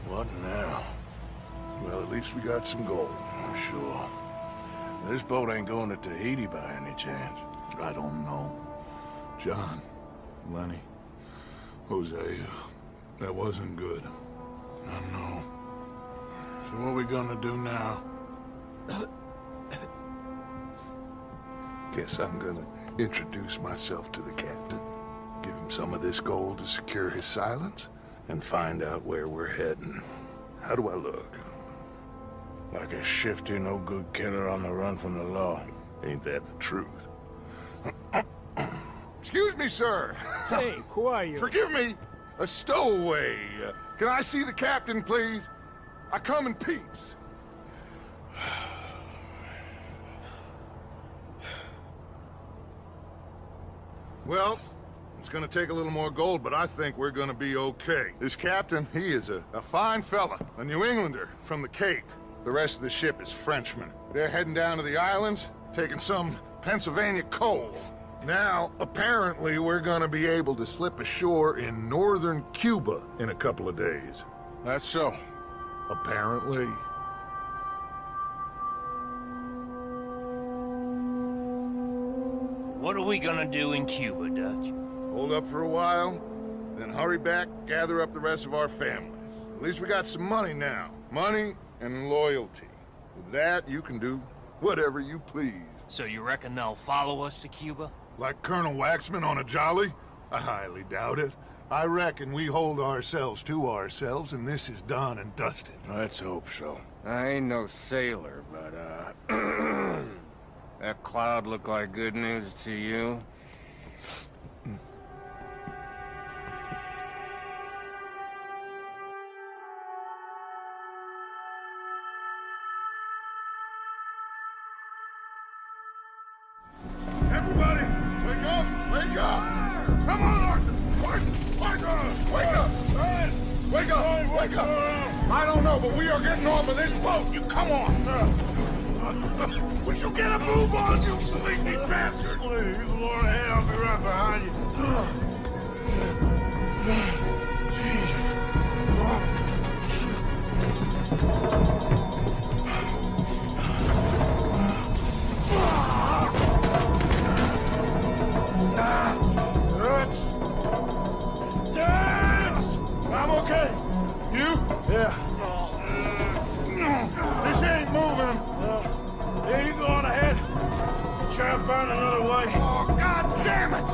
What now? Well, at least we got some gold. I'm sure. This boat ain't going to Tahiti by any chance. I don't know. John, Lenny, Hosea, that wasn't good. I know. So what we gonna do now? Guess I'm gonna introduce myself to the captain. Give him some of this gold to secure his silence, and find out where we're heading. How do I look? Like a shifty, no-good killer on the run from the law. Ain't that the truth? Excuse me, sir. Hey, who are you? Forgive me. A stowaway. Can I see the captain, please? I come in peace. Well, it's gonna take a little more gold, but I think we're gonna be okay. This captain, he is a fine fella, a New Englander from the Cape. The rest of the ship is Frenchmen. They're heading down to the islands, taking some Pennsylvania coal. Now, apparently, we're gonna be able to slip ashore in northern Cuba in a couple of days. That's so. Apparently. What are we gonna do in Cuba, Dutch? Hold up for a while, then hurry back, gather up the rest of our family. At least we got some money now. Money and loyalty. With that, you can do whatever you please. So you reckon they'll follow us to Cuba? Like Colonel Waxman on a jolly? I highly doubt it. I reckon we hold ourselves to ourselves, and this is done and dusted. Let's hope so. I ain't no sailor, but, that cloud look like good news to you? Everybody, wake up! Wake up! Come on, Arthur! Arthur! Wake up! Wake up! Wake up! I don't know, but we are getting off of this boat. You come on! Would you get a move on, you sleepy bastard? Please, you go on ahead. I'll be right behind you. I'm okay. You? Yeah. This ain't moving. Yeah, you go on ahead. Try and find another way. Oh, God damn it!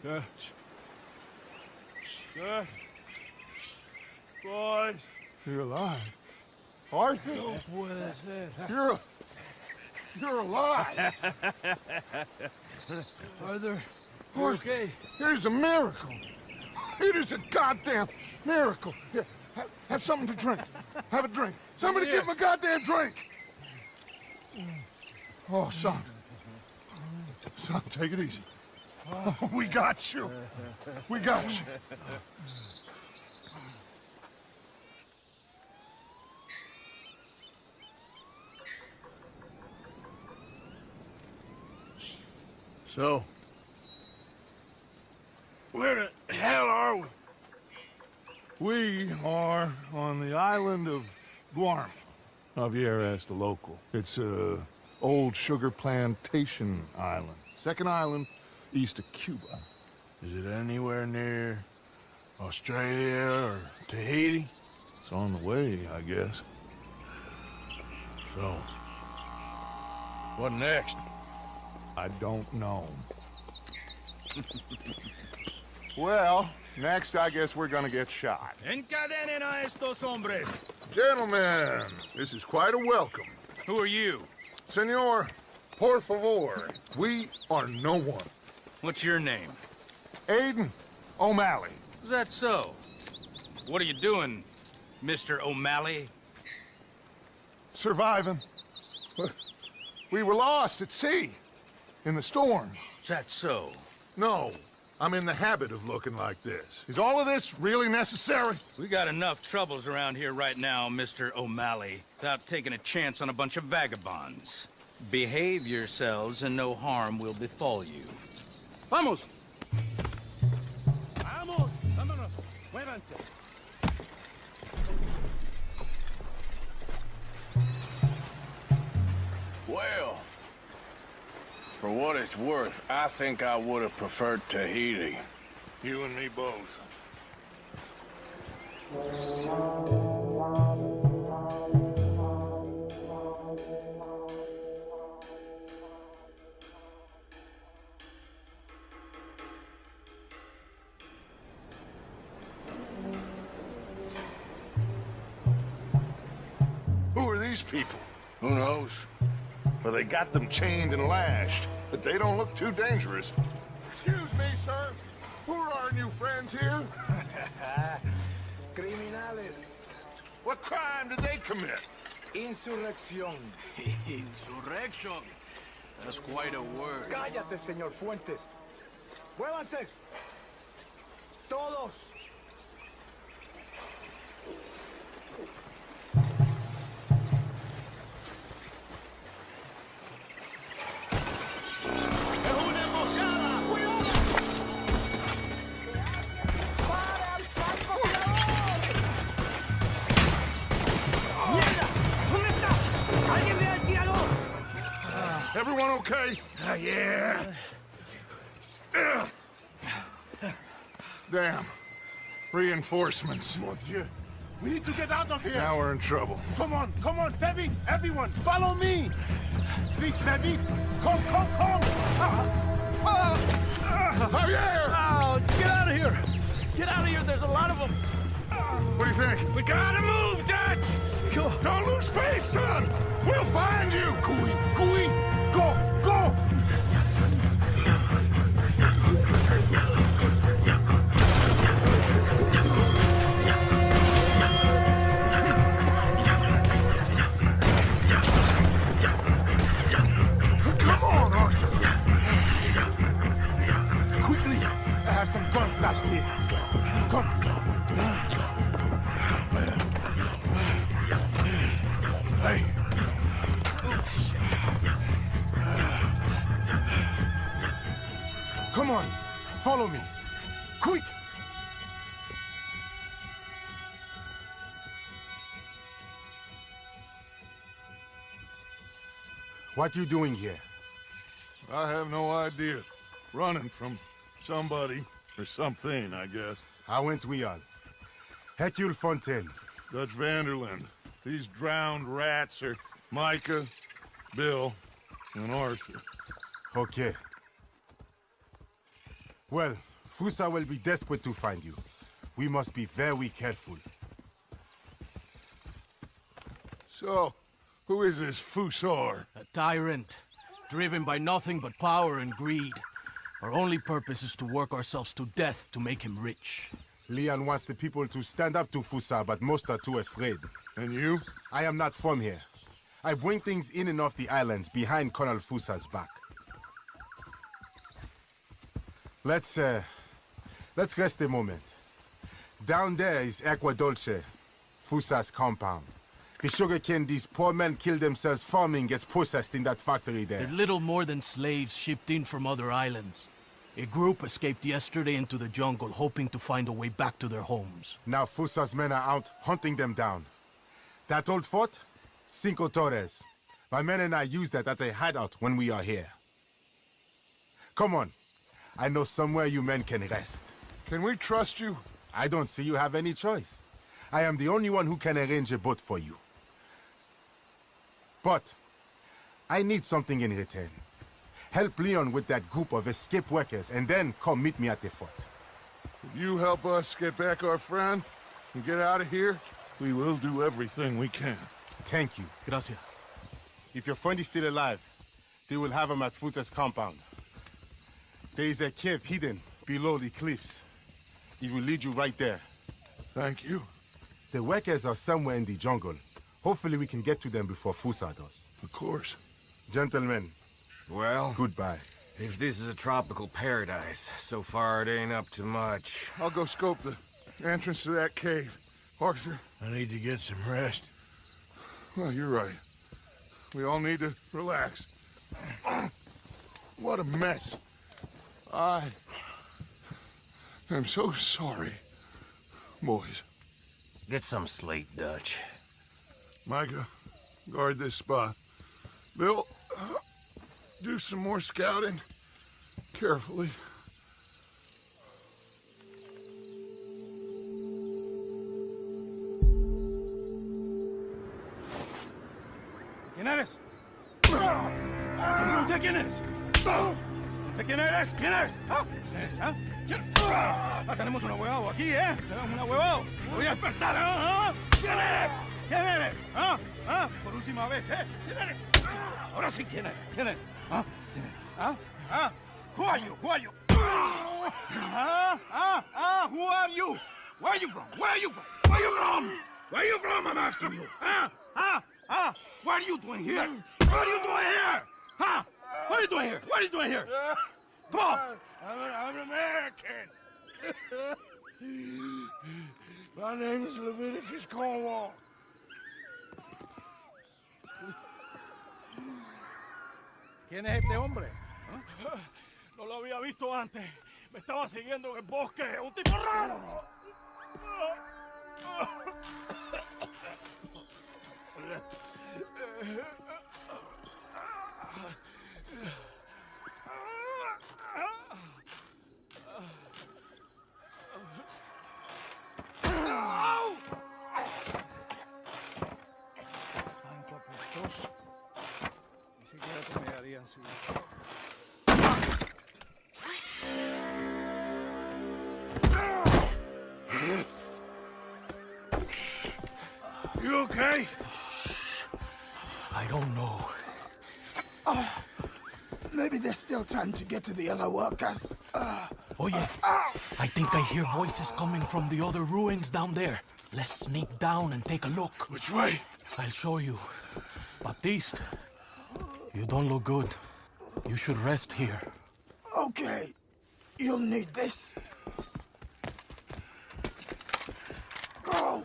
Dutch. Boys. You're alive. Arthur? You're alive. Arthur. Okay. It is a miracle. It is a goddamn miracle. Here, Have something to drink. Have a drink. Somebody give him a goddamn drink. Oh, son. Son, take it easy. Oh, we got you. We got you. So, where the hell are we? We are on the island of Guarma. Javier asked a local. It's a old sugar plantation island. Second island east of Cuba. Is it anywhere near Australia or Tahiti? It's on the way, I guess. So, what next? I don't know. Well, next I guess we're gonna get shot. Encadenen a estos hombres. Gentlemen, this is quite a welcome. Who are you? Senor, por favor, we are no one. What's your name? Aiden O'Malley. Is that so? What are you doing, Mr. O'Malley? Surviving. We were lost at sea. In the storm. Is that so? No. I'm in the habit of looking like this. Is all of this really necessary? We got enough troubles around here right now, Mr. O'Malley, without taking a chance on a bunch of vagabonds. Behave yourselves and no harm will befall you. Vamos! Vamos! Vámonos! Muévanse! Well, for what it's worth, I think I would have preferred Tahiti. You and me both. Who are these people? Who knows? Well, they got them chained and lashed, but they don't look too dangerous. Excuse me, sir. Who are our new friends here? Criminales. What crime did they commit? Insurrección. Insurrection? That's quite a word. Cállate, señor Fuentes. ¡Muévanse! ¡Todos! Everyone okay? Yeah. Damn. Reinforcements. Mon Dieu. We need to get out of here. Now we're in trouble. Come on, fais vite, everyone, follow me. Vite, fais vite. Come. Javier! Oh, get out of here! Get out of here, there's a lot of them. What do you think? We gotta move, Dutch! Go. Don't lose face, son! We'll find you! Cooey, go! Come on, Arthur! Quickly, I have some guns stashed here. Come. Hey. Oh, shit. Come on, follow me. Quick! What you doing here? I have no idea. Running from somebody or something, I guess. How went we on? Hercule Fontaine. Dutch Vanderland. These drowned rats are Micah, Bill, and Arthur. Okay. Well, Fusa will be desperate to find you. We must be very careful. So, who is this Fusar? A tyrant, driven by nothing but power and greed. Our only purpose is to work ourselves to death to make him rich. Leon wants the people to stand up to Fusa, but most are too afraid. And you? I am not from here. I bring things in and off the islands behind Colonel Fusa's back. Let's rest a moment. Down there is Agua Dulce, Fusa's compound. The sugarcane these poor men kill themselves farming gets processed in that factory there. They're little more than slaves shipped in from other islands. A group escaped yesterday into the jungle, hoping to find a way back to their homes. Now Fusa's men are out hunting them down. That old fort? Cinco Torres. My men and I use that as a hideout when we are here. Come on. I know somewhere you men can rest. Can we trust you? I don't see you have any choice. I am the only one who can arrange a boat for you. But I need something in return. Help Leon with that group of escaped workers, and then come meet me at the fort. If you help us get back our friend and get out of here, we will do everything we can. Thank you. Gracias. If your friend is still alive, they will have him at Fusa's compound. There is a cave hidden below the cliffs. It will lead you right there. Thank you. The workers are somewhere in the jungle. Hopefully we can get to them before Fusa does. Of course. Gentlemen. Well, goodbye. If this is a tropical paradise, so far it ain't up to much. I'll go scope the entrance to that cave. Arthur? I need to get some rest. Well, you're right. We all need to relax. What a mess. I am so sorry, boys. Get some sleep, Dutch. Micah, guard this spot. Bill, do some more scouting. Carefully. ¿Quién eres? ¿Usted quién eres? ¿Usted quién eres? ¿Quién eres? ¿Ah? ¿Quién eres? ¿Ah? ¿Quién? Ah, tenemos un ahuevado aquí, ¿eh? Tenemos un ahuevado. Voy a despertar, ¿ah? ¿Quién eres? ¿Quién eres? ¿Ah? ¿Ah? Por última vez, ¿eh? ¿Quién eres? Ahora sí, ¿quién eres? ¿Quién eres? ¿Ah? ¿Quién eres? ¿Ah? ¿Ah? Who are you? Who are you? ¿Ah? ¿Ah? ¿Ah? Who are you? Where are you from? Where are you from? Where are you from? Where are you from, I'm asking you? ¿Ah? ¿Ah? ¿Ah? What are you doing here? What are you doing here? Huh? What are you doing here? What are you doing here? Come on! I'm an American. My name is Leviticus Cornwall. ¿Quién es este hombre? ¿Ah? No lo había visto antes. Me estaba siguiendo en el bosque. ¡Un tipo raro! Ni siquiera te miraría así. You okay? I don't know. Maybe there's still time to get to the other workers. Oye, I think I hear voices coming from the other ruins down there. Let's sneak down and take a look. Which way? I'll show you. Baptiste, you don't look good. You should rest here. Okay. You'll need this. Go!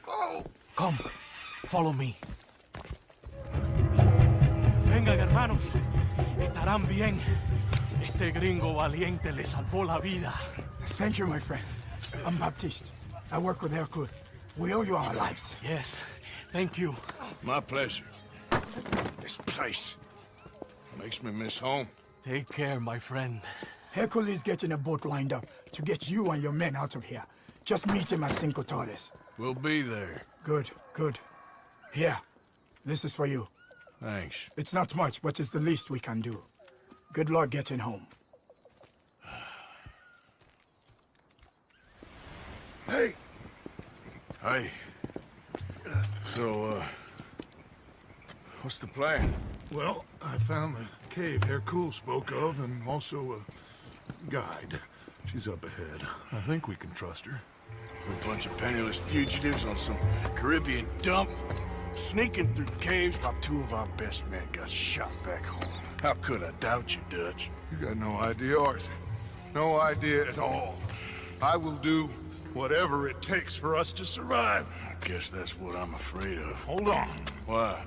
Go! Come, follow me. Vengan, hermanos. Estarán bien. Este gringo valiente le salvó la vida. Thank you, my friend. I'm Baptiste. I work with Hercule. We owe you our lives. Yes, thank you. My pleasure. This place makes me miss home. Take care, my friend. Hercule is getting a boat lined up to get you and your men out of here. Just meet him at Cinco Torres. We'll be there. Good, good. Here, this is for you. Thanks. It's not much, but it's the least we can do. Good luck getting home. Hey! Hey. So, what's the plan? Well, I found the cave Hercule spoke of, and also a guide. She's up ahead. I think we can trust her. A bunch of penniless fugitives on some Caribbean dump. Sneaking through caves while 2 of our best men got shot back home. How could I doubt you, Dutch? You got no idea, Arthur. No idea at all. I will do whatever it takes for us to survive. I guess that's what I'm afraid of. Hold on. Why?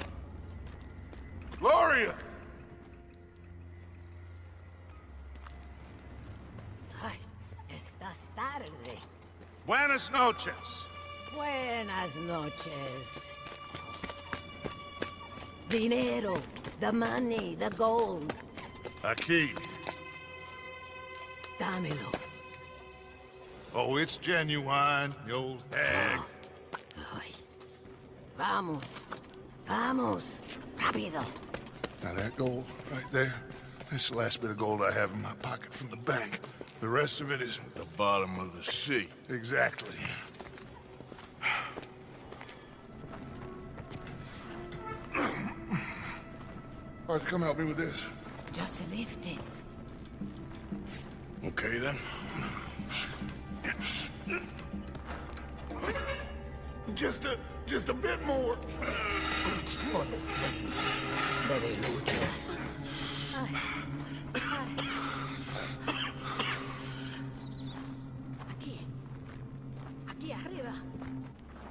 Gloria! Ay, estás tarde. Buenas noches. Buenas noches. Dinero, the money, the gold. Aquí. Dámelo. Oh, it's genuine, you old hag. Ay. Vamos. Vamos. Rápido. Now that gold right there, that's the last bit of gold I have in my pocket from the bank. The rest of it is at the bottom of the sea. Exactly. Arthur, come help me with this. Just lift it. Okay, then. Just a bit more. Debilucho. Aquí. Aquí arriba.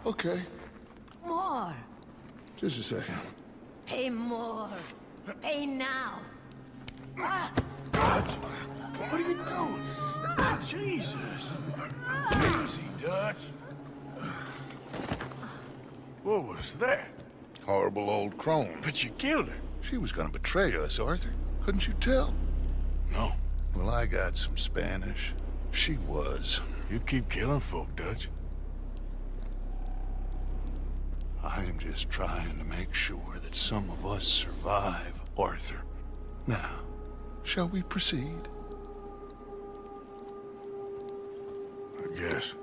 Okay, More. just a second. Pay more. Pay now. Ah. What are you doing? Jesus. Easy, Dutch. What was that? Horrible old crone. But you killed her. She was gonna betray us, Arthur. Couldn't you tell? No. Well, I got some Spanish. She was. You keep killing folk, Dutch. I am just trying to make sure that some of us survive, Arthur. Now, shall we proceed? I guess.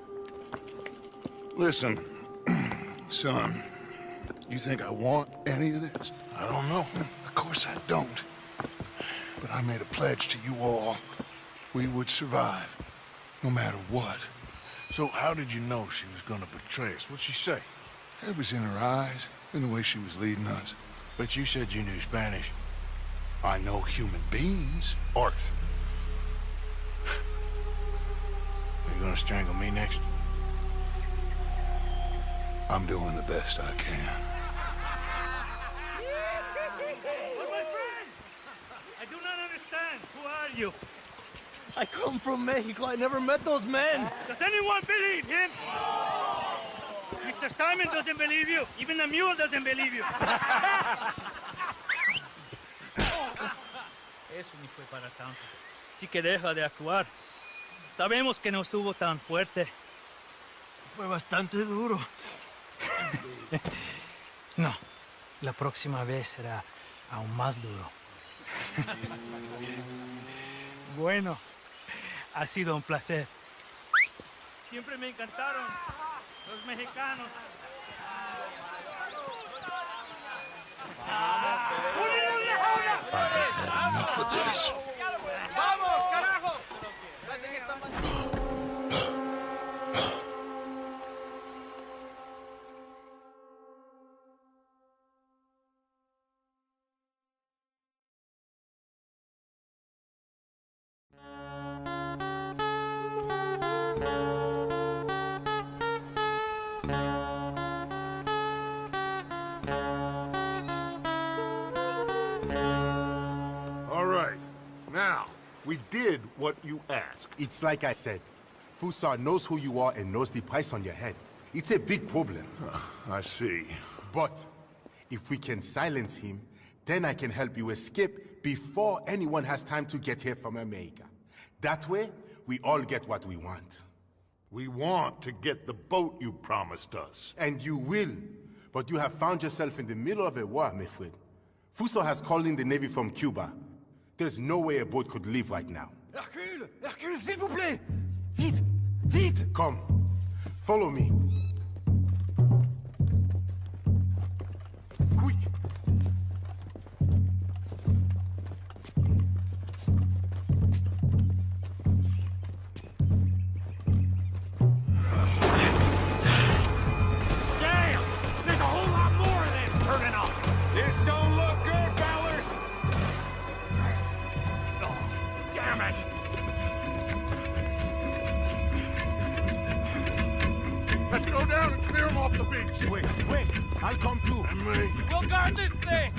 Listen, son, you think I want any of this? I don't know. Of course I don't. But I made a pledge to you all. We would survive, no matter what. So how did you know she was gonna betray us? What'd she say? It was in her eyes, in the way she was leading us. But you said you knew Spanish. I know human beings, Arthur. Are you gonna strangle me next? I'm doing the best I can. But my friend! I do not understand. Who are you? I come from Mexico. I never met those men. Does anyone believe him? Mr. Simon doesn't believe you. Even the mule doesn't believe you. Eso ni fue para tanto. Sí que deja de actuar. Sabemos que no estuvo tan fuerte. Fue bastante duro. No, la próxima vez será aún más duro. Bueno, ha sido un placer. Siempre me encantaron los mexicanos. Enough of this. ¡Vamos, carajo! All right. Now, we did what you asked. It's like I said. Fussar knows who you are and knows the price on your head. It's a big problem. I see. But if we can silence him, then I can help you escape before anyone has time to get here from America. That way, we all get what we want. We want to get the boat you promised us. And you will. But you have found yourself in the middle of a war, my friend. Fussar has called in the Navy from Cuba. There's no way a boat could leave right now. Hercule! Hercule, s'il vous plaît! Vite! Vite! Come. Follow me. Quick! Let's go down and clear them off the beach. Wait, I'll come too. And me. We'll guard this thing!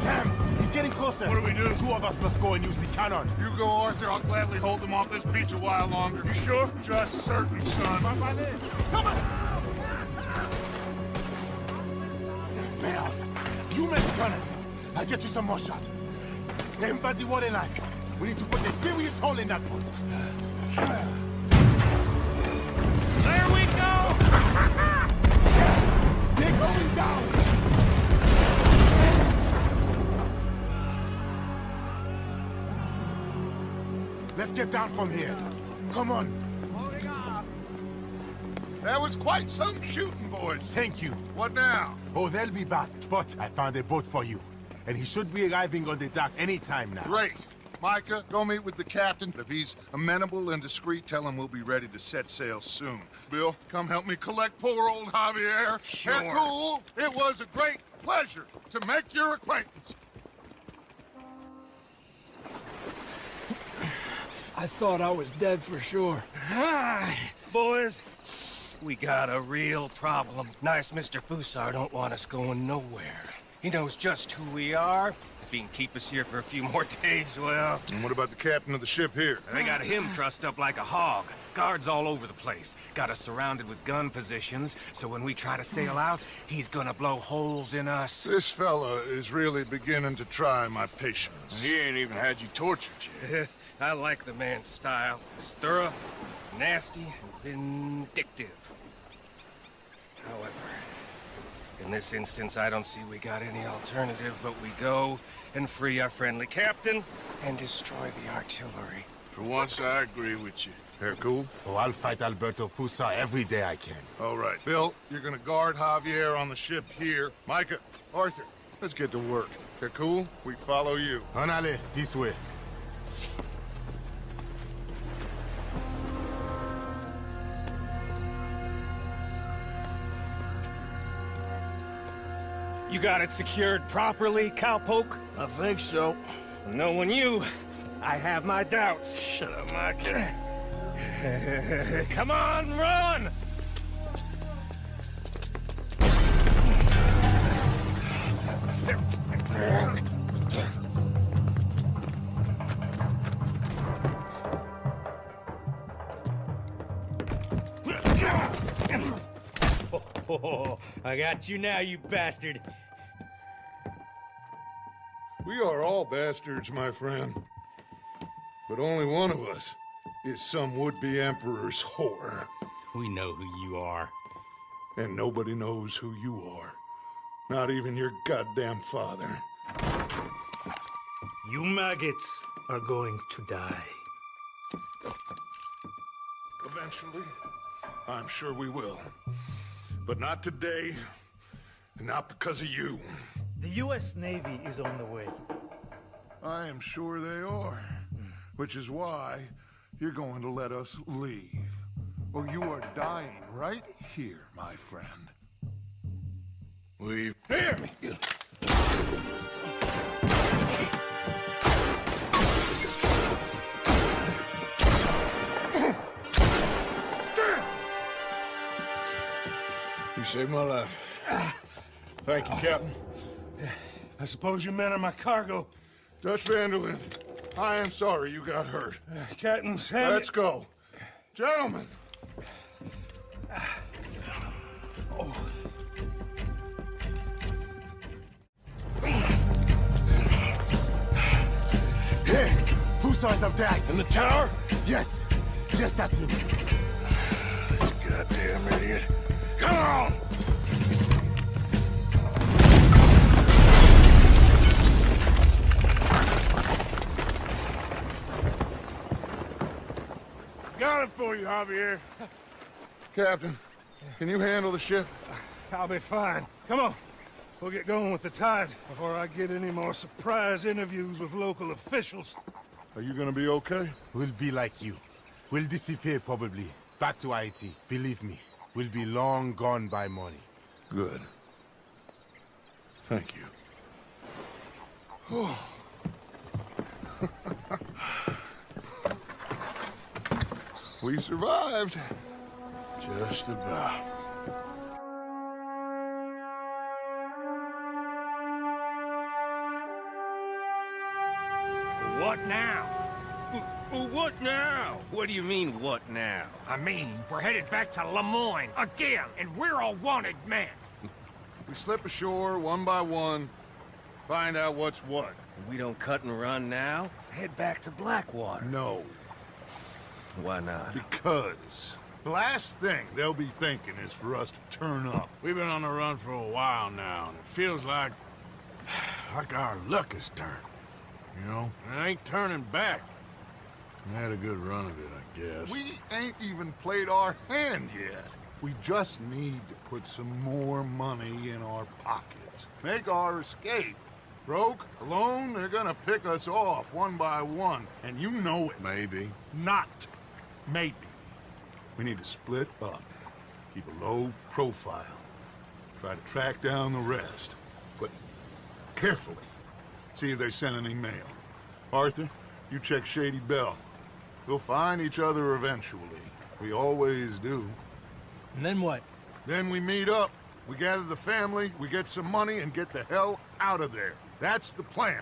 Damn, he's getting closer. What do we do? Two of us must go and use the cannon. You go, Arthur. I'll gladly hold them off this beach a while longer. You sure? Just certain, son. Come on! Merde! You make the cannon. I'll get you some more shot. Aim at the water line. We need to put a serious hole in that boat. There we go! Yes! They're going down! Let's get down from here. Come on. That was quite some shooting, boys. Thank you. What now? Oh, they'll be back. But I found a boat for you. And he should be arriving on the dock any time now. Great. Micah, go meet with the captain. If he's amenable and discreet, tell him we'll be ready to set sail soon. Bill, come help me collect poor old Javier. Sure. Hercule, it was a great pleasure to make your acquaintance. I thought I was dead for sure. Hi, boys. We got a real problem. Nice Mr. Fusar don't want us going nowhere. He knows just who we are. If he can keep us here for a few more days, well... And what about the captain of the ship here? They got him trussed up like a hog. Guards all over the place. Got us surrounded with gun positions, so when we try to sail out, he's gonna blow holes in us. This fella is really beginning to try my patience. He ain't even had you tortured yet. I like the man's style. It's thorough, nasty, and vindictive. However, in this instance, I don't see we got any alternative, but we go and free our friendly captain and destroy the artillery. For once, I agree with you. Hercule? Oh, I'll fight Alberto Fusa every day I can. All right. Bill, you're gonna guard Javier on the ship here. Micah, Arthur, let's get to work. Hercule, we follow you. Anale, this way. You got it secured properly, cowpoke? I think so. Knowing you, I have my doubts. Shut up, Micah. Come on, run! Oh, I got you now, you bastard. We are all bastards, my friend. But only one of us is some would-be emperor's whore. We know who you are. And nobody knows who you are. Not even your goddamn father. You maggots are going to die. Eventually, I'm sure we will. But not today, and not because of you. The U.S. Navy is on the way. I am sure they are. Which is why you're going to let us leave. Or you are dying right here, my friend. Leave. Here! You saved my life. Thank you, Captain. I suppose you men are my cargo. Dutch van der Linde, I am sorry you got hurt. Captain Sam. Let's go. Gentlemen. Hey! Fusa is up there. In the tower? Yes. Yes, that's him. This goddamn idiot. Come on! Got it for you, Javier. Captain, can you handle the ship? I'll be fine. Come on. We'll get going with the tide before I get any more surprise interviews with local officials. Are you gonna be okay? We'll be like you. We'll disappear probably. Back to Haiti. Believe me, we'll be long gone by morning. Good. Thank you. Oh. We survived. Just about. What now? What now? What do you mean, what now? I mean, we're headed back to Lemoyne again, and we're all wanted men. We slip ashore one by one, find out what's what. We don't cut and run now? Head back to Blackwater. No. Why not? Because the last thing they'll be thinking is for us to turn up. We've been on the run for a while now, and it feels like our luck has turned. You know? And it ain't turning back. I had a good run of it, I guess. We ain't even played our hand yet. We just need to put some more money in our pockets. Make our escape. Broke, alone, they're gonna pick us off one by one, and you know it. Maybe. Not maybe. We need to split up. Keep a low profile. Try to track down the rest. But carefully. See if they send any mail. Arthur, you check Shady Belle. We'll find each other eventually. We always do. And then what? Then we meet up. We gather the family, we get some money, and get the hell out of there. That's the plan.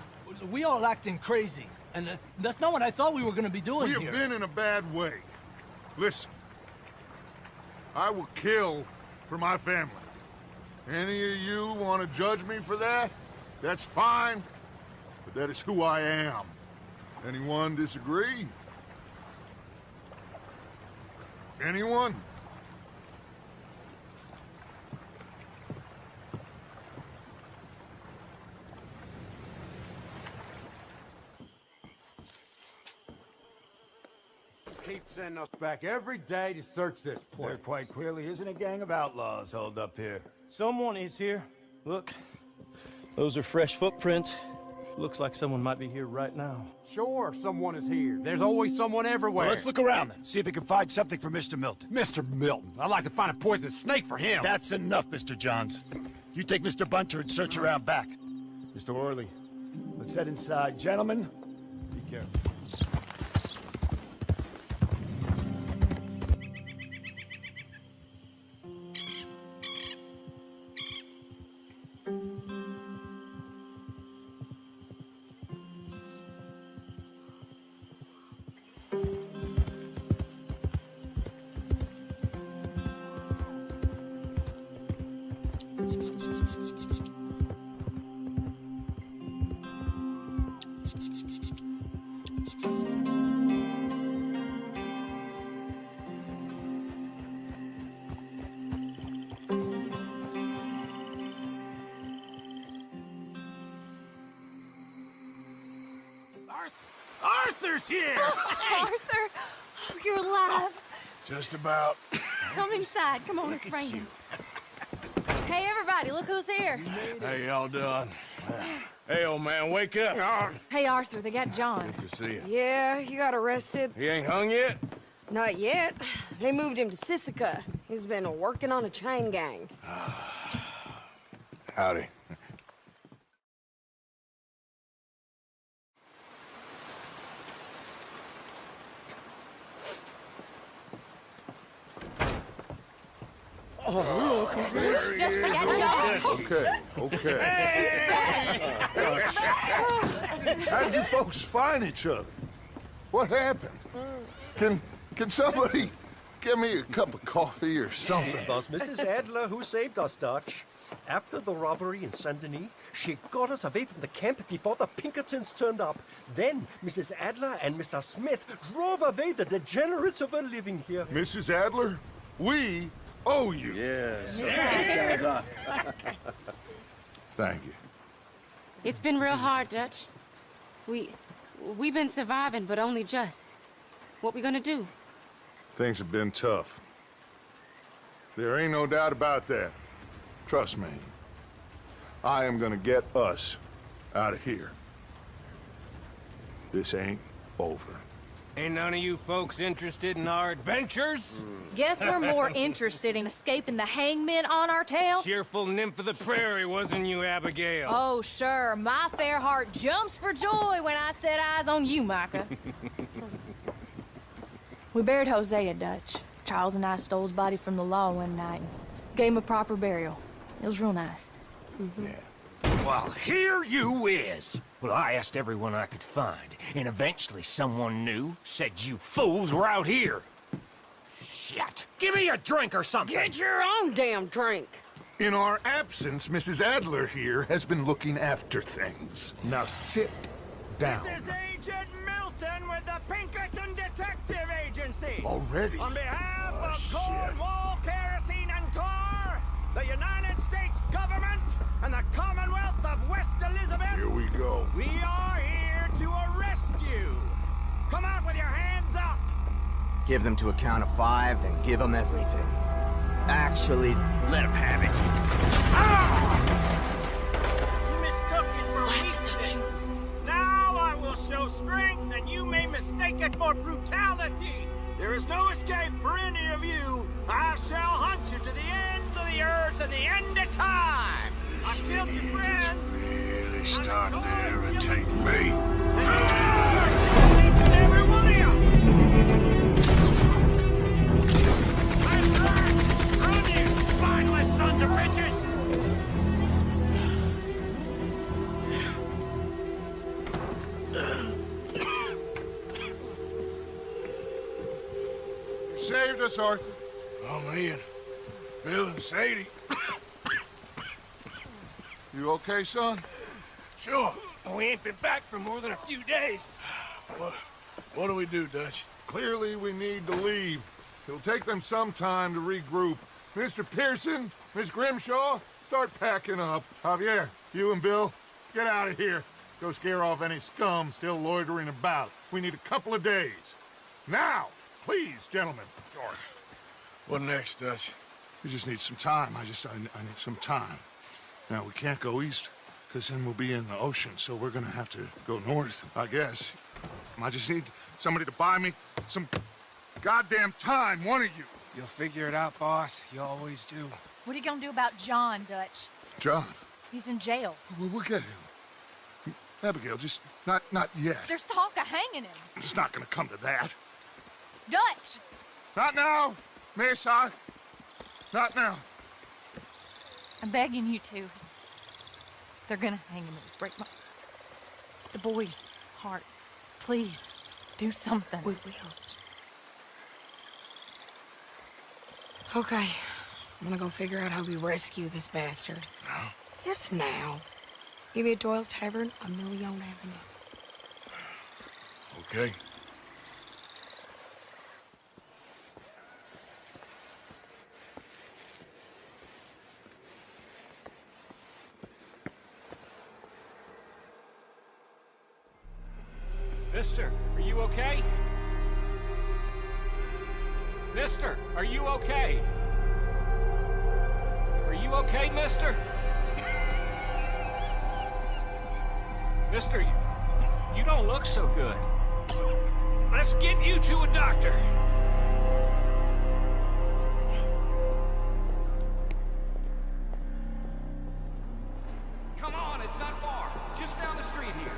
We all acting crazy, and that's not what I thought we were gonna be doing We here. have been in a bad way. Listen, I will kill for my family. Any of you want to judge me for that? That's fine, but that is who I am. Anyone disagree? Anyone? Keep sending us back every day to search this place. There quite clearly isn't a gang of outlaws holed up here. Someone is here. Look, those are fresh footprints. Looks like someone might be here right now. Sure, someone is here. There's always someone everywhere. Well, let's look around then. See if we can find something for Mr. Milton. Mr. Milton. I'd like to find a poisonous snake for him. That's enough, Mr. Johns. You take Mr. Bunter and search around back. Mr. Orley, let's head inside. Gentlemen, be careful. Arthur's here! Arthur! Oh, you're alive. Just about. Come inside. Come on, it's raining. Hey, everybody, look who's here. How y'all doing? Hey, old man, wake up. Hey, Arthur, they got John. Good to see you. Yeah, he got arrested. He ain't hung yet? Not yet. They moved him to Sisika. He's been working on a chain gang. Howdy. Oh, look. Yes, they got John. Okay. How did you folks find each other? What happened? Can somebody give me a cup of coffee or something? It was Mrs. Adler who saved us, Dutch. After the robbery in Saint-Denis, she got us away from the camp before the Pinkertons turned up. Then Mrs. Adler and Mr. Smith drove away the degenerates who were living here. Mrs. Adler, we owe you. Yes. Thank you. It's been real hard, Dutch. We've been surviving, but only just. What we gonna do? Things have been tough. There ain't no doubt about that. Trust me. I am gonna get us out of here. This ain't over. Ain't none of you folks interested in our adventures? Guess we're more interested in escaping the hangmen on our tail. Cheerful nymph of the prairie, wasn't you, Abigail? Oh, sure. My fair heart jumps for joy when I set eyes on you, Micah. We buried Hosea, Dutch. Charles and I stole his body from the law one night and gave him a proper burial. It was real nice. Well, here you is. Well, I asked everyone I could find, and eventually someone new said you fools were out here. Shit. Give me a drink or something. Get your own damn drink. In our absence, Mrs. Adler here has been looking after things. Now sit down. This is Agent Milton with the Pinkerton Detective Agency. Already? On behalf of Cornwall, Kerosene, and Tar, the United States government, and the Commonwealth of West Elizabeth. Here we go. We are here to arrest you. Come out with your hands up. Give them to a count of 5, then give them everything. Actually, let him have it. You mistook it for weakness. Now I will show strength, and you may mistake it for brutality. There is no escape for any of you. I shall hunt you to the ends of the earth and the end of time. I killed your friends. Really start to irritate me. Each and every one of you. Run, you spineless sons of bitches! You saved us, Arthur. Oh, me and Bill and Sadie. You okay, son? Sure. We ain't been back for more than a few days. What do we do, Dutch? Clearly, we need to leave. It'll take them some time to regroup. Mr. Pearson, Miss Grimshaw, start packing up. Javier, you and Bill, get out of here. Go scare off any scum still loitering about. We need a couple of days. Now, please, gentlemen. Sure. What next, Dutch? We just need some time. I need some time. Now, we can't go east, because then we'll be in the ocean, so we're gonna have to go north, I guess. I just need somebody to buy me some goddamn time, one of you. You'll figure it out, boss. You always do. What are you gonna do about John, Dutch? John, He's in jail. we'll get him. Abigail, just not yet. There's talk of hanging him. It's not gonna come to that. Dutch! Not now, Miss. Not now. I'm begging you to. They're gonna hang him. It'll break the boy's heart. Please, do something. We will. Okay. I'm gonna go figure out how we rescue this bastard. No? Yes, now. Meet me at Doyle's Tavern on Million Avenue. Okay. Mister, are you okay? Mister, are you okay? Are you okay, mister? Mister, you don't look so good. Let's get you to a doctor. Come on, it's not far. Just down the street here.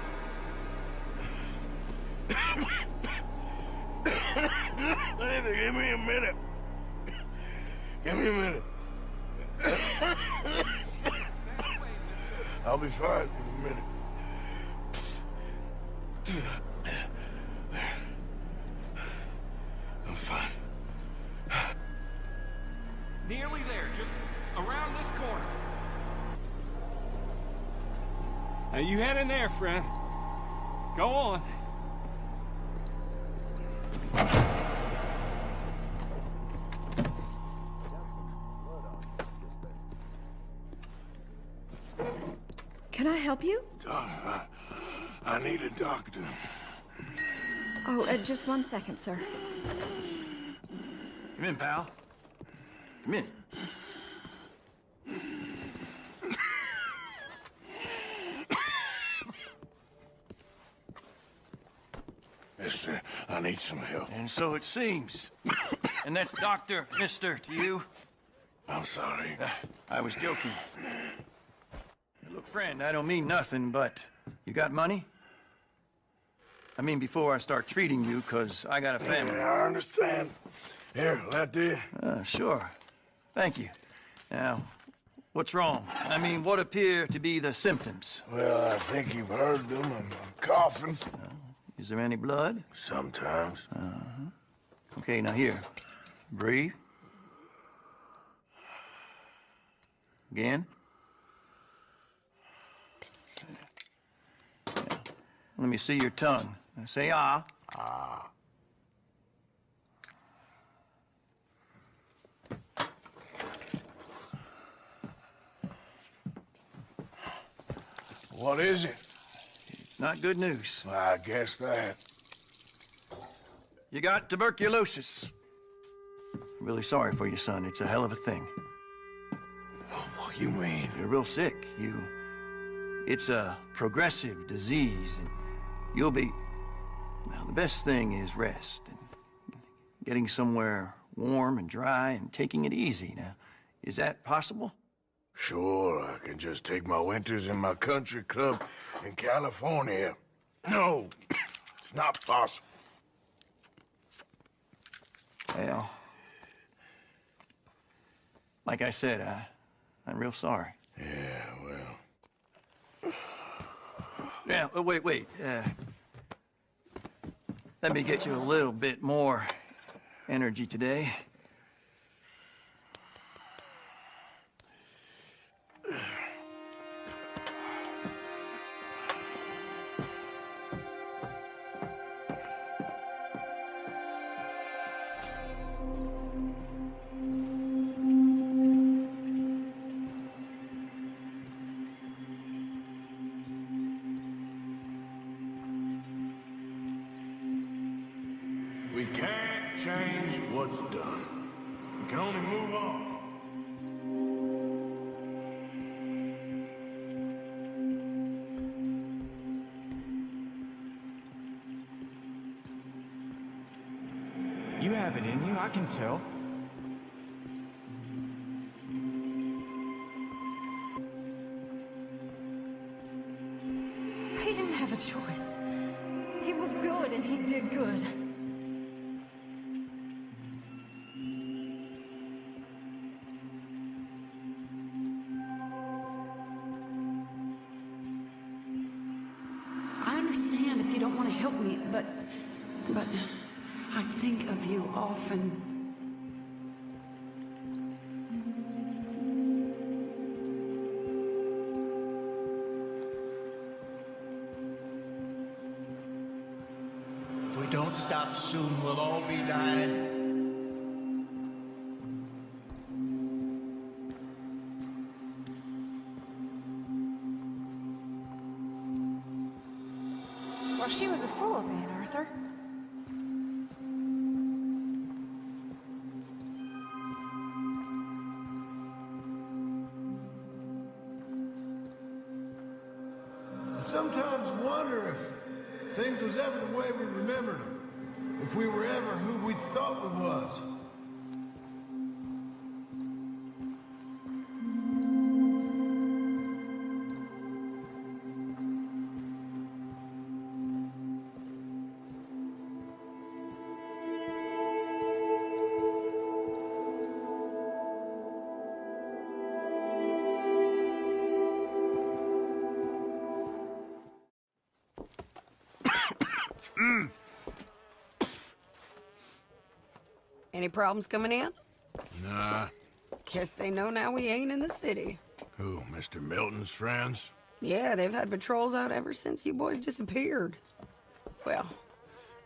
Give me a minute. Give me a minute. I'll be fine in a minute. There. I'm fine. Nearly there, just around this corner. Now you head in there, friend. Go on. Can I help you? I need a doctor. Oh, just 1 second, sir. Come in, pal. Come in. Mister, I need some help. And so it seems. And that's Dr. Mister to you? I'm sorry. I was joking. Look, friend, I don't mean nothing, but you got money? I mean, before I start treating you, 'cause I got a family. I understand. Here, that there. Sure. Thank you. Now, what's wrong? I mean, what appear to be the symptoms? Well, I think you've heard them. I'm coughing. Is there any blood? Sometimes. Okay, now here. Breathe. Again. Yeah. Let me see your tongue. Now say ah. Ah. What is it? It's not good news. I guess that. You got tuberculosis. I'm really sorry for you, son. It's a hell of a thing. What you mean? You're real sick. It's a progressive disease, and you'll be... Now, the best thing is rest, and getting somewhere warm and dry, and taking it easy. Now, is that possible? Sure, I can just take my winters in my country club in California. No, it's not possible. Well, like I said, I'm real sorry. Yeah, well... Yeah, wait. Let me get you a little bit more energy today. We can't change what's done. We can only move on. You have it in you, I can tell. He didn't have a choice. He was good and he did good. I understand if you don't want to help me, but I think of you often. If we don't stop soon, we'll all be dying. Well, she was a fool then, Arthur. I sometimes wonder if things was ever the way we remembered them. If we were ever who we thought we was. Any problems coming in? Nah. Guess they know now we ain't in the city. Who, Mr. Milton's friends? Yeah, they've had patrols out ever since you boys disappeared. Well,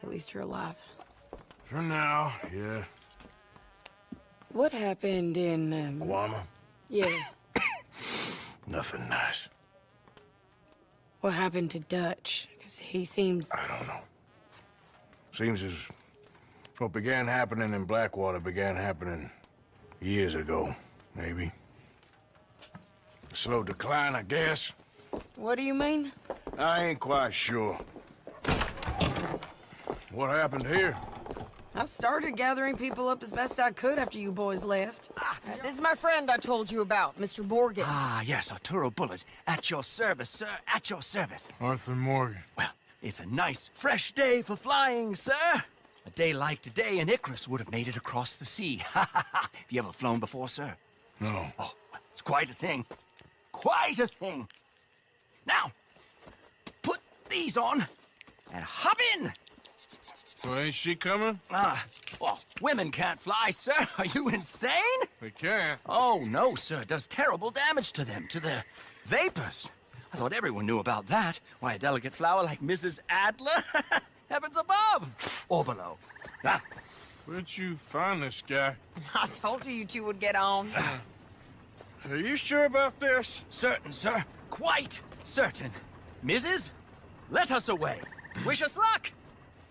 at least you're alive. For now, yeah. What happened in, Guama? Yeah. Nothing nice. What happened to Dutch? Because he seems... I don't know. Seems as what began happening in Blackwater began happening years ago, maybe. A slow decline, I guess. What do you mean? I ain't quite sure. What happened here? I started gathering people up as best I could after you boys left. This is my friend I told you about, Mr. Morgan. Ah, yes, Arturo Bullet. At your service, sir. At your service. Arthur Morgan. Well, it's a nice, fresh day for flying, sir. A day like today, and Icarus would have made it across the sea. Have you ever flown before, sir? No. Oh, it's quite a thing. Quite a thing. Now, put these on and hop in. Well, ain't she coming? Well, women can't fly, sir. Are you insane? They can't. Oh, no, sir. It does terrible damage to them, to their vapors. I thought everyone knew about that. Why, a delicate flower like Mrs. Adler? Heavens above! Or below. Ah. Where'd you find this guy? I told you two would get on. Are you sure about this? Certain, sir. Quite certain. Mrs., let us away. Wish us luck.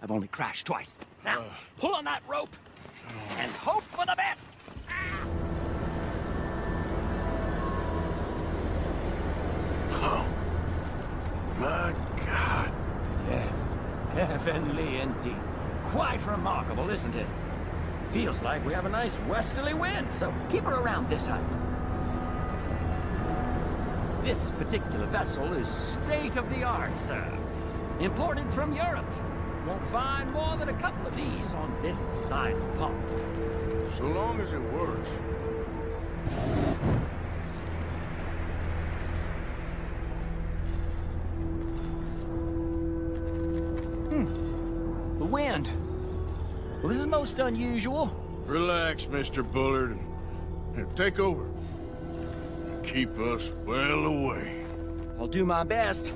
I've only crashed twice. Now, pull on that rope and hope for the best. Oh, my God. Yes, heavenly indeed. Quite remarkable, isn't it? Feels like we have a nice westerly wind, so keep her around this height. This particular vessel is state-of-the-art, sir. Imported from Europe. Won't find more than a couple of these on this side of the pond. So long as it works. The wind. Well, this is most unusual. Relax, Mr. Bullard, and here, take over. Keep us well away. I'll do my best.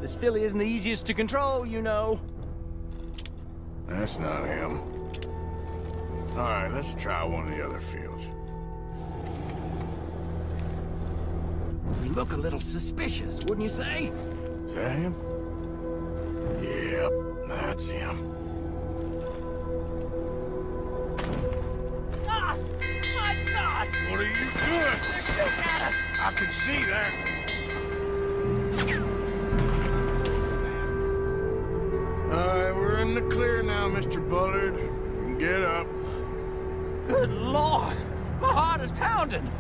This filly isn't the easiest to control, you know. That's not him. All right, let's try one of the other fields. We look a little suspicious, wouldn't you say? Is that him? Yep, that's him. Ah! My God! What are you doing? They're shooting at us! I can see that. All right, we're in the clear now, Mr. Bullard. You can get up. Good Lord! My heart is pounding!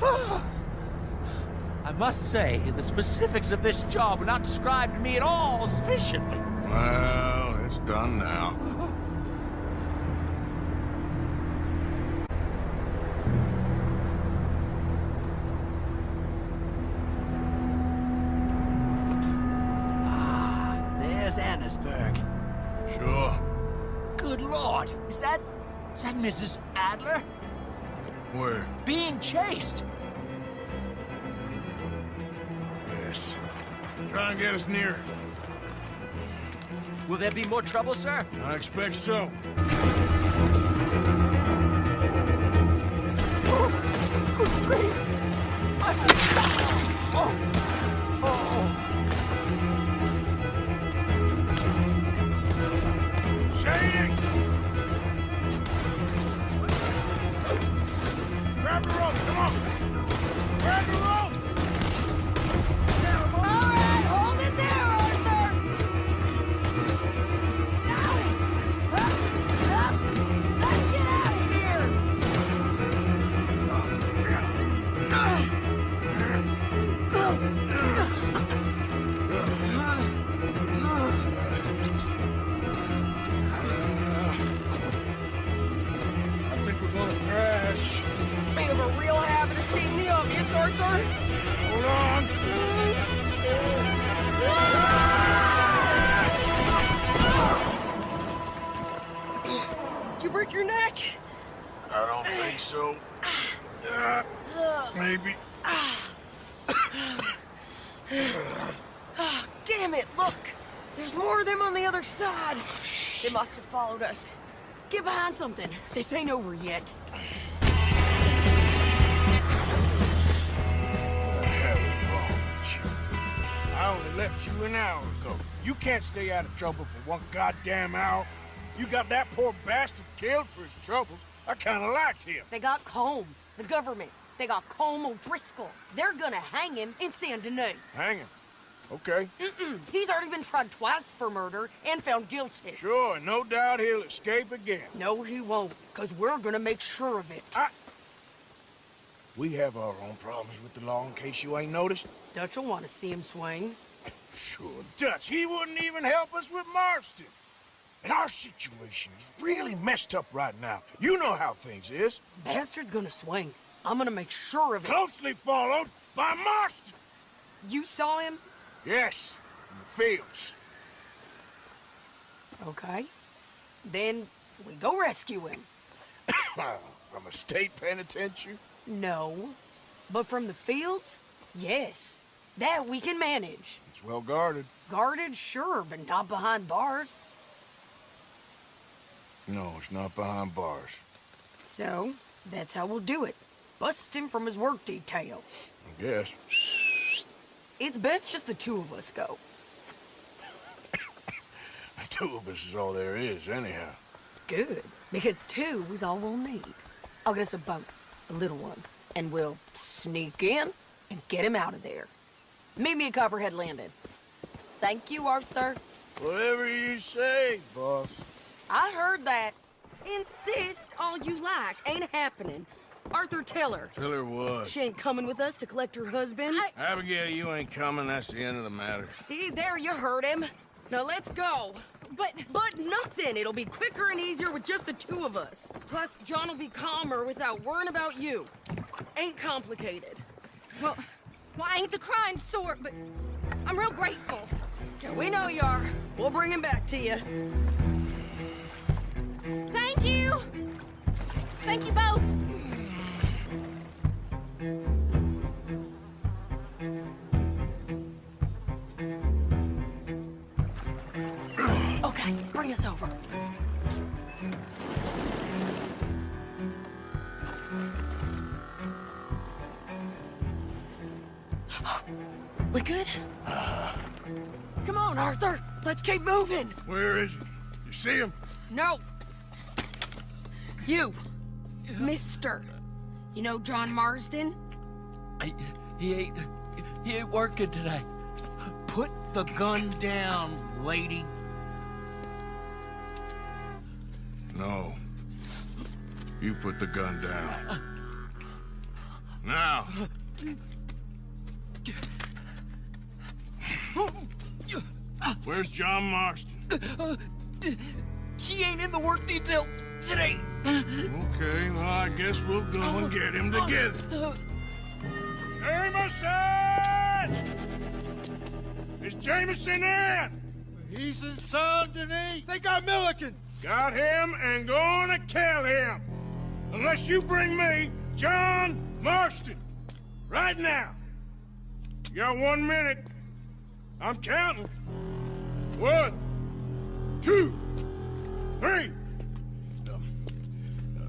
I must say, the specifics of this job were not described to me at all sufficiently. Well, it's done now. There's Annesburg. Sure. Good Lord! Is that Mrs. Adler? Where? Being chased! Yes. Try and get us near. Will there be more trouble, sir? I expect so. Shady! Grab the rope, come on! Grab the rope! All right, hold it there, Arthur. Let's get out of here. I think we're gonna crash. We have a real habit of stating the obvious, Arthur. Hold on. Did you break your neck? I don't think so. Maybe. Oh, damn it, look! There's more of them on the other side. They must have followed us. Get behind something. This ain't over yet. I only left you an hour ago. You can't stay out of trouble for one goddamn hour. You got that poor bastard killed for his troubles. I kinda liked him. They got Combe, the government. They got Combe O'Driscoll. They're gonna hang him in Saint Denis. Hang him. Okay. He's already been tried twice for murder and found guilty. Sure, no doubt he'll escape again. No, he won't, because we're gonna make sure of it. We have our own problems with the law, in case you ain't noticed. Dutch will want to see him swing. Sure, Dutch. He wouldn't even help us with Marston. And our situation is really messed up right now. You know how things is. Bastard's gonna swing. I'm gonna make sure of it. Closely followed by Marston. You saw him? Yes, in the fields. Okay. Then we go rescue him. From a state penitentiary? No. But from the fields? Yes. That we can manage. It's well guarded. Guarded, sure, but not behind bars. No, it's not behind bars. So, that's how we'll do it. Bust him from his work detail. I guess. It's best just the two of us go. The two of us is all there is, anyhow. Good, because two is all we'll need. I'll get us a boat, a little one, and we'll sneak in and get him out of there. Meet me at Copperhead Landing. Thank you, Arthur. Whatever you say, boss. I heard that. Insist all you like. Ain't happening. Arthur, tell her. Tell her what? She ain't coming with us to collect her husband. Abigail, you ain't coming. That's the end of the matter. See, there you heard him. Now let's go. But nothing. It'll be quicker and easier with just the two of us. Plus, John will be calmer without worrying about you. Ain't complicated. Well, I ain't the crying sort, but I'm real grateful. Yeah, we know you are. We'll bring him back to you. Thank you. Thank you both. Okay, bring us over. We good? Come on, Arthur. Let's keep moving. Where is he? You see him? No. You. Mister. You know John Marsden? He ain't working today. Put the gun down, lady. No. You put the gun down. Now. Where's John Marston? He ain't in the work detail today. Okay, well, I guess we'll go and get him together. Jameson! Is Jameson in? He's in Saint Denis. They got Milliken. Got him and gonna kill him. Unless you bring me John Marston. Right now. You got 1 minute. I'm counting. 1, 2, 3.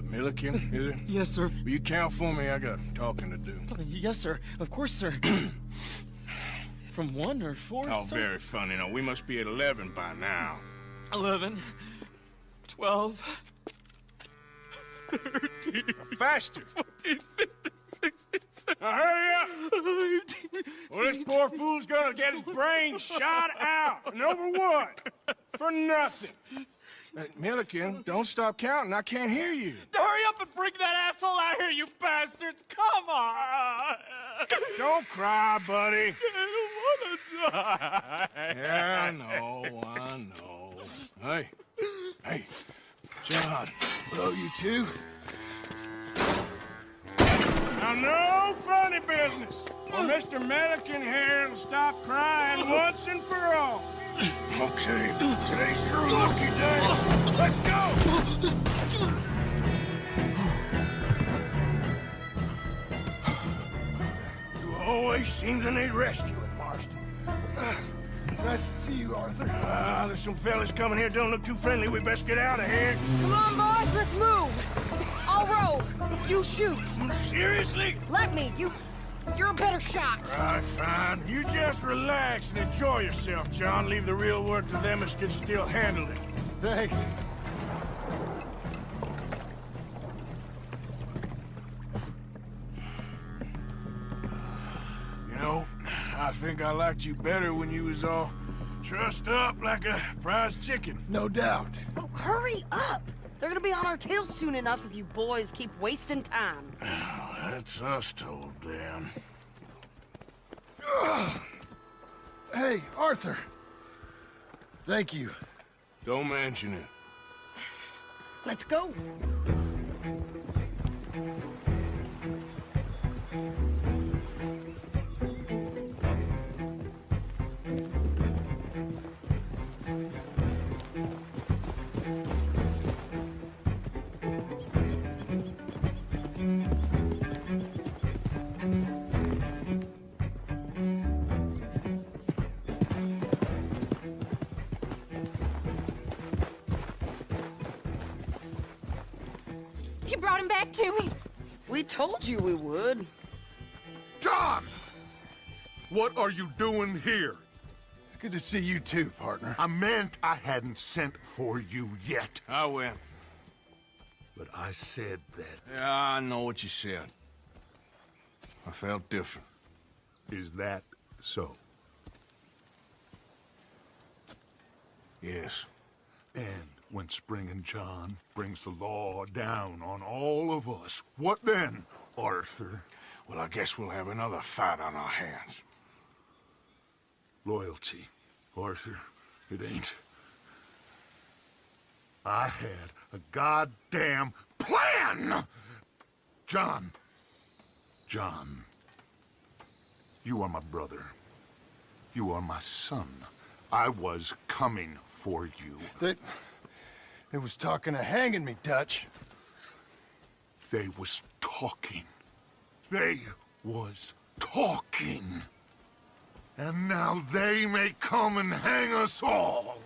Milliken, is it? Yes, sir. Will you count for me? I got talking to do. Yes, sir. Of course, sir. From 1 or 4? Oh, very funny. No, we must be at 11 by now. 11, 12, 13, faster. 14, 15, 16, 17. Now hurry up! Well, this poor fool's gonna get his brains shot out. And over what? For nothing. Milliken, don't stop counting. I can't hear you. Hurry up and bring that asshole out here, you bastards! Come on! Don't cry, buddy. I don't want to die. Yeah, I know. Hey, John. Hello, you two. Now, no funny business. Or Mr. Milliken here will stop crying once and for all. Okay, today's your lucky day. Let's go! You always seem to need rescuing, Marston. Nice to see you, Arthur. There's some fellas coming here. Don't look too friendly. We best get out of here. Come on, boys, let's move. I'll row. You shoot. Seriously? Let me. You're a better shot. Right, fine. You just relax and enjoy yourself, John. Leave the real work to them as can still handle it. Thanks. You know, I think I liked you better when you was all trussed up like a prize chicken. No doubt. Oh, hurry up. They're gonna be on our tails soon enough if you boys keep wasting time. Oh, that's us told them. Hey, Arthur. Thank you. Don't mention it. Let's go. You brought him back to me. We told you we would. John! What are you doing here? It's good to see you too, partner. I meant I hadn't sent for you yet. I went. But I said that. Yeah, I know what you said. I felt different. Is that so? Yes. And when Spring and John brings the law down on all of us, what then, Arthur? Well, I guess we'll have another fight on our hands. Loyalty, Arthur. It ain't. I had a goddamn plan! John. John. You are my brother. You are my son. I was coming for you. They was talking of hanging me, Dutch. They was talking. They was talking. And now they may come and hang us all.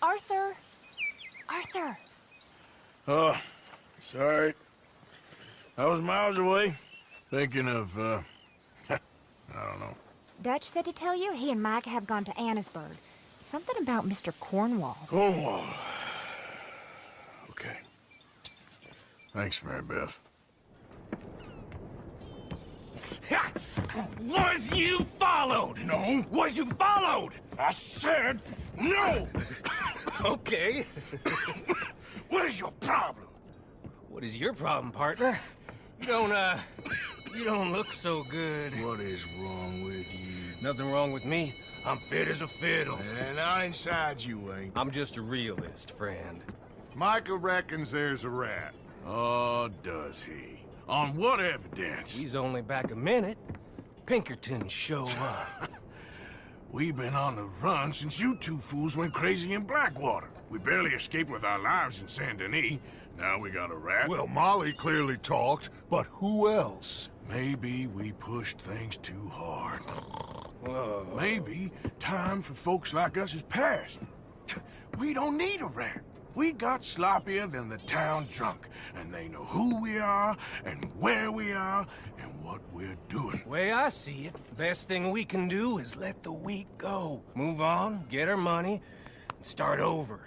Arthur. Arthur. Oh, sorry. I was miles away, thinking of, I don't know. Dutch said to tell you he and Mike have gone to Annesburg. Something about Mr. Cornwall. Cornwall. Okay. Thanks, Mary Beth. Was you followed? No. Was you followed? I said no! Okay. What is your problem? What is your problem, partner? You don't look so good. What is wrong with you? Nothing wrong with me. I'm fit as a fiddle. And not inside you ain't. I'm just a realist, friend. Micah reckons there's a rat. Oh, does he? On what evidence? He's only back a minute. Pinkerton show up. We've been on the run since you two fools went crazy in Blackwater. We barely escaped with our lives in Saint Denis. Now we got a rat. Well, Molly clearly talked, but who else? Maybe we pushed things too hard. Whoa. Maybe time for folks like us is past. We don't need a rat. We got sloppier than the town drunk, and they know who we are, and where we are, and what we're doing. Way I see it, best thing we can do is let the week go. Move on, get our money, and start over.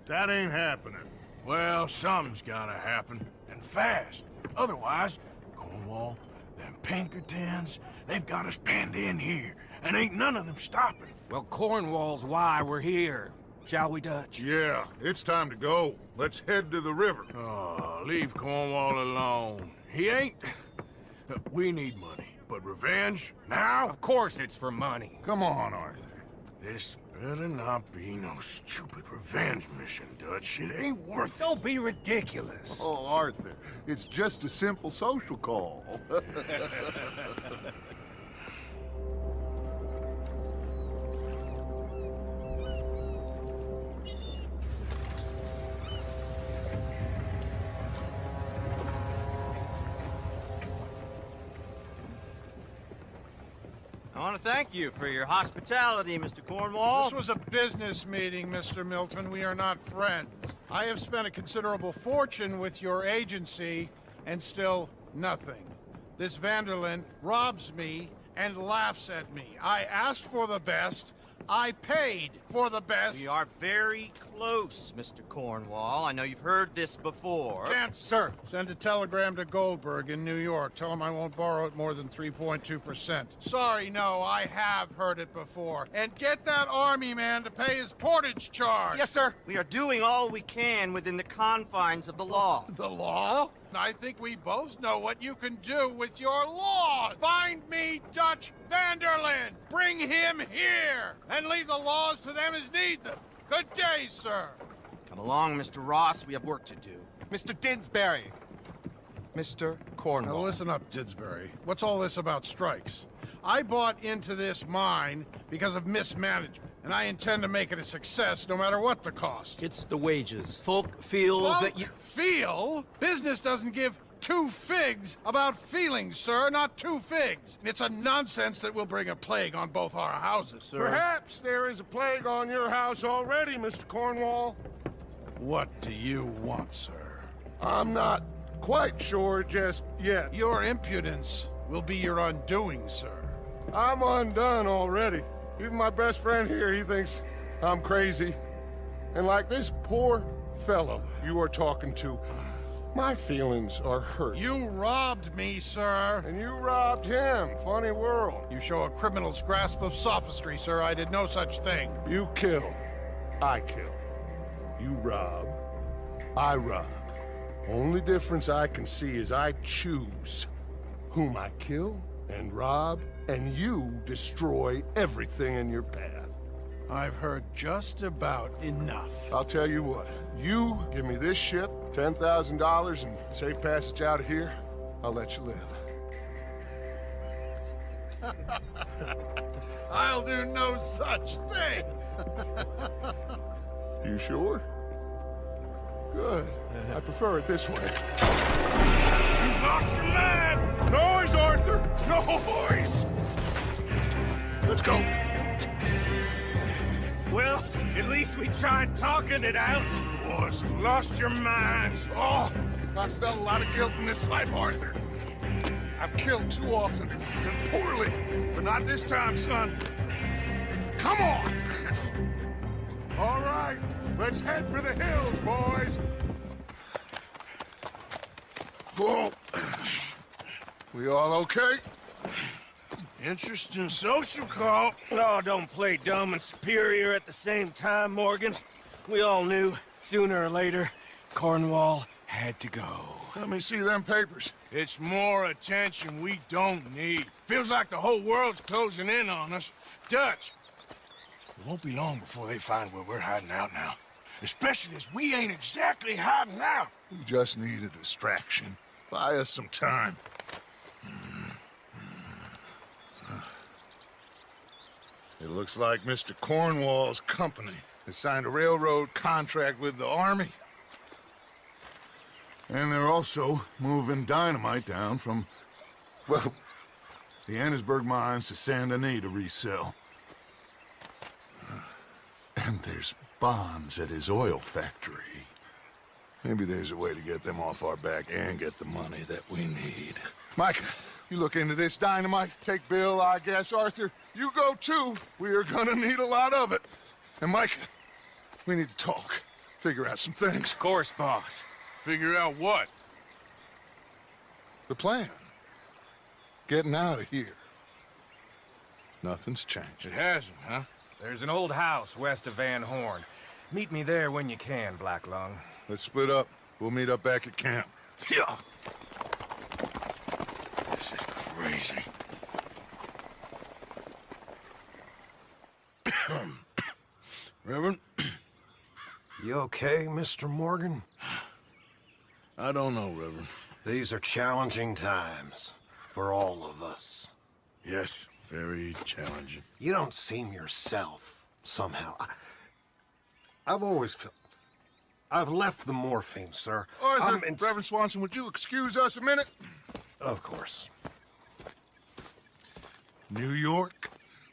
That ain't happening. Well, something's gotta happen, and fast. Otherwise, Cornwall, them Pinkertons, they've got us penned in here, and ain't none of them stopping. Well, Cornwall's why we're here. Shall we, Dutch? Yeah, it's time to go. Let's head to the river. Oh, leave Cornwall alone. He ain't... We need money, but revenge? Now? Of course it's for money. Come on, Arthur. This better not be no stupid revenge mission, Dutch. It ain't worth it. Don't be ridiculous. Oh, Arthur, it's just a simple social call. I want to thank you for your hospitality, Mr. Cornwall. This was a business meeting, Mr. Milton. We are not friends. I have spent a considerable fortune with your agency, and still nothing. This Vanderlyn robs me and laughs at me. I asked for the best. I paid for the best. We are very close, Mr. Cornwall. I know you've heard this before. Chance, sir. Send a telegram to Goldberg in New York. Tell him I won't borrow it more than 3.2%. Sorry, no, I have heard it before. And get that army man to pay his portage charge. Yes, sir. We are doing all we can within the confines of the law. The law? I think we both know what you can do with your law. Find me Dutch Vanderlyn. Bring him here. And leave the laws to them as need them. Good day, sir. Come along, Mr. Ross. We have work to do. Mr. Didsbury. Mr. Cornwall. Now listen up, Didsbury. What's all this about strikes? I bought into this mine because of mismanagement, and I intend to make it a success no matter what the cost. It's the wages. Folk feel that you... Feel? Business doesn't give two figs about feelings, sir, not two figs. It's a nonsense that will bring a plague on both our houses, sir. Perhaps there is a plague on your house already, Mr. Cornwall. What do you want, sir? I'm not quite sure just yet. Your impudence will be your undoing, sir. I'm undone already. Even my best friend here, he thinks I'm crazy. And like this poor fellow you are talking to, my feelings are hurt. You robbed me, sir. And you robbed him. Funny world. You show a criminal's grasp of sophistry, sir. I did no such thing. You kill. I kill. You rob. I rob. Only difference I can see is I choose whom I kill and rob, and you destroy everything in your path. I've heard just about enough. I'll tell you what. You give me this ship, $10,000, and safe passage out of here, I'll let you live. I'll do no such thing. You sure? Good. I prefer it this way. You lost your man! Noise, Arthur! Noise! Let's go. Well, at least we tried talking it out. Boys, you lost your minds. Oh, I felt a lot of guilt in this life, Arthur. I've killed too often, and poorly, but not this time, son. Come on! All right, let's head for the hills, boys. Whoa. We all okay? Interesting social call. Oh, don't play dumb and superior at the same time, Morgan. We all knew, sooner or later, Cornwall had to go. Let me see them papers. It's more attention we don't need. Feels like the whole world's closing in on us. Dutch, it won't be long before they find where we're hiding out now. Especially as we ain't exactly hiding out. We just need a distraction. Buy us some time. It looks like Mr. Cornwall's company has signed a railroad contract with the Army. And they're also moving dynamite down from, well, the Annesburg mines to Saint Denis to resell. And there's bonds at his oil factory. Maybe there's a way to get them off our back and get the money that we need. Micah, you look into this dynamite. Take Bill, I guess. Arthur, you go too. We are gonna need a lot of it. And Micah, we need to talk. Figure out some things. Of course, boss. Figure out what? The plan. Getting out of here. Nothing's changed. It hasn't, huh? There's an old house west of Van Horn. Meet me there when you can, Black Lung. Let's split up. We'll meet up back at camp. Yeah. This is crazy. Reverend? You okay, Mr. Morgan? I don't know, Reverend. These are challenging times for all of us. Yes, very challenging. You don't seem yourself, somehow. I've always felt... I've left the morphine, sir. Arthur, Reverend Swanson, would you excuse us a minute? Of course. New York?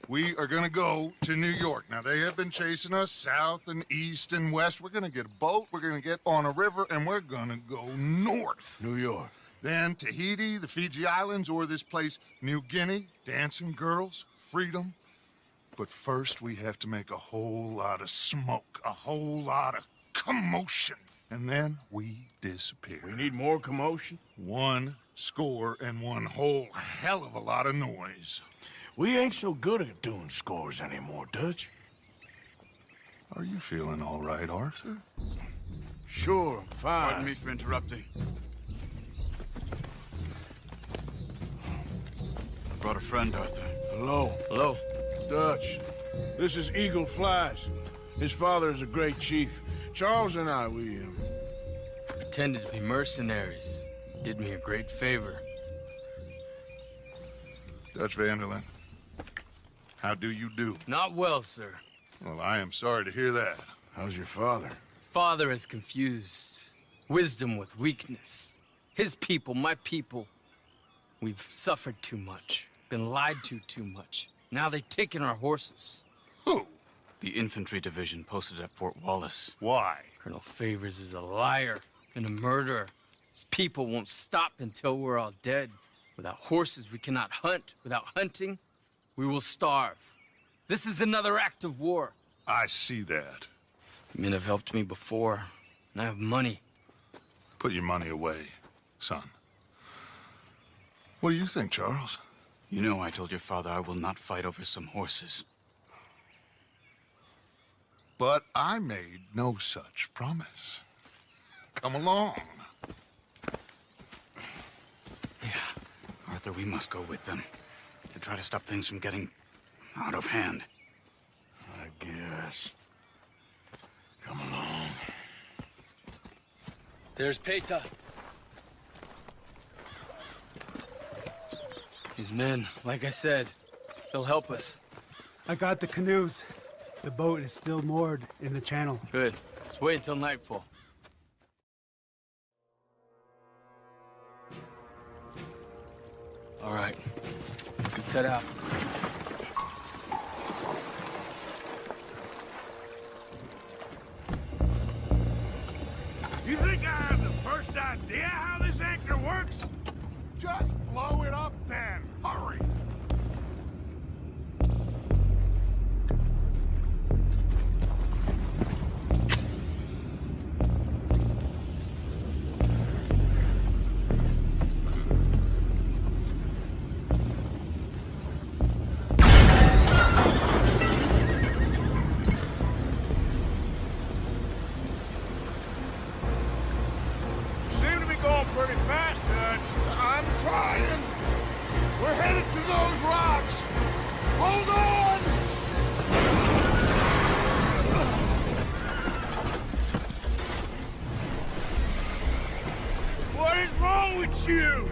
We are gonna go to New York. Now, they have been chasing us south and east and west. We're gonna get a boat, we're gonna get on a river, and we're gonna go north. New York. Then Tahiti, the Fiji Islands, or this place, New Guinea, dancing girls, freedom. But first, we have to make a whole lot of smoke, a whole lot of commotion. And then we disappear. We need more commotion? 1 score and 1 whole hell of a lot of noise. We ain't so good at doing scores anymore, Dutch. Are you feeling all right, Arthur? Sure, I'm fine. Pardon me for interrupting. I brought a friend, Arthur. Hello. Hello. Dutch. This is Eagle Flies. His father is a great chief. Charles and I, we pretended to be mercenaries. Did me a great favor. Dutch Vanderlyn, how do you do? Not well, sir. Well, I am sorry to hear that. How's your father? Father has confused wisdom with weakness. His people, my people, we've suffered too much, been lied to too much. Now they've taken our horses. Who? The infantry division posted at Fort Wallace. Why? Colonel Favors is a liar and a murderer. His people won't stop until we're all dead. Without horses, we cannot hunt. Without hunting, we will starve. This is another act of war. I see that. Men have helped me before, and I have money. Put your money away, son. What do you think, Charles? You know I told your father I will not fight over some horses. But I made no such promise. Come along. Arthur, we must go with them to try to stop things from getting out of hand. I guess. Come along. There's Peta. His men, like I said, they'll help us. I got the canoes. The boat is still moored in the channel. Good. Let's wait until nightfall. All right. We can set out. You think I have the first idea how this anchor works? Just blow it up then. Hurry. Seem to be going pretty fast, Dutch. I'm trying. We're headed to those rocks. Hold on! What is wrong with you?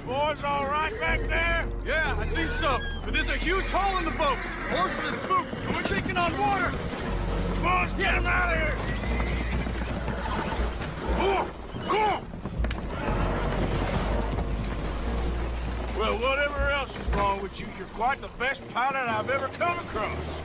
Boys all right back there? Yeah, I think so. But there's a huge hole in the boat. Horses are spooked, and we're taking on water. Boys, get him out of here! Well, whatever else is wrong with you, you're quite the best pilot I've ever come across.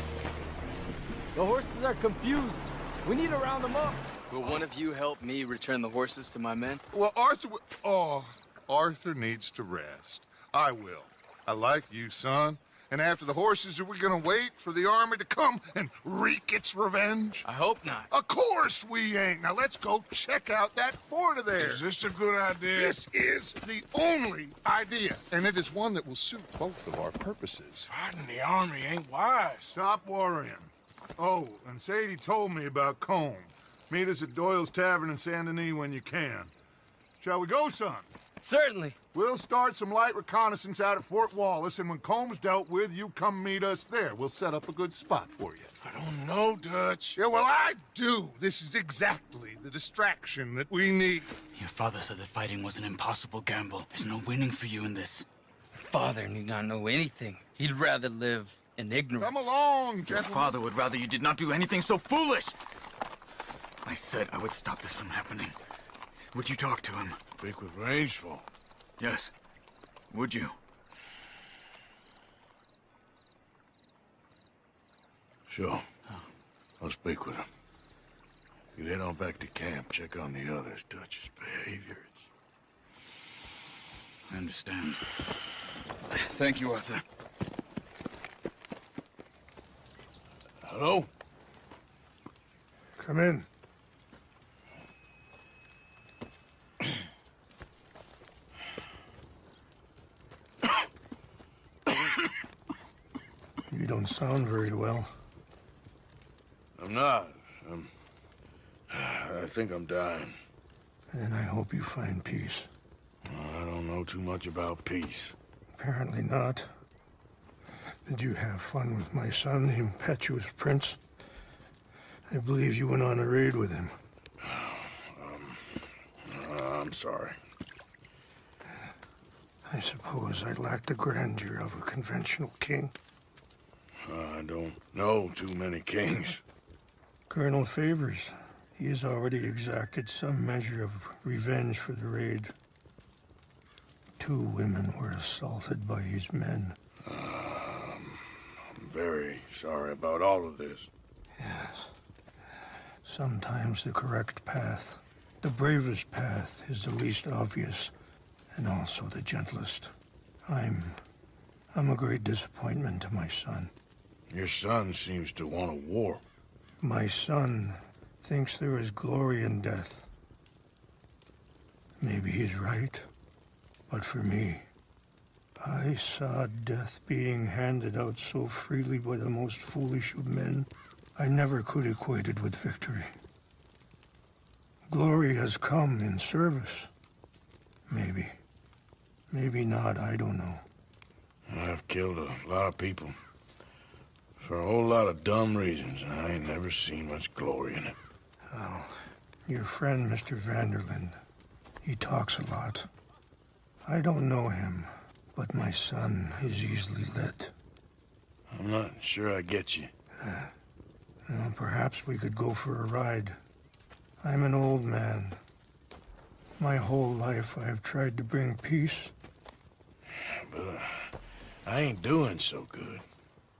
The horses are confused. We need to round them up. Will one of you help me return the horses to my men? Well, Arthur needs to rest. I will. I like you, son. And after the horses, are we gonna wait for the army to come and wreak its revenge? I hope not. Of course we ain't. Now let's go check out that fort of theirs. Is this a good idea? This is the only idea, and it is one that will suit both of our purposes. Fighting the army ain't wise. Stop worrying. Oh, and Sadie told me about Combe. Meet us at Doyle's Tavern in Saint Denis when you can. Shall we go, son? Certainly. We'll start some light reconnaissance out at Fort Wallace, and when Combs dealt with, you come meet us there. We'll set up a good spot for you. I don't know, Dutch. Yeah, well, I do. This is exactly the distraction that we need. Your father said that fighting was an impossible gamble. There's no winning for you in this. Father need not know anything. He'd rather live in ignorance. Come along, Your gentlemen. father would rather you did not do anything so foolish. I said I would stop this from happening. Would you talk to him? Speak with Rangeful. Yes. Would you? Sure. I'll speak with him. You You head on back to camp, check on the others. Dutch's behavior. I understand. Thank you, Arthur. Hello? Come in. You don't sound very well. I'm not. I think I'm dying. And I hope you find peace. I don't know too much about peace. Apparently not. Did you have fun with my son, the impetuous prince? I believe you went on a raid with him. I'm sorry. I suppose I lack the grandeur of a conventional king. I don't know too many kings. Colonel Favors, he has already exacted some measure of revenge for the raid. 2 women were assaulted by his men. I'm very sorry about all of this. Yes. Sometimes the correct path, the bravest path, is the least obvious, and also the gentlest. I'm a great disappointment to my son. Your son seems to want a war. My son thinks there is glory in death. Maybe he's right, but for me, I saw death being handed out so freely by the most foolish of men, I never could equate it with victory. Glory has come in service. Maybe. Maybe not, I don't know. I've killed a lot of people. For a whole lot of dumb reasons, and I ain't never seen much glory in it. Oh, your friend, Mr. Vanderlyn, he talks a lot. I don't know him, but my son is easily led. I'm not sure I get you. Well, perhaps we could go for a ride. I'm an old man. My whole life I have tried to bring peace. But I ain't doing so good.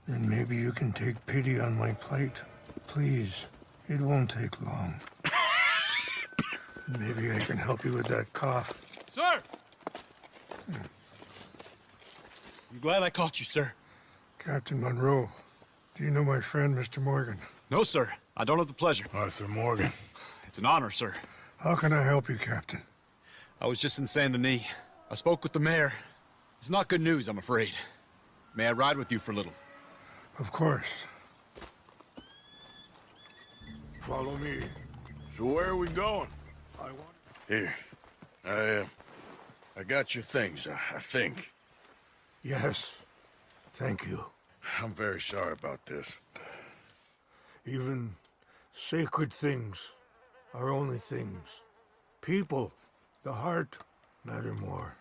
Then maybe you can take pity on my plight. Please, it won't take long. And maybe I can help you with that cough. Sir! I'm glad I caught you, sir. Captain Monroe, do you know my friend, Mr. Morgan? No, sir. I don't have the pleasure. Arthur Morgan. It's an honor, sir. How can I help you, Captain? I was just in Saint Denis. I spoke with the mayor. It's not good news, I'm afraid. May I ride with you for a little? Of course. Follow me. So where are we going? I want... Here. I got your things, I think. Yes. Thank you. I'm very sorry about this. Even sacred things are only things. People, the heart, matter more.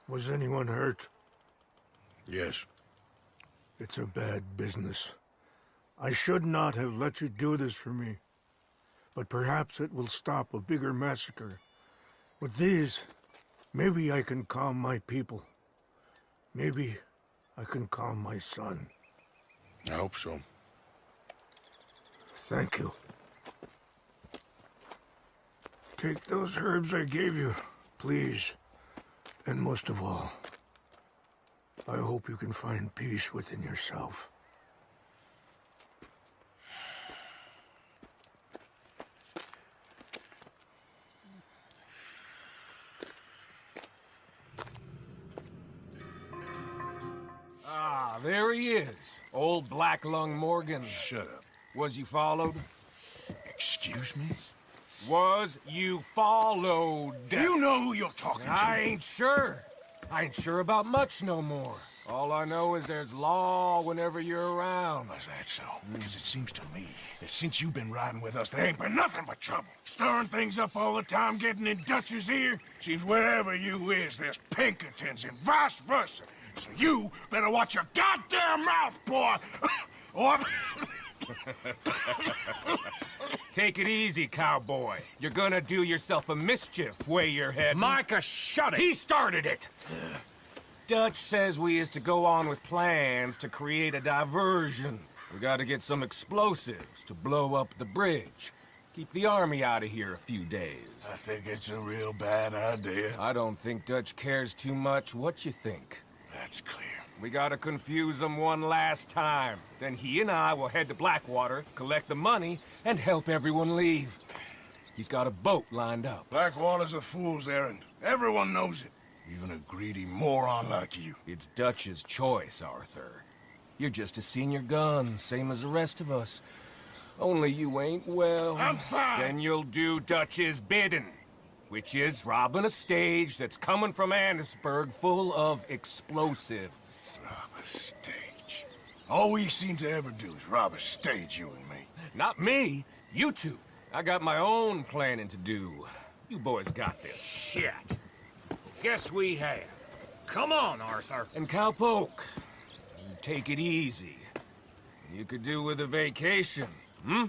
Was anyone hurt? Yes. It's a bad business. I should not have let you do this for me. But perhaps it will stop a bigger massacre. With these, maybe I can calm my people. Maybe I can calm my son. I hope so. Thank you. Take those herbs I gave you, please. And most of all, I hope you can find peace within yourself. Ah, there he is. Old Black Lung Morgan. Shut up. Was you followed? Excuse me? Was you followed? You know who you're talking to. I ain't sure. I ain't sure about much no more. All I know is there's law whenever you're around. Is that so? Because it seems to me that since you've been riding with us, there ain't been nothing but trouble. Stirring things up all the time, getting in Dutch's ear. Seems wherever you is, there's Pinkertons and vice versa. So you better watch your goddamn mouth, boy! Or... Take it easy, cowboy. You're gonna do yourself a mischief way you're heading. Micah, shut it! He started it! Dutch says we is to go on with plans to create a diversion. We gotta get some explosives to blow up the bridge. Keep the army out of here a few days. I think it's a real bad idea. I don't think Dutch cares too much. What you think? That's clear. We gotta confuse him one last time. Then he and I will head to Blackwater, collect the money, and help everyone leave. He's got a boat lined up. Blackwater's a fool's errand. Everyone knows it. Even a greedy moron like you. It's Dutch's choice, Arthur. You're just a senior gun, same as the rest of us. Only you ain't well. I'm fine. Then you'll do Dutch's bidding, which is robbing a stage that's coming from Annesburg full of explosives. Rob a stage. All we seem to ever do is rob a stage, you and me. Not me, you two. I got my own planning to do. You boys got this. Shit. Guess we have. Come on, Arthur. And Cowpoke, take it easy. You could do with a vacation, hmm?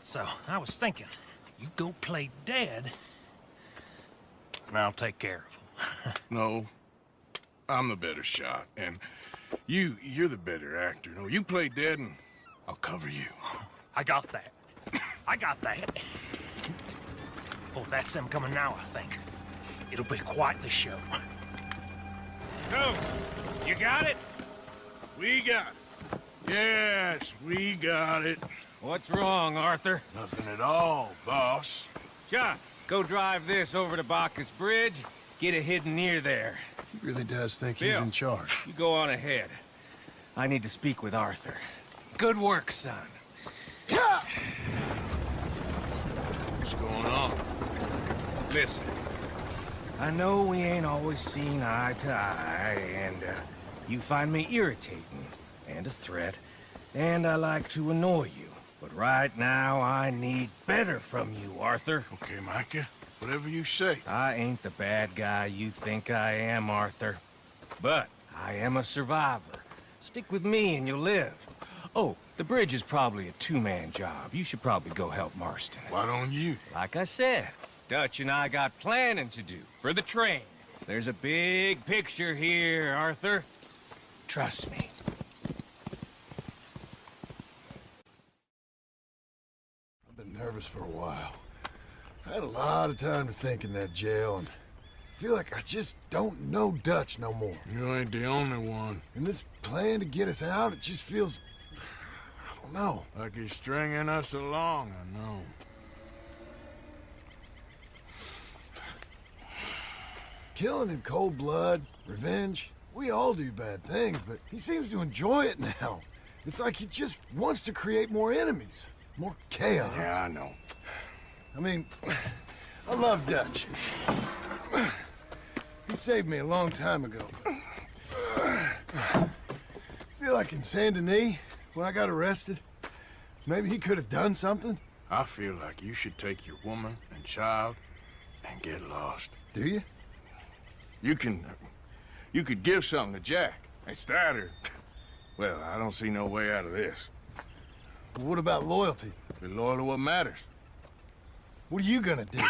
So, I was thinking, you go play dead, and I'll take care of him. No, I'm the better shot, and you're the better actor. No, you play dead, and I'll cover you. I got that. I got that. Oh, that's them coming now, I think. It'll be quite the show. So, you got it? We got it. Yes, we got it. What's wrong, Arthur? Nothing at all, boss. John, go drive this over to Bacchus Bridge. Get it hidden near there. He really does think Bill, he's in charge. You go on ahead. I need to speak with Arthur. Good work, son. What's going on? Listen, I know we ain't always seen eye to eye, and you find me irritating and a threat, and I like to annoy you. But right now, I need better from you, Arthur. Okay, Micah. Whatever you say. I ain't the bad guy you think I am, Arthur. But I am a survivor. Stick with me and you'll live. Oh, the bridge is probably a two-man job. You should probably go help Marston. Why don't you? Like I said, Dutch and I got planning to do for the train. There's a big picture here, Arthur. Trust me. I've been nervous for a while. I had a lot of time to think in that jail, and I feel like I just don't know Dutch no more. You ain't the only one. And this plan to get us out, it just feels... I don't know. Like he's stringing us along, I know. Killing in cold blood, revenge, we all do bad things, but he seems to enjoy it now. It's like he just wants to create more enemies, more chaos. Yeah, I know. I mean, I love Dutch. He saved me a long time ago. I feel like in Saint Denis, when I got arrested, maybe he could have done something. I feel like you should take your woman and child and get lost. Do you? You could give something to Jack. It's that or... Well, I don't see no way out of this. What about loyalty? Be loyal to what matters. What are you gonna do?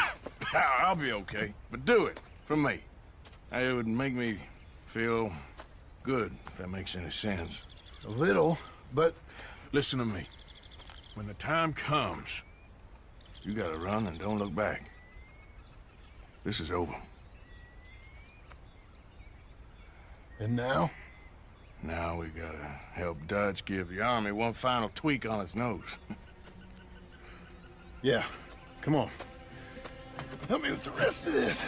I'll be okay, but do it for me. It would make me feel good, if that makes any sense. A little, but... Listen to me. When the time comes, you gotta run and don't look back. This is over. And now? Now we gotta help Dutch give the army one final tweak on its nose. Yeah, come on. Help me with the rest of this.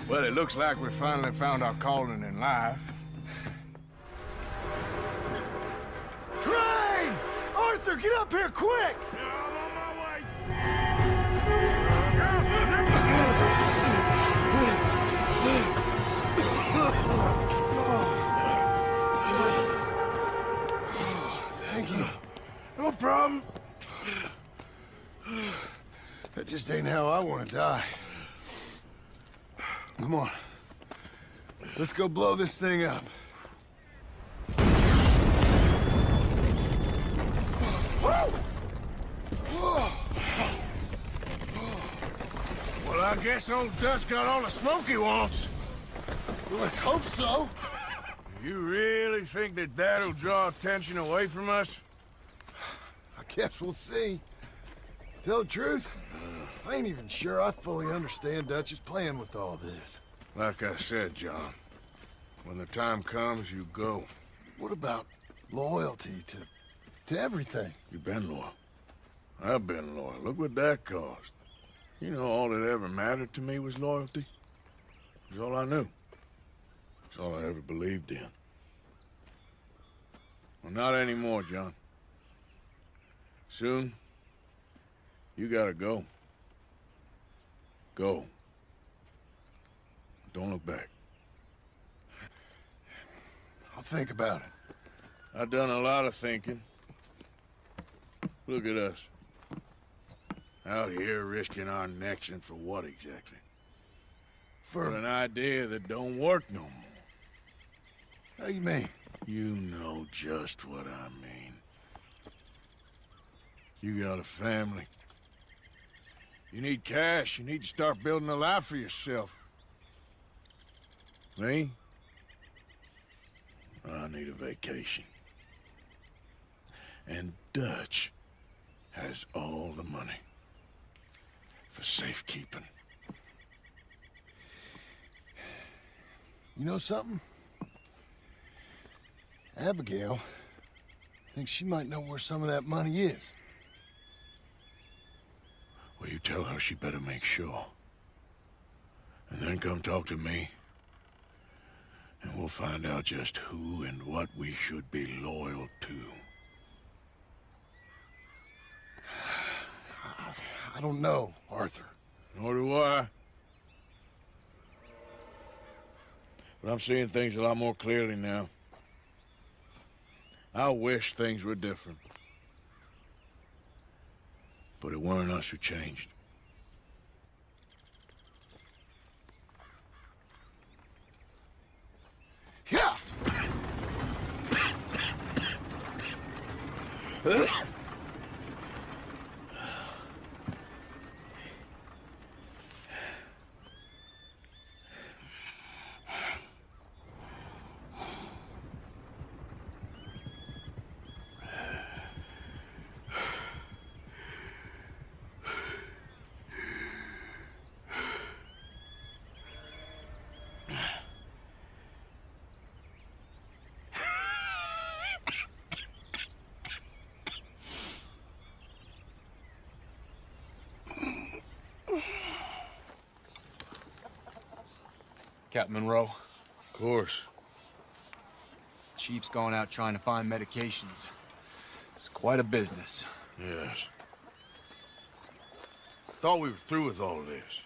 Well, it looks like we finally found our calling in life. Train! Arthur, get up here quick! I'm on my way! Thank you. No problem. That just ain't how I want to die. Come on. Let's go blow this thing up. Whoa! Well, I guess old Dutch got all the smoke he wants. Well, let's hope so. You really think that that'll draw attention away from us? I guess we'll see. Tell the truth, I ain't even sure I fully understand Dutch's plan with all this. Like I said, John, when the time comes, you go. What about loyalty to everything? You've been loyal. I've been loyal. Look what that cost. You know, all that ever mattered to me was loyalty. It was all I knew. It's all I ever believed in. Well, not anymore, John. Soon, you gotta go. Go. Don't look back. I'll think about it. I've done a lot of thinking. Look at us. Out here risking our necks, and for what exactly? For an idea that don't work no more. How you mean? You know just what I mean. You got a family. You need cash. You need to start building a life for yourself. Me? I need a vacation. And Dutch has all the money for safekeeping. You know something? Abigail thinks she might know where some of that money is. Well, you tell her she better make sure. And then come talk to me. And we'll find out just who and what we should be loyal to. I don't know, Arthur. Nor do I. But I'm seeing things a lot more clearly now. I wish things were different. But it weren't us who changed. Yeah! Captain Monroe. Of course. Chief's gone out trying to find medications. It's quite a business. Yes. Thought we were through with all of this.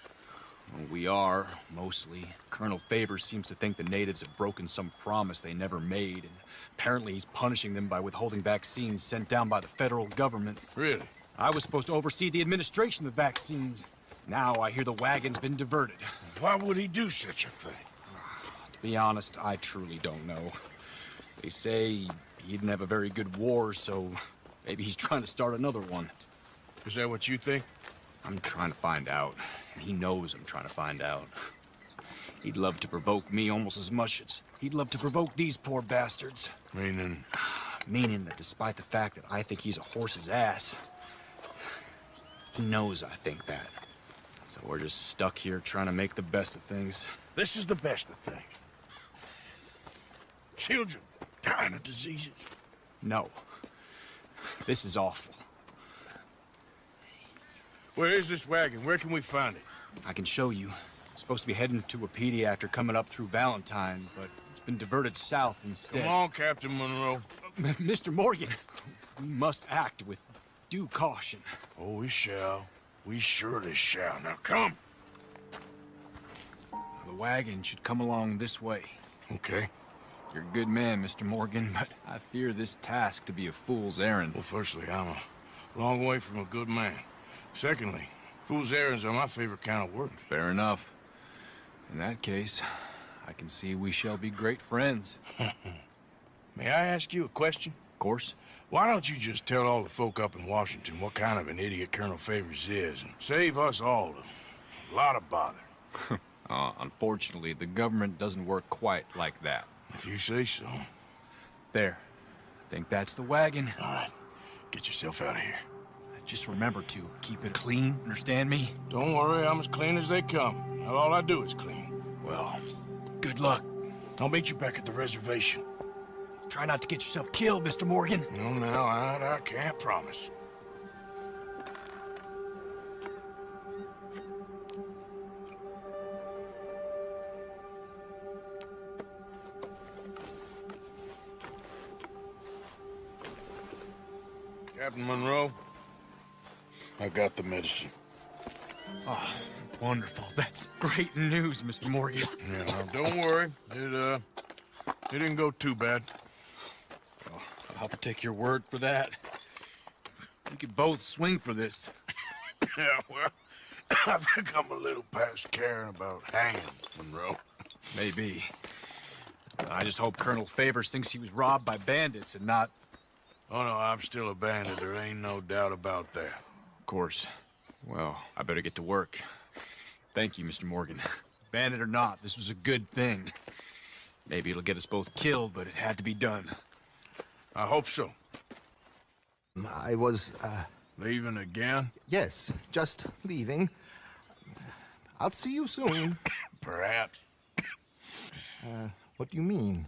Well, we are, mostly. Colonel Favors seems to think the natives have broken some promise they never made, and apparently he's punishing them by withholding vaccines sent down by the federal government. Really? I was supposed to oversee the administration of the vaccines. Now I hear the wagon's been diverted. Why would he do such a thing? To be honest, I truly don't know. They say he didn't have a very good war, so maybe he's trying to start another one. Is that what you think? I'm trying to find out, and he knows I'm trying to find out. He'd love to provoke me almost as much as he'd love to provoke these poor bastards. Meaning? Meaning that despite the fact that I think he's a horse's ass, he knows I think that. So we're just stuck here trying to make the best of things. This is the best of things. Children dying of diseases. No. This is awful. Where is this wagon? Where can we find it? I can show you. It's supposed to be heading to Wapiti after coming up through Valentine, but it's been diverted south instead. Come on, Captain Monroe. Mr. Morgan, we must act with due caution. Oh, we shall. We surely shall. Now come. The wagon should come along this way. Okay. You're a good man, Mr. Morgan, but I fear this task to be a fool's errand. Well, firstly, I'm a long way from a good man. Secondly, fool's errands are my favorite kind of work. Fair enough. In that case, I can see we shall be great friends. May I ask you a question? Of course. Why don't you just tell all the folk up in Washington what kind of an idiot Colonel Favors is, and save us all A lot of bother. Unfortunately, the government doesn't work quite like that. If you say so. There. Think that's the wagon. All right. Get yourself out of here. Just remember to keep it clean, understand me? Don't worry, I'm as clean as they come. All I do is clean. Well, good luck. I'll meet you back at the reservation. Try not to get yourself killed, Mr. Morgan. No, I can't promise. Captain Monroe, I got the medicine. Oh, wonderful. That's great news, Mr. Morgan. Yeah, well, don't worry. It didn't go too bad. Oh, I'll have to take your word for that. We could both swing for this. Yeah, well, I think I'm a little past caring about hanging, Monroe. Maybe. I just hope Colonel Favors thinks he was robbed by bandits and not... Oh, no, I'm still a bandit. There ain't no doubt about that. Of course. Well, I better get to work. Thank you, Mr. Morgan. Bandit or not, this was a good thing. Maybe it'll get us both killed, but it had to be done. I hope so. I was, Leaving again? Yes, just leaving. I'll see you soon. Perhaps. What do you mean?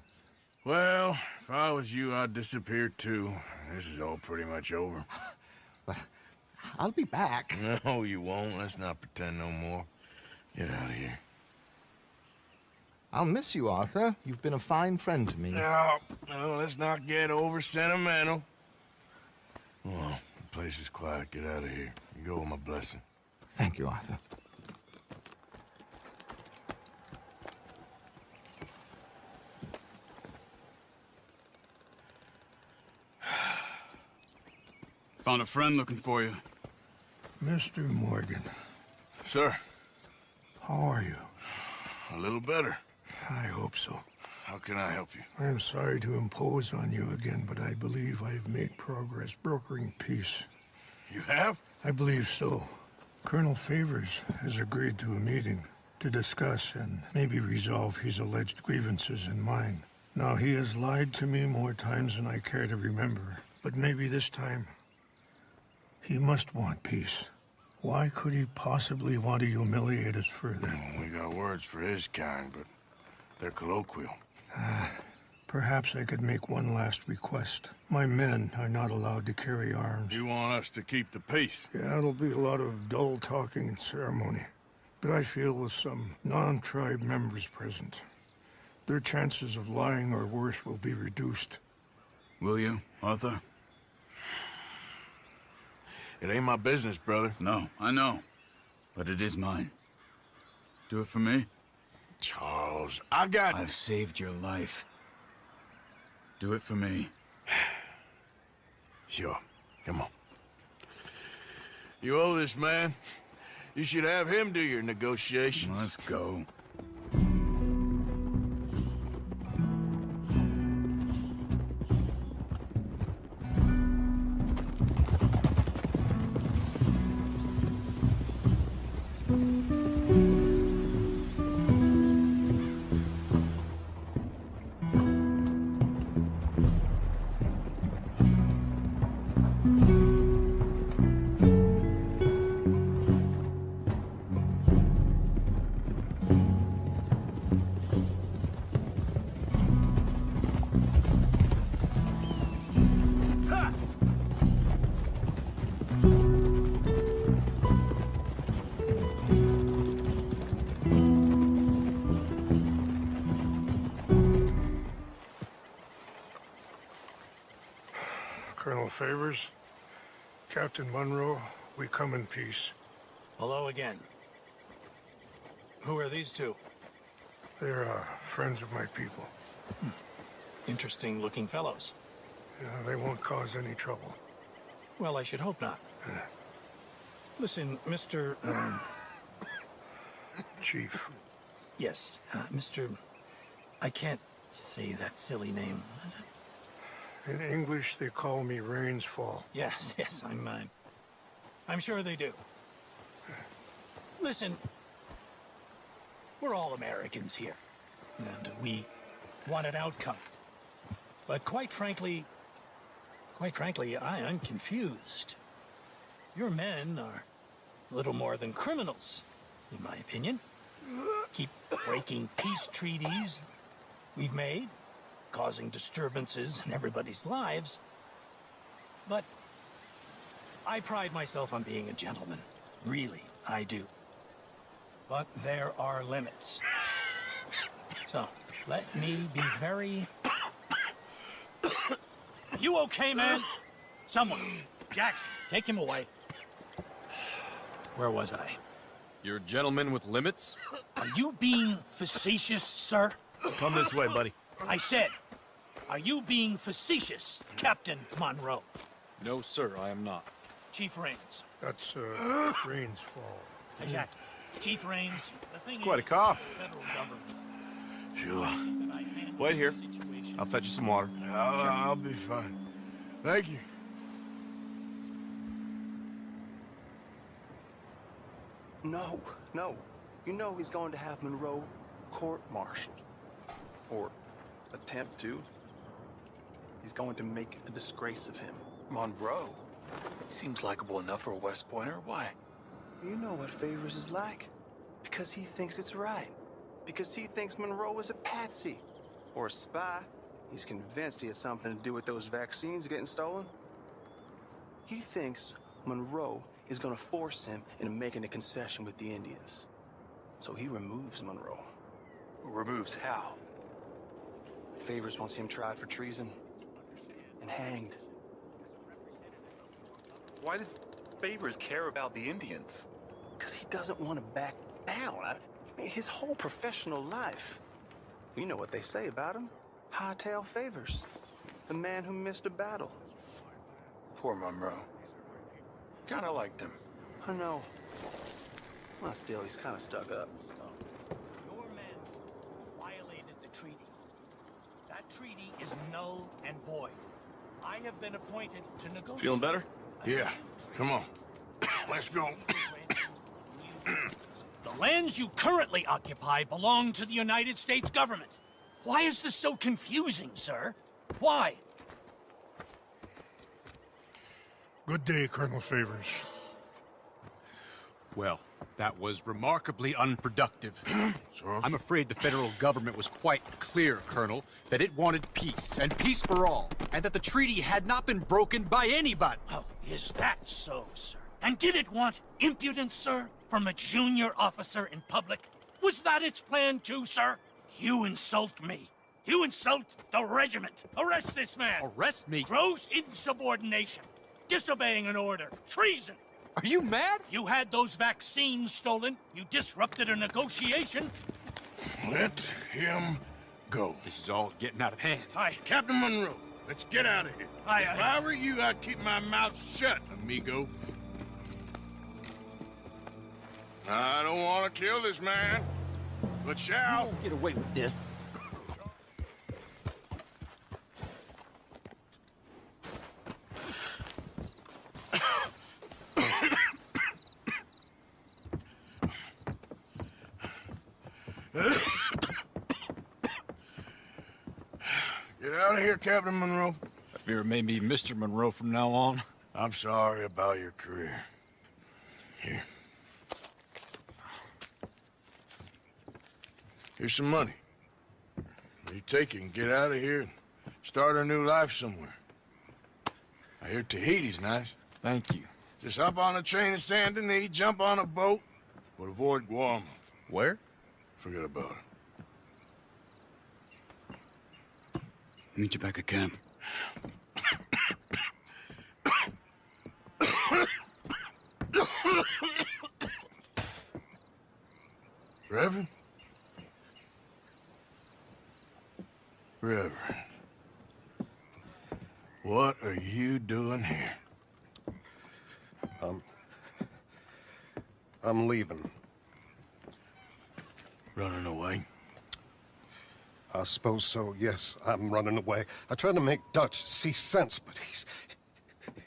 Well, if I was you, I'd disappear too. This is all pretty much over. I'll be back. No, you won't. Let's not pretend no more. Get out of here. I'll miss you, Arthur. You've been a fine friend to me. No, let's not get over sentimental. Well, the place is quiet. Get out of here. You go with my blessing. Thank you, Arthur. Found a friend looking for you. Mr. Morgan. Sir. How are you? A little better. I hope so. How can I help you? I'm sorry to impose on you again, but I believe I've made progress brokering peace. You have? I believe so. Colonel Favors has agreed to a meeting to discuss and maybe resolve his alleged grievances and mine. Now, he has lied to me more times than I care to remember, but maybe this time he must want peace. Why could he possibly want to humiliate us further? We got words for his kind, but they're colloquial. Perhaps I could make one last request. My men are not allowed to carry arms. You want us to keep the peace? Yeah, it'll be a lot of dull talking and ceremony. But I feel with some non-tribe members present, their chances of lying or worse will be reduced. Will you, Arthur? It ain't my business, brother. No, I know. But it is mine. Do it for me? Charles, I've saved your life. Do it for me. Sure. Come on. You owe this man. You should have him do your negotiations. Let's go. Colonel Favors, Captain Monroe, we come in peace. Hello again. Who are these two? They're friends of my people. Interesting looking fellows. Yeah, they won't cause any trouble. Well, I should hope not. Listen, Mr. Chief. Yes, Mr. I can't say that silly name. In English, they call me Rainsfall. Yes, I'm sure they do. Listen, We're all Americans here, and we want an outcome. But quite frankly, I am confused. Your men are little more than criminals, in my opinion. Keep breaking peace treaties we've made, causing disturbances in everybody's lives. But I pride myself on being a gentleman. Really, I do. But there are limits. So, let me be very... You okay, man? Someone. Jackson, take him away. Where was I? You're a gentleman with limits? Are you being facetious, sir? Come this way, buddy. I said, are you being facetious, Captain Monroe? No, sir, I am not. Chief Raines. That's, Raines' fault. Exactly. Chief Raines, the thing It's quite a is, cough. the federal government. Sure. Wait here. I'll fetch you some water. I'll be fine. Thank you. No, no. You know he's going to have Monroe court-martialed. Or attempt to. He's going to make a disgrace of him. Monroe? He seems likable enough for a West Pointer. Why? You know what Favors is like. Because he thinks it's right. Because he thinks Monroe is a patsy. Or a spy. He's convinced he had something to do with those vaccines getting stolen. He thinks Monroe is gonna force him into making a concession with the Indians. So he removes Monroe. Removes how? Favors wants him tried for treason and hanged. Why does Favors care about the Indians? Because he doesn't want to back down. I mean, his whole professional life. You know what they say about him. Hightail Favors. The man who missed a battle. Poor Monroe. Kinda liked him. I know. Well, still, he's kind of stuck up. Your men violated the treaty. That treaty is null and void. I have been appointed to negotiate. Feeling better? Yeah. Come on. Let's go. The lands you currently occupy belong to the United States government. Why is this so confusing, sir? Why? Good day, Colonel Favors. Well, that was remarkably unproductive. I'm afraid the federal government was quite clear, Colonel, that it wanted peace, and peace for all, and that the treaty had not been broken by anybody. Oh, is that so, sir? And did it want impudence, sir, from a junior officer in public? Was that its plan too, sir? You insult me. You insult the regiment. Arrest this man. Arrest me? Gross insubordination. Disobeying an order. Treason. Are you mad? You had those vaccines stolen. You disrupted a negotiation. Let him go. This is all getting out of hand. Aye. Captain Monroe, let's get out of here. Aye, If aye. I were you, I'd keep my mouth shut, amigo. I don't want to kill this man, but shall. You won't get away with this. Get out of here, Captain Monroe. I fear it may be Mr. Monroe from now on. I'm sorry about your career. Here. Here's some money. You take it and get out of here and start a new life somewhere. I hear Tahiti's nice. Thank you. Just hop on a train to Saint Denis, jump on a boat, but avoid Guam. Where? Forget about it. Meet you back at camp. Reverend? Reverend. What are you doing here? I'm leaving. Running away? I suppose so, yes. I'm running away. I tried to make Dutch see sense, but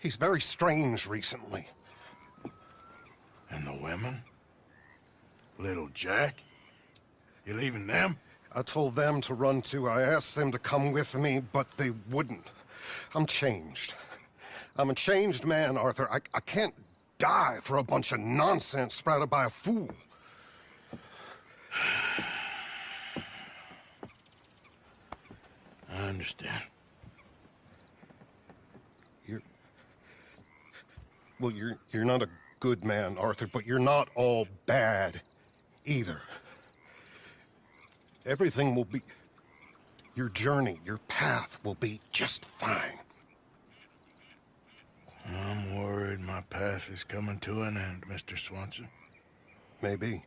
he's very strange recently. And the women? Little Jack? You leaving them? I told them to run too. I asked them to come with me, but they wouldn't. I'm changed. I'm a changed man, Arthur. I can't die for a bunch of nonsense sprouted by a fool. I understand. You're not a good man, Arthur, but you're not all bad either. Everything will be... Your journey, your path will be just fine. I'm worried my path is coming to an end, Mr. Swanson. Maybe.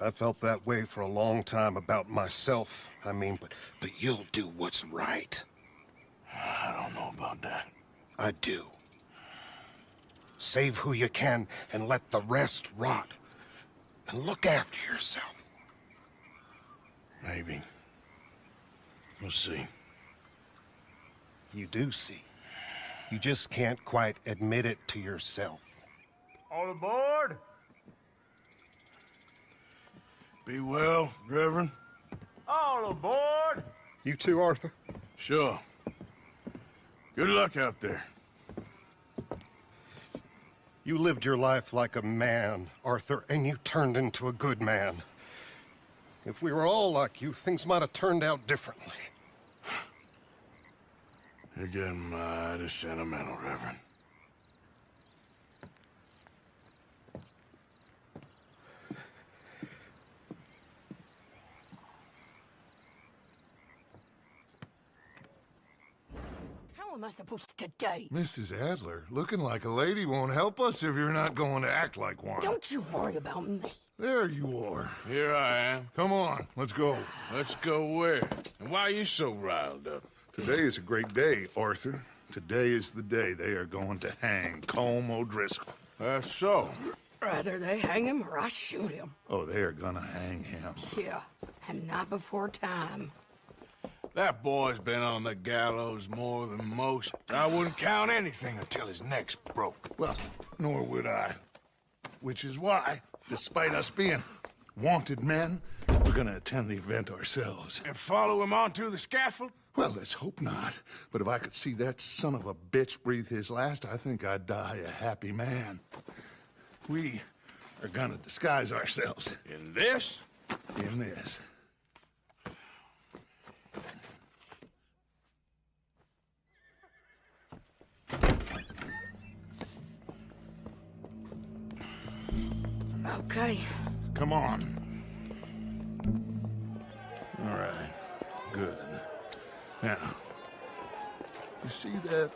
I felt that way for a long time about myself, I mean, but you'll do what's right. I don't know about that. I do. Save who you can and let the rest rot. And look after yourself. Maybe. We'll see. You do see. You just can't quite admit it to yourself. All aboard? Be well, Reverend. All aboard? You too, Arthur? Sure. Good luck out there. You lived your life like a man, Arthur, and you turned into a good man. If we were all like you, things might have turned out differently. You're getting mighty sentimental, Reverend. How am I supposed to date? Mrs. Adler, looking like a lady won't help us if you're not going to act like one. Don't you worry about me. There you are. Here I am. Come on, let's go. Let's go where? And why are you so riled up? Today is a great day, Arthur. Today is the day they are going to hang Colm O'Driscoll. That's so. Rather they hang him or I shoot him. Oh, they are gonna hang him. Yeah, and not before time. That boy's been on the gallows more than most. I wouldn't count anything until his neck's broke. Well, nor would I. Which is why, despite us being wanted men, we're gonna attend the event ourselves. And follow him onto the scaffold? Well, let's hope not. But if I could see that son of a bitch breathe his last, I think I'd die a happy man. We are gonna disguise ourselves. In this? In this. Okay. Come on. All right. Good. Now, you see that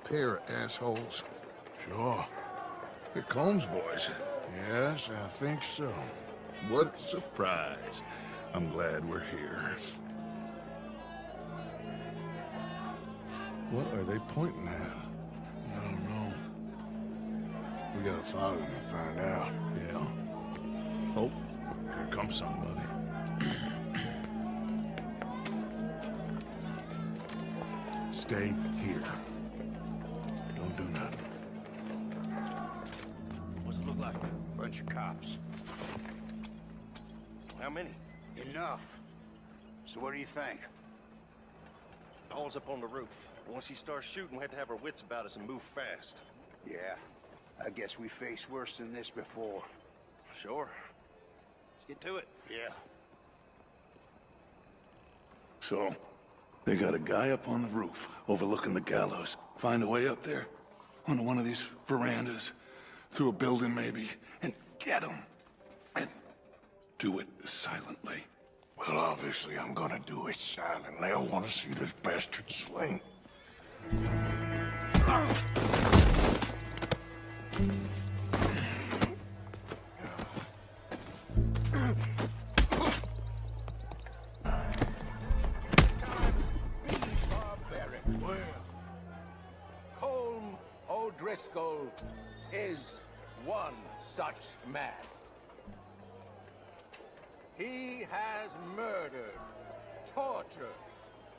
pair of assholes? Sure. They're Colm's boys. Yes, I think so. What a surprise. I'm glad we're here. What are they pointing at? I don't know. We gotta follow them and find out. Yeah. Oh, here comes somebody. Stay here. Don't do nothing. What's it look like? Bunch of cops. How many? Enough. So what do you think? All's up on the roof. Once he starts shooting, we have to have our wits about us and move fast. Yeah, I guess we faced worse than this before. Sure. Let's get to it. Yeah. So, they got a guy up on the roof, overlooking the gallows. Find a way up there, onto one of these verandas, through a building maybe, and get him. And do it silently. Well, obviously, I'm gonna do it silently. I want to see this bastard swing. Colm O'Driscoll is one such man. He has murdered, tortured,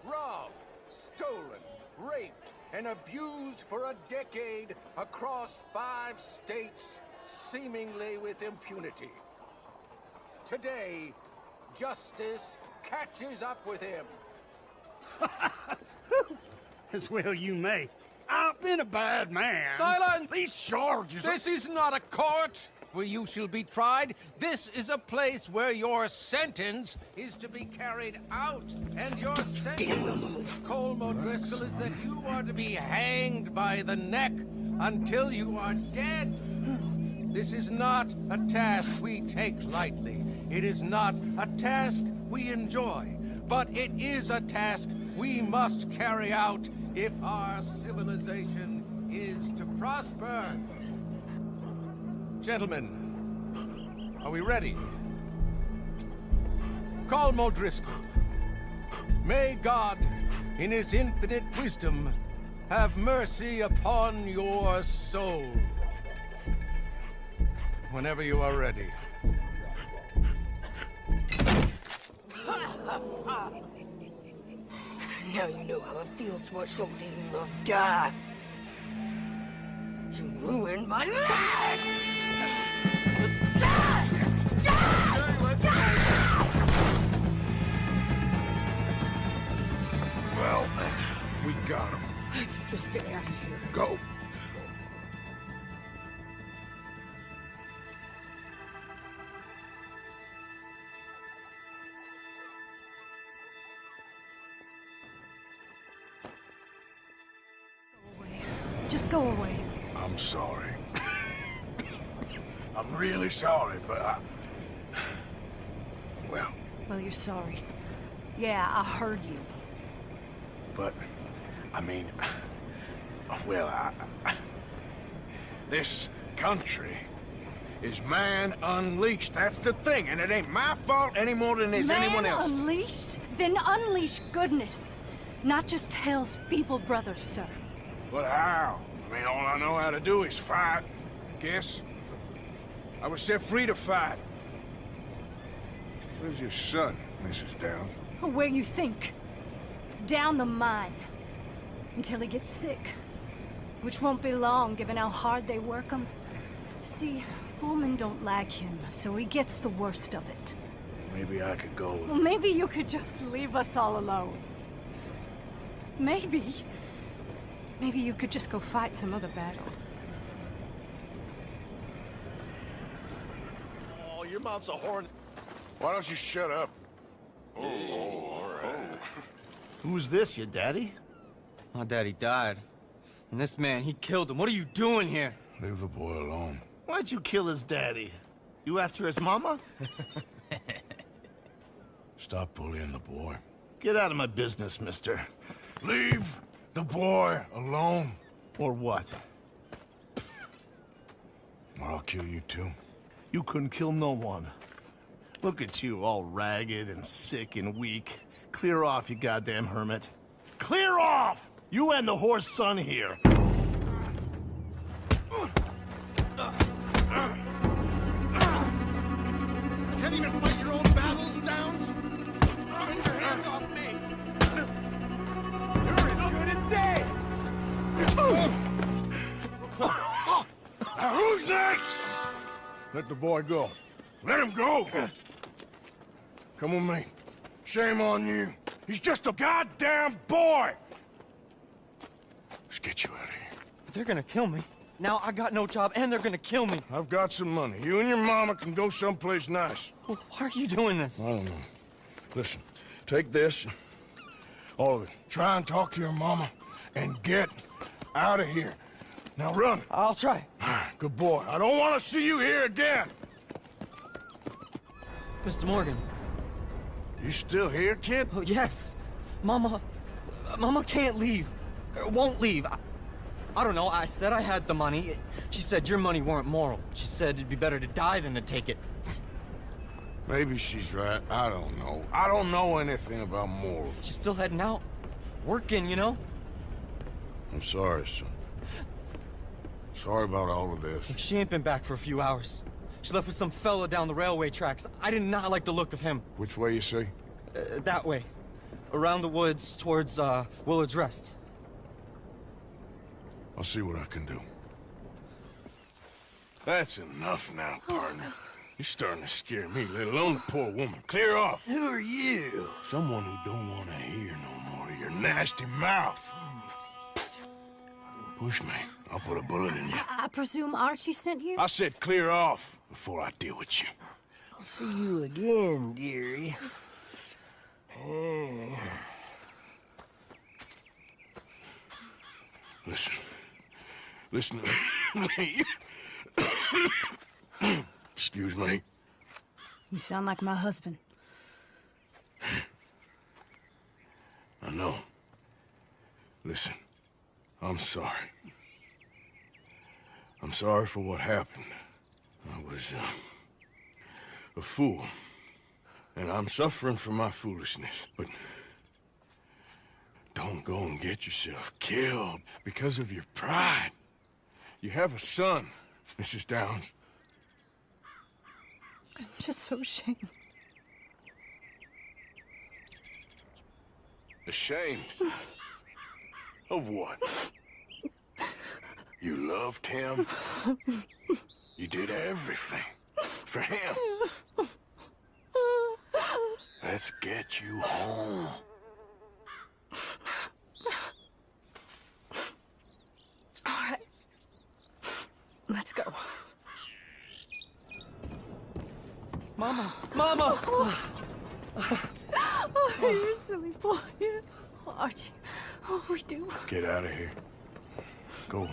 robbed, stolen, raped, and abused for a decade across 5 states, seemingly with impunity. today, justice catches up with him. As well you may. I've been a bad man. Silence! These charges This is not a court where you shall be tried. This is a place where your sentence is to be carried out. And your sentence, Colm O'Driscoll, is that you are to be hanged by the neck until you are dead. This is not a task we take lightly. It is not a task we enjoy. But it is a task we must carry out if our civilization is to prosper. Gentlemen, are we ready? Colm O'Driscoll, may God, in his infinite wisdom, have mercy upon your soul. Whenever you are ready. Now you know how it feels to watch somebody you love die. You ruined my life! Well, we got him. Let's just get out of here. Go. Just go away. I'm sorry. I'm really sorry, but well, Well, you're sorry. Yeah, I heard you. but, I mean, well, this country is man unleashed. That's the thing, and it ain't my fault any more than it's anyone else's. Man unleashed? Then unleash goodness. Not just hell's feeble brothers, sir. But how? I mean, all I know how to do is fight, I guess. I was set free to fight. Where's your son, Mrs. Downs? Where you think? Down the mine. Until he gets sick. Which won't be long, given how hard they work him. See, foremen don't like him, so he gets the worst of it. Maybe I could go with... Well, maybe you could just leave us all alone. Maybe. Maybe you could just go fight some other battle. Oh, your mom's a horn. Why don't you shut up? Oh, all right. Who's this, your daddy? My daddy died. And this man, he killed him. What are you doing here? Leave the boy alone. Why'd you kill his daddy? You after his mama? Stop bullying the boy. Get out of my business, mister. Leave the boy alone. Or what? Or I'll kill you too. You couldn't kill no one. Look at you, all ragged and sick and weak. Clear off, you goddamn hermit. Clear off! You and the horse son here. Can't even fight your own battles, Downs? Get your hands off me! You're as good as dead! Now who's next? Let the boy go. Let him go! Come with me. Shame on you. He's just a goddamn boy! Let's get you out of here. They're gonna kill me. Now I got no job and they're gonna kill me. I've got some money. You and your mama can go someplace nice. Well, why are you doing this? I don't know. Listen, take this. All of it. Try and talk to your mama and get out of here. Now run. I'll try. Good boy. I don't want to see you here again. Mr. Morgan. You still here, kid? Oh, yes. Mama can't leave. Won't leave. I don't know. I said I had the money. She said your money weren't moral. She said it'd be better to die than to take it. Maybe she's right. I don't know. I don't know anything about morals. She's still heading out. Working, you know? I'm sorry, son. Sorry about all of this. She ain't been back for a few hours. She left with some fella down the railway tracks. I did not like the look of him. Which way you say? That way. Around the woods towards, Willard's Rest. I'll see what I can do. That's enough now, partner. You're starting to scare me, let alone the poor woman. Clear off. Who are you? Someone who don't want to hear no more of your nasty mouth. Push me. I'll put a bullet in you. I presume Archie sent you? I said clear off before I deal with you. I'll see you again, dearie. Listen. Listen to me. Excuse me. You sound like my husband. I know. Listen, I'm sorry. I'm sorry for what happened. I was a fool. And I'm suffering for my foolishness. But don't go and get yourself killed because of your pride. You have a son, Mrs. Downs. I'm just so ashamed. Ashamed? Of what? You loved him? You did everything for him. Let's get you home. All right. Let's go. Mama! Mama! Oh, you silly boy. Oh, Archie. Oh, we do. Get out of here. Go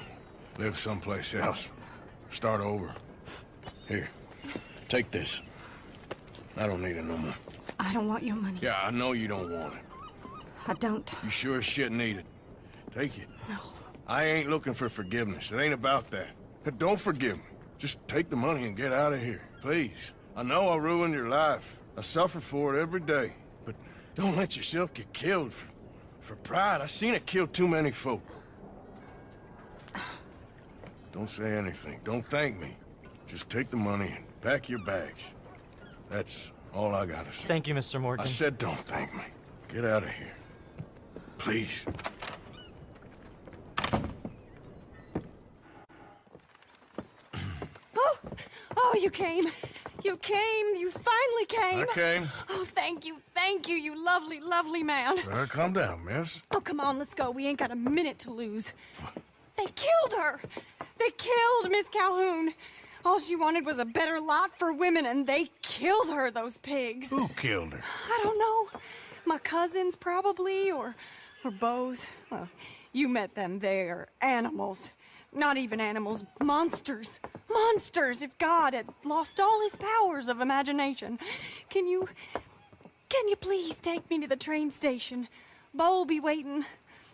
live someplace else. Start over. Here, take this. I don't need it no more. I don't want your money. Yeah, I know you don't want it. I don't. You sure as shit need it. Take it. No. I ain't looking for forgiveness. It ain't about that. But don't forgive me. Just take the money and get out of here, please. I know I ruined your life. I suffer for it every day. But don't let yourself get killed for pride. I seen it kill too many folk. Don't say anything. Don't thank me. Just take the money and pack your bags. That's all I gotta say. Thank you, Mr. Morgan. I said don't thank me. Get out of here. Please. Oh, you came. You came. You finally came. I came. Oh, thank you. Thank you, you lovely, lovely man. Calm down, miss. Oh, come on, let's go. We ain't got a minute to lose. They killed her. They killed Miss Calhoun. All she wanted was a better lot for women, and they killed her, those pigs. Who killed her? I don't know. My cousins, probably, or Beau's. Well, you met them. They're animals. Not even animals. Monsters. Monsters, if God had lost all his powers of imagination. Can you please take me to the train station? Beau'll be waiting.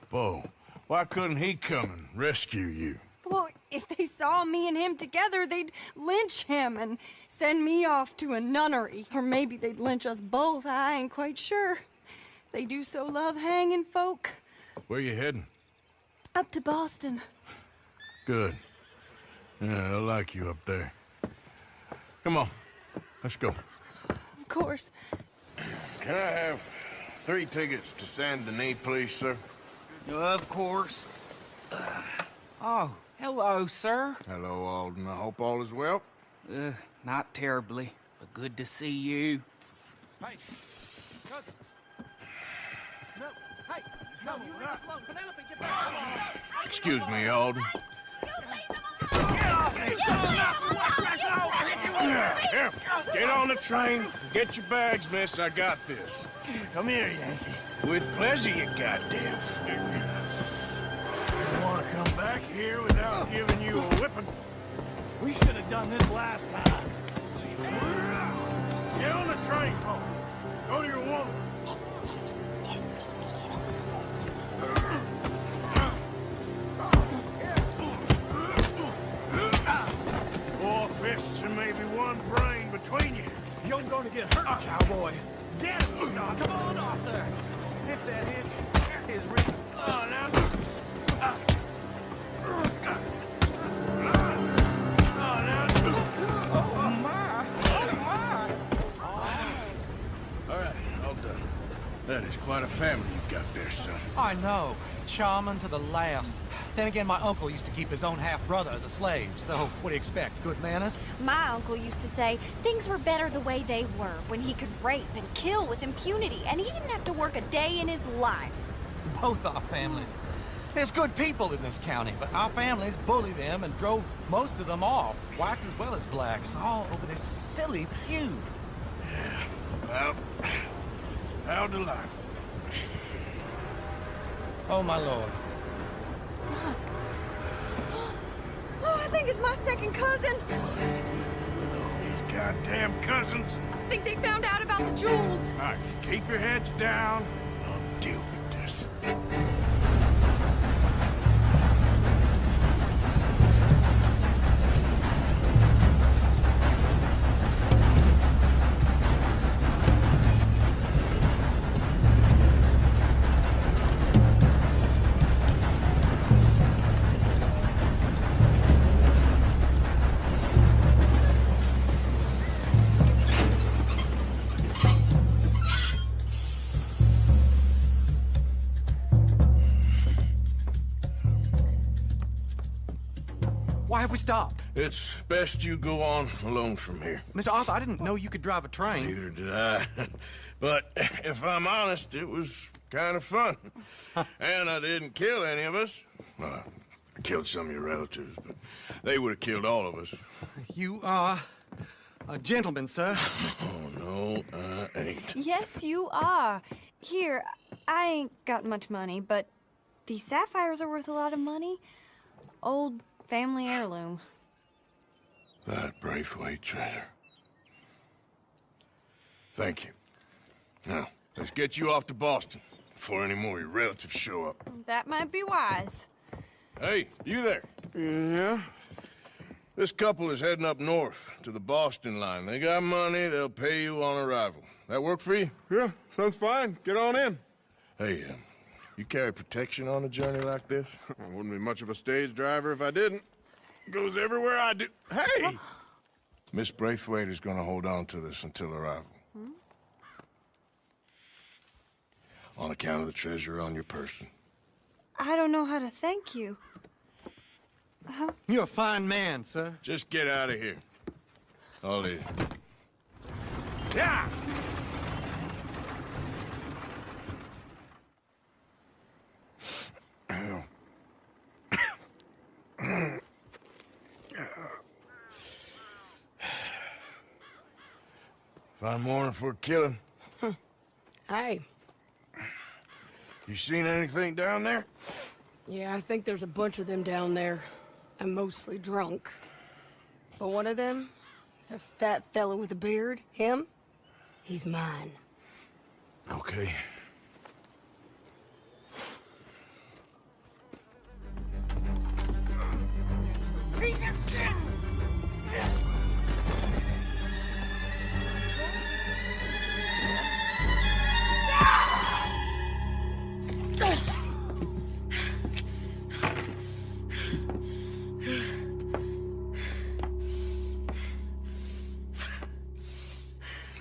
Beau, why couldn't he come and rescue you? Well, if they saw me and him together, they'd lynch him and send me off to a nunnery. Or maybe they'd lynch us both, I ain't quite sure. They do so love hanging folk. Where you heading? Up to Boston. Good. Yeah, I like you up there. Come on, let's go. Of course. Can I have 3 tickets to Saint Denis, please, sir? Of course. Oh, hello, sir. Hello, Alden. I hope all is well. Not terribly, but good to see you. Hey, cousin. No, hey, no, you leave us alone. Penelope, get back. Excuse me, Alden. Here, get on the train. Get your bags, miss. I got this. Come here, Yankee. With pleasure, you goddamn figure. You want to come back here without giving you a whipping? We should have done this last time. Get on the train, Paul. Go to your woman. Four fists and maybe one brain between you. You ain't gonna get hurt, cowboy. Get him, Scott. Come on off there. If that is real. Oh, now. All right, all done. That is quite a family you got there, son. I know. Charming to the last. Then again, my uncle used to keep his own half-brother as a slave, so what do you expect? Good manners? My uncle used to say things were better the way they were, when he could rape and kill with impunity, and he didn't have to work a day in his life. Both our families. There's good people in this county, but our families bullied them and drove most of them off, whites as well as blacks, all over this silly feud. Well, how to life? Oh, my lord. Oh, I think it's my second cousin. These goddamn cousins. I think they found out about the jewels. All right, keep your heads down. I'll deal with this. Why have we stopped? It's best you go on alone from here. Mr. Arthur, I didn't know you could drive a train. Neither did I. But if I'm honest, it was kind of fun. And I didn't kill any of us. Well, I killed some of your relatives, but they would have killed all of us. You are a gentleman, sir. Oh, no, I ain't. Yes, you are. Here, I ain't got much money, but these sapphires are worth a lot of money. Old family heirloom. That Braithwaite treasure. Thank you. Now, let's get you off to Boston before any more of your relatives show up. That might be wise. Hey, you there? Yeah? This couple is heading up north to the Boston line. They got money, they'll pay you on arrival. That work for you? Yeah, sounds fine. Get on in. Hey, you carry protection on a journey like this? I wouldn't be much of a stage driver if I didn't. Goes everywhere I do. Hey! Miss Braithwaite is gonna hold on to this until arrival. On account of the treasure on your person. I don't know how to thank you. You're a fine man, sir. Just get out of here. I'll leave. Yeah! Fine morning for killing. Hey. You seen anything down there? Yeah, I think there's a bunch of them down there. I'm mostly drunk. But one of them is a fat fella with a beard. Him, he's mine. Okay.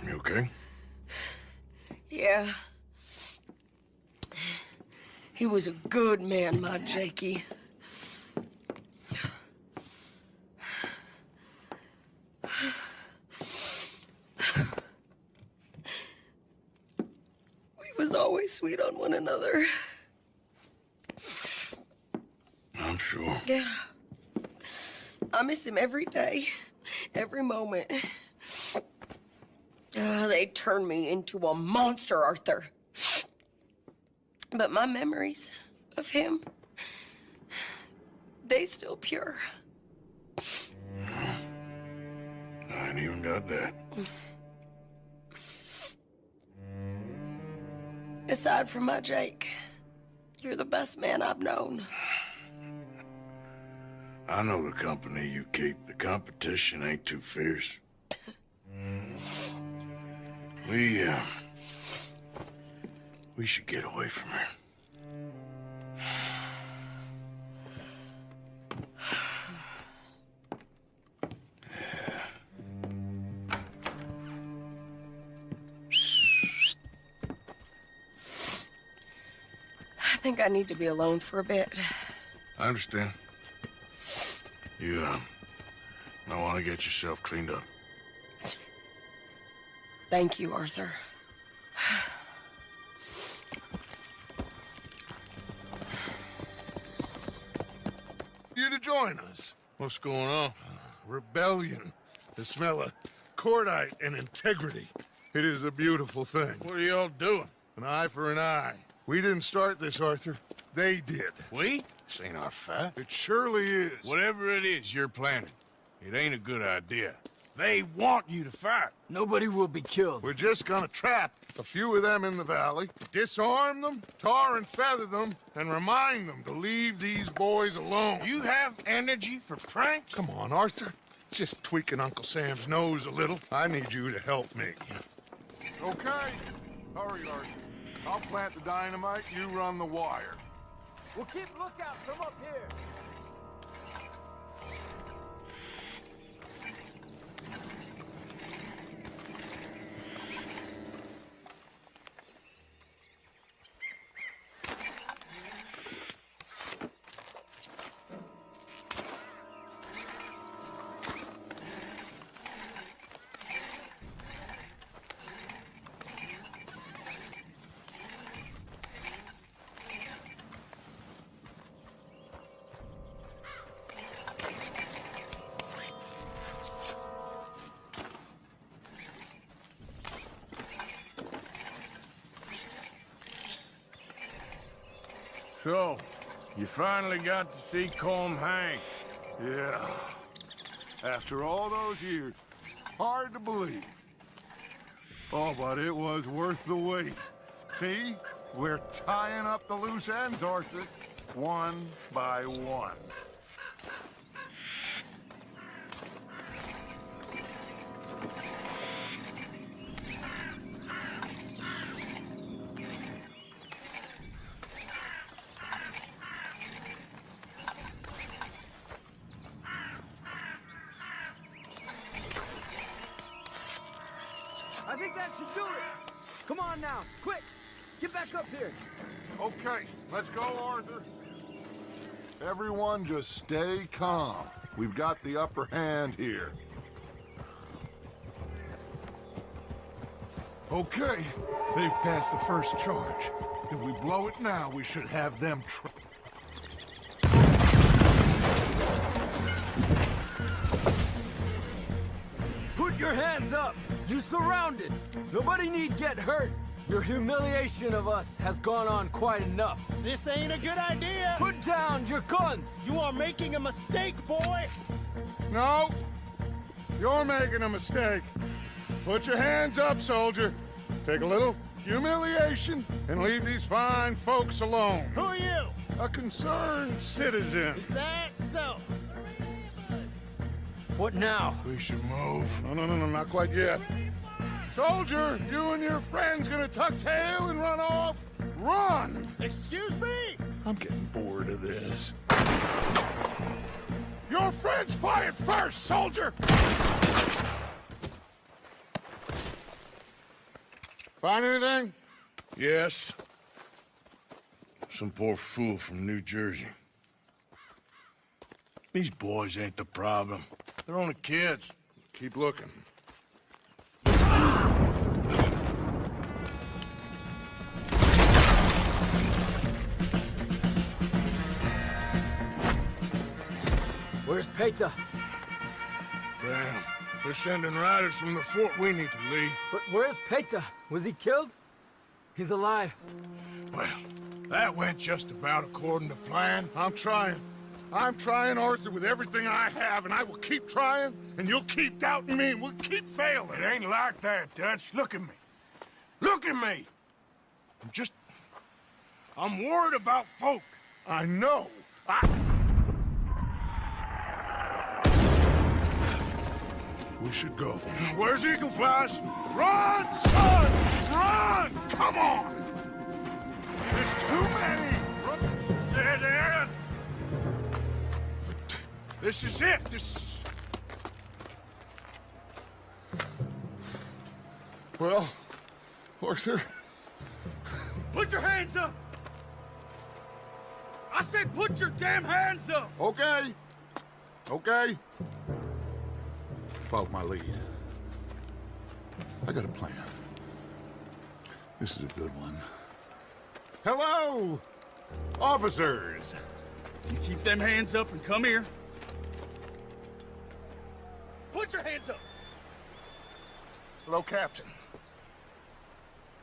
You okay? Yeah. He was a good man, my Jakey. We was always sweet on one another. I'm sure. Yeah. I miss him every day, every moment. They turned me into a monster, Arthur. But my memories of him, they still pure. I ain't even got that. Aside from my Jake, you're the best man I've known. I know the company you keep. The competition ain't too fierce. We should get away from her. I think I need to be alone for a bit. I understand. You, might want to get yourself cleaned up. Thank you, Arthur. You to join us. What's going on? Rebellion. The smell of cordite and integrity. It is a beautiful thing. What are y'all doing? An eye for an eye. We didn't start this, Arthur. They did. We? This ain't our fight. It surely is. Whatever it is you're planning, it ain't a good idea. They want you to fight. Nobody will be killed. We're just gonna trap a few of them in the valley, disarm them, tar and feather them, and remind them to leave these boys alone. You have energy for pranks? Come on, Arthur. Just tweaking Uncle Sam's nose a little. I need you to help me. Okay. Hurry, Arthur. I'll plant the dynamite, you run the wire. We'll keep lookout from up here. So, you finally got to see Colm hang. Yeah. After all those years. Hard to believe. Oh, but it was worth the wait. See? We're tying up the loose ends, Arthur. One by one. I think that should do it. Come on now, quick. Get back up here. Okay, let's go, Arthur. Everyone just stay calm. We've got the upper hand here. Okay, they've passed the first charge. If we blow it now, we should have them Put your hands up. You're surrounded. Nobody need get hurt. Your humiliation of us has gone on quite enough. This ain't a good idea. Put down your guns. You are making a mistake, boy. No, you're making a mistake. Put your hands up, soldier. Take a little humiliation and leave these fine folks alone. Who are you? A concerned citizen. Is that so? What now? We should move. No, not quite yet. Soldier, you and your friends gonna tuck tail and run off? Run! Excuse me? I'm getting bored of this. Your friends fired first, soldier! Find anything? Yes. Some poor fool from New Jersey. These boys ain't the problem. They're only kids. Keep looking. Where's Peta? Damn. They're sending riders from the fort. We need to leave. But where's Peta? Was he killed? He's alive. Well, that went just about according to plan. I'm trying, Arthur, with everything I have, and I will keep trying, and you'll keep doubting me, and we'll keep failing. It ain't like that, Dutch. Look at me. Look at me! I'm worried about folk. I know. We should go. Where's Eagle Flies? Run, son! Run! Come on! There's too many! Dead end! This is it. Well, Arthur... Put your hands up! I said put your damn hands up! Okay. Okay. Follow my lead. I got a plan. This is a good one. Hello, officers! You keep them hands up and come here. Put your hands up! Hello, Captain.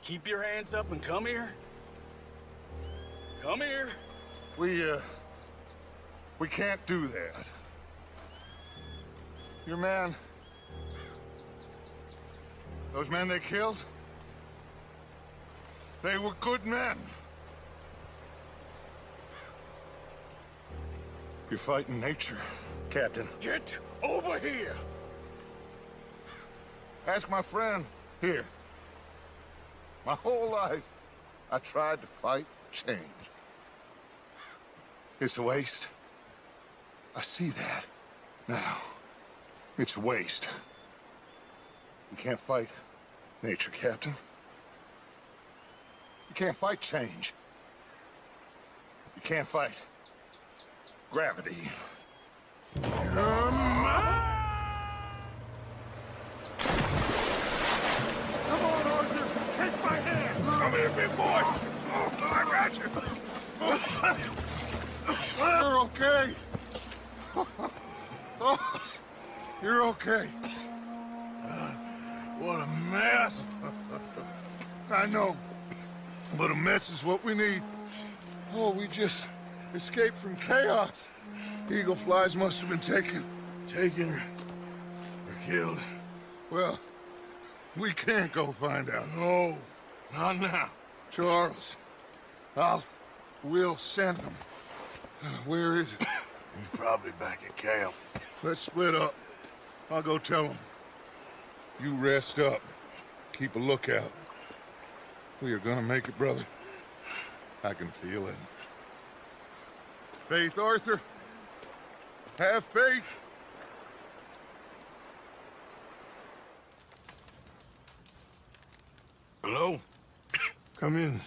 Keep your hands up and come here. Come here. We can't do that. Your man... Those men they killed? They were good men. You're fighting nature, Captain. Get over here! Ask my friend here. My whole life, I tried to fight change. It's a waste. I see that now. It's a waste. You can't fight nature, Captain. You can't fight change. You can't fight gravity. Come here, big boy! Oh, I got you! You're okay. Oh, you're okay. What a mess! I know, but a mess is what we need. Oh, we just escaped from chaos. Eagle flies must have been taken. Taken or killed? Well, we can't go find out. No, not now. Charles, we'll send them. Where is it? He's probably back at camp. Let's split up. I'll go tell them. You rest up. Keep a lookout. We are gonna make it, brother. I can feel it. Faith, Arthur. Have faith. Hello? Come in.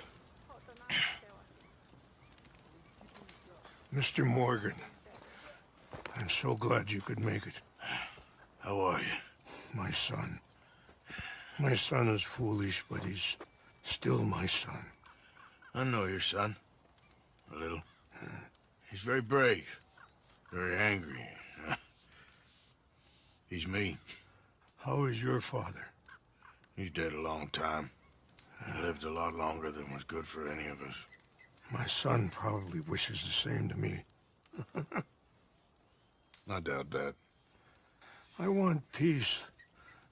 Mr. Morgan, I'm so glad you could make it. How are you? My son. My son is foolish, but he's still my son. I know your son. A little. He's very brave. Very angry. He's me. How is your father? He's dead a long time. He lived a lot longer than was good for any of us. My son probably wishes the same to me. I doubt that. I want peace.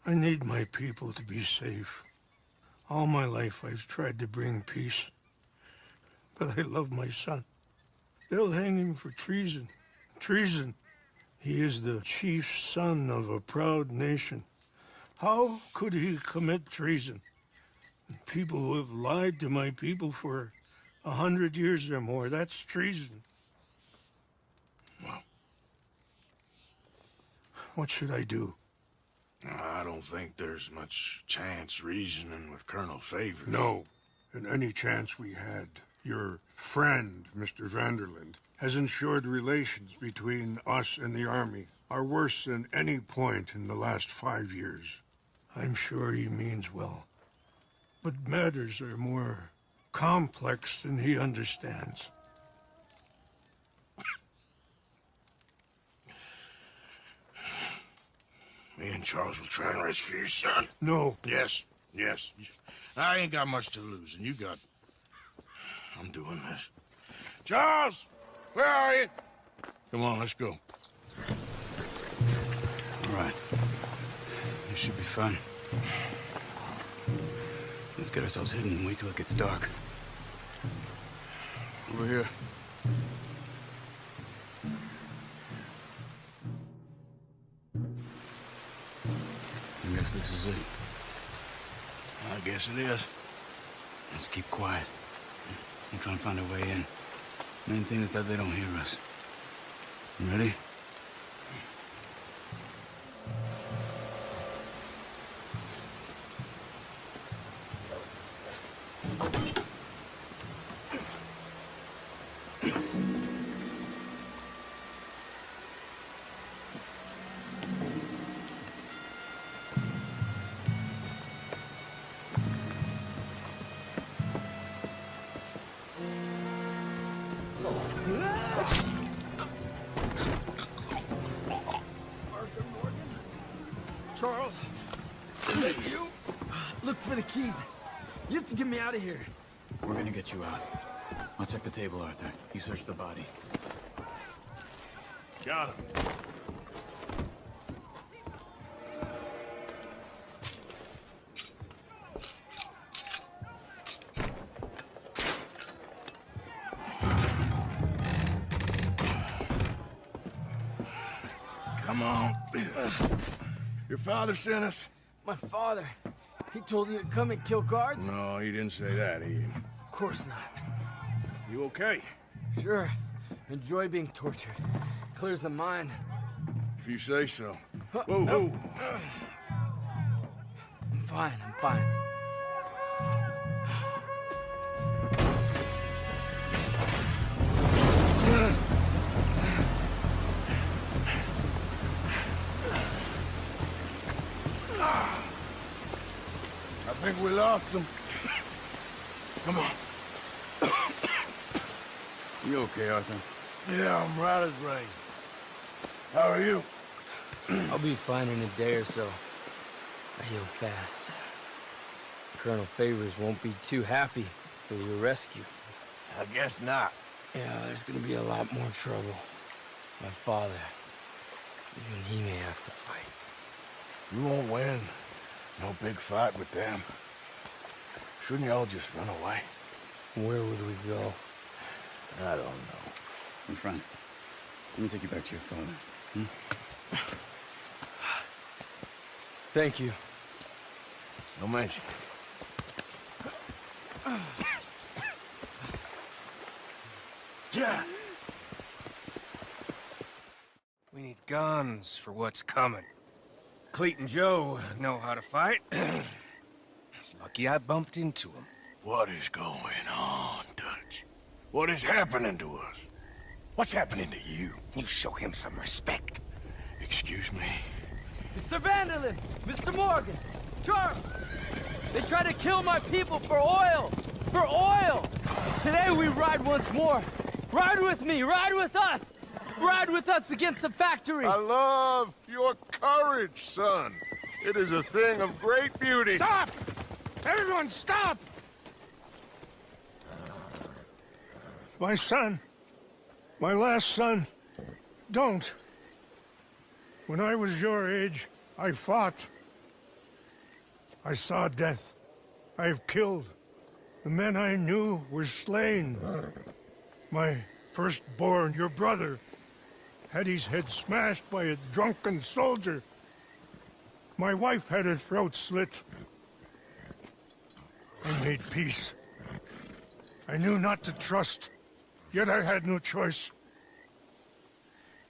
I need my people to be safe. All my life I've tried to bring peace. But I love my son. They'll hang him for treason. Treason. He is the chief son of a proud nation. How could he commit treason? People who have lied to my people for 100 years or more, that's treason. Well. What should I do? I don't think there's much chance reasoning with Colonel Favors. No. And any chance we had, your friend, Mr. Vanderland, has ensured relations between us and the army are worse than any point in the last 5 years. I'm sure he means well. But matters are more complex than he understands. Me and Charles will try and rescue your son. No. Yes, yes. I ain't got much to lose, and you got... I'm doing this. Charles! Where are you? Come on, let's go. All right. This should be fun. Let's get ourselves hidden and wait till it gets dark. Over here. I guess this is it. I guess it is. Let's keep quiet. We'll try and find a way in. Main thing is that they don't hear us. You ready? Charles. You look for the keys. You have to get me out of here. We're gonna get you out. I'll check the table, Arthur. You search the body. Got him. Come on. Your father sent us? My father. He told you to come and kill guards? No, he didn't say that, Ian. Of course not. You okay? Sure. Enjoy being tortured. Clears the mind. If you say so. Whoa, whoa. I'm fine, I'm fine. I think we lost him. Come on. You okay, Arthur? Yeah, I'm right as rain. How are you? I'll be fine in a day or so. I heal fast. Colonel Favors won't be too happy with your rescue. I guess not. Yeah, there's gonna be a lot more trouble. My father, even he may have to fight. You won't win. No big fight with them. Shouldn't y'all just run away? Where would we go? I don't know. My friend, let me take you back to your father. Thank you. No mention. Yeah. We need guns for what's coming. Cleet and Joe know how to fight. It's lucky I bumped into them. What is going on, Dutch? What is happening to us? What's happening to you? You show him some respect. Excuse me? Mr. Vanderlyn! Mr. Morgan! Charles! They try to kill my people for oil! For oil! Today we ride once more. Ride with me! Ride with us! Ride with us against the factory! I love your courage, son. It is a thing of great beauty. Stop! Everyone stop! My son, my last son, don't. When I was your age, I fought. I saw death. I have killed. The men I knew were slain. My firstborn, your brother, had his head smashed by a drunken soldier. My wife had her throat slit. I made peace. I knew not to trust, yet I had no choice.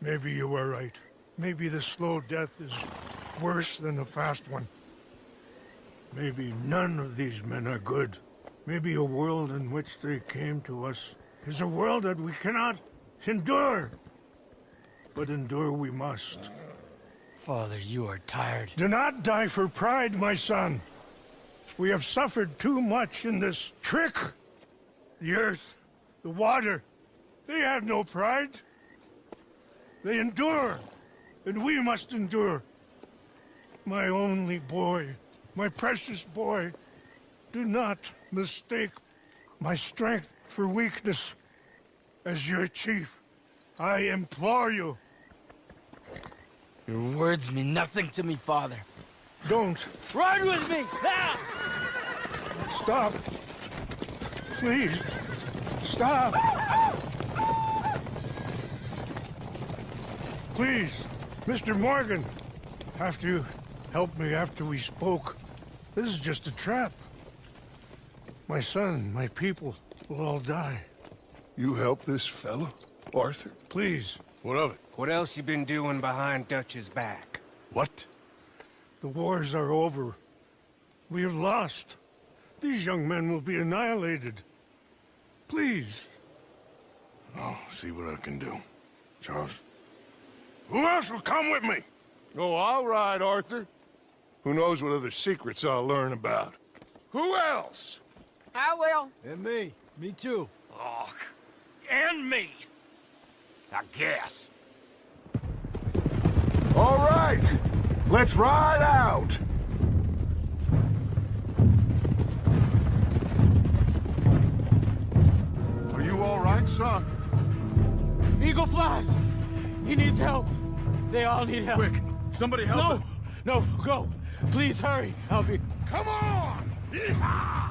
Maybe you were right. Maybe the slow death is worse than the fast one. Maybe none of these men are good. Maybe a world in which they came to us is a world that we cannot endure. But endure we must. Father, you are tired. Do not die for pride, my son. We have suffered too much in this trick. The earth, the water, they have no pride. They endure, and we must endure. My only boy, my precious boy, do not mistake my strength for weakness. As your chief, I implore you. Your words mean nothing to me, Father. Don't. Ride with me, now! Stop. Please, stop. Please, Mr. Morgan, have to help me after we spoke. This is just a trap. My son, my people will all die. You help this fellow, Arthur? Please. What of it? What else you been doing behind Dutch's back? What? The wars are over. We have lost. These young men will be annihilated. Please. I'll see what I can do. Charles? Who else will come with me? Oh, all right, Arthur. Who knows what other secrets I'll learn about? Who else? I will. And me. Me too. Oh, and me. I guess. All right. Let's ride out! Are you all right, son? Eagle flies! He needs help. They all need help. Quick, somebody help him. No, go. Please hurry. I'll be... Come on! Yeehaw!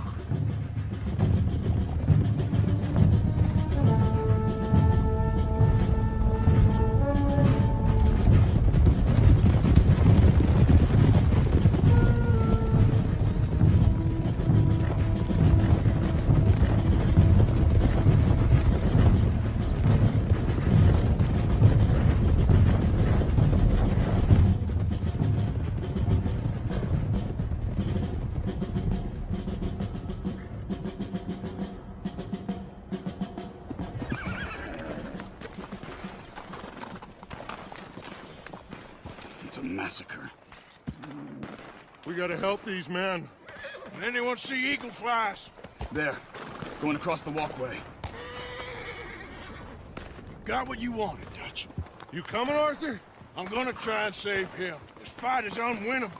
It's a massacre. We gotta help these men. Did anyone see eagle flies? There, going across the walkway. Got what you wanted, Dutch. You coming, Arthur? I'm gonna try and save him. This fight is unwinnable.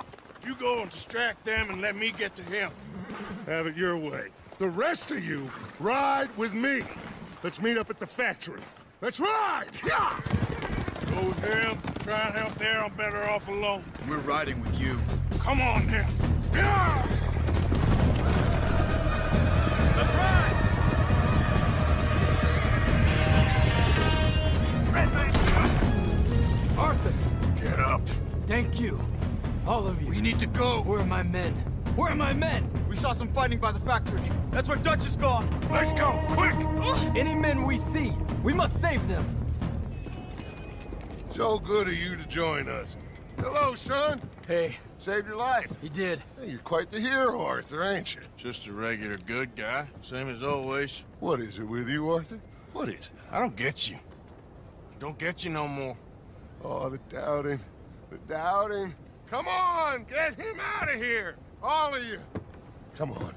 You go and distract them and let me get to him. Have it your way. The rest of you, ride with me. Let's meet up at the factory. Let's ride! Yeah! Go with him. Try and help there. I'm better off alone. We're riding with you. Come on, then. Yeah! Let's ride! Arthur! Get up. Thank you. All of you. We need to go. Where are my men? Where are my men? We saw some fighting by the factory. That's where Dutch is gone. Let's go, quick! Any men we see, we must save them. So good of you to join us. Hello, son. Hey. Saved your life. He did. Hey, you're quite the hero, Arthur, ain't you? Just a regular good guy. Same as always. What is it with you, Arthur? What is it? I don't get you. Don't get you no more. Oh, the doubting. The doubting. Come on, get him out of here. All of you. Come on.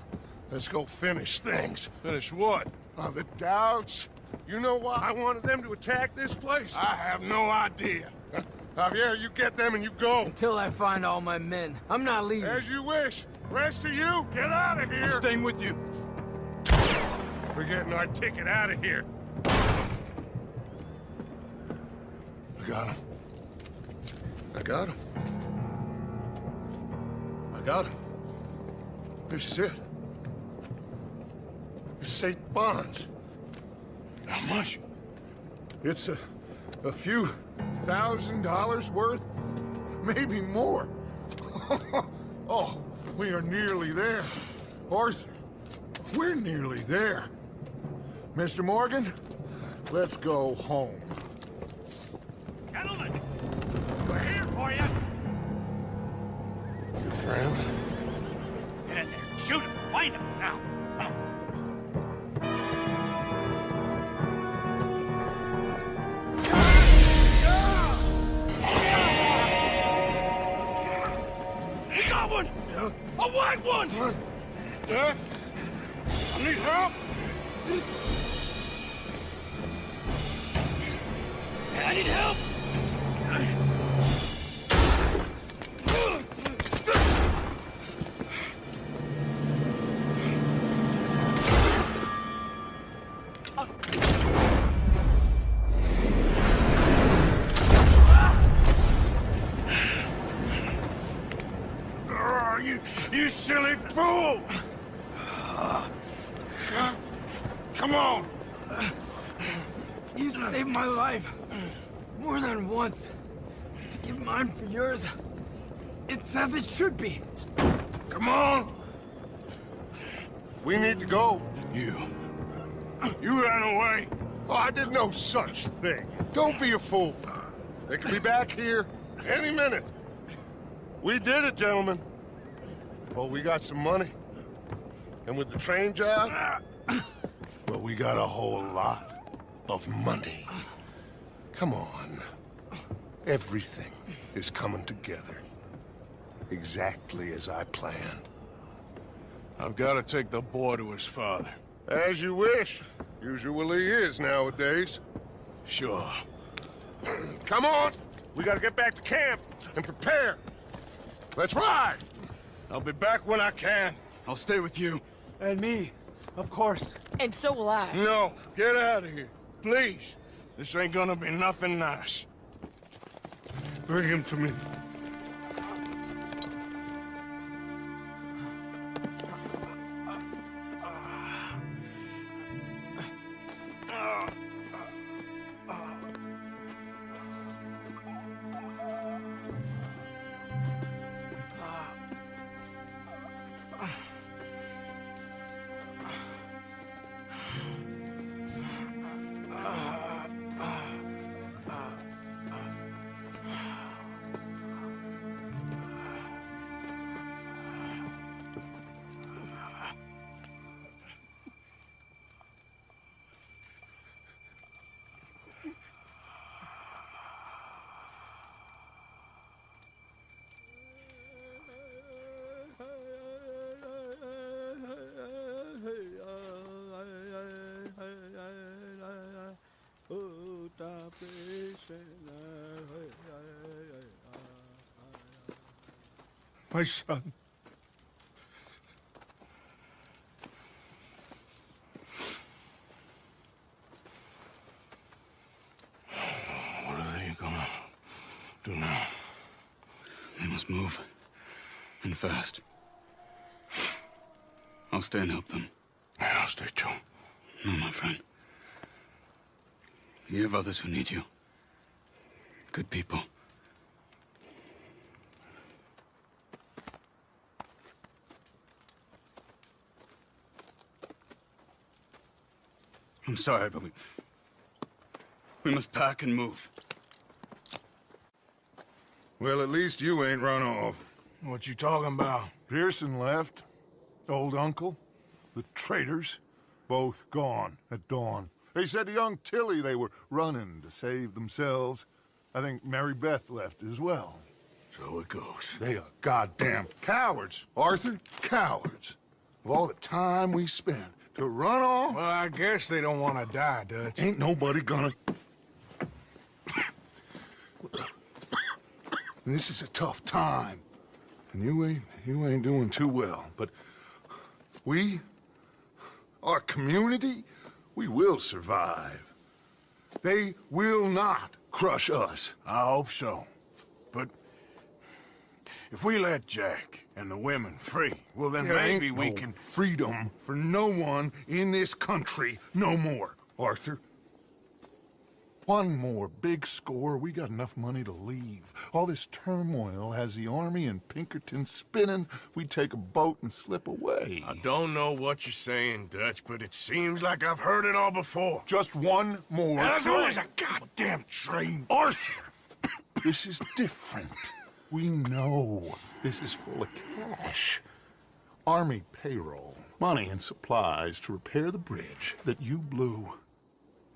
Let's go finish things. Finish what? Oh, the doubts. You know why I wanted them to attack this place? I have no idea. Javier, you get them and you go. Until I find all my men. I'm not leaving. As you wish. Rest of you, get out of here. I'm staying with you. We're getting our ticket out of here. I got him. I got him. I got him. This is it. Estate bonds. How much? It's a few $1,000s worth, maybe more. Oh, we are nearly there. Arthur, we're nearly there. Mr. Morgan, let's go home. Gentlemen, we're here for you. Your friend? Get in there. Shoot him. Find him. Now. Come on. He got one! A white one! Dad? I need help! I need help! You silly fool! Come on! You saved my life. More than once. To give mine for yours. It's as it should be. Come on! We need to go. You ran away. Oh, I did no such thing. Don't be a fool. They could be back here any minute. We did it, gentlemen. Well, we got some money. And with the train job, well, we got a whole lot of money. Come on. Everything is coming together. Exactly as I planned. I've got to take the boy to his father. As you wish. Usually is nowadays. Sure. Come on! We gotta get back to camp and prepare. Let's ride! I'll be back when I can. I'll stay with you. And me, of course. And so will I. No, get out of here. Please. This ain't gonna be nothing nice. Bring him to me. My son. What are they gonna do now? They must move. And fast. I'll stay and help them. Yeah, I'll stay too. No, my friend. You have others who need you. Good people. I'm sorry, but we must pack and move. Well, at least you ain't run off. What you talking about? Pearson left. Old uncle. The traitors. Both gone at dawn. They said to young Tilly they were running to save themselves. I think Mary Beth left as well. So it goes. They are goddamn cowards, Arthur. Cowards. Of all the time we spent to run off. Well, I guess they don't want to die, Dutch. Ain't nobody gonna... This is a tough time. And you ain't doing too well. But we, our community, we will survive. They will not crush us. I hope so. But if we let Jack and the women free, well, then There maybe ain't we no can... freedom for no one in this country no more, Arthur. One more big score, we got enough money to leave. All this turmoil has the army and Pinkerton spinning. We take a boat and slip away. I don't know what you're saying, Dutch, but it seems like I've heard it all before. Just one more There's train. always a goddamn train. Arthur! This is different. We know this is full of cash. Army payroll, money and supplies to repair the bridge that you blew.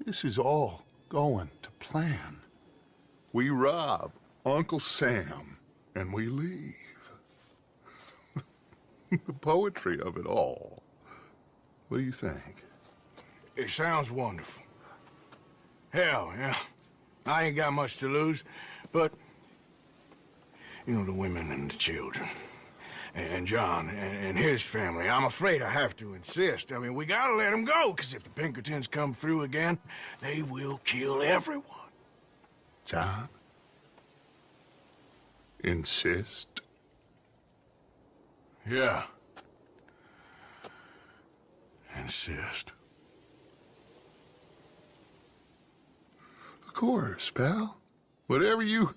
This is all going to plan. We rob Uncle Sam and we leave. The poetry of it all. What do you think? It sounds wonderful. Hell, yeah. I ain't got much to lose, but... You know, the women and the children. And John and his family. I'm afraid I have to insist. I mean, we gotta let them go, because if the Pinkertons come through again, they will kill everyone. John? Insist? Yeah. Insist. Of course, pal. Whatever you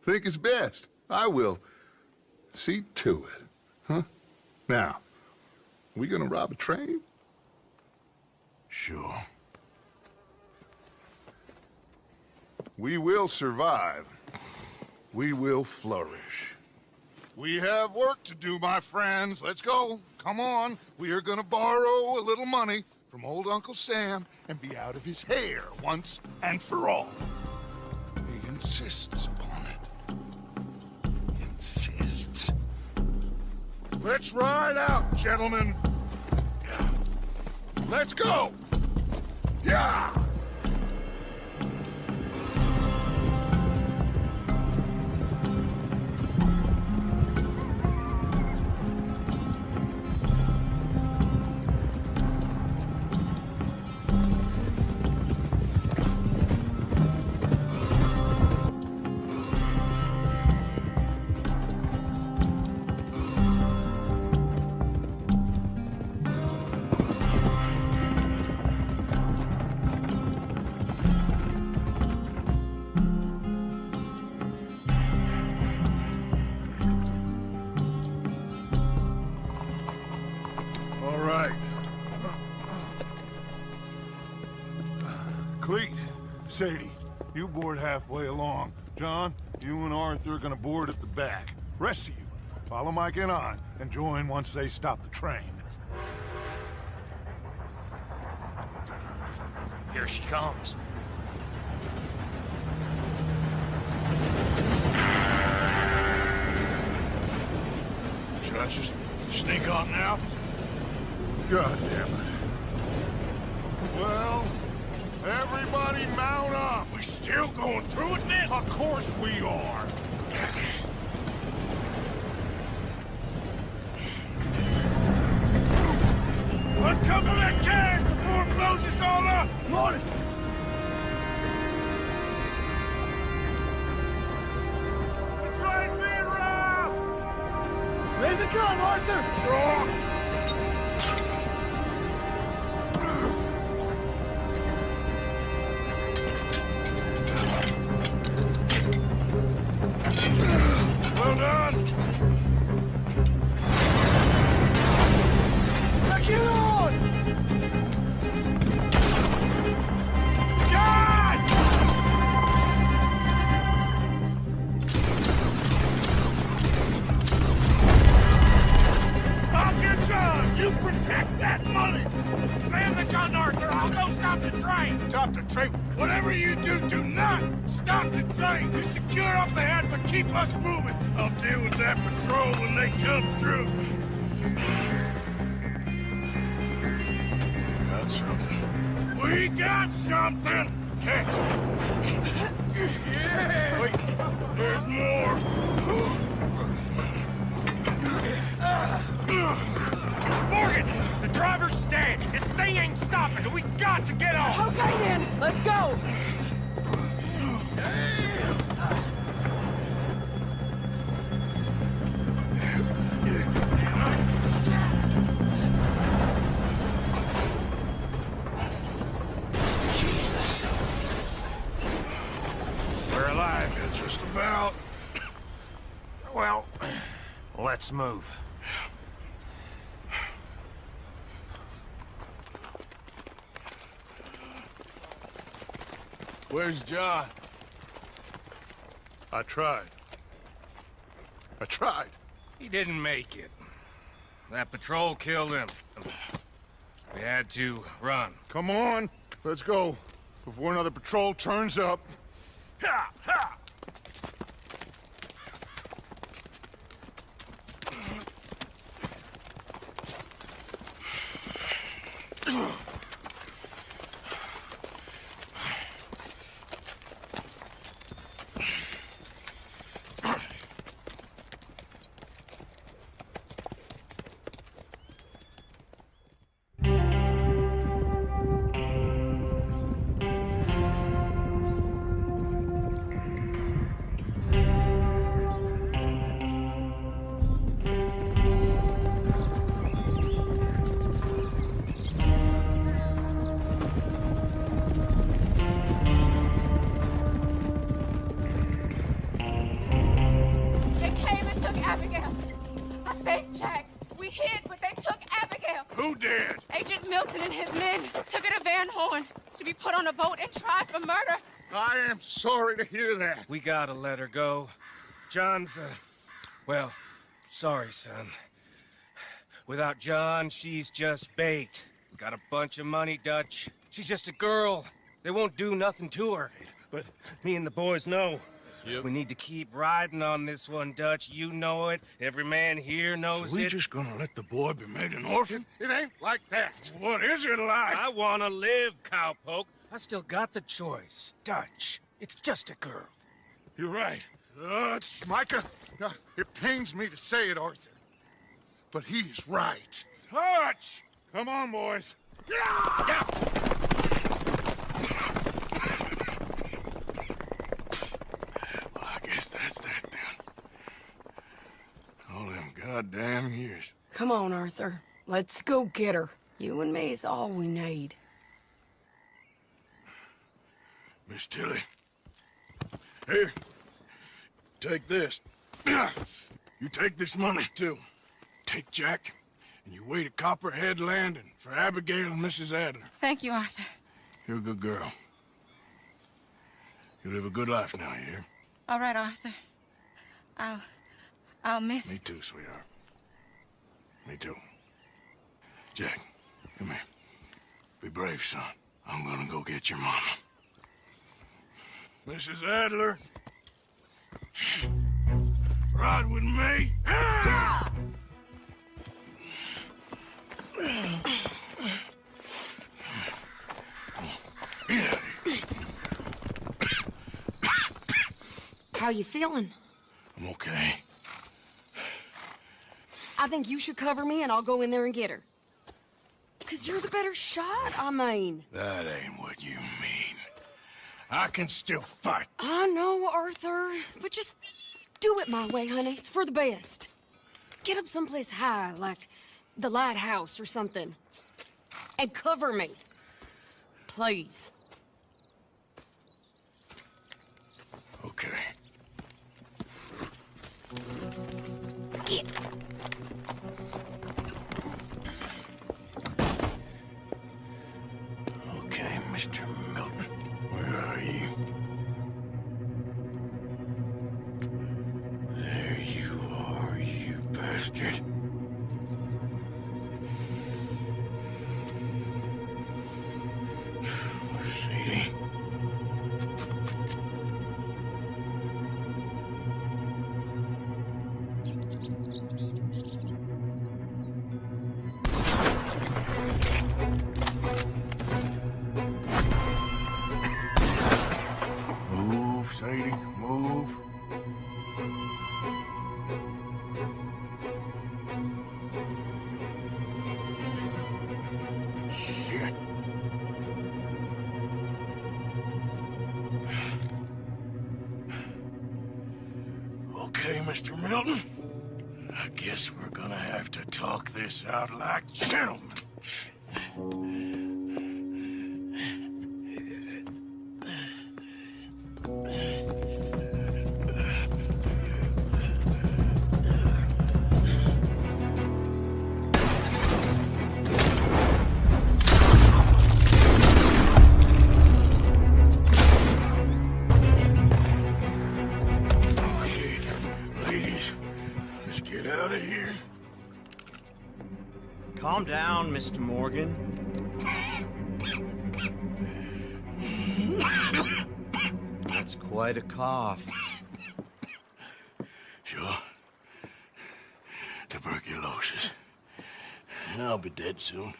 think is best, I will see to it. Huh? Now, we gonna rob a train? Sure. We will survive. We will flourish. We have work to do, my friends. Let's go. Come on. We are gonna borrow a little money from old Uncle Sam and be out of his hair once and for all. He insists upon it. Insists. Let's ride out, gentlemen. Let's go. Yeah! right. Cleet, Sadie, you board halfway along. John, you and Arthur are gonna board at the back. Rest of you, follow Mike and I, and join once they stop the train. Here she comes. Should I just sneak on now? God damn it. Well, everybody mount up. We're still going through with this? Of course we are. Uncover that cash before it blows us all up! Morning! The train's being robbed! Lay the gun, Arthur! Sure! Well done! Now get on! John! I'll get John! You protect that money! Man the gun, Arthur! I'll go stop the train! Stop the train? Whatever you do, do not stop the train! You secure up ahead, but keep us moving! I'll deal with that patrol when they come through! We got something. We got something! Catch! Yeah! Wait, there's more! Morgan! The driver's dead! This thing ain't stopping! We got to get off! Okay then, let's go! Jesus. We're alive. Yeah, just about. Well, let's move. Where's John? I tried. He didn't make it. That patrol killed him. We had to run. Come on, let's go. Before another patrol turns up. Ha! Ha! They came and took Abigail. I saved Jack. We hid, but they took Abigail. Who did? Agent Milton and his men took her to Van Horn to be put on a boat and tried for murder. I am sorry to hear that. We gotta let her go. John's, well, sorry, son. Without John, she's just bait. We got a bunch of money, Dutch. She's just a girl. They won't do nothing to her. But me and the boys know. Yep. We need to keep riding on this one, Dutch. You know it. Every man here knows So we it. just gonna let the boy be made an orphan? It ain't like that. What is it like? I wanna live, cowpoke. I still got the choice. Dutch, it's just a girl. You're right. Dutch. Micah, it pains me to say it, Arthur, but he's right. Dutch! Come on, boys. Yeah! Well, I guess that's that then. All them goddamn years. Come on, Arthur. Let's go get her. You and me is all we need. Miss Tilly. Here. Take this. You take this money, too. Take Jack And you wait at Copperhead Landing for Abigail and Mrs. Adler. Thank you, Arthur. You're a good girl. You live a good life now, you hear? All right, Arthur. I'll miss... Me too, sweetheart. Me too. Jack, come here. Be brave, son. I'm gonna go get your mama. Mrs. Adler. Ride with me. Ah! How you feeling? I'm okay. I think you should cover me and I'll go in there and get her. 'Cause you're the better shot, I mean. That ain't what you mean. I can still fight. I know, Arthur, but just do it my way, honey. It's for the best. Get up someplace high, like the lighthouse or something. And cover me. Please. Okay. Get. Okay, Mr. Milton. Where are you? There you are, you bastard. Sadie. Move, Sadie, move. Shit. Okay, Mr. Milton. I guess we're gonna have to talk this out like gentlemen. Okay, ladies, let's get out of here. Calm down, Mr. Morgan. That's quite a cough. Sure. Tuberculosis. I'll be dead soon.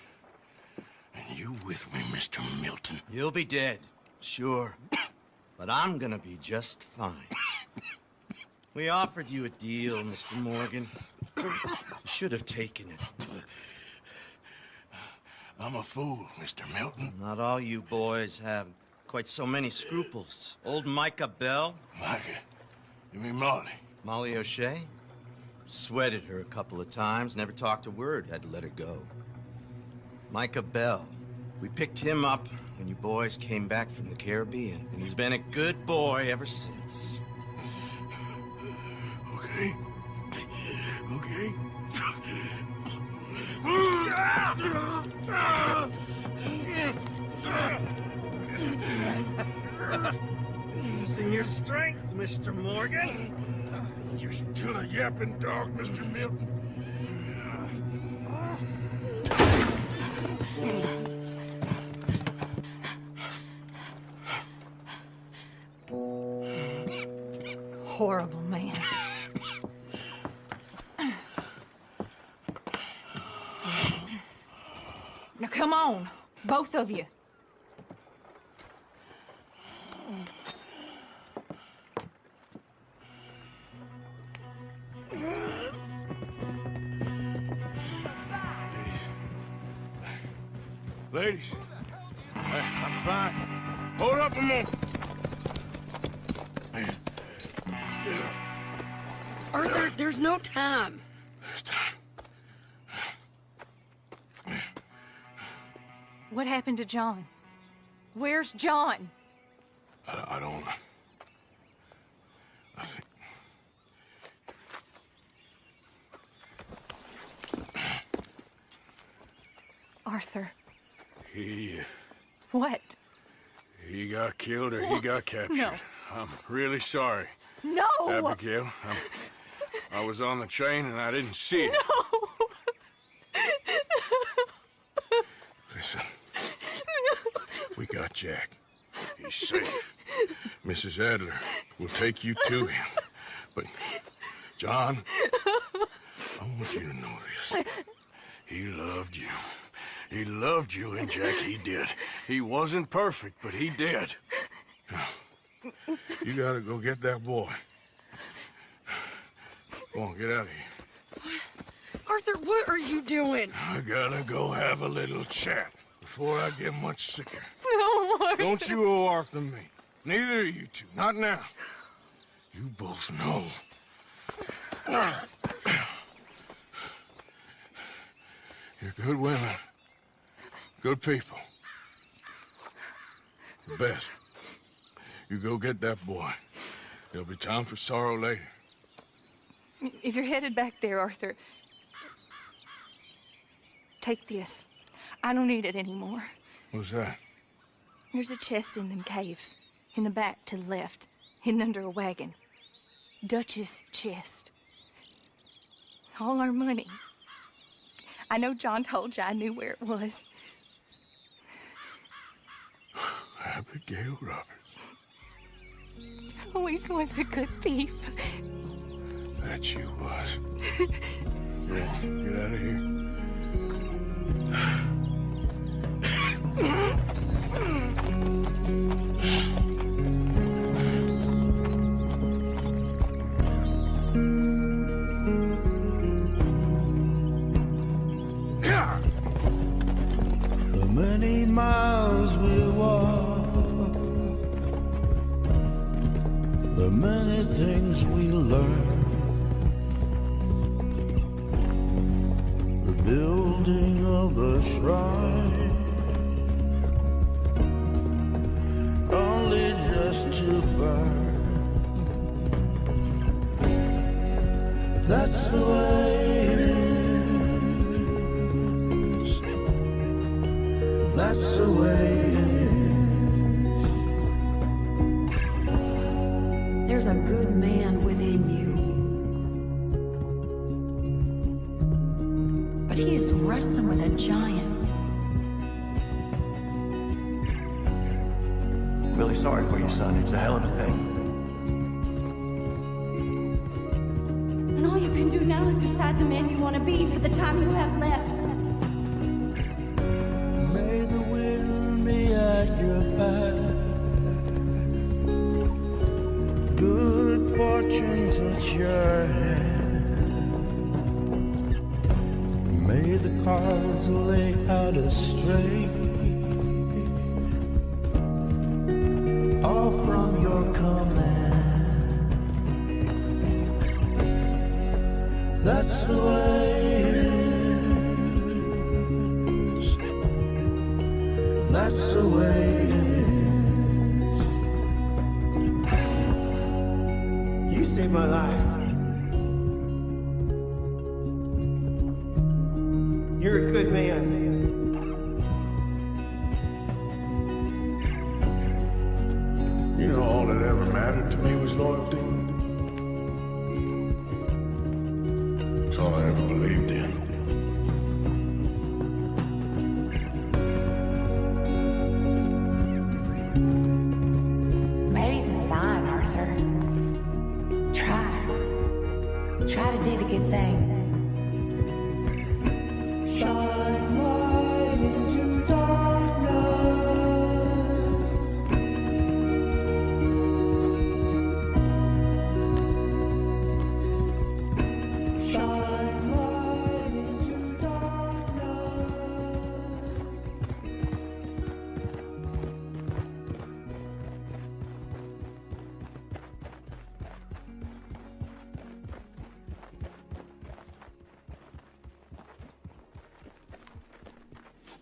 And you with me, Mr. Milton. You'll be dead, sure. But I'm gonna be just fine. We offered you a deal, Mr. Morgan. You should have taken it. I'm a fool, Mr. Milton. Not all you boys have quite so many scruples. Old Micah Bell. Micah? You mean Molly? Molly O'Shea? Sweated her a couple of times, never talked a word, had to let her go. Micah Bell. We picked him up when you boys came back from the Caribbean, and he's been a good boy ever since. Okay. Okay. Using your strength, Mr. Morgan. You're still a yapping dog, Mr. Milton. Horrible man. Now come on, both of you. Ladies, I'm fine. Hold up a moment. Arthur, there's no time. There's time. What happened to John? Where's John? I don't... I think... Arthur. He What? got killed or he got captured. No. I'm really sorry. No! Abigail, I was on the train and I didn't see it. No! Listen, we got Jack. He's safe. Mrs. Adler will take you to him. But, John, I want you to know this. He loved you. He loved you, and Jack, he did. He wasn't perfect, but he did. You gotta go get that boy. Go on, get out of here. Arthur, what are you doing? I gotta go have a little chat before I get much sicker. No, Arthur. Don't you owe Arthur me. Neither of you two. Not now. You both know. You're good women. Good people. The best. You go get that boy. There'll be time for sorrow later. If you're headed back there, Arthur, take this. I don't need it anymore. What's that? There's a chest in them caves. In the back to the left. Hidden under a wagon. Dutch's chest. All our money. I know John told you I knew where it was. Abigail Roberts. Always was a good thief. That you was. Go on, get out of here. The many miles we walk, the many things we learn, the building of a shrine, only just to burn. That's the way it is. That's the way it is. There's a good man within you. But he is wrestling with a giant. Really sorry for you, son. It's a hell of a thing. And all you can do now is decide the man you want to be for the time you have left. May the wind be at your back. Good fortune touch your hand. May the cards lay out astray. All from your command. That's the way it is. That's the way it is. You saved my life. You're a good man. You know, all that ever mattered to me was loyalty. That's all I ever believed in. Maybe it's a sign, Arthur. Try to do the good thing. Shine light into darkness. Shine light into darkness.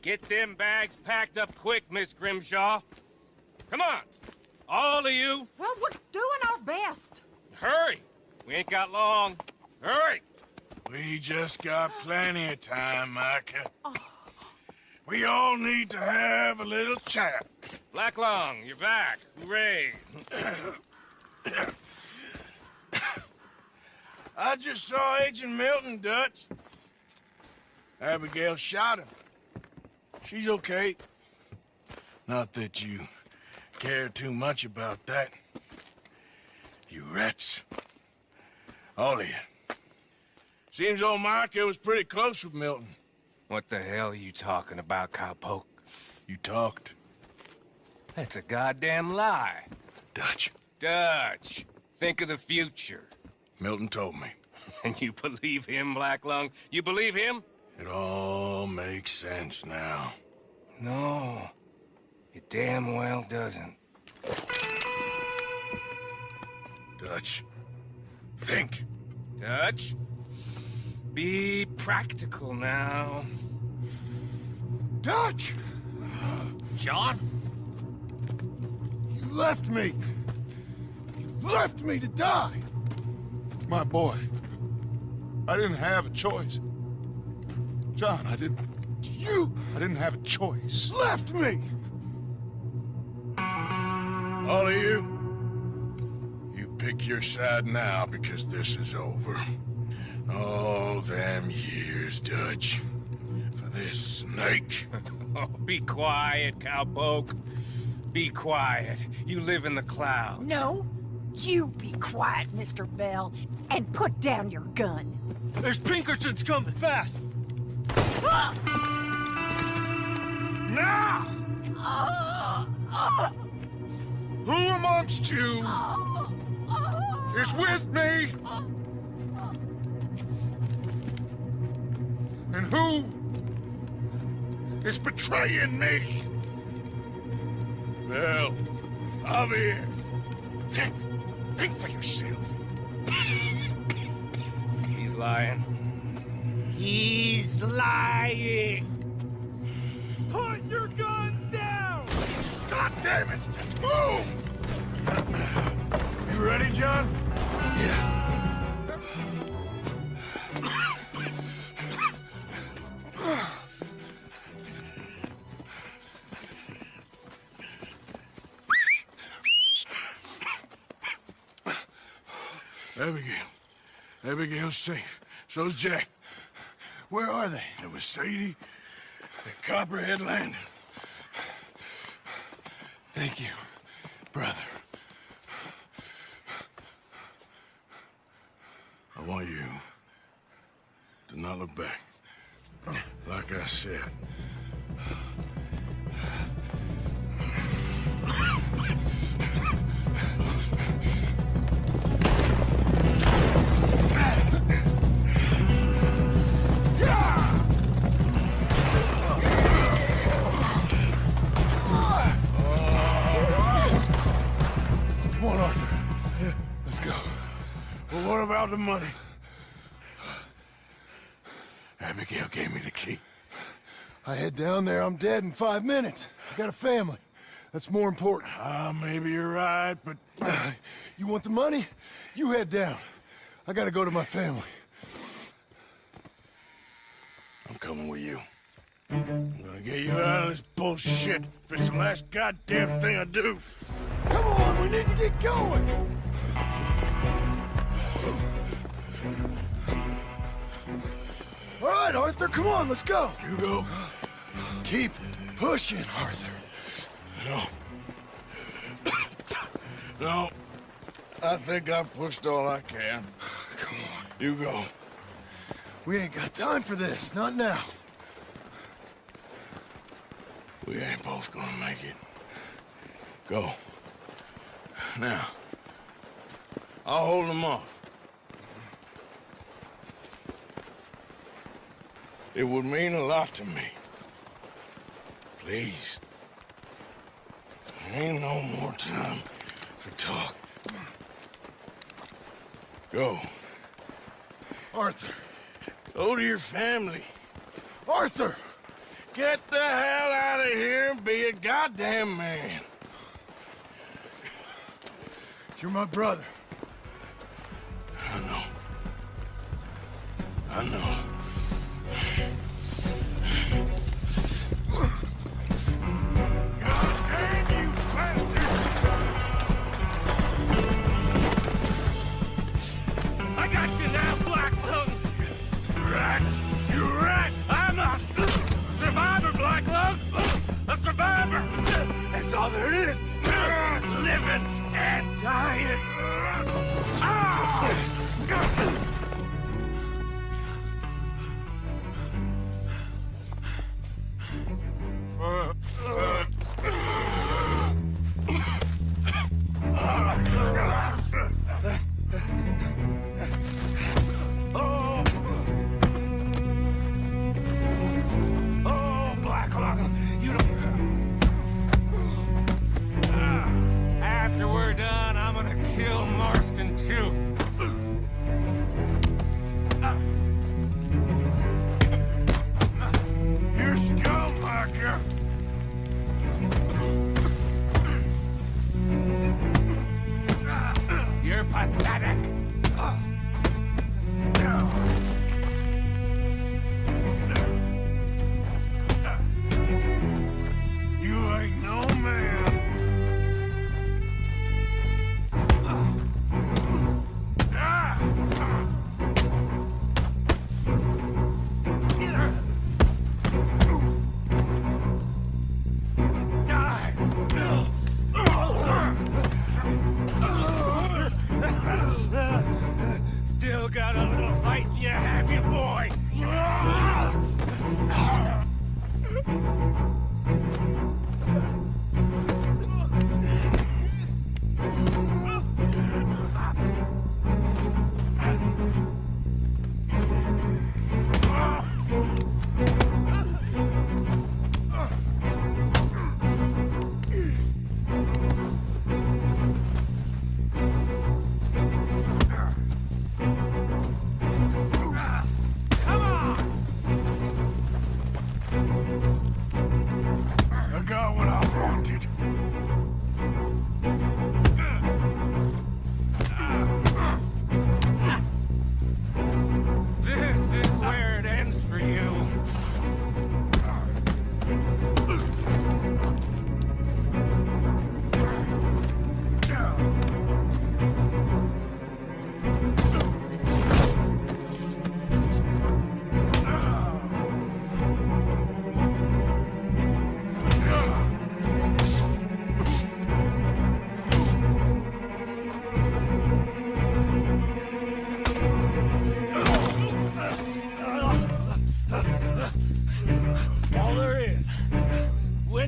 Get them bags packed up quick, Miss Grimshaw. Come on, all of you. Well, we're doing our best. Hurry. We ain't got long. Hurry. We just got plenty of time, Micah. We all need to have a little chat. Black Lung, you're back. Hooray. I just saw Agent Milton, Dutch. Abigail shot him. She's okay. Not that you care too much about that. You rats. All of you. Seems old Micah was pretty close with Milton. What the hell are you talking about, cowpoke? You talked. That's a goddamn lie. Dutch. Dutch, think of the future. Milton told me. And you believe him, Black Lung? You believe him? It all makes sense now. No, it damn well doesn't. Dutch, think. Dutch, be practical now. Dutch! John? You left me! You left me to die! My boy, I didn't have a choice. John, I didn't have a choice. Left me! All of you, you pick your side now because this is over. All them years, Dutch, for this snake. Oh, be quiet, cowpoke. Be quiet. You live in the clouds. No, you be quiet, Mr. Bell, and put down your gun. There's Pinkertons coming, fast! Now! Who amongst you is with me? And who is betraying me? Well, Javier, think for yourself. He's lying. He's lying. Put your guns down! God damn it! Move! You ready, John? Yeah. Abigail's safe. So's Jack. Where are they? It was Sadie at Copperhead Landing. Thank you, brother. I want you to not look back. Like I said. Come on, Arthur. Let's go. Well, what about the money? Abigail gave me the key. I head down there, I'm dead in 5 minutes. I got a family. That's more important. Maybe you're right, but... You want the money? You head down. I gotta go to my family. I'm coming with you. I'm gonna get you out of this bullshit if it's the last goddamn thing I do. Come on, we need to get going! All right, Arthur, come on, let's go. You go. Keep pushing, Arthur. No. No. I think I've pushed all I can. Come on. You go. We ain't got time for this, not now. We ain't both gonna make it. Go. Now. I'll hold them off. It would mean a lot to me. Please. There ain't no more time for talk. Go. Arthur. Go to your family. Arthur! Get the hell out of here and be a goddamn man. You're my brother. I know. I know.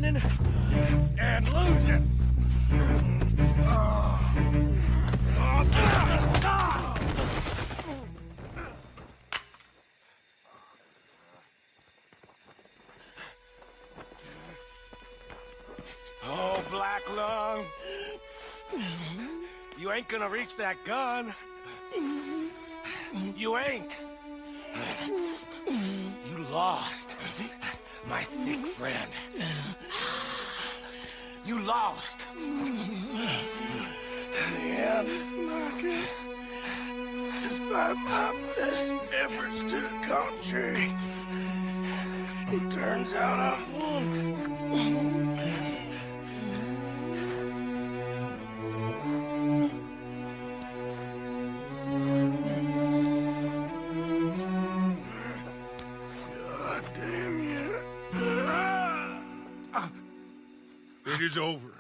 winning and losing. Oh, Black Lung. You ain't gonna reach that gun. You ain't. You lost, my sick friend. You lost. In the end, Margaret, despite my best efforts to the contrary, it turns out I've won. God damn you. It is over.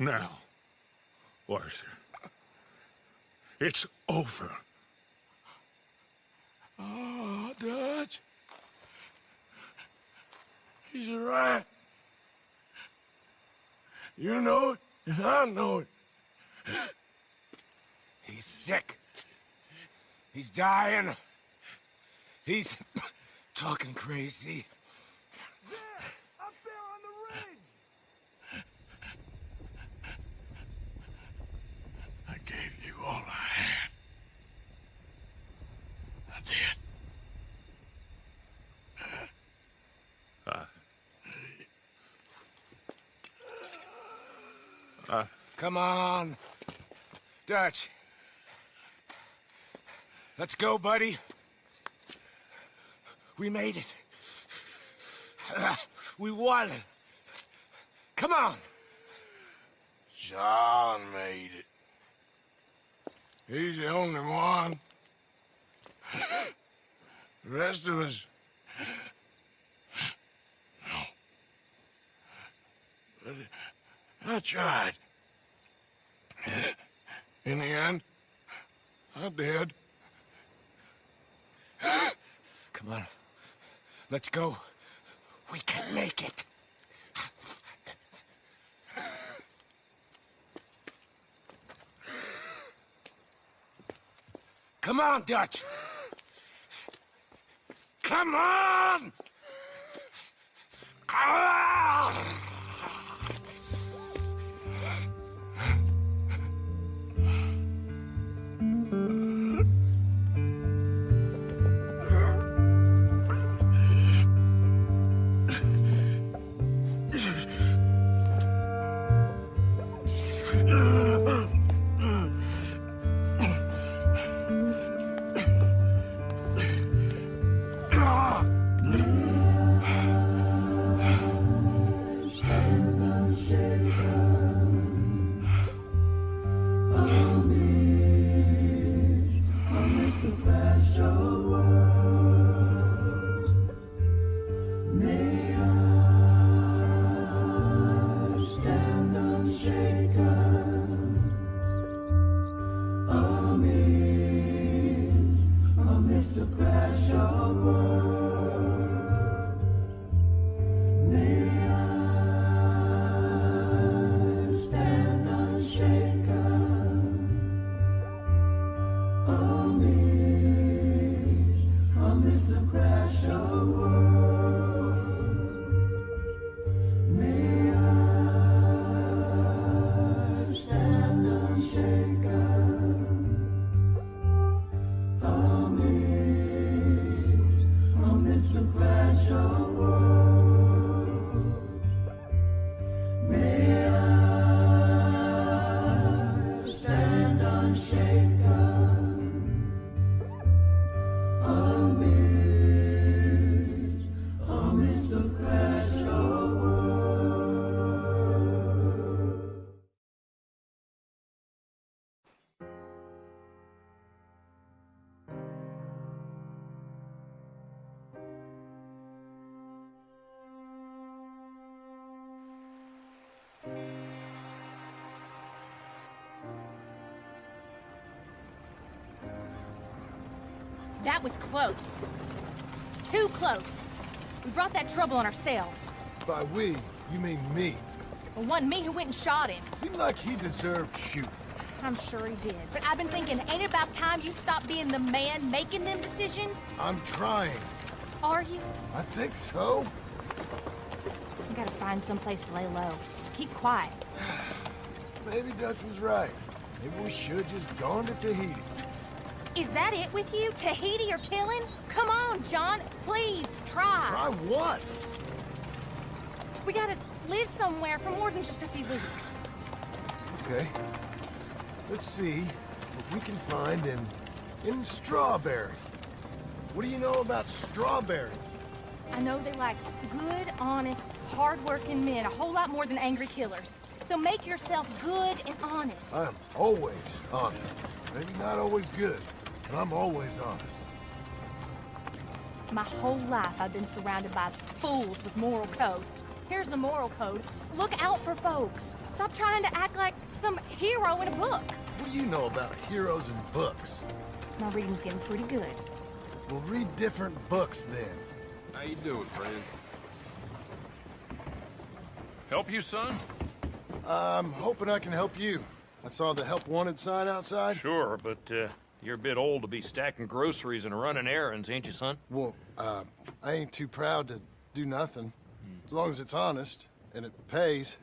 Now, Arthur. It's over. Oh, Dutch. He's a rat. You know it, and I know it. He's sick. He's dying. He's talking crazy. Up there on the ridge! I gave you all I had. I did. Come on, Dutch. Let's go, buddy. We made it. We won. Come on. John made it. He's the only one. The rest of us... No. But I tried. In the end, I did. Come on. Let's go. We can make it. Come on, Dutch. Come on! Ah! That was close. Too close. We brought that trouble on ourselves. By we, you mean me. It wasn't me who went and shot him. Seemed like he deserved shooting. I'm sure he did. But I've been thinking, ain't it about time you stop being the man making them decisions? I'm trying. Are you? I think so. We gotta find someplace to lay low. Keep quiet. Maybe Dutch was right. Maybe we should have just gone to Tahiti. Is that it with you? Tahiti or killing? Come on, John. Please, try. Try what? We gotta live somewhere for more than just a few weeks. Okay. Let's see what we can find in Strawberry. What do you know about Strawberry? I know they like good, honest, hard-working men a whole lot more than angry killers. So make yourself good and honest. I'm always honest. Maybe not always good, but I'm always honest. My whole life I've been surrounded by fools with moral codes. Here's the moral code. Look out for folks. Stop trying to act like some hero in a book. What do you know about heroes and books? My reading's getting pretty good. We'll read different books then. How you doing, friend? Help you, son? I'm hoping I can help you. I saw the help wanted sign outside. Sure, but you're a bit old to be stacking groceries and running errands, ain't you, son? Well, I ain't too proud to do nothing. As long as it's honest and it pays.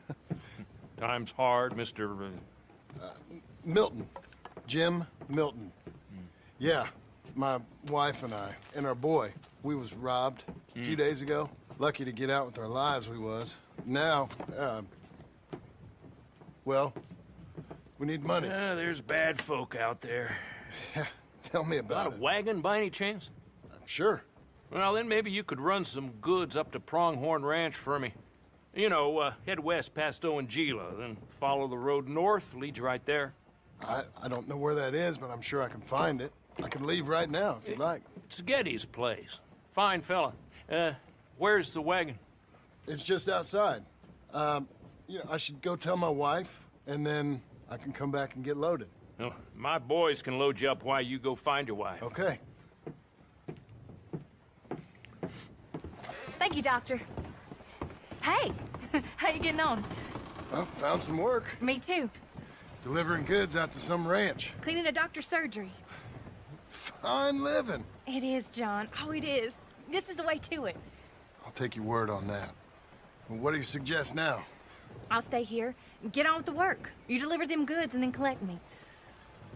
Time's hard, Mr. Milton. Jim Milton. Yeah, my wife and I, and our boy, we was robbed a few days ago. Lucky to get out with our lives, we was. Now, well, we need money. There's bad folk out there. Tell me about Got it. a wagon by any chance? Sure. Well, then maybe you could run some goods up to Pronghorn Ranch for me. You know, head west past Owanjila, then follow the road north, leads you right there. I don't know where that is, but I'm sure I can find it. I can leave right now if you'd like. It's Getty's place. Fine fella. Where's the wagon? It's just outside. You know, I should go tell my wife, and then I can come back and get loaded. No, my boys can load you up while you go find your wife. Okay. Thank you, Doctor. Hey, how you getting on? Well, found some work. Me too. Delivering goods out to some ranch. Cleaning a doctor's surgery. Fine living. It is, John. Oh, it is. This is the way to it. I'll take your word on that. Well, what do you suggest now? I'll stay here and get on with the work. You deliver them goods and then collect me.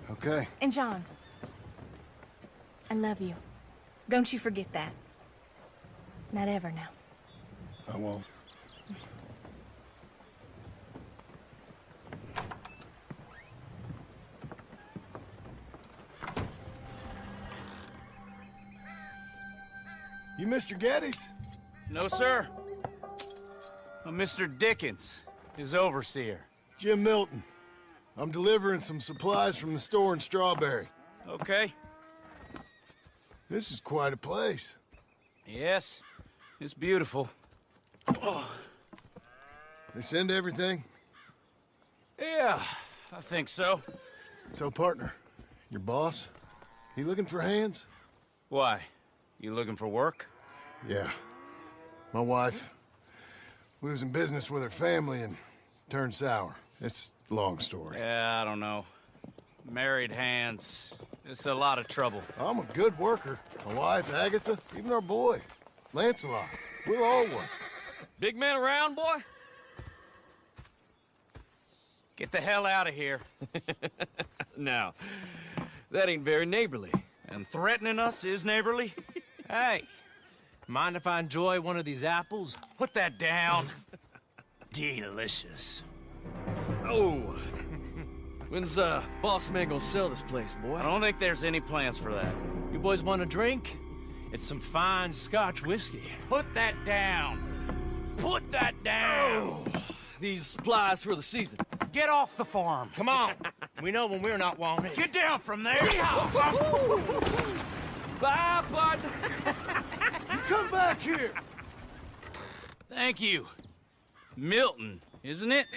Okay. And John, I love you. Don't you forget that. Not ever now. I won't. You Mr. Geddes? No, sir. I'm Mr. Dickens, his overseer. Jim Milton. I'm delivering some supplies from the store in Strawberry. Okay. This is quite a place. Yes, it's beautiful. They send everything? Yeah, I think so. So, partner, your boss, he looking for hands? Why? You looking for work? Yeah. My wife, we was in business with her family and turned sour. It's a long story. Yeah, I don't know. Married hands. It's a lot of trouble. I'm a good worker. My wife, Agatha, even our boy, Lancelot. We'll all work. Big man around, boy? Get the hell out of here. Now, that ain't very neighborly. And threatening us is neighborly? Hey, mind if I enjoy one of these apples? Put that down. Delicious. Oh. When's boss man gonna sell this place, boy? I don't think there's any plans for that. You boys want a drink? It's some fine Scotch whiskey. Put that down. Put that down. Oh. These supplies for the season. Get off the farm. Come on. We know when we're not wanted. Get down from there. Bye, bud. You come back here. Thank you. Milton, isn't it?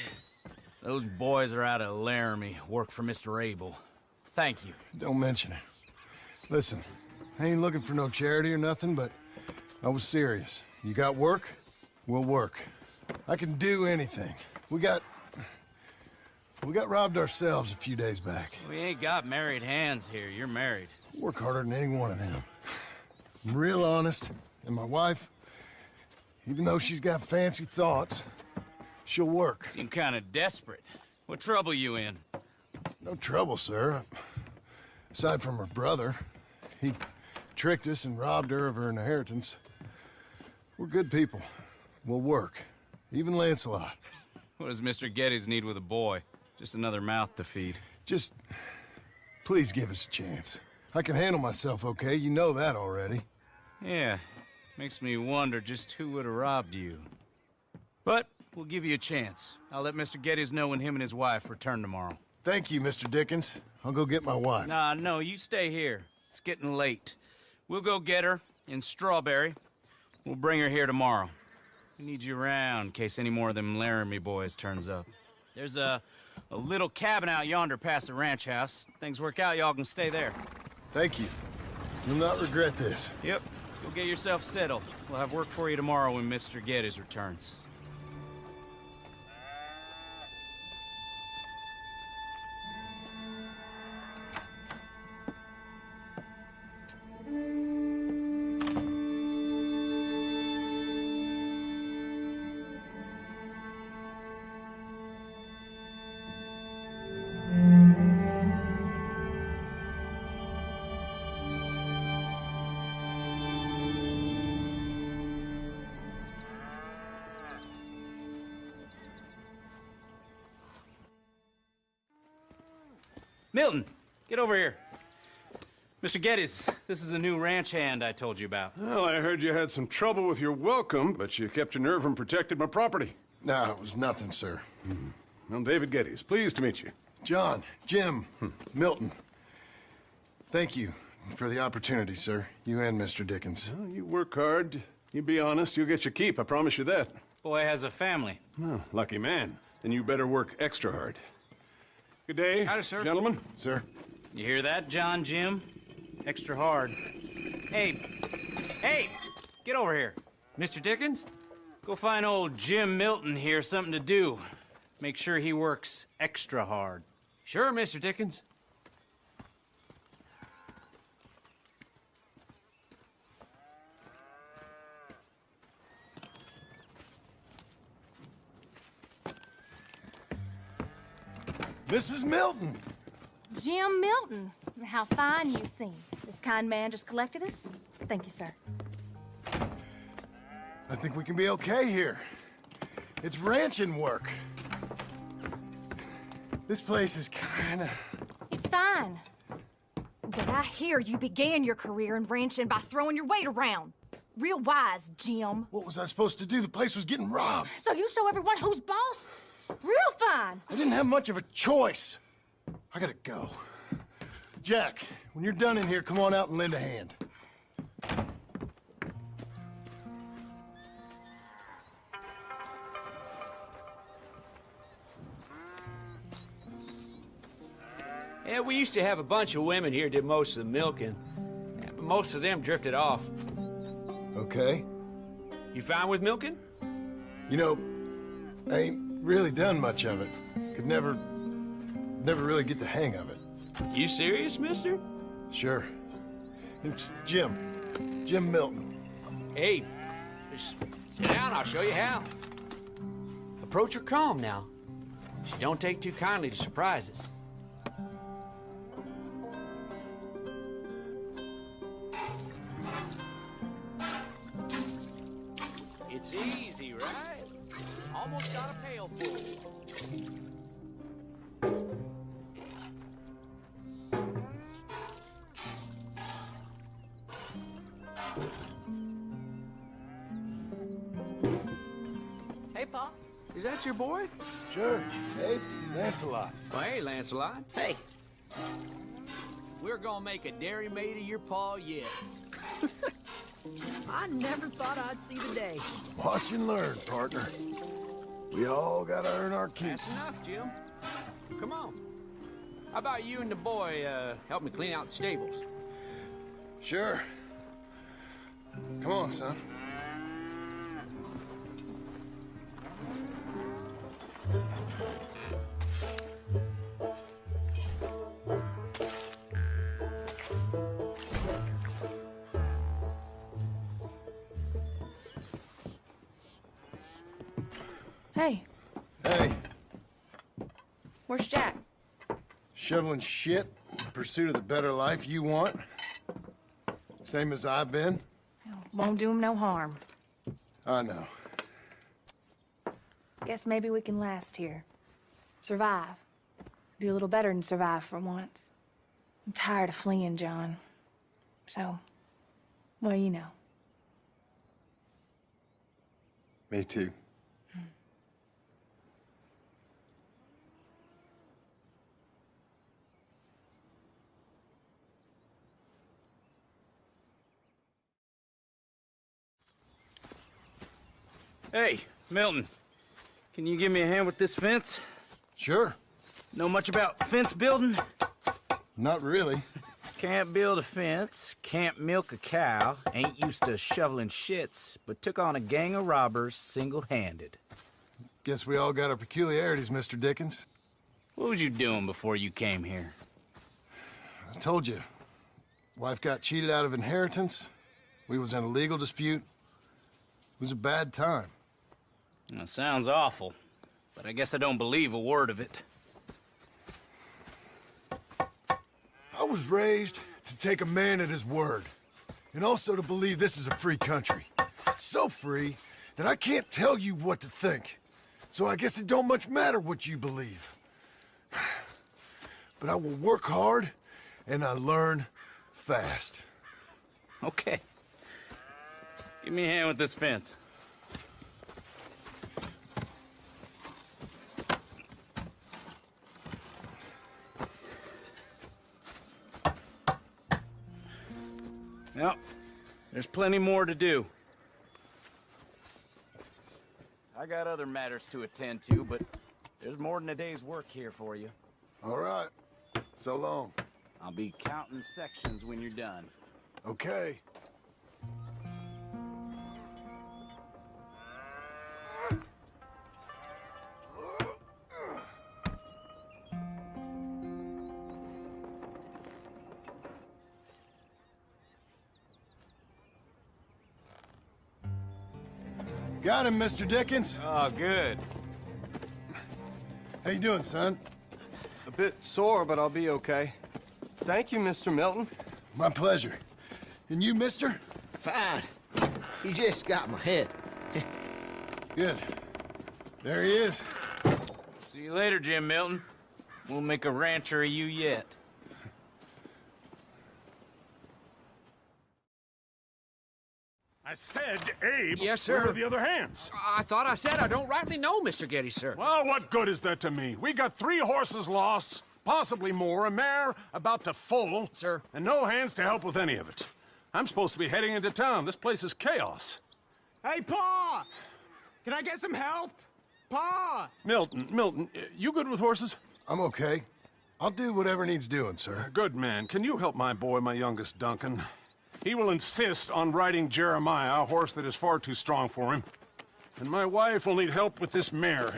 Those boys are out of Laramie, work for Mr. Abel. Thank you. Don't mention it. Listen, I ain't looking for no charity or nothing, but I was serious. You got work? We'll work. I can do anything. We got robbed ourselves a few days back. We ain't got married hands here. You're married. Work harder than any one of them. I'm real honest, and my wife, even though she's got fancy thoughts, she'll work. Seem kind of desperate. What trouble you in? No trouble, sir. Aside from her brother. He tricked us and robbed her of her inheritance. We're good people. We'll work. Even Lancelot. What does Mr. Geddes need with a boy? Just another mouth to feed. Just... please give us a chance. I can handle myself okay, you know that already. Yeah. Makes me wonder just who would have robbed you. But we'll give you a chance. I'll let Mr. Geddes know when him and his wife return tomorrow. Thank you, Mr. Dickens. I'll go get my wife. Nah, no, you stay here. It's getting late. We'll go get her in Strawberry. We'll bring her here tomorrow. We need you around in case any more of them Laramie boys turns up. There's a little cabin out yonder past the ranch house. Things work out, y'all can stay there. Thank you. You'll not regret this. Yep. Go get yourself settled. We'll have work for you tomorrow when Mr. Geddes returns. Milton, get over here. Mr. Geddes, this is the new ranch hand I told you about. Well, I heard you had some trouble with your welcome, but you kept your nerve and protected my property. No, it was nothing, sir. I'm David Geddes. Pleased to meet you. John, Jim, Milton. Thank you for the opportunity, sir. You and Mr. Dickens. Well, you work hard. You be honest, you'll get your keep. I promise you that. Boy has a family. Oh, lucky man. Then you better work extra hard. Good day, sir. Gentlemen. Sir. You hear that, John, Jim? Extra hard. Hey, get over here. Mr. Dickens? Go find old Jim Milton here something to do. Make sure he works extra hard. Sure, Mr. Dickens. Mrs. Milton! Jim Milton. How fine you seem. This kind man just collected us. Thank you, sir. I think we can be okay here. It's ranching work. This place is kinda... It's fine. But I hear you began your career in ranching by throwing your weight around. Real wise, Jim. What was I supposed to do? The place was getting robbed. So you show everyone who's boss? Real fine. I didn't have much of a choice. I gotta go. Jack, when you're done in here, come on out and lend a hand. Yeah, we used to have a bunch of women here did most of the milking. Yeah, but most of them drifted off. Okay. You fine with milking? You know, I ain't really done much of it. Could never really get the hang of it. You serious, mister? Sure. It's Jim. Jim Milton. Hey, just sit down, I'll show you how. Approach her calm now. She don't take too kindly to surprises. It's easy, right? Almost got a pail full. Hey, Pop. Is that your boy? Sure. Hey, Lancelot. Well, hey, Lancelot. Hey. We're gonna make a dairy maid of your paw yet. I never thought I'd see the day. Watch and learn, partner. We all gotta earn our keep. That's enough, Jim. Come on. How about you and the boy help me clean out the stables? Sure. Come on, son. Hey, Hey, where's Jack? shoveling shit in pursuit of the better life you want? Same as I've been? Won't do him no harm. I know. Guess maybe we can last here. Survive. Do a little better than survive for once. I'm tired of fleeing, John. So, well, you know. Me too. Hey, Milton. Can you give me a hand with this fence? Sure. Know much about fence building? Not really. Can't build a fence, can't milk a cow, ain't used to shoveling shits, but took on a gang of robbers single-handed. Guess we all got our peculiarities, Mr. Dickens. What was you doing before you came here? I told you. Wife got cheated out of inheritance. We was in a legal dispute. It was a bad time. That sounds awful, but I guess I don't believe a word of it. I was raised to take a man at his word, and also to believe this is a free country. So free that I can't tell you what to think. So I guess it don't much matter what you believe. But I will work hard, and I learn fast. Okay. Give me a hand with this fence. Well, there's plenty more to do. I got other matters to attend to, but there's more than a day's work here for you. All right. So long. I'll be counting sections when you're done. Okay. Got him, Mr. Dickens. Oh, good. How you doing, son? A bit sore, but I'll be okay. Thank you, Mr. Milton. My pleasure. And you, mister? Fine. He just got my head. Good. There he is. See you later, Jim Milton. We'll make a rancher of you yet. I said, Abe, yes, sir. where are the other hands? I thought I said I don't rightly know, Mr. Getty, sir. Well, what good is that to me? We got 3 horses lost, possibly more, a mare about to foal. Sir. And no hands to help with any of it. I'm supposed to be heading into town. This place is chaos. Hey, Pa! Can I get some help? Pa! Milton, you good with horses? I'm okay. I'll do whatever needs doing, sir. Good man. Can you help my boy, my youngest Duncan? He will insist on riding Jeremiah, a horse that is far too strong for him. And my wife will need help with this mare.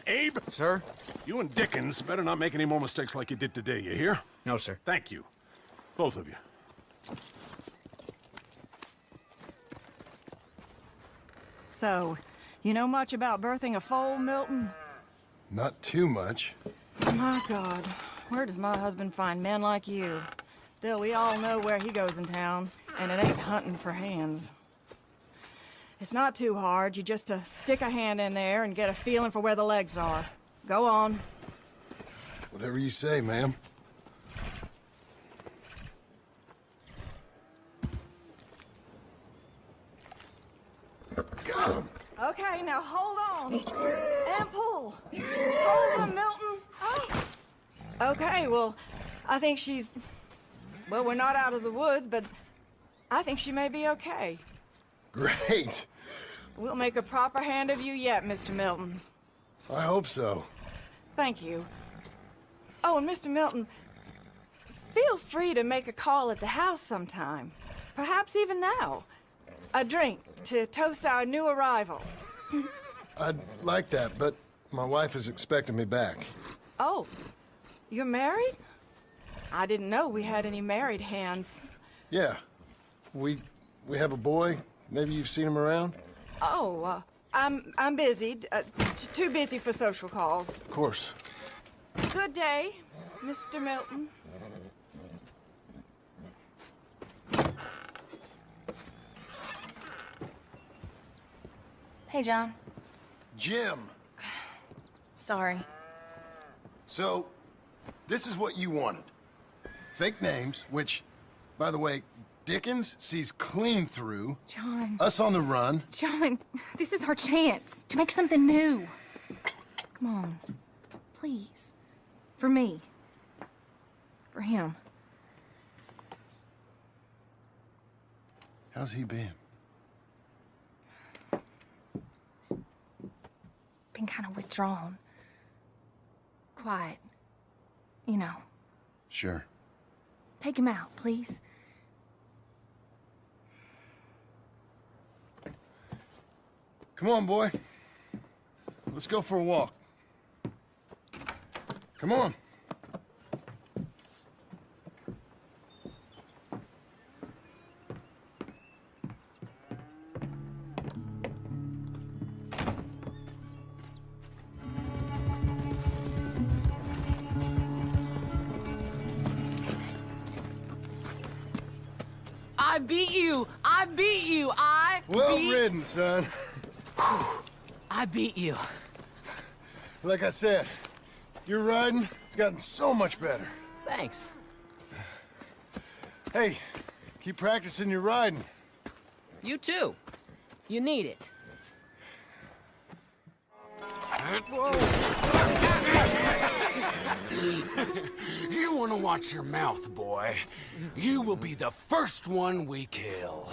Abe? Sir? You and Dickens better not make any more mistakes like you did today, you hear? No, sir. Thank you. Both of you. So, you know much about birthing a foal, Milton? Not too much. My God, where does my husband find men like you? Still, we all know where he goes in town, and it ain't hunting for hands. It's not too hard. You just stick a hand in there and get a feeling for where the legs are. Go on. Whatever you say, ma'am. Got him. Okay, now hold on. And pull. Hold him, Milton. Oh. Okay, well, I think she's... Well, we're not out of the woods, but I think she may be okay. Great. We'll make a proper hand of you yet, Mr. Milton. I hope so. Thank you. Oh, and Mr. Milton, feel free to make a call at the house sometime. Perhaps even now. A drink to toast our new arrival. I'd like that, but my wife is expecting me back. Oh, you're married? I didn't know we had any married hands. Yeah. We have a boy. Maybe you've seen him around? Oh, I'm busy. Too busy for social calls. Of course. Good day, Mr. Milton. Hey, John. Jim. Sorry. So, this is what you wanted. Fake names, which, by the way, Dickens sees clean through. John. Us on the run. John, this is our chance to make something new. Come on. Please. For me. For him. How's he been? Been kind of withdrawn. Quiet. You know. Sure. Take him out, please. Come on, boy. Let's go for a walk. Come on. I beat you! I beat you! Well ridden, son. I beat you. Like I said, your riding has gotten so much better. Thanks. Hey, keep practicing your riding. You too. You need it. You want to watch your mouth, boy. You will be the first one we kill.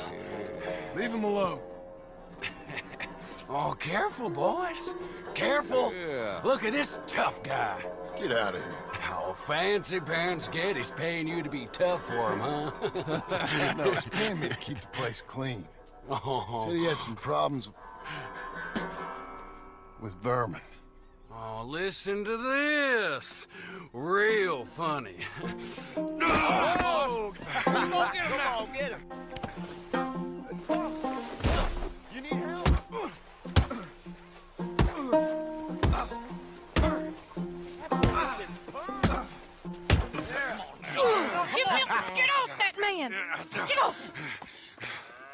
Leave him alone. Oh, careful, boys. Careful. Look at this tough guy. Get out of here. Oh, fancy pants Getty's paying you to be tough for him, huh? No, he's paying me to keep the place clean. Oh. Said he had some problems with vermin. Oh, listen to this. Real funny. Oh! Come on, get him. You need help? Get off that man! Get off!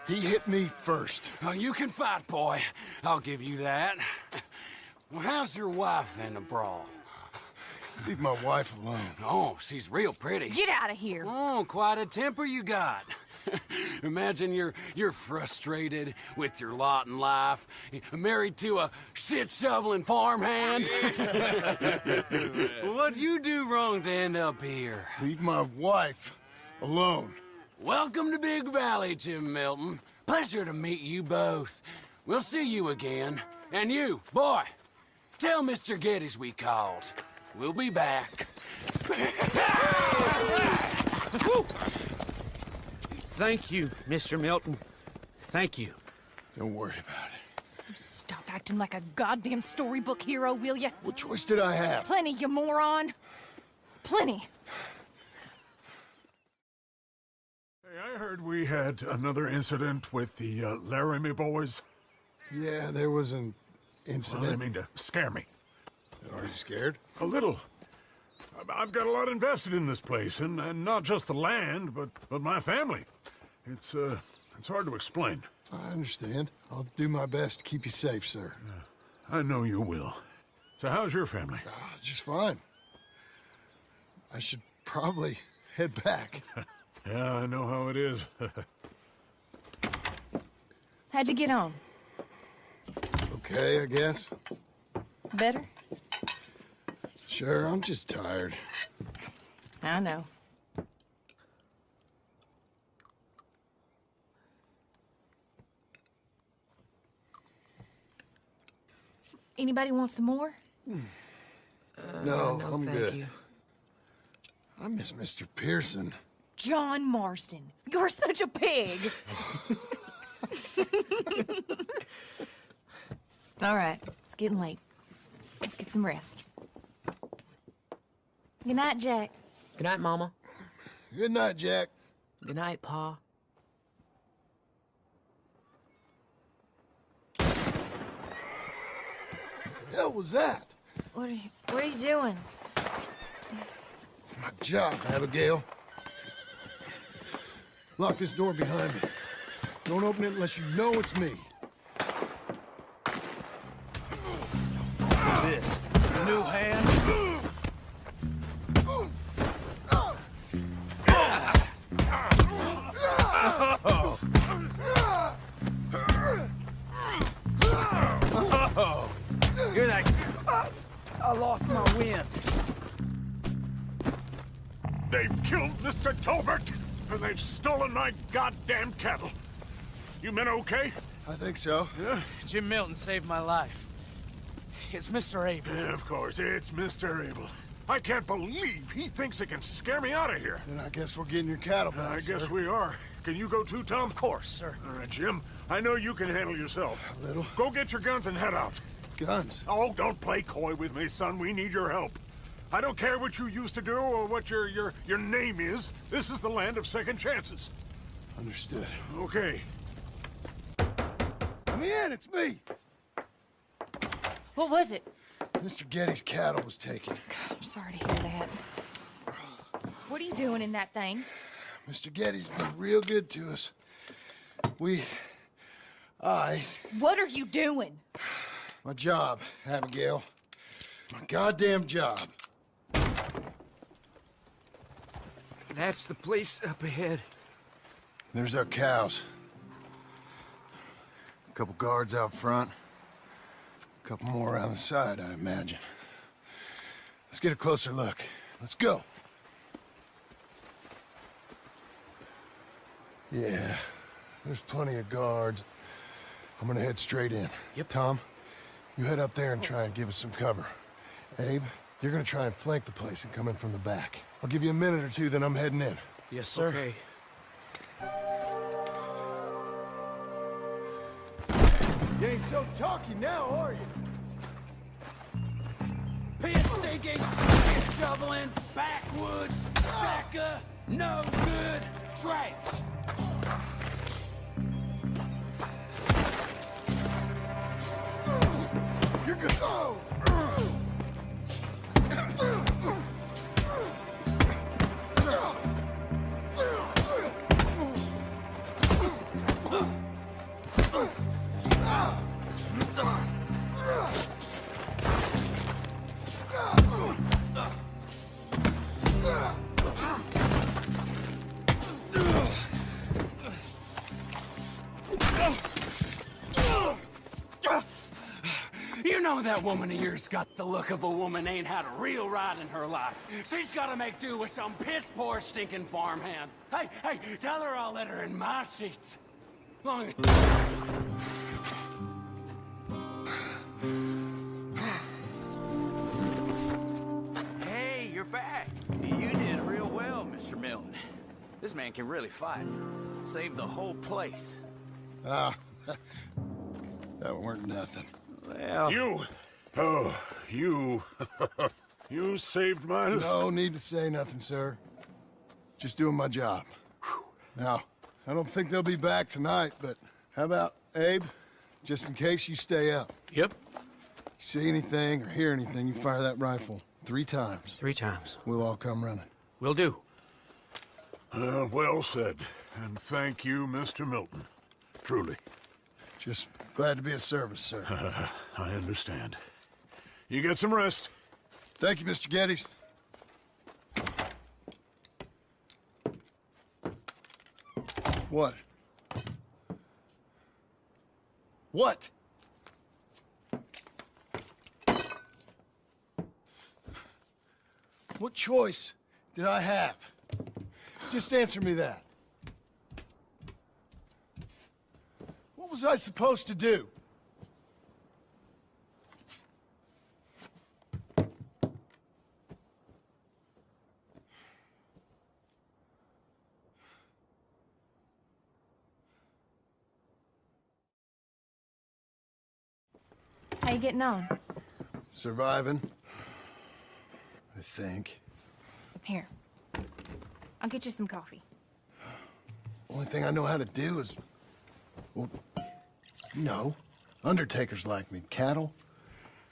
He hit me first. Oh, you can fight, boy. I'll give you that. Well, how's your wife in the brawl? Leave my wife alone. Oh, she's real pretty. Get out of here! Oh, quite a temper you got. Imagine you're frustrated with your lot in life, married to a shit-shoveling farmhand. What'd you do wrong to end up here? Leave my wife alone. Welcome to Big Valley, Jim Milton. Pleasure to meet you both. We'll see you again. And you, boy, tell Mr. Geddes we called. We'll be back. Thank you, Mr. Milton. Thank you. Don't worry about it. Stop acting like a goddamn storybook hero, will ya? What choice did I have? Plenty, you moron. Plenty. Hey, I heard we had another incident with the Laramie boys. Yeah, there was an incident. Well, I mean to scare me. Are you scared? A little. I've got a lot invested in this place, and not just the land, but my family. It's hard to explain. I understand. I'll do my best to keep you safe, sir. I know you will. So how's your family? Just fine. I should probably head back. Yeah, I know how it is. How'd you get on? Okay, I guess. Better? Sure, I'm just tired. I know. Anybody want some more? No, I'm thank good. you. I miss Mr. Pearson. John Marston, you're such a pig. All right, it's getting late. Let's get some rest. Good night, Jack. Good night, Mama. Good night, Jack. Good night, Pa. hell was that? What are you doing? My job, Abigail. Lock this door behind me. Don't open it unless you know it's me. What's this? New hand? You're that... I lost my wind. They've killed Mr. Tolbert, and they've stolen my goddamn cattle. You men okay? I think so. Yeah? Jim Milton saved my life. It's Mr. Abel. Yeah, of course, it's Mr. Abel. I can't believe he thinks he can scare me out of here. Then I guess we're getting your cattle back, I guess sir. we are. Can you go too, Tom? Of course, sir. All right, Jim. I know you can handle yourself. A little. Go get your guns and head out. Guns? Oh, don't play coy with me, son. We need your help. I don't care what you used to do or what your name is. This is the land of second chances. Understood. Okay. Let me in, it's me! What was it? Mr. Getty's cattle was taken. I'm sorry to hear that. What are you doing in that thing? Mr. Getty's been real good to us. What are you doing? My job, Abigail. My goddamn job. That's the place up ahead. There's our cows. A couple guards out front. A couple more around the side, I imagine. Let's get a closer look. Let's go. Yeah, there's plenty of guards. I'm gonna head straight in. Yep. Tom, you head up there and try and give us some cover. Abe, you're gonna try and flank the place and come in from the back. I'll give you a minute or two, then I'm heading in. Yes, sir. Okay. You ain't so talky now, are you? Pit-stinking, shoveling, backwoods, sacker, no good, trash. You're good. Oh. You know that woman of yours got the look of a woman ain't had a real ride in her life. She's gotta make do with some piss-poor stinking farmhand. Hey, tell her I'll let her in my seats. Long as... Hey, you're back. You did real well, Mr. Milton. This man can really fight. Saved the whole place. Ah, that weren't nothing. Well... You! Oh, you... you saved my life. No need to say nothing, sir. Just doing my job. Now, I don't think they'll be back tonight, but how about, Abe? Just in case you stay up. Yep. See anything or hear anything, you fire that rifle 3 times. 3 times. We'll all come running. Will do. Well said. And thank you, Mr. Milton. Truly. Just glad to be of service, sir. I understand. You get some rest. Thank you, Mr. Geddes. What? What? What choice did I have? Just answer me that. What was I supposed to do? How you getting on? Surviving. I think. Here. I'll get you some coffee. Only thing I know how to do is... Well, you know, undertakers like me. Cattle,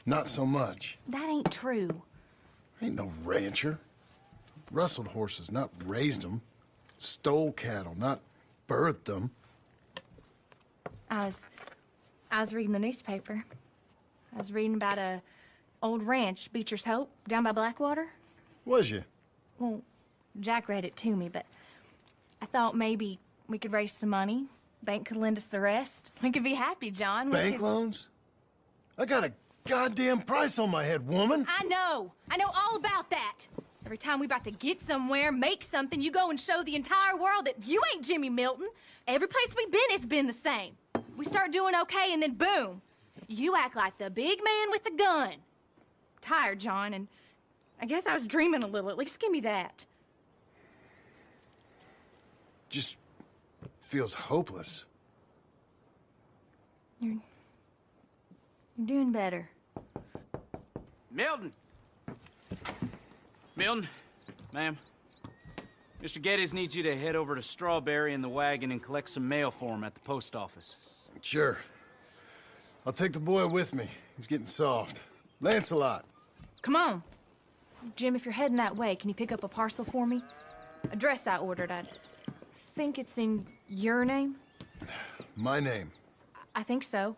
not so much. That ain't true. Ain't no rancher. Rustled horses, not raised them. Stole cattle, not birthed them. I was reading the newspaper. I was reading about a old ranch, Beecher's Hope, down by Blackwater. Was you? Well, Jack read it to me, but I thought maybe we could raise some money. Bank could lend us the rest. We could be happy, John. Bank loans? I got a goddamn price on my head, woman. I know all about that. Every time we about to get somewhere, make something, you go and show the entire world that you ain't Jimmy Milton. Every place we've been has been the same. We start doing okay, and then boom, you act like the big man with the gun. Tired, John, and I guess I was dreaming a little. At least give me that. Just feels hopeless. You're doing better. Milton! Milton, ma'am. Mr. Geddes needs you to head over to Strawberry in the wagon and collect some mail for him at the post office. Sure. I'll take the boy with me. He's getting soft. Lancelot. Come on. Jim, if you're heading that way, can you pick up a parcel for me? A dress I ordered. I think it's in your name? My name. I think so.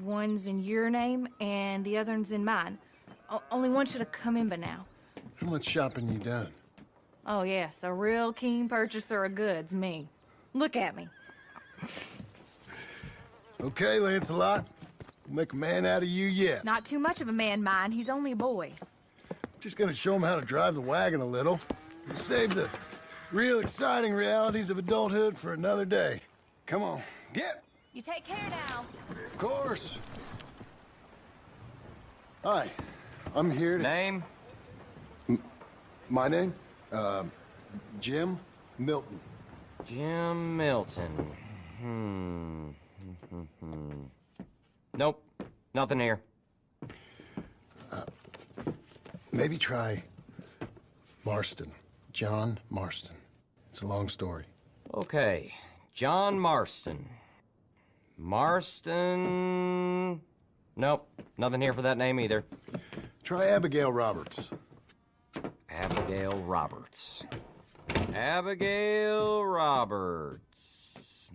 One's in your name, and the other one's in mine. Only one should have come in by now. How much shopping you done? Oh, yes, a real keen purchaser of goods, me. Look at me. Okay, Lancelot. We'll make a man out of you yet. Not too much of a man, mine. He's only a boy. Just gonna show him how to drive the wagon a little. We'll save the real exciting realities of adulthood for another day. Come on, get! You take care now. Of course. Hi, I'm here to... Name? My name? Jim Milton. Jim Milton. Nope, nothing here. Maybe try Marston. John Marston. It's a long story. Okay, John Marston. Marston... Nope, nothing here for that name either. Try Abigail Roberts. Abigail Roberts. Abigail Roberts.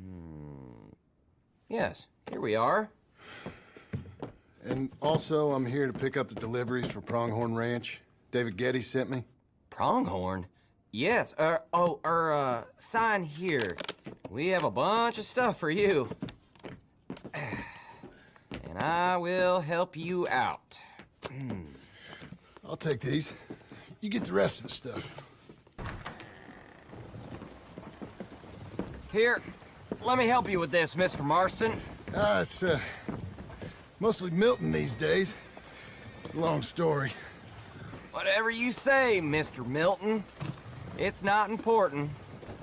Yes, here we are. And also, I'm here to pick up the deliveries for Pronghorn Ranch. David Geddes sent me. Pronghorn? Yes, sign here. We have a bunch of stuff for you. And I will help you out. I'll take these. You get the rest of the stuff. Here, let me help you with this, Mr. Marston. It's, mostly Milton these days. It's a long story. Whatever you say, Mr. Milton. It's not important.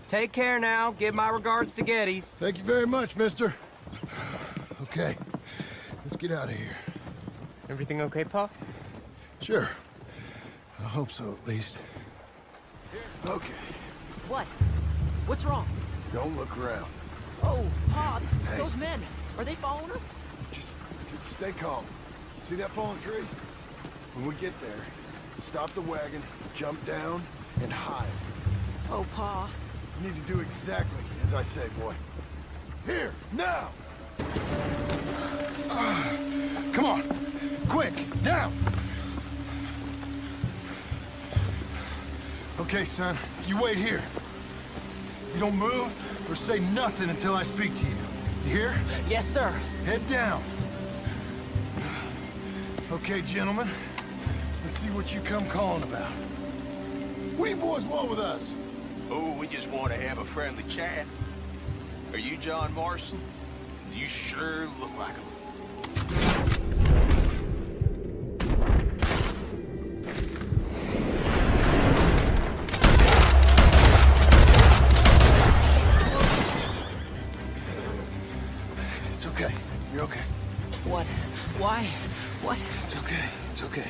Take care now. Give my regards to Geddes. Thank you very much, mister. Okay, let's get out of here. Everything okay, Pa? Sure. I hope so, at least. Okay. What? What's wrong? Don't look around. Oh, Pa, Hey. those men, are they following us? Just stay calm. See that fallen tree? When we get there, stop the wagon, jump down, and hide. Oh, Pa. You need to do exactly as I say, boy. Here, now! Come on! Quick, down! Okay, son, you wait here. You don't move or say nothing until I speak to you. You hear? Yes, sir. Head down. Okay, gentlemen. Let's see what you come calling about. What do you boys want with us? Oh, we just want to have a friendly chat. Are you John Marston? You sure look like him. It's okay. You're okay. What? Why? What? It's okay. It's okay.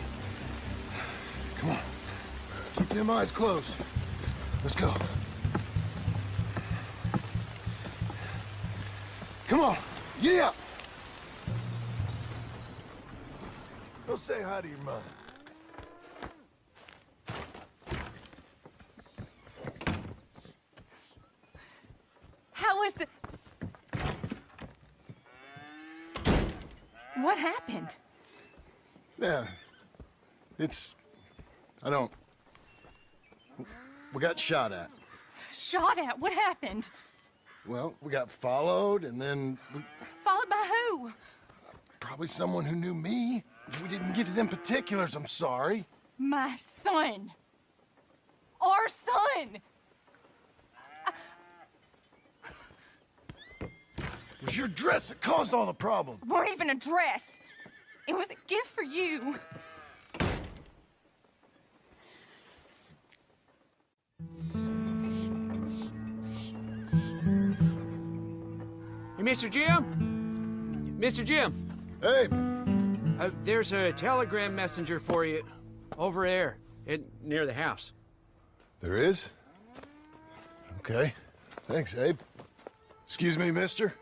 Come on. Keep them eyes closed. Let's go. Come on. Giddy up. Go say hi to your mother. How was the... What happened? Yeah. I don't... We got shot at. Shot at? What happened? Well, we got followed, and then Followed by who? probably someone who knew me. If we didn't get to them particulars, I'm sorry. My son. Our son. It was your dress that caused all the problem. Weren't even a dress. It was a gift for you. Hey, Mr. Jim? Mr. Jim? Hey! There's a telegram messenger for you over there, near the house. There is? Okay. Thanks, Abe. Excuse me, mister.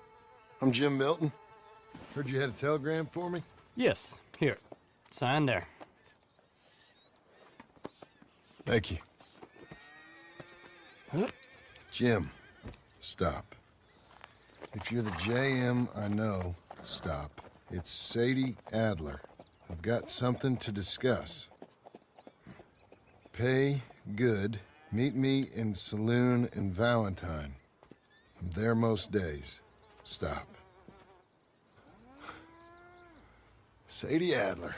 I'm Jim Milton. Heard you had a telegram for me? Yes. Here. Sign there. Thank you. Jim, stop. If you're the JM I know, stop. It's Sadie Adler. I've got something to discuss. Pay good. Meet me in saloon in Valentine. I'm there most days. Stop. Sadie Adler.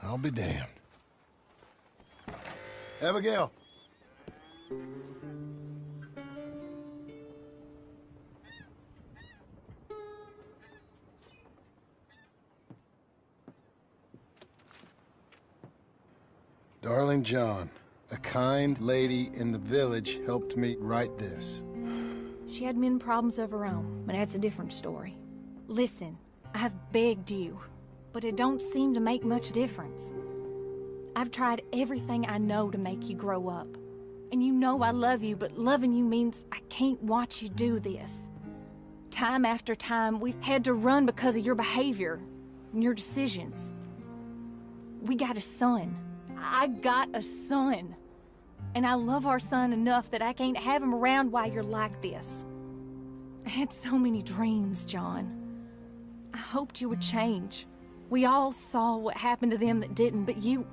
I'll be damned. Abigail. Darling John, a kind lady in the village helped me write this. She had men problems of her own, but that's a different story. Listen, I've begged you, but it don't seem to make much difference. I've tried everything I know to make you grow up. And you know I love you, but loving you means I can't watch you do this. Time after time, we've had to run because of your behavior and your decisions. We got a son. I got a son. And I love our son enough that I can't have him around while you're like this. I had so many dreams, John. I hoped you would change. We all saw what happened to them that didn't, but you...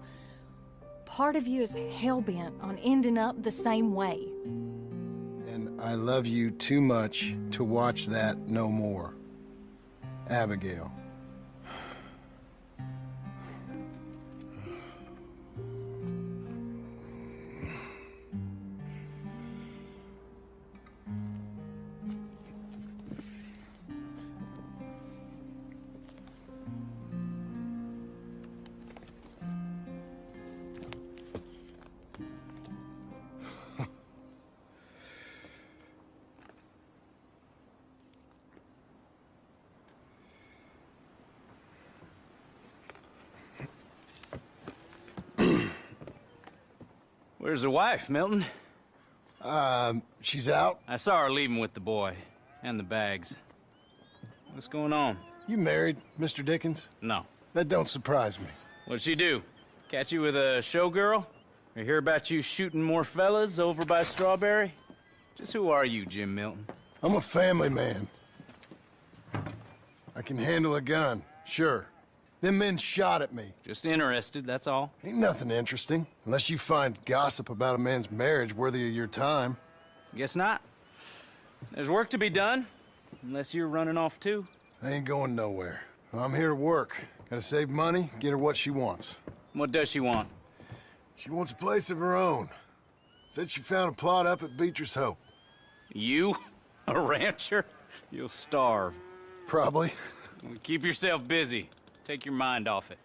Part of you is hell-bent on ending up the same way. And I love you too much to watch that no more. Abigail. Where's the wife, Milton? She's out. I saw her leaving with the boy. And the bags. What's going on? You married, Mr. Dickens? No. That don't surprise me. What'd she do? Catch you with a showgirl? Or hear about you shooting more fellas over by Strawberry? Just who are you, Jim Milton? I'm a family man. I can handle a gun, sure. Them men shot at me. Just interested, that's all. Ain't nothing interesting, unless you find gossip about a man's marriage worthy of your time. Guess not. There's work to be done, unless you're running off too. I ain't going nowhere. I'm here to work. Gotta save money, get her what she wants. What does she want? She wants a place of her own. Said she found a plot up at Beecher's Hope. You? A rancher? You'll starve. Probably. Keep yourself busy. Take your mind off it.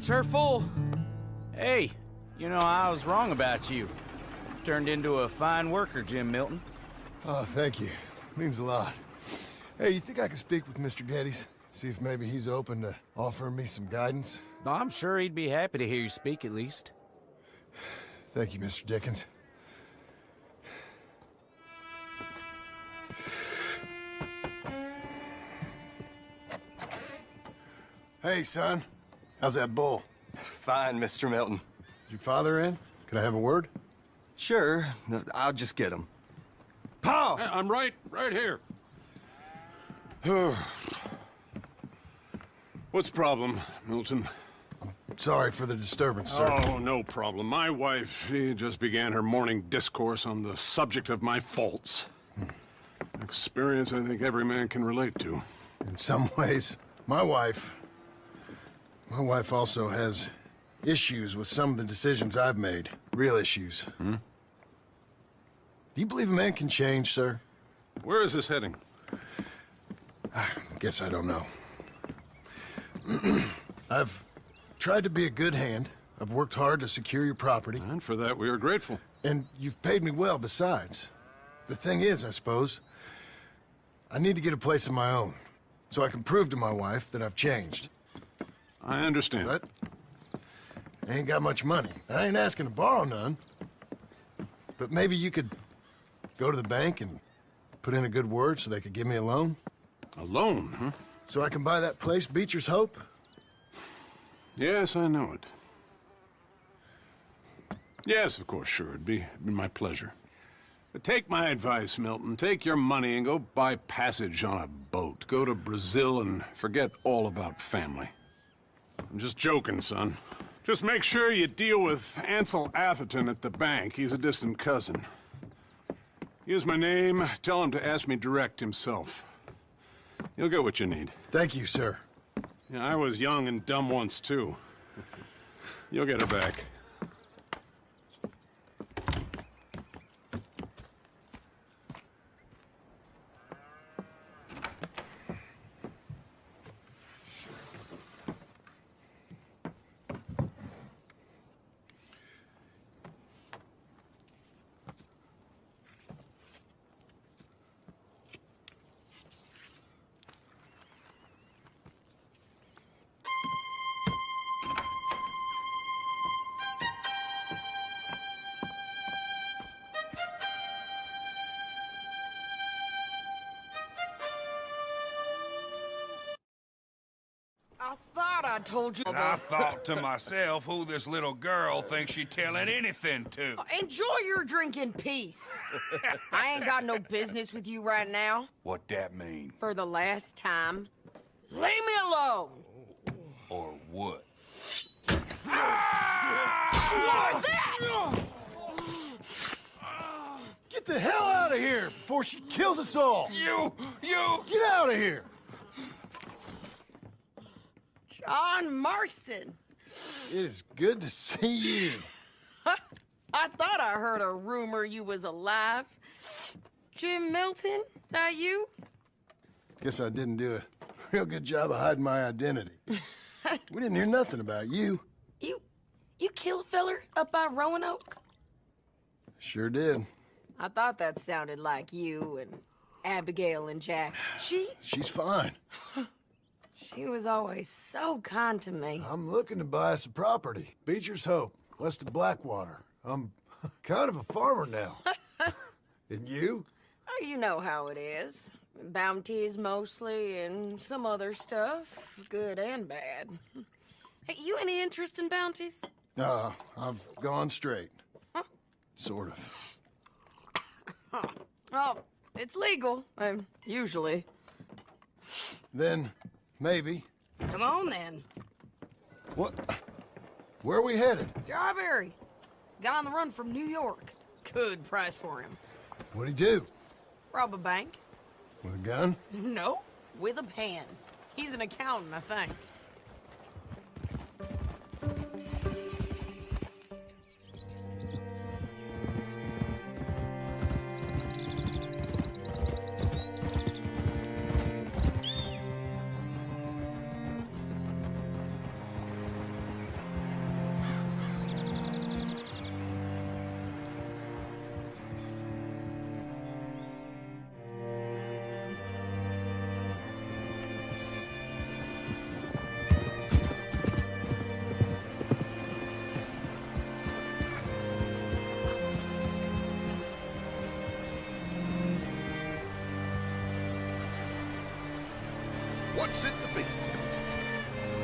That's her full. Hey, you know, I was wrong about you. Turned into a fine worker, Jim Milton. Oh, thank you. Means a lot. Hey, you think I could speak with Mr. Geddes? See if maybe he's open to offering me some guidance? I'm sure he'd be happy to hear you speak, at least. Thank you, Mr. Dickens. Hey, son. How's that bull? Fine, Mr. Milton. Your father in? Can I have a word? Sure. I'll just get him. Pa! I'm right here. What's the problem, Milton? Sorry for the disturbance, sir. Oh, no problem. My wife, she just began her morning discourse on the subject of my faults. Experience I think every man can relate to. In some ways, my wife also has issues with some of the decisions I've made. Real issues. Hmm? Do you believe a man can change, sir? Where is this heading? I guess I don't know. I've tried to be a good hand. I've worked hard to secure your property. And for that, we are grateful. And you've paid me well, besides. The thing is, I suppose, I need to get a place of my own, so I can prove to my wife that I've changed. I understand. But I ain't got much money. I ain't asking to borrow none. But maybe you could go to the bank and put in a good word so they could give me a loan? A loan, huh? So I can buy that place, Beecher's Hope? Yes, I know it. Yes, of course, sure. It'd be my pleasure. But take my advice, Milton. Take your money and go buy passage on a boat. Go to Brazil and forget all about family. I'm just joking, son. Just make sure you deal with Ansel Atherton at the bank. He's a distant cousin. Here's my name. Tell him to ask me direct himself. You'll get what you need. Thank you, sir. Yeah, I was young and dumb once, too. You'll get it back. I thought I told you. And I thought to myself who this little girl thinks she telling anything to. Enjoy your drink in peace. I ain't got no business with you right now. What that mean? For the last time, leave me alone. Or what? What's that? Get the hell out of here before she kills us all! You! Get out of here! John Marston. It is good to see you. I thought I heard a rumor you was alive. Jim Milton, that you? Guess I didn't do a real good job of hiding my identity. We didn't hear nothing about you. You kill a feller up by Roanoke? Sure did. I thought that sounded like you and Abigail and Jack. She's fine. She was always so kind to me. I'm looking to buy us a property. Beecher's Hope, west of Blackwater. I'm kind of a farmer now. And you? Oh, you know how it is. Bounties mostly, and some other stuff, good and bad. Hey, you any interest in bounties? I've gone straight. Sort of. Oh, it's legal, usually. Then, maybe. Come on, then. What? Where are we headed? Strawberry. Got on the run from New York. Good price for him. What'd he do? Rob a bank. With a gun? No, with a pen. He's an accountant, I think. what's it to be?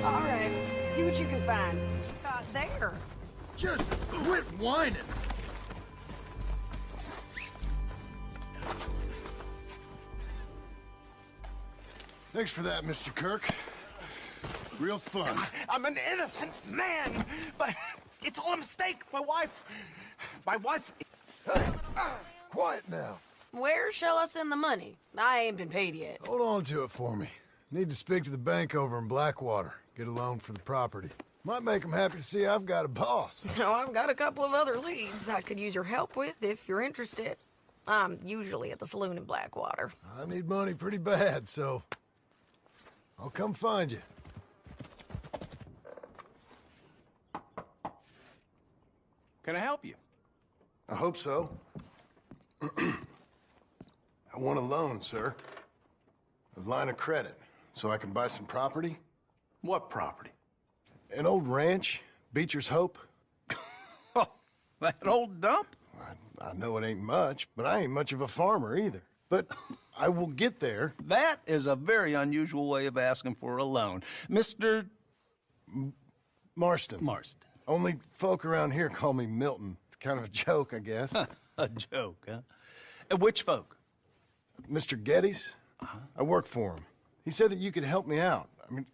All right, see what you can find. There. Just quit whining. Thanks for that, Mr. Kirk. Real fun. I'm an innocent man, but it's all a mistake. My wife... Quiet now. Where shall I send the money? I ain't been paid yet. Hold on to it for me. Need to speak to the bank over in Blackwater. Get a loan for the property. Might make them happy to see I've got a boss. So I've got a couple of other leads I could use your help with if you're interested. I'm usually at the saloon in Blackwater. I need money pretty bad, so I'll come find you. Can I help you? I hope so. I want a loan, sir. A line of credit, so I can buy some property. What property? An old ranch, Beecher's Hope. That old dump? I know it ain't much, but I ain't much of a farmer either. But I will get there. That is a very unusual way of asking for a loan. Mr. Marston. Marston. Only folk around here call me Milton. It's kind of a joke, I guess. A joke, huh? Which folk? Mr. Geddes. I work for him. He said that you could help me out. I mean,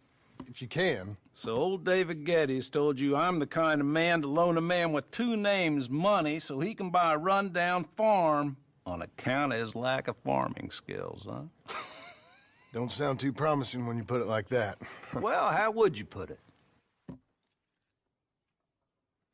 if you can. So old David Geddes told you I'm the kind of man to loan a man with two names money so he can buy a rundown farm on account of his lack of farming skills, huh? Don't sound too promising when you put it like that. Well, how would you put it?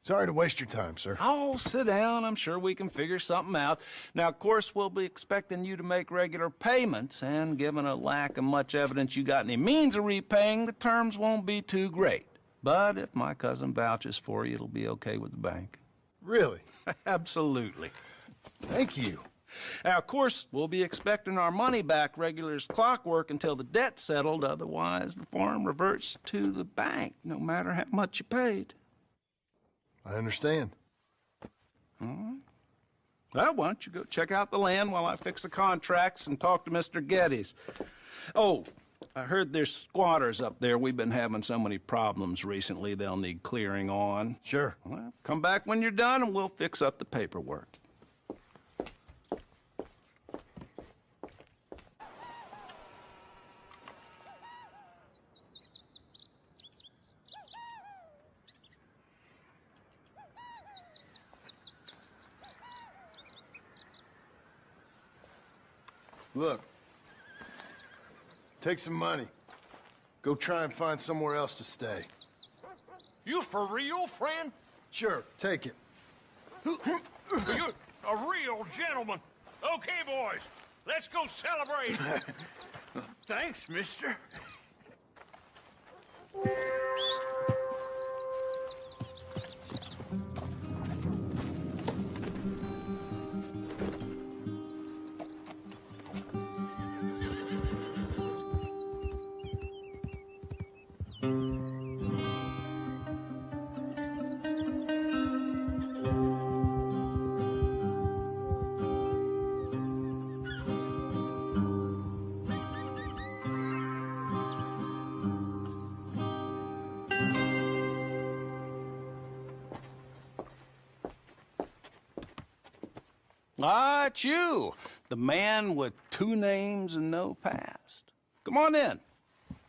Sorry to waste your time, sir. Oh, sit down. I'm sure we can figure something out. Now, of course, we'll be expecting you to make regular payments, and given a lack of much evidence you got any means of repaying, the terms won't be too great. But if my cousin vouches for you, it'll be okay with the bank. Really? Absolutely. Thank you. Now, of course, we'll be expecting our money back regular as clockwork until the debt's settled. Otherwise, the farm reverts to the bank, no matter how much you paid. I understand. All right. Well, why don't you go check out the land while I fix the contracts and talk to Mr. Geddes. Oh, I heard there's squatters up there. We've been having so many problems recently, they'll need clearing on. Sure. Well, come back when you're done and we'll fix up the paperwork. Look, take some money. Go try and find somewhere else to stay. You for real, friend? Sure, take it. You're a real gentleman. Okay, boys, let's go celebrate. Thanks, mister. Ah, it's you, the man with two names and no past. Come on in.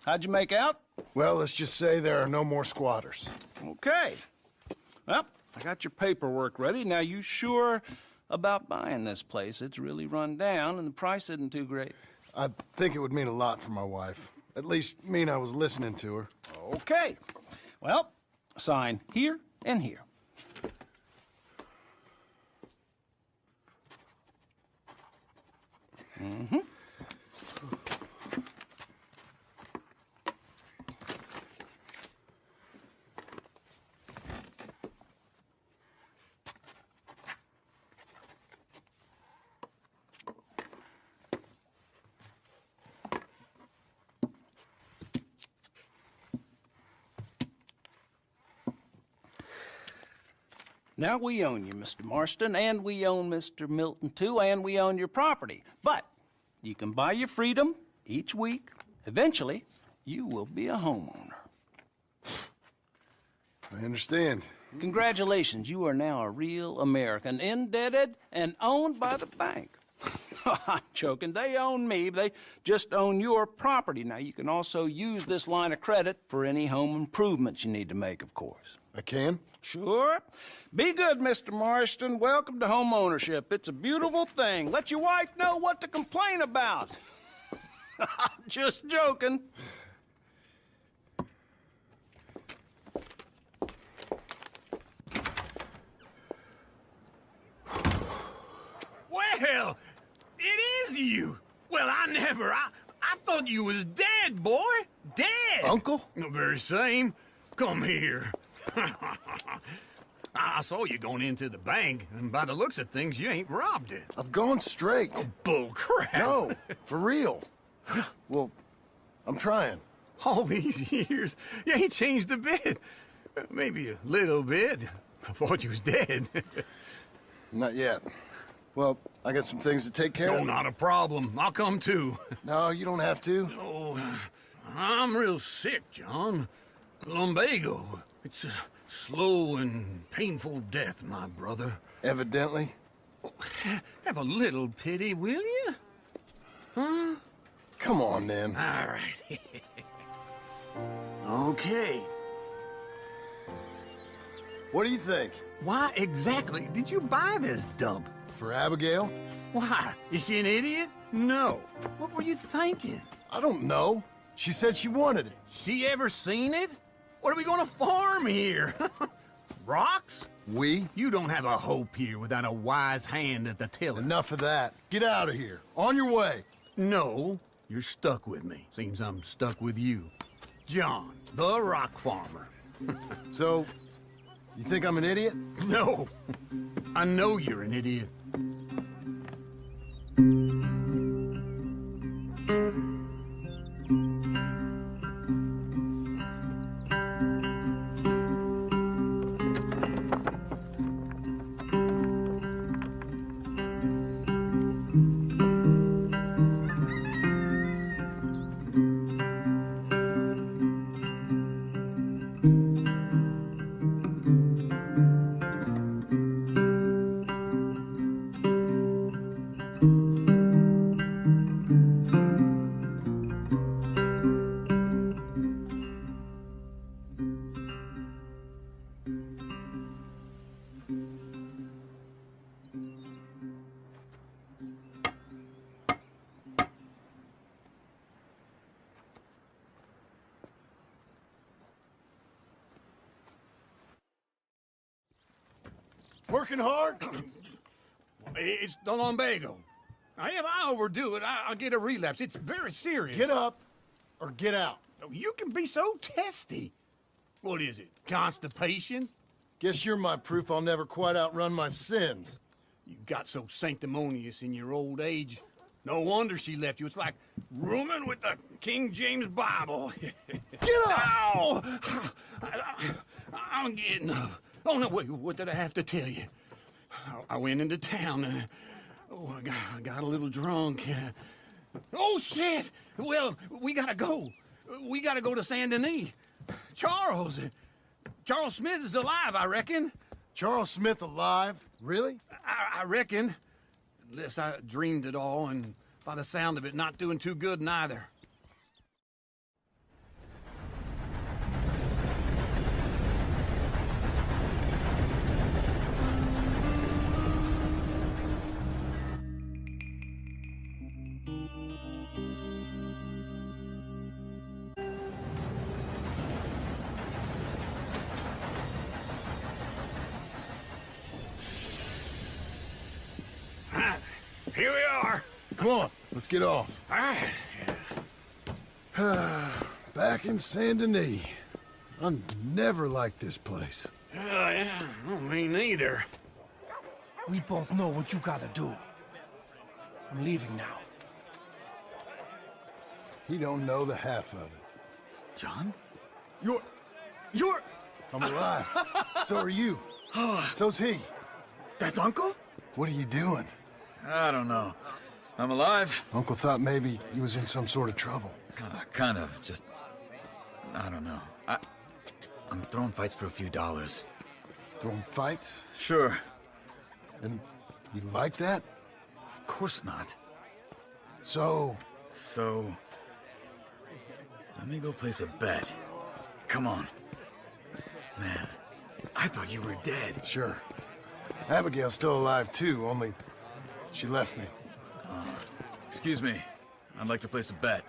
How'd you make out? Well, let's just say there are no more squatters. Okay. Well, I got your paperwork ready. Now, you sure about buying this place? It's really run down, and the price isn't too great. I think it would mean a lot for my wife. At least mean I was listening to her. Okay. Well, sign here and here. Mm-hmm. Now, we own you, Mr. Marston, and we own Mr. Milton, too, and we own your property. But you can buy your freedom each week. Eventually, you will be a homeowner. I understand. Congratulations, you are now a real American, indebted and owned by the bank. I'm joking. They own me. They just own your property. Now, you can also use this line of credit for any home improvements you need to make, of course. I can? Sure. Be good, Mr. Marston. Welcome to home ownership. It's a beautiful thing. Let your wife know what to complain about. Just joking. Well, it is you. Well, I thought you was dead, boy. Dead. Uncle? The very same. Come here. I saw you going into the bank, and by the looks of things, you ain't robbed it. I've gone straight. Oh, bull crap. No, for real. Well, I'm trying. All these years, you ain't changed a bit. Maybe a little bit. I thought you was dead. Not yet. Well, I got some things to take care of. No, not a problem. I'll come too. No, you don't have to. Oh, I'm real sick, John. Lumbago. It's a slow and painful death, my brother. Evidently. Have a little pity, will you? Huh? Come on, then. All right. Okay. What do you think? Why exactly did you buy this dump? For Abigail? Why? Is she an idiot? No. What were you thinking? I don't know. She said she wanted it. She ever seen it? What are we gonna farm here? Rocks? We? You don't have a hope here without a wise hand at the tiller. Enough of that. Get out of here. On your way. No, you're stuck with me. Seems I'm stuck with you. John, the rock farmer. So, you think I'm an idiot? No. I know you're an idiot. Working hard? It's the lumbago. Now, if I overdo it, I'll get a relapse. It's very serious. Get up or get out. You can be so testy. What is it, constipation? Guess you're my proof I'll never quite outrun my sins. You got so sanctimonious in your old age. No wonder she left you. It's like rooming with the King James Bible. Get up! Ow! I'm getting up. Oh, no, wait, what did I have to tell you? I went into town. I got a little drunk. Oh, shit! Well, we gotta go. We gotta go to Saint Denis. Charles Smith is alive, I reckon. Charles Smith alive? Really? I reckon. Unless I dreamed it all, and by the sound of it, not doing too good neither. Here we are. Come on, let's get off. All right. Back in Saint Denis. I never liked this place. Yeah, well, me neither. We both know what you gotta do. I'm leaving now. He don't know the half of it. John? You're... I'm alive. So are you. So's he. That's Uncle? What are you doing? I don't know. I'm alive. Uncle thought maybe he was in some sort of trouble. Kind of. Just I don't know. I'm throwing fights for a few dollars. Throwing fights? Sure. And you like that? Of course not. So, let me go place a bet. Come on. Man, I thought you were dead. Sure. Abigail's still alive too, only she left me. Excuse me. I'd like to place a bet.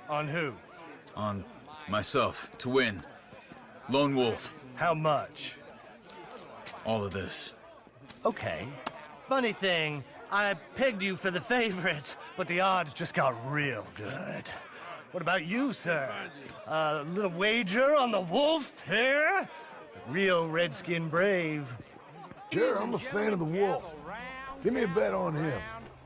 On who? On myself, to win. Lone Wolf. How much? All of this. Okay. Funny thing, I pegged you for the favorite, but the odds just got real good. What about you, sir? A little wager on the wolf here? Real redskin brave. Sure, I'm a fan of the wolf. Give me a bet on him.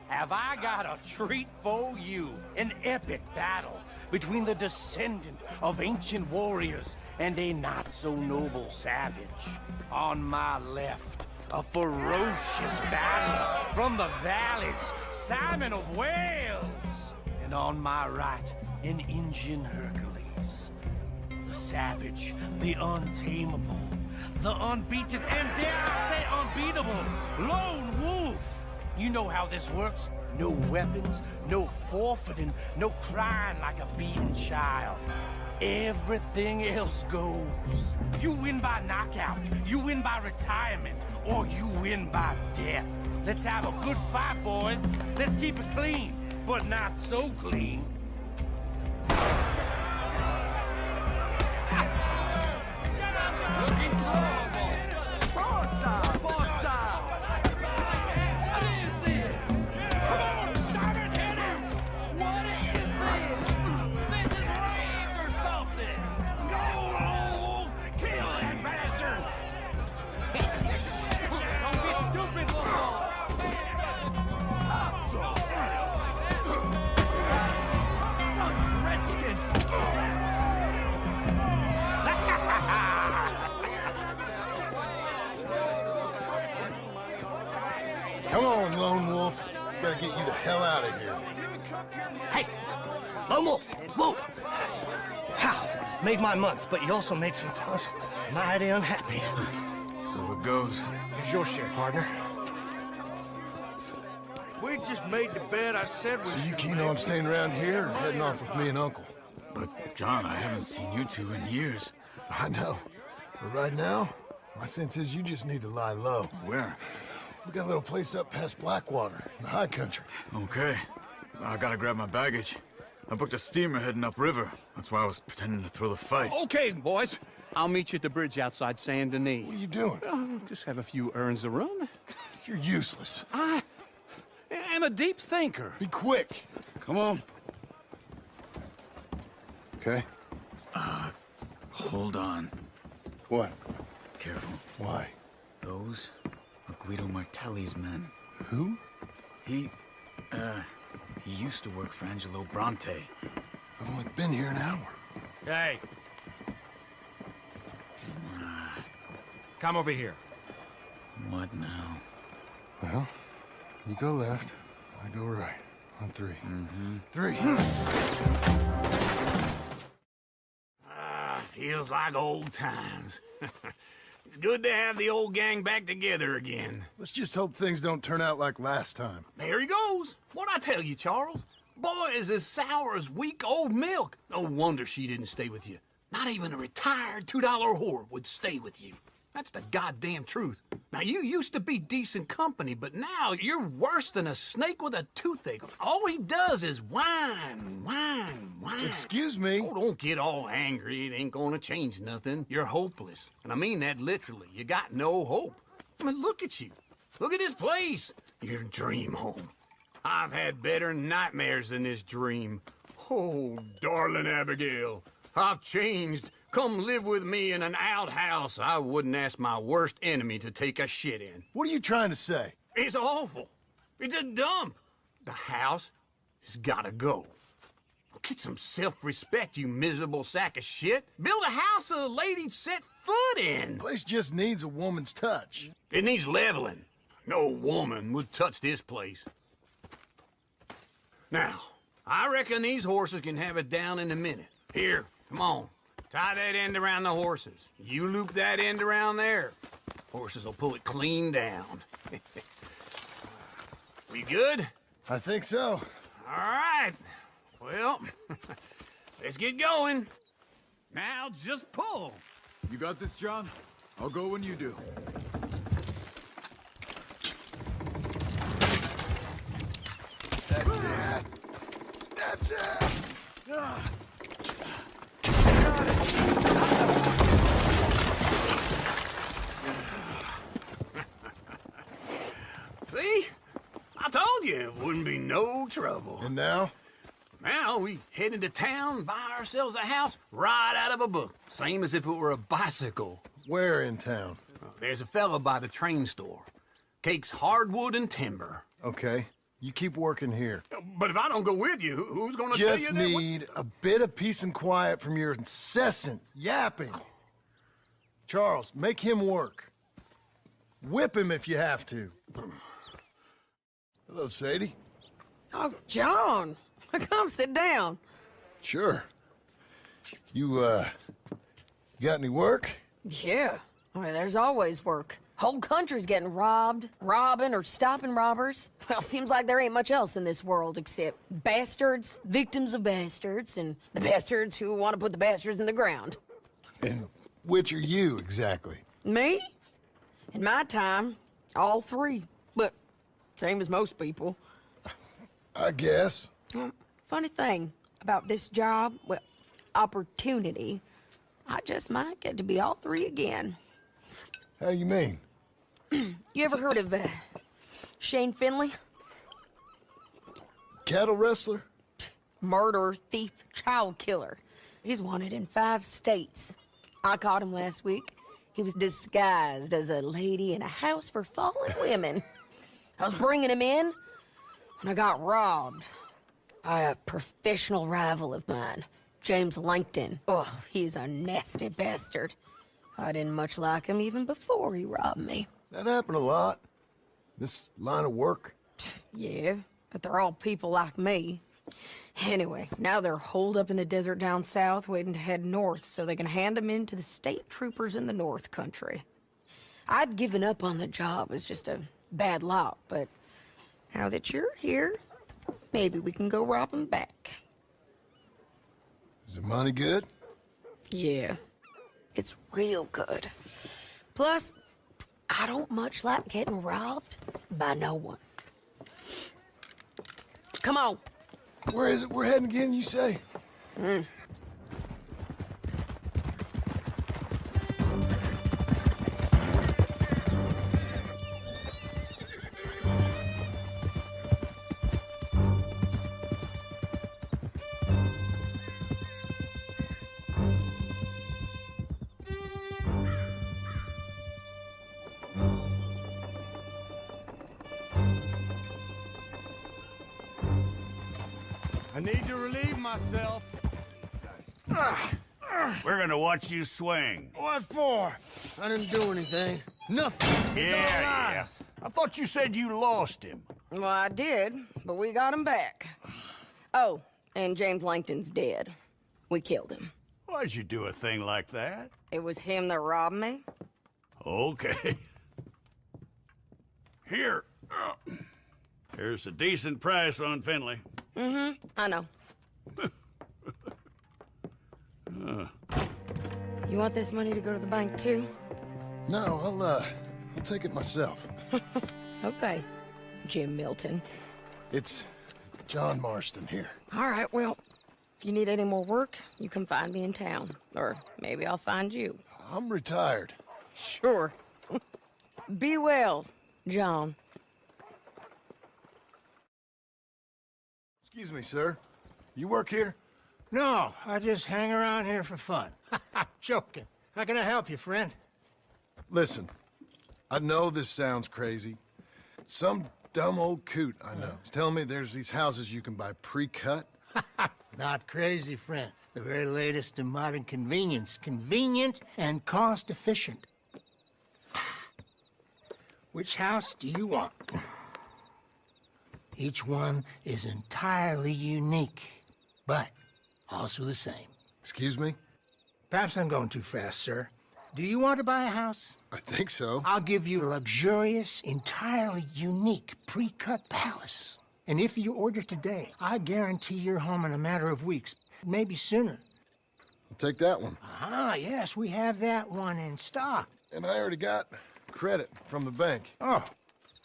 Have I got a treat for you? An epic battle between the descendant of ancient warriors and a not-so-noble savage. On my left, a ferocious battler from the valleys, Simon of Wales. And on my right, an Indian Hercules. The savage, the untamable, the unbeaten, and dare I say unbeatable, Lone Wolf. You know how this works. No weapons, no forfeiting, no crying like a beaten child. Everything else goes. You win by knockout, you win by retirement, or you win by death. Let's have a good fight, boys. Let's keep it clean, but not so clean. Looking slow. Broadside, broadside. What is this? Come on, Simon, hit him! What is this? This is rape or something! Go, Wolf! Kill that bastard! Don't be stupid, Wolf! Redskins! Come on, Lone Wolf. Gotta get you the hell out of here. Hey, Lone Wolf, whoa! How? Made my month, but you also made some fellas mighty unhappy. So it goes. Here's your share, partner. If we just made the bet I said we So you should keen make, on staying around here or heading off with me and Uncle? But, John, I haven't seen you two in years. I know. But right now, my sense is you just need to lie low. Where? We got a little place up past Blackwater, in the high country. Okay. I gotta grab my baggage. I booked a steamer heading upriver. That's why I was pretending to throw the fight. Okay, boys. I'll meet you at the bridge outside Saint Denis. What are you doing? Just have a few errands to run. You're useless. I am a deep thinker. Be quick. Come on. Okay. Hold on. What? Careful. Why? Those are Guido Martelli's men. Who? He used to work for Angelo Bronte. I've only been here an hour. Hey. Come over here. What now? Well, you go left, I go right. On three. Mm-hmm. 3. Feels like old times. It's good to have the old gang back together again. Let's just hope things don't turn out like last time. There he goes. What'd I tell you, Charles? Boy is as sour as week-old milk. No wonder she didn't stay with you. Not even a retired $2 whore would stay with you. That's the goddamn truth. Now, you used to be decent company, but now you're worse than a snake with a toothache. All he does is whine, whine, whine. Excuse me? Oh, don't get all angry. It ain't gonna change nothing. You're hopeless. And I mean that literally. You got no hope. I mean, look at you. Look at this place. Your dream home. I've had better nightmares than this dream. Oh, darling Abigail, I've changed. Come live with me in an outhouse I wouldn't ask my worst enemy to take a shit in. What are you trying to say? It's awful. It's a dump. The house has gotta go. Get some self-respect, you miserable sack of shit. Build a house a lady'd set foot in. The place just needs a woman's touch. It needs leveling. No woman would touch this place. Now, I reckon these horses can have it down in a minute. Here, come on. Tie that end around the horses. You loop that end around there. Horses will pull it clean down. We good? I think so. All right. Well, let's get going. Now just pull. You got this, John? I'll go when you do. That's it. That's it. See? I told you it wouldn't be no trouble. And now? Now we head into town, buy ourselves a house right out of a book. Same as if it were a bicycle. Where in town? There's a fella by the train store. Cakes hardwood and timber. Okay. You keep working here. But if I don't go with you, who's gonna tell you Just that? need a bit of peace and quiet from your incessant yapping. Charles, make him work. Whip him if you have to. Hello, Sadie. Oh, John. Come sit down. Sure. You got any work? Yeah. Well, there's always work. Whole country's getting robbed, robbing, or stopping robbers. Well, seems like there ain't much else in this world except bastards, victims of bastards, and the bastards who want to put the bastards in the ground. And which are you, exactly? Me? In my time, all three. But same as most people. I guess. Funny thing about this job, well, opportunity, I just might get to be all three again. How you mean? You ever heard of Shane Finley? Cattle wrestler? Murderer, thief, child killer. He's wanted in 5 states. I caught him last week. He was disguised as a lady in a house for fallen women. I was bringing him in when I got robbed by a professional rival of mine, James Langton. Oh, he's a nasty bastard. I didn't much like him even before he robbed me. That happened a lot. This line of work. Yeah, but they're all people like me. Anyway, now they're holed up in the desert down south, waiting to head north so they can hand them in to the state troopers in the north country. I'd given up on the job as just a bad lot, but now that you're here, maybe we can go rob them back. Is the money good? Yeah, it's real good. Plus, I don't much like getting robbed by no one. Come on. Where is it we're heading again, you say? I need to relieve myself. We're gonna watch you swing. What for? I didn't do anything. Nothing. It's all lies. I thought you said you lost him. Well, I did, but we got him back. Oh, and James Langton's dead. We killed him. Why'd you do a thing like that? It was him that robbed me. Okay. Here. Here's a decent price on Finley. I know. You want this money to go to the bank, too? No, I'll take it myself. Okay, Jim Milton. It's John Marston here. All right, well, if you need any more work, you can find me in town. Or maybe I'll find you. I'm retired. Sure. Be well, John. Excuse me, sir. You work here? No, I just hang around here for fun. Joking. How can I help you, friend? Listen, I know this sounds crazy. Some dumb old coot I know is telling me there's these houses you can buy pre-cut. Not crazy, friend. The very latest in modern convenience. Convenient and cost-efficient. Which house do you want? Each one is entirely unique, but also the same. Excuse me? Perhaps I'm going too fast, sir. Do you want to buy a house? I think so. I'll give you a luxurious, entirely unique pre-cut palace. And if you order today, I guarantee you're home in a matter of weeks, maybe sooner. I'll take that one. Ah, yes, we have that one in stock. And I already got credit from the bank. Oh,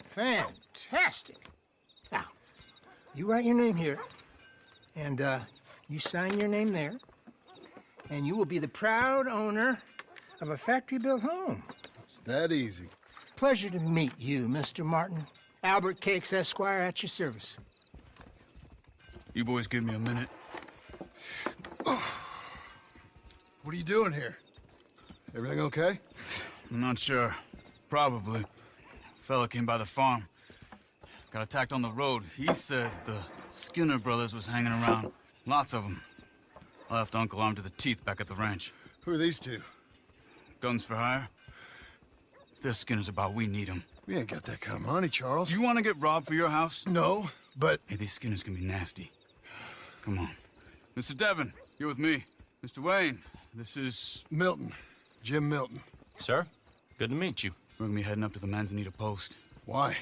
fantastic. Now, you write your name here, and you sign your name there, and you will be the proud owner of a factory-built home. It's that easy. Pleasure to meet you, Mr. Martin. Albert Cakes, Esquire, at your service. You boys give me a minute. What are you doing here? Everything okay? I'm not sure. Probably. Fella came by the farm. Got attacked on the road. He said the Skinner brothers was hanging around. Lots of them. I left Uncle armed to the teeth back at the ranch. Who are these two? Guns for hire. If they're Skinner's about, we need them. We ain't got that kind of money, Charles. You want to get robbed for your house? No, but... Hey, these Skinners can be nasty. Come on. Mr. Devon, you're with me. Mr. Wayne, this is... Milton. Jim Milton. Sir, good to meet you. We're gonna be heading up to the Manzanita Post. Why?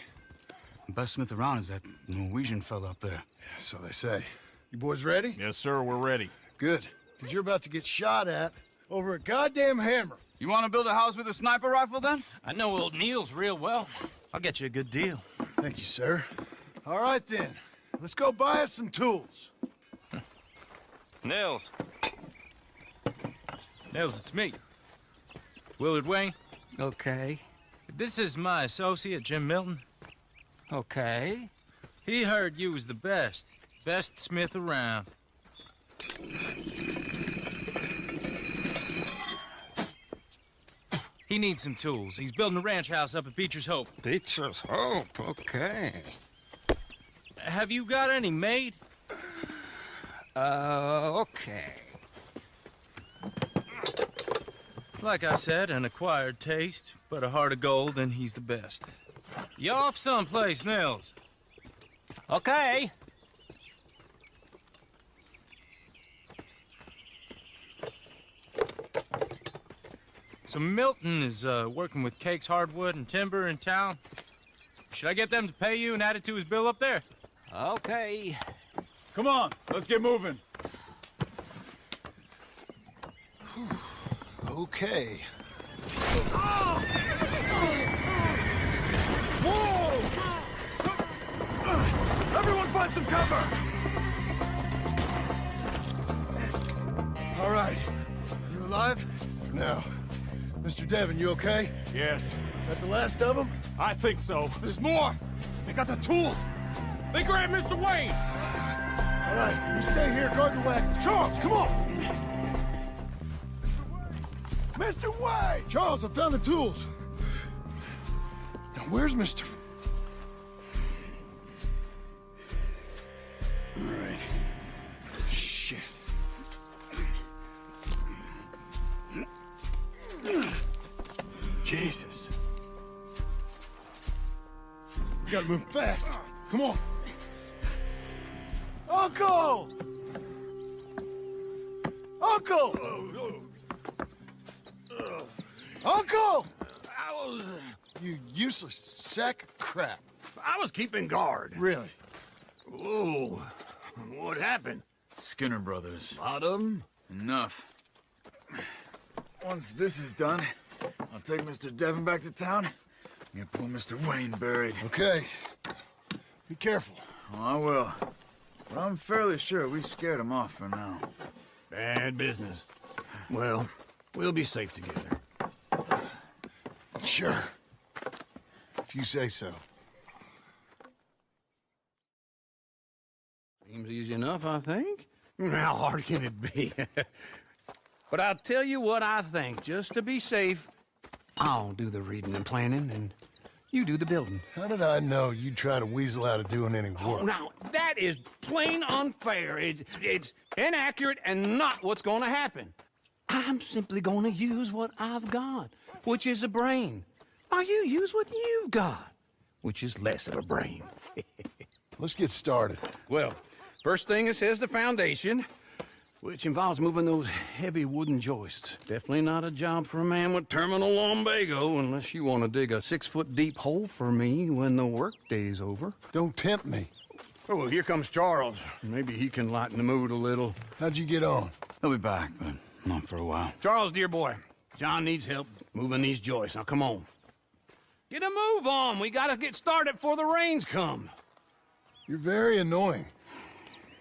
The best smith around is that Norwegian fella up there. So they say. You boys ready? Yes, sir, we're ready. Good. Because you're about to get shot at over a goddamn hammer. You want to build a house with a sniper rifle, then? I know old Neil's real well. I'll get you a good deal. Thank you, sir. All right, then. Let's go buy us some tools. Nils. Nils, it's me. Willard Wayne. Okay. This is my associate, Jim Milton. Okay. He heard you was the best. Best smith around. He needs some tools. He's building a ranch house up at Beecher's Hope. Beecher's Hope, okay. Have you got any made? Okay. Like I said, an acquired taste, but a heart of gold, and he's the best. You off someplace, Nils? Okay. So Milton is working with Cakes Hardwood and Timber in town. Should I get them to pay you and add it to his bill up there? Okay. Come on, let's get moving. Okay. Whoa! Everyone find some cover! All right. You alive? For now. Mr. Devon, you okay? Yes. That the last of them? I think so. There's more! They got the tools! They grabbed Mr. Wayne! All right, you stay here, guard the wagons. Charles, come on! Mr. Wayne! Charles, I found the tools. Now, where's Mr... All right. Shit. Jesus. We gotta move fast. Come on. Uncle! Uncle! Uncle! You useless sack of crap. I was keeping guard. Really? Oh, what happened? Skinner brothers. A lot of them? Enough. Once this is done, I'll take Mr. Devon back to town and get poor Mr. Wayne buried. Okay. Be careful. Oh, I will. But I'm fairly sure we scared him off for now. Bad business. Well, we'll be safe together. Sure. If you say so. Seems easy enough, I think. How hard can it be? But I'll tell you what I think. Just to be safe, I'll do the reading and planning, and you do the building. How did I know you'd try to weasel out of doing any work? Oh, now, that is plain unfair. It's inaccurate and not what's going to happen. I'm simply going to use what I've got, which is a brain. While you use what you've got, which is less of a brain. Let's get started. Well, first thing it says the foundation. which involves moving those heavy wooden joists. Definitely not a job for a man with terminal lumbago, unless you want to dig a 6-foot deep hole for me when the workday's over. Don't tempt me. Oh, well, here comes Charles. Maybe he can lighten the mood a little. How'd you get on? He'll be back, but not for a while. Charles, dear boy, John needs help moving these joists. Now, come on. Get a move on. We gotta get started before the rains come. You're very annoying.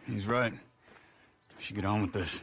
He's right. We should get on with this.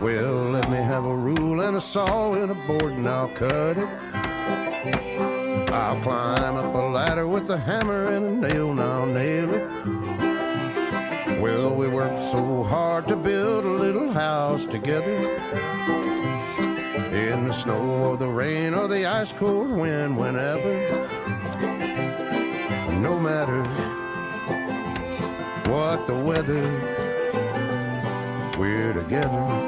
Well, let me have a rule and a saw and a board and I'll cut it. I'll climb up a ladder with a hammer and a nail and I'll nail it. Well, we worked so hard to build a little house together. In the snow or the rain or the ice cold wind, whenever. No matter what the weather, we're together.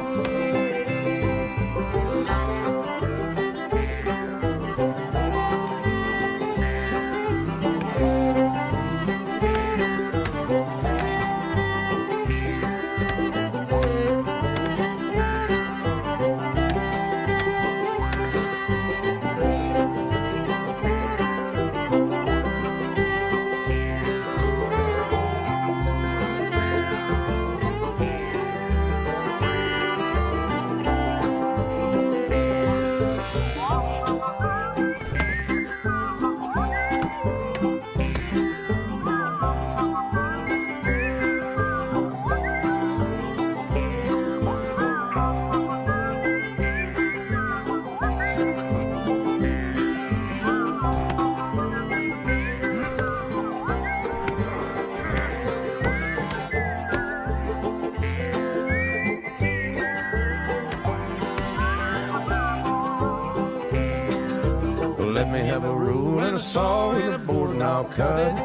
Let me have a rule and a saw and a board and I'll cut it.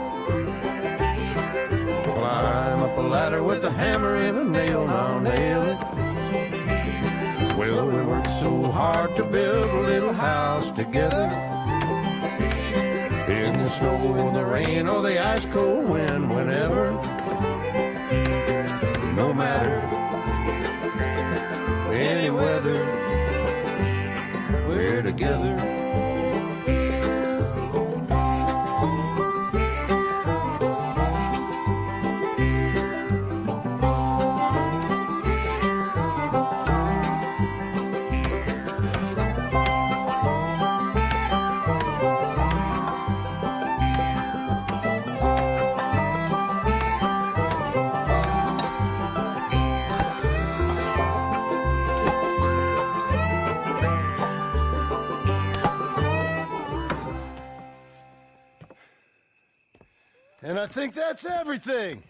Climb up a ladder with a hammer and a nail and I'll nail it. Well, we worked so hard to build a little house together. In the snow or the rain or the ice cold wind, whenever. No matter any weather, we're together. And I think that's everything.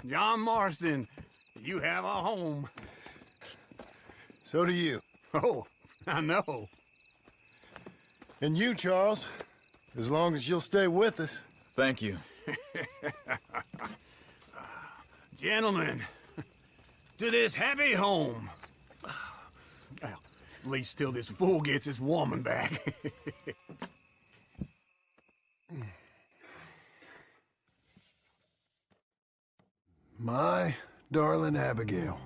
John Marston, you have a home. So do you. Oh, I know. And you, Charles, as long as you'll stay with us. Thank you. Gentlemen, to this happy home. Well, at least till this fool gets his woman back. My darling Abigail,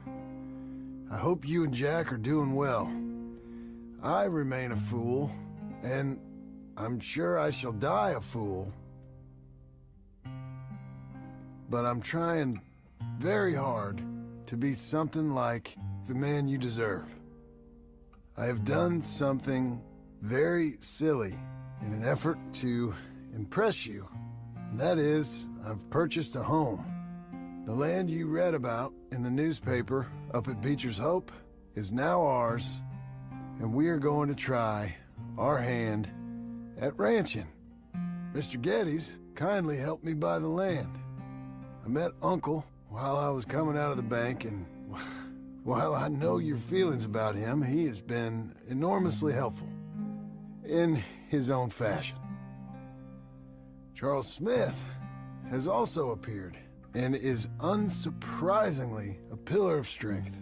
I hope you and Jack are doing well. I remain a fool, and I'm sure I shall die a fool. But I'm trying very hard to be something like the man you deserve. I have done something very silly in an effort to impress you. And that is, I've purchased a home. The land you read about in the newspaper up at Beecher's Hope is now ours, and we are going to try our hand at ranching. Mr. Geddes kindly helped me buy the land. I met Uncle while I was coming out of the bank, and while I know your feelings about him, he has been enormously helpful in his own fashion. Charles Smith has also appeared and is unsurprisingly a pillar of strength.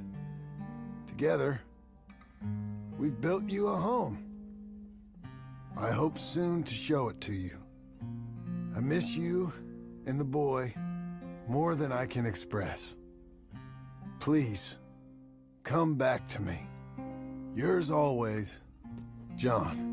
Together, we've built you a home. I hope soon to show it to you. I miss you and the boy more than I can express. Please, come back to me. Yours always, John.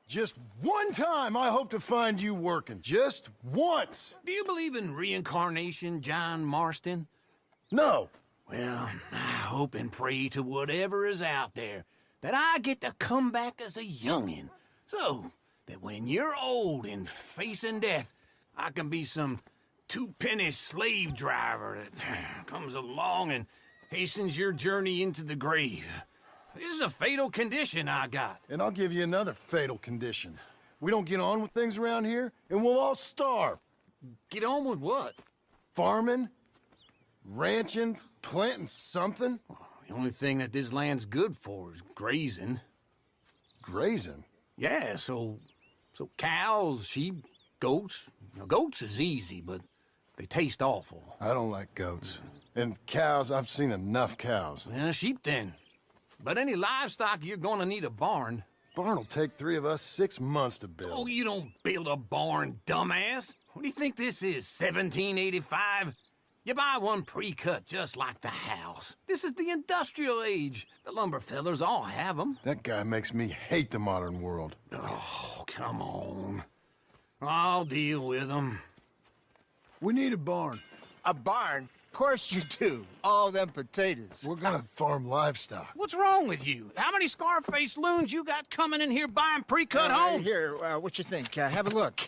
Just one time I hope to find you working. Just once. Do you believe in reincarnation, John Marston? No. Well, I hope and pray to whatever is out there that I get to come back as a youngin', so that when you're old and facing death, I can be some two-penny slave driver that comes along and hastens your journey into the grave. This is a fatal condition I got. And I'll give you another fatal condition. We don't get on with things around here, and we'll all starve. Get on with what? Farming, ranching, planting something. The only thing that this land's good for is grazing. Grazing? Yeah, so cows, sheep, goats. Now, goats is easy, but they taste awful. I don't like goats. And cows, I've seen enough cows. Yeah, sheep then. But any livestock, you're gonna need a barn. Barn will take 3 of us 6 months to build. Oh, you don't build a barn, dumbass. What do you think this is, 1785? You buy one pre-cut just like the house. This is the industrial age. The lumber fellers all have them. That guy makes me hate the modern world. Oh, come on. I'll deal with them. We need a barn. A barn? Of course you do. All them potatoes. We're gonna farm livestock. What's wrong with you? How many Scarface loons you got coming in here buying pre-cut homes? Here, what you think? Have a look.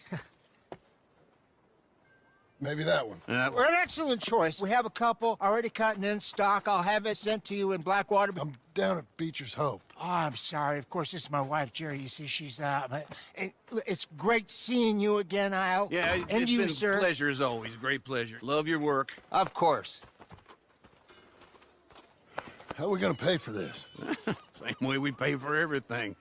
Maybe that one. We're an excellent choice. We have a couple already cut and in stock. I'll have it sent to you in Blackwater. I'm down at Beecher's Hope. Oh, I'm sorry. Of course, this is my wife, Jerry. You see, she's but it's great seeing you again, Al. Yeah, and it's you, been sir. a pleasure as always. Great pleasure. Love your work. Of course. How are we gonna pay for this? Same way we pay for everything.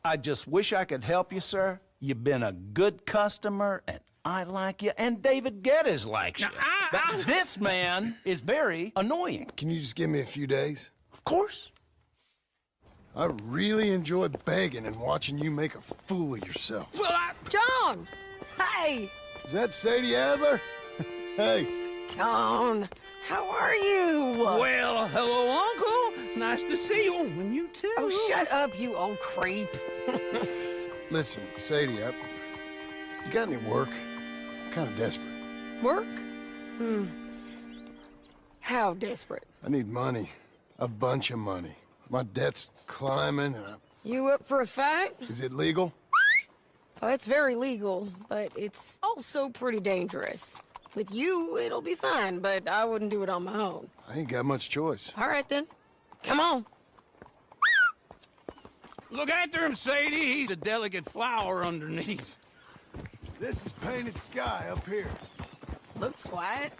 I just wish I could help you, sir. You've been a good customer, and I like you, and David Geddes likes you. But this man is very annoying. Can you just give me a few days? Of course. I really enjoy begging and watching you make a fool of yourself. John! Hey! Is that Sadie Adler? Hey. John, how are you? Well, hello, Uncle. Nice to see you. And you too. Oh, shut up, you old creep. Listen, Sadie, you got any work? I'm kind of desperate. Work? How desperate? I need money. A bunch of money. My debt's climbing, and You up for a fight? Is it legal? Oh, it's very legal, but it's also pretty dangerous. With you, it'll be fine, but I wouldn't do it on my own. I ain't got much choice. All right, then. Come on. Look after him, Sadie. He's a delicate flower underneath. This is painted sky up here. Looks quiet.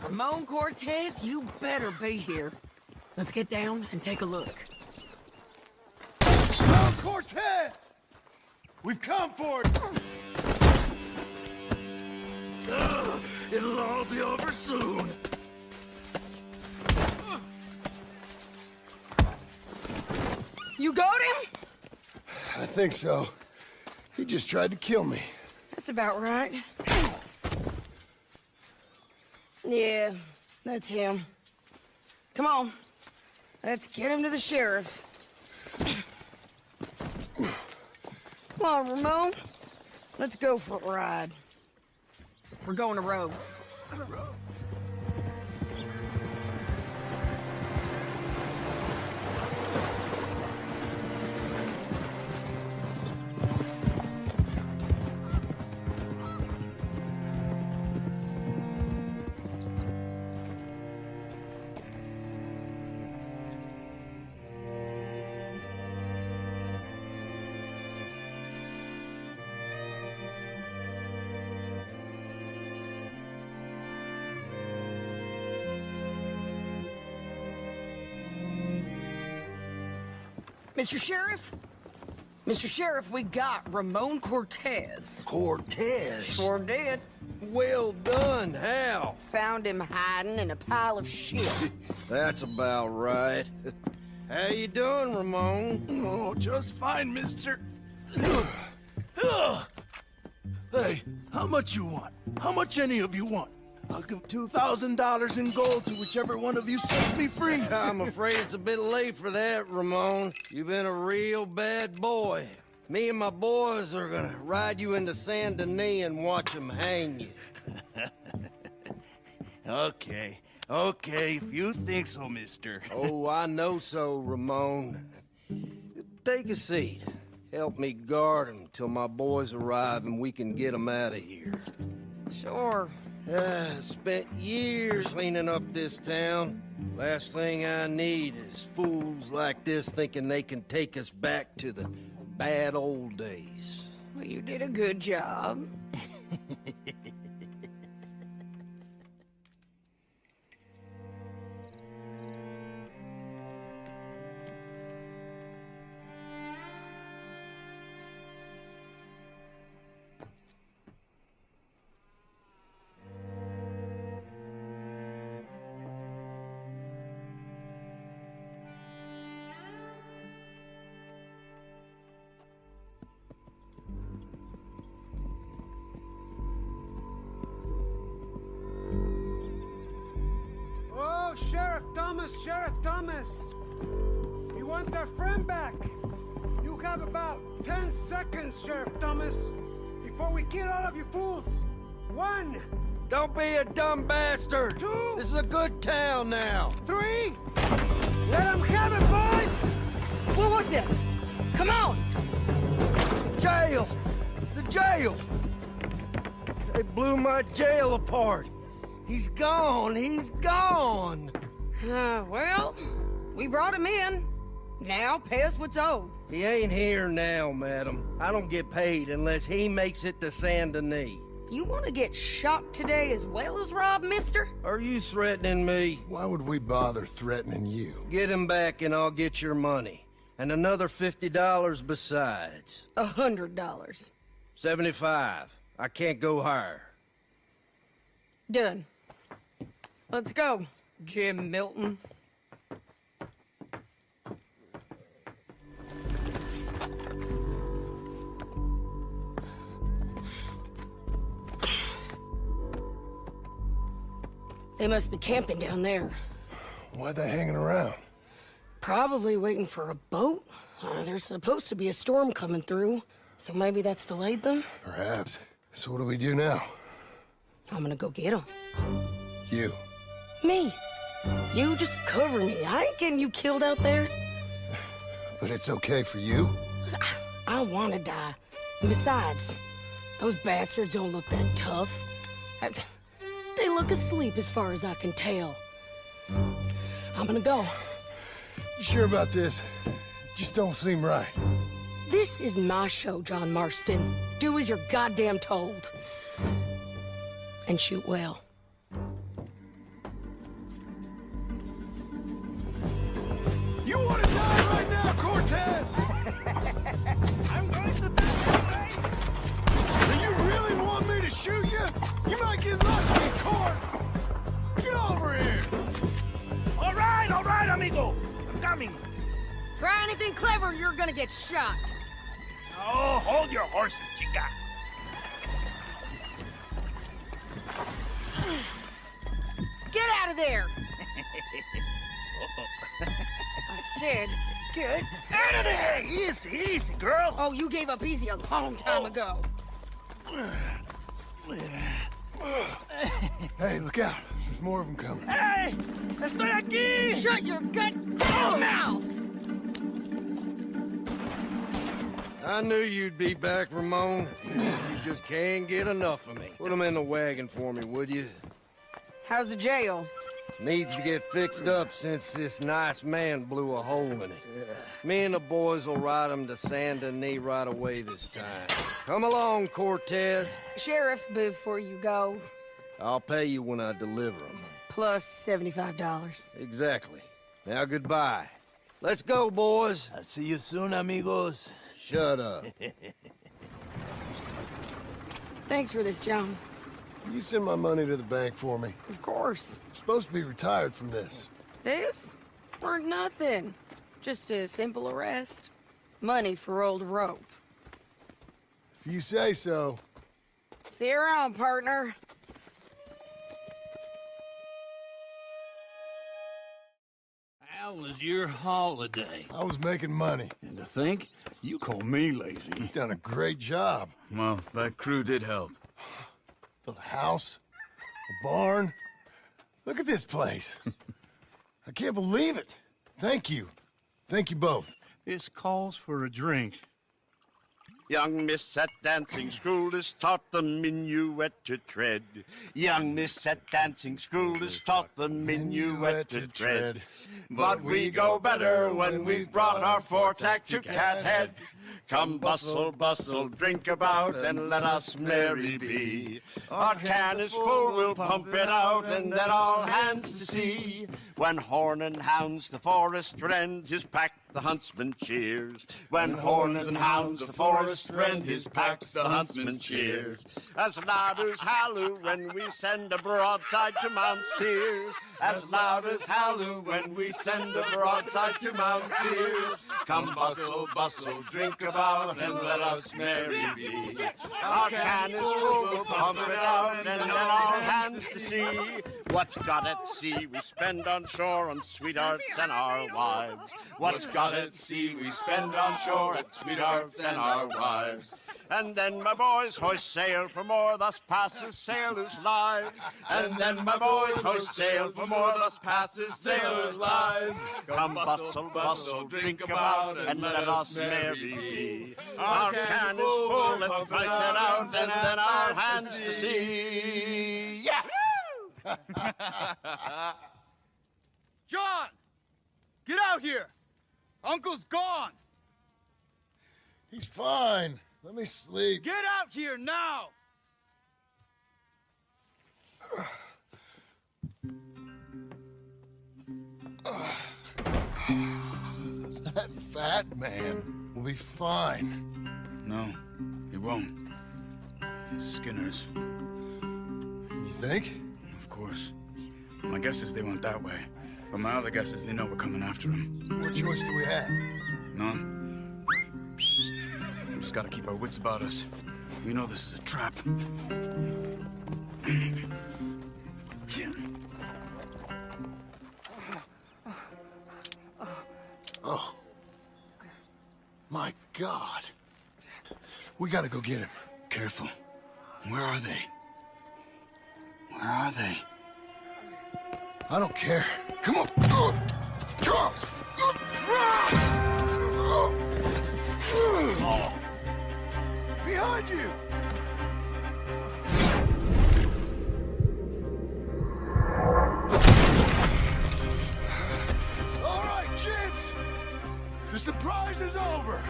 Ramon Cortez, you better be here. Let's get down and take a look. Ramon Cortez! We've come for it! It'll all be over soon. You got him? I think so. He just tried to kill me. That's about right. Yeah, That's him. Come on. Let's get him to the sheriff. Come on, Ramon. Let's go for a ride. We're going to Rogues. Mr. Sheriff? Mr. Sheriff, we got Ramon Cortez. Cortez? Sure did. Well done. How? Found him hiding in a pile of shit. That's about right. How you doing, Ramon? Oh, just fine, mister. Hey, how much you want? How much any of you want? I'll give $2,000 in gold to whichever one of you sets me free. I'm afraid it's a bit late for that, Ramon. You've been a real bad boy. Me and my boys are gonna ride you into Saint Denis and watch them hang you. Okay, if you think so, mister. Oh, I know so, Ramon. Take a seat. Help me guard them till my boys arrive and we can get them out of here. Sure. Spent years cleaning up this town. Last thing I need is fools like this thinking they can take us back to the bad old days. Well, you did a good job. Oh, Sheriff Thomas! You want their friend back? You have about 10 seconds, Sheriff Thomas, before we kill all of you fools. 1. Don't be a dumb bastard! 2. This is a good town now. 3. Let them have it, boys! What was it? Come on! Jail! The jail! They blew my jail apart. He's gone! He's gone! Well, we brought him in. Now pay us what's owed. He ain't here now, madam. I don't get paid unless he makes it to Saint Denis. You want to get shot today as well as robbed, mister? Are you threatening me? Why would we bother threatening you? Get him back and I'll get your money. And another $50 besides. $100. 75. I can't go higher. Done. Let's go, Jim Milton. They must be camping down there. Why they hanging around? Probably waiting for a boat. There's supposed to be a storm coming through, so maybe that's delayed them? Perhaps. So what do we do now? I'm gonna go get them. You. Me. You just cover me. I ain't getting you killed out there. But it's okay for you? I want to die. And besides, those bastards don't look that tough. They look asleep as far as I can tell. I'm gonna go. You sure about this? Just don't seem right. This is my show, John Marston. Do as you're goddamn told. And shoot well. You want to die right now, Cortez? I'm going to die. Do you really want me to shoot you? You might get lucky in court. Get over here. All right, amigo. I'm coming. Try anything clever, you're gonna get shot. Oh, hold your horses, chica. Get out out of there! I said, get out of there! Easy, easy, girl. Oh, you gave up easy a long time ago. Hey, look out. There's more of them coming. Hey! Estoy aquí! Shut your goddamn mouth! I knew you'd be back, Ramon. You just can't get enough of me. Put him in the wagon for me, would you? How's the jail? Needs to get fixed up since this nice man blew a hole in it. Me and the boys will ride him to Saint Denis right away this time. Come along, Cortez. Sheriff, before you go, I'll pay you when I deliver him. plus $75. Exactly. Now goodbye. Let's go, boys. I'll see you soon, amigos. Shut up. Thanks for this, John. You send my money to the bank for me. Of course. I'm supposed to be retired from this. This? Weren't nothing. Just a simple arrest. Money for old rope. If you say so. See you around, partner. How was your holiday? I was making money. And to think, you call me lazy. You've done a great job. Well, that crew did help. Built a house, a barn. Look at this place. I can't believe it. Thank you. Thank you both. This calls for a drink. Young miss at dancing school is taught the minuet to tread. Young miss at dancing school is taught the minuet to tread. But we go better when we've brought our four-tack to Cathead. Come bustle, bustle, drink about, and let us merry be. Our can is full, we'll pump it out, and then all hands to see. When horn and hounds the forest rend, his pack the huntsman cheers. When horn and hounds the forest rend, his pack the huntsman cheers. As loud as halloo when we send a broadside to Mount Sears. As loud as halloo when we send a broadside to Mount Sears. Come bustle, bustle, drink about, and let us merry be. Our can is full, we'll pump it out, and then all hands to see. What's got at sea we spend on shore on sweethearts and our wives. What's got at sea we spend on shore at sweethearts and our wives. And then my boys hoist sail for more, thus passes sailors' lives. And then my boys hoist sail for more, thus passes sailors' lives. Come bustle, bustle, drink about, and let us merry be. Our can is full, let's fight it out, and then our hands to see. Yeah! John! Get out here! Uncle's gone! He's fine. Let me sleep. Get out here now! That fat man will be fine. No, he won't. Skinner's. You think? Of course. My guess is they went that way. But my other guess is they know we're coming after him. What choice do we have? None. We just gotta keep our wits about us. We know this is a trap. Oh. My God. We gotta go get him. Careful. Where are they? Where are they? I don't care. Come on. Charles! Behind you! All right, gents. The surprise is over.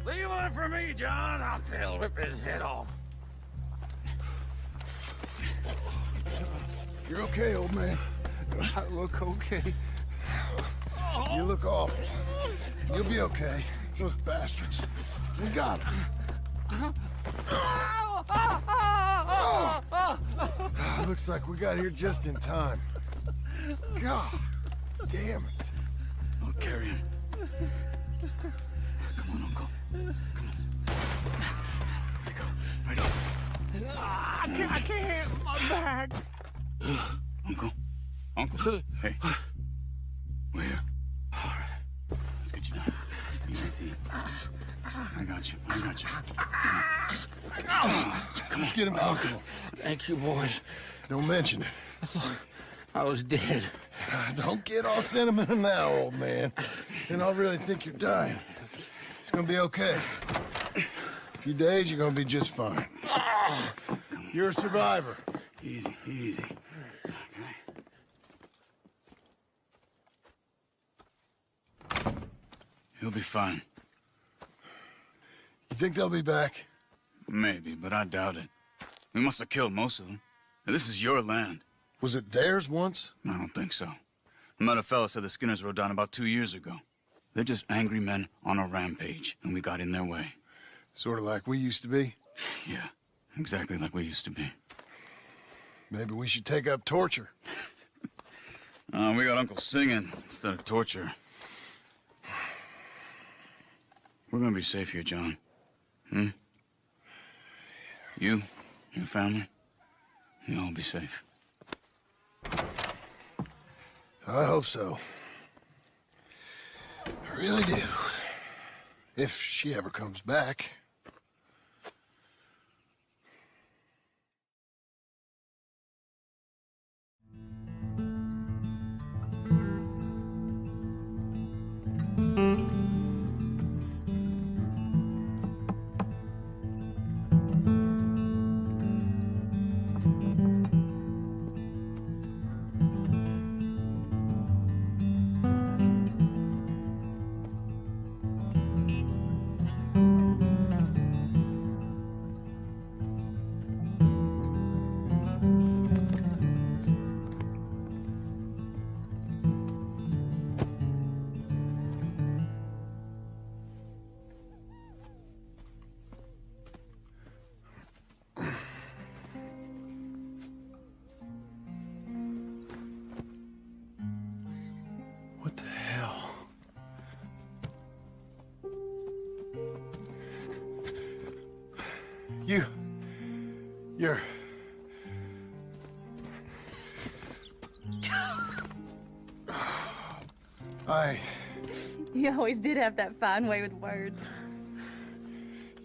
Leave one for me, John. I'll rip his head off. You're okay, old man. I look okay. You look awful. You'll be okay. Those bastards. We got them. Looks like we got here just in time. God damn it. I'll carry him. Come on, Uncle. Come on. Here we go. Ready? I can't. My back. Uncle? Uncle? Hey. We're here. Let's get you down. Easy. I got you. I got you. Come on. Get him comfortable. Thank you, boys. Don't mention it. I thought I was dead. Don't get all sentimental now, old man. Then I'll really think you're dying. It's gonna be okay. A few days, you're gonna be just fine. You're a survivor. Easy, easy. Okay. He'll be fine. You think they'll be back? Maybe, but I doubt it. We must have killed most of them. And this is your land. Was it theirs once? I don't think so. I met a fella said the Skinners rode down about 2 years ago. They're just angry men on a rampage, and we got in their way. Sort of like we used to be? Yeah, exactly like we used to be. Maybe we should take up torture. We got Uncle singing instead of torture. We're gonna be safe here, John. Hmm? You, your family, you'll all be safe. I hope so. I really do. If she ever comes back. What the hell? You're... You always did have that fine way with words.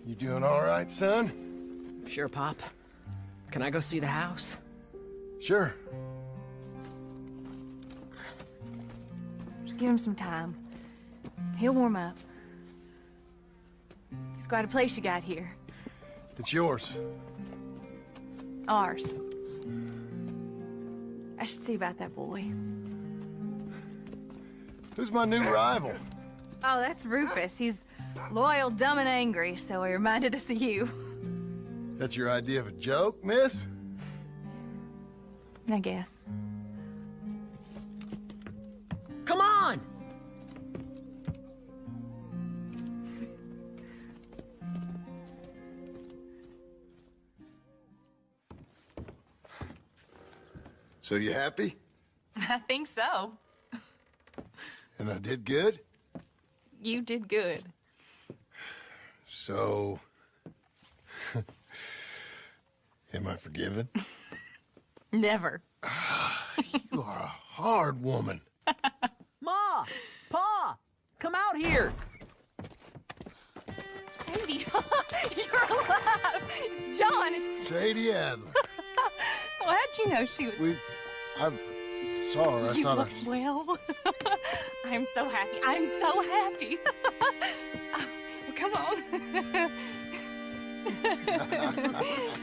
You doing all right, son? Sure, Pop. Can I go see the house? Sure. Just give him some time. He'll warm up. It's quite a place you got here. It's yours. Ours. I should see about that boy. Who's my new rival? Oh, that's Rufus. He's loyal, dumb, and angry, so he reminded us of you. That's your idea of a joke, miss? I guess. Come on! So you happy? I think so. And I did good? You did good. So... am I forgiven? Never. You are a hard woman. Ma! Pa! Come out here! Sadie, you're alive! John, it's... Sadie Adler. Well, how'd you know she was... I saw her. I You thought look well. I'm so happy. I'm so happy. Oh, well, come on.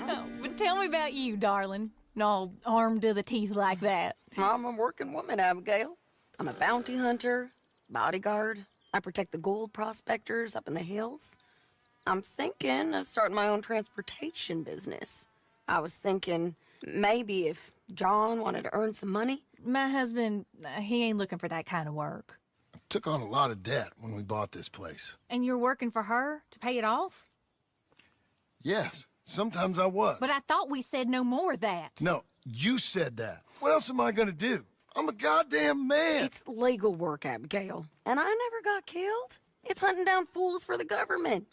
Oh, but tell me about you, darling. All armed to the teeth like that. I'm a working woman, Abigail. I'm a bounty hunter, bodyguard. I protect the gold prospectors up in the hills. I'm thinking of starting my own transportation business. I was thinking maybe if John wanted to earn some money. My husband, he ain't looking for that kind of work. took on a lot of debt when we bought this place. And you're working for her to pay it off? Yes, sometimes I was. But I thought we said no more of that. No, you said that. What else am I gonna do? I'm a goddamn man. It's legal work, Abigail. And I never got killed. It's hunting down fools for the government.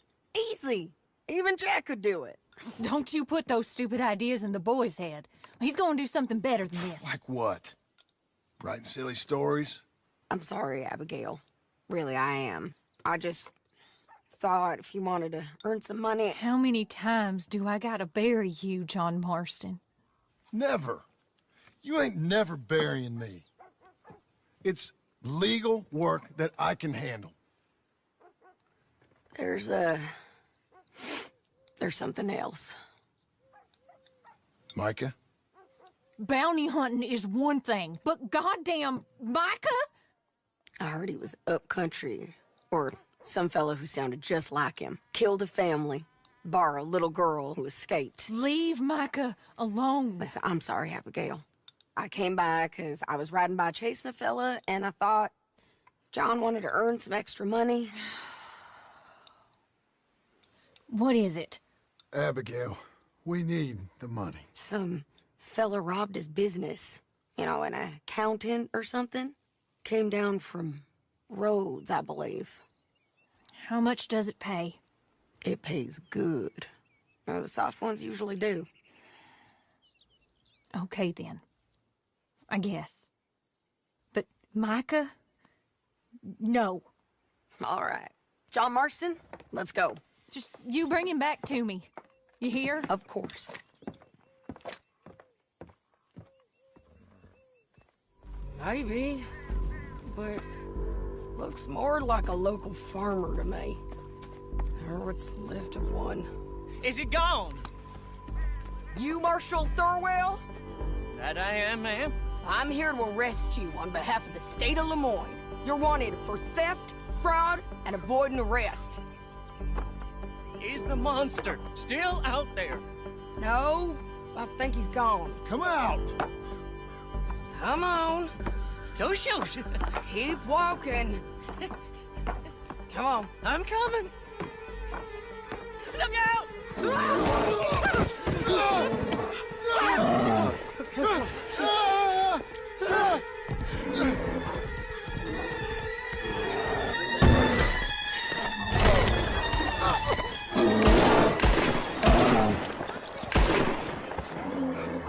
Easy. Even Jack could do it. Don't you put those stupid ideas in the boy's head. He's gonna do something better than this. Like what? Writing silly stories? I'm sorry, Abigail. Really, I am. I just thought if you wanted to earn some money... How many times do I gotta bury you, John Marston? Never. You ain't never burying me. It's legal work that I can handle. There's something else. Micah? Bounty hunting is one thing, but goddamn Micah? I heard he was up country, or some fellow who sounded just like him. Killed a family, bar a little girl who escaped. Leave Micah alone. Listen, I'm sorry, Abigail. I came by because I was riding by chasing a fella, and I thought John wanted to earn some extra money. What is it? Abigail, we need the money. Some fella robbed his business. You know, an accountant or something. Came down from Rhodes, I believe. How much does it pay? It pays good. Well, the soft ones usually do. Okay, then. I guess. But Micah? No. All right. John Marston, let's go. Just you bring him back to me. You hear? Of course. Maybe, but looks more like a local farmer to me. Or what's left of one. Is it gone? You Marshal Thurwell? That I am, ma'am. I'm here to arrest you on behalf of the state of Lemoyne. You're wanted for theft, fraud, and avoiding arrest. Is the monster still out there? No, I think he's gone. Come out! Come on. Don't shoot. Keep walking. Come on. I'm coming. Look out!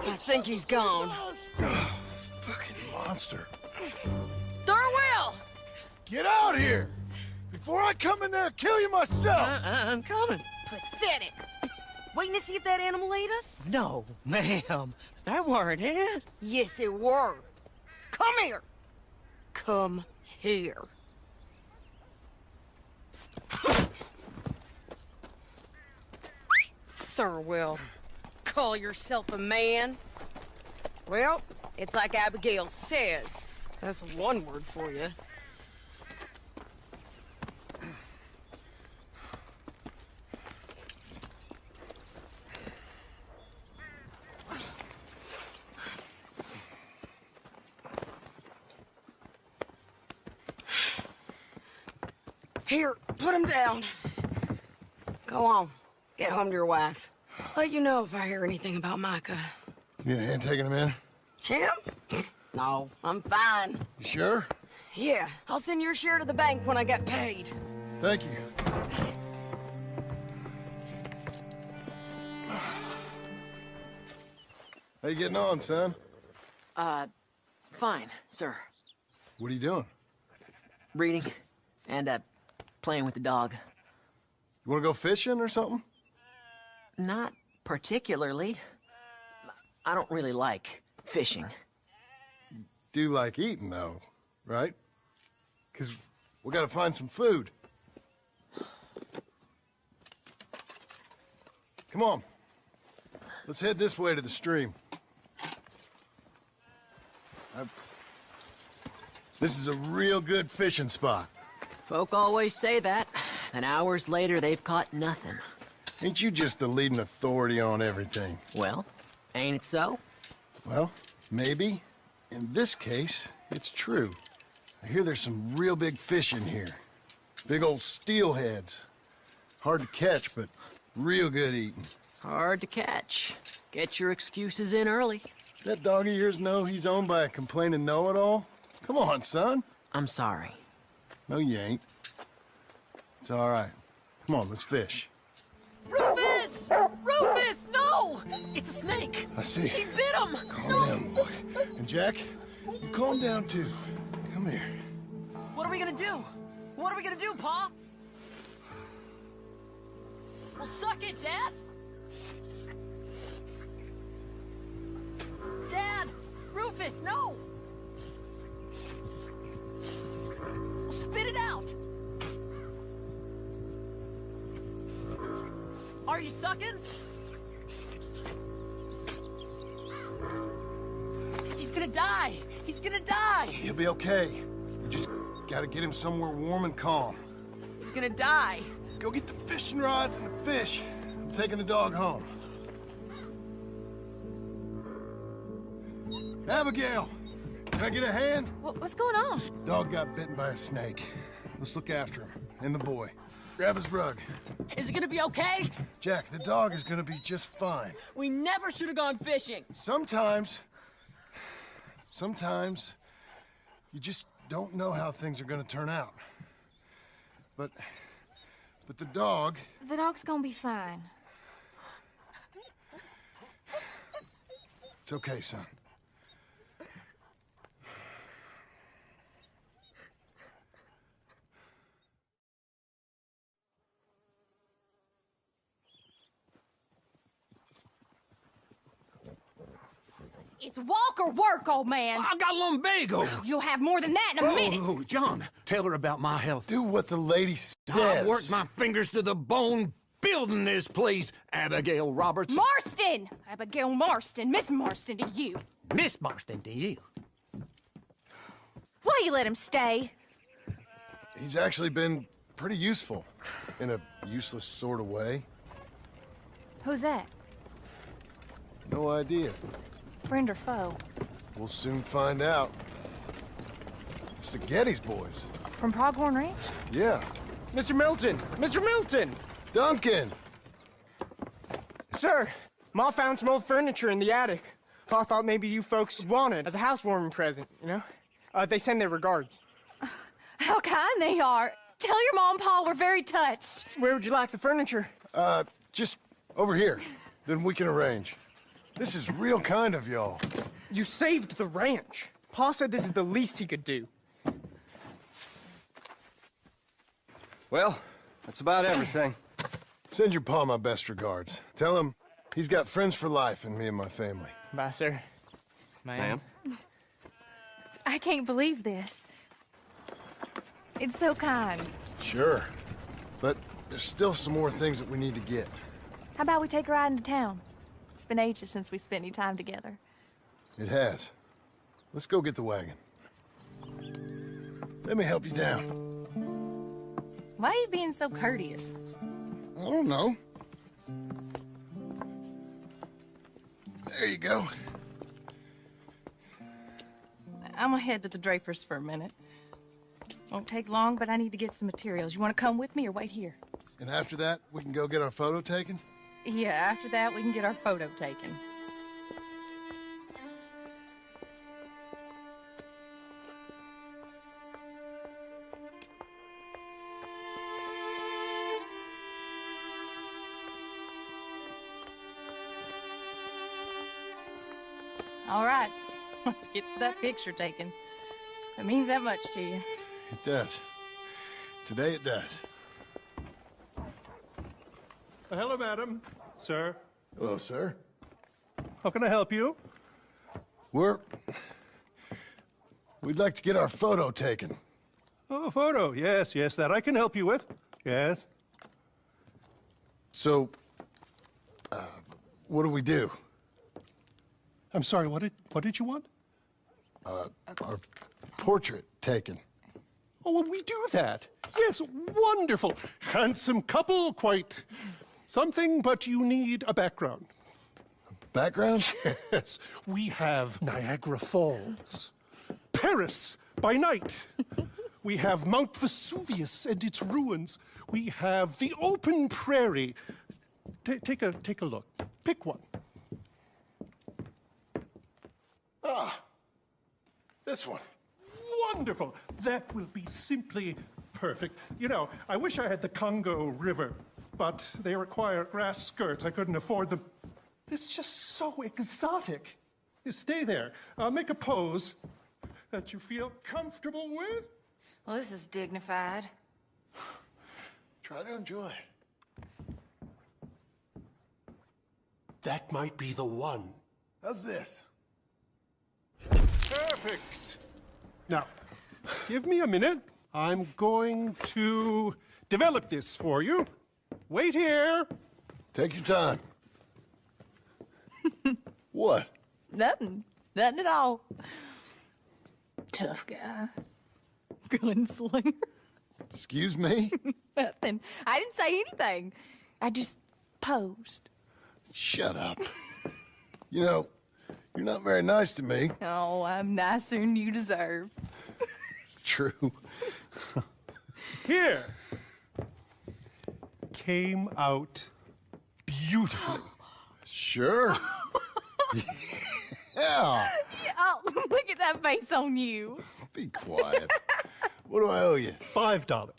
I think he's gone. Fucking monster. Thurwell! Get out here! Before I come in there and kill you myself! I'm coming. Pathetic. Waiting to see if that animal ate us? No, ma'am. That weren't it. Yes, it were. Come here. Come here. Thurwell, call yourself a man? Well, it's like Abigail says. That's one word for you. Here, put him down. Go on. Get home to your wife. I'll let you know if I hear anything about Micah. You need a hand taking him in? Him? No, I'm fine. You sure? Yeah, I'll send your share to the bank when I get paid. Thank you. How you getting on, son? Fine, sir. What are you doing? Reading and, playing with the dog. You wanna go fishing or something? Not particularly. I don't really like fishing. Do like eating, though, right? Because we gotta find some food. Come on. Let's head this way to the stream. This is a real good fishing spot. Folk always say that, and hours later they've caught nothing. Ain't you just the leading authority on everything? Well, ain't it so? Well, maybe. In this case, it's true. I hear there's some real big fish in here. Big old steelheads. Hard to catch, but real good eating. Hard to catch. Get your excuses in early. That dog of yours know he's owned by a complaining know-it-all? Come on, son. I'm sorry. No, you ain't. It's all right. Come on, let's fish. Rufus! Rufus! Rufus, no! It's a snake. I see. He bit him. Calm down, boy. And Jack, you calm down too. Come here. What are we gonna do? What are we gonna do, Pa? Well, suck it, Dad. Dad! Rufus, no! Spit it out! Are you sucking? He's gonna die! He's gonna die! He'll be okay. We just gotta get him somewhere warm and calm. He's gonna die! Go get the fishing rods and the fish. I'm taking the dog home. Abigail! Can I get a hand? What's going on? Dog got bitten by a snake. Let's look after him. And the boy. Grab his rug. Is it gonna be okay? Jack, the dog is gonna be just fine. We never should have gone fishing. Sometimes you just don't know how things are gonna turn out. But the dog... The dog's gonna be fine. It's okay, son. It's walk or work, old man. I got lumbago. You'll have more than that in a minute. Oh, John, tell her about my health. Do what the lady says. I worked my fingers to the bone building this place, Abigail Roberts. Marston! Abigail Marston. Miss Marston to you. Miss Marston to you. Why you let him stay? He's actually been pretty useful. In a useless sort of way. Who's that? No idea. Friend or foe? We'll soon find out. It's the Geddes boys. From Pronghorn Ranch? Yeah. Mr. Milton! Mr. Milton! Duncan! Sir, Ma found some old furniture in the attic. I thought maybe you folks would want it as a housewarming present, you know? They send their regards. How kind they are. Tell your mom and Pa we're very touched. Where would you like the furniture? Just over here. Then we can arrange. This is real kind of y'all. You saved the ranch. Pa said this is the least he could do. Well, that's about everything. Send your pa my best regards. Tell him he's got friends for life in me and my family. Bye, sir. Ma'am? I can't believe this. It's so kind. Sure. But there's still some more things that we need to get. How about we take a ride into town? It's been ages since we spent any time together. It has. Let's go get the wagon. Let me help you down. Why are you being so courteous? I don't know. There you go. I'm gonna head to the Drapers for a minute. Won't take long, but I need to get some materials. You want to come with me or wait here? And after that, we can go get our photo taken? Yeah, after that, we can get our photo taken. All right, let's get that picture taken. It means that much to you. It does. Today it does. Hello, madam. Sir. Hello, sir. How can I help you? We'd like to get our photo taken. Oh, photo. Yes, yes, that I can help you with. Yes. So, what do we do? I'm sorry, what did you want? Our portrait taken. Oh, well, we do that. Yes, wonderful. Handsome couple, quite something, but you need a background. Background? Yes, we have Niagara Falls, Paris by night. We have Mount Vesuvius and its ruins. We have the open prairie. Take a look. Pick one. Ah, this one. Wonderful. That will be simply perfect. You know, I wish I had the Congo River, but they require grass skirts. I couldn't afford them. It's just so exotic. You stay there. Make a pose that you feel comfortable with. Well, this is dignified. Try to enjoy it. That might be the one. How's this? Perfect. Now, give me a minute. I'm going to develop this for you. Wait here. Take your time. What? Nothing. Nothing at all. Tough guy. Gunslinger. Excuse me? Nothing. I didn't say anything. I just posed. Shut up. You know, you're not very nice to me. Oh, I'm nicer than you deserve. True. Here. Came out beautifully. Sure. Yeah. Oh, look at that face on you. Be quiet. What do I owe you? $5.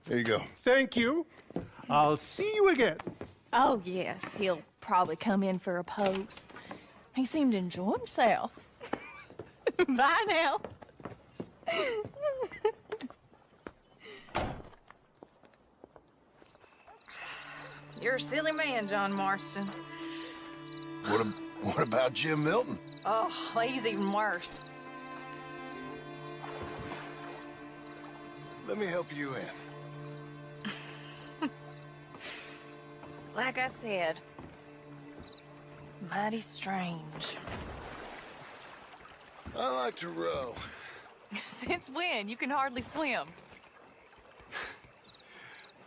There you go. Thank you. I'll see you again. Oh, yes. He'll probably come in for a pose. He seemed to enjoy himself. Bye now. You're a silly man, John Marston. What about Jim Milton? Oh, he's even worse. Let me help you in. Like I said, mighty strange. I like to row. Since when? You can hardly swim.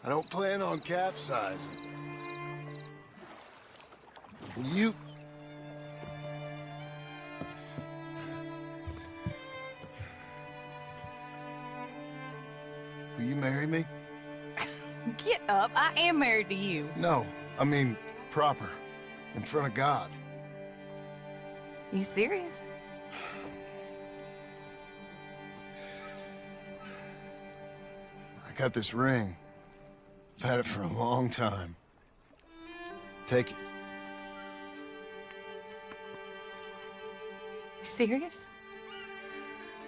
I don't plan on capsizing. Will you marry me? Get up. I am married to you. No, I mean proper. In front of God. You serious? I got this ring. I've had it for a long time. Take it. You serious?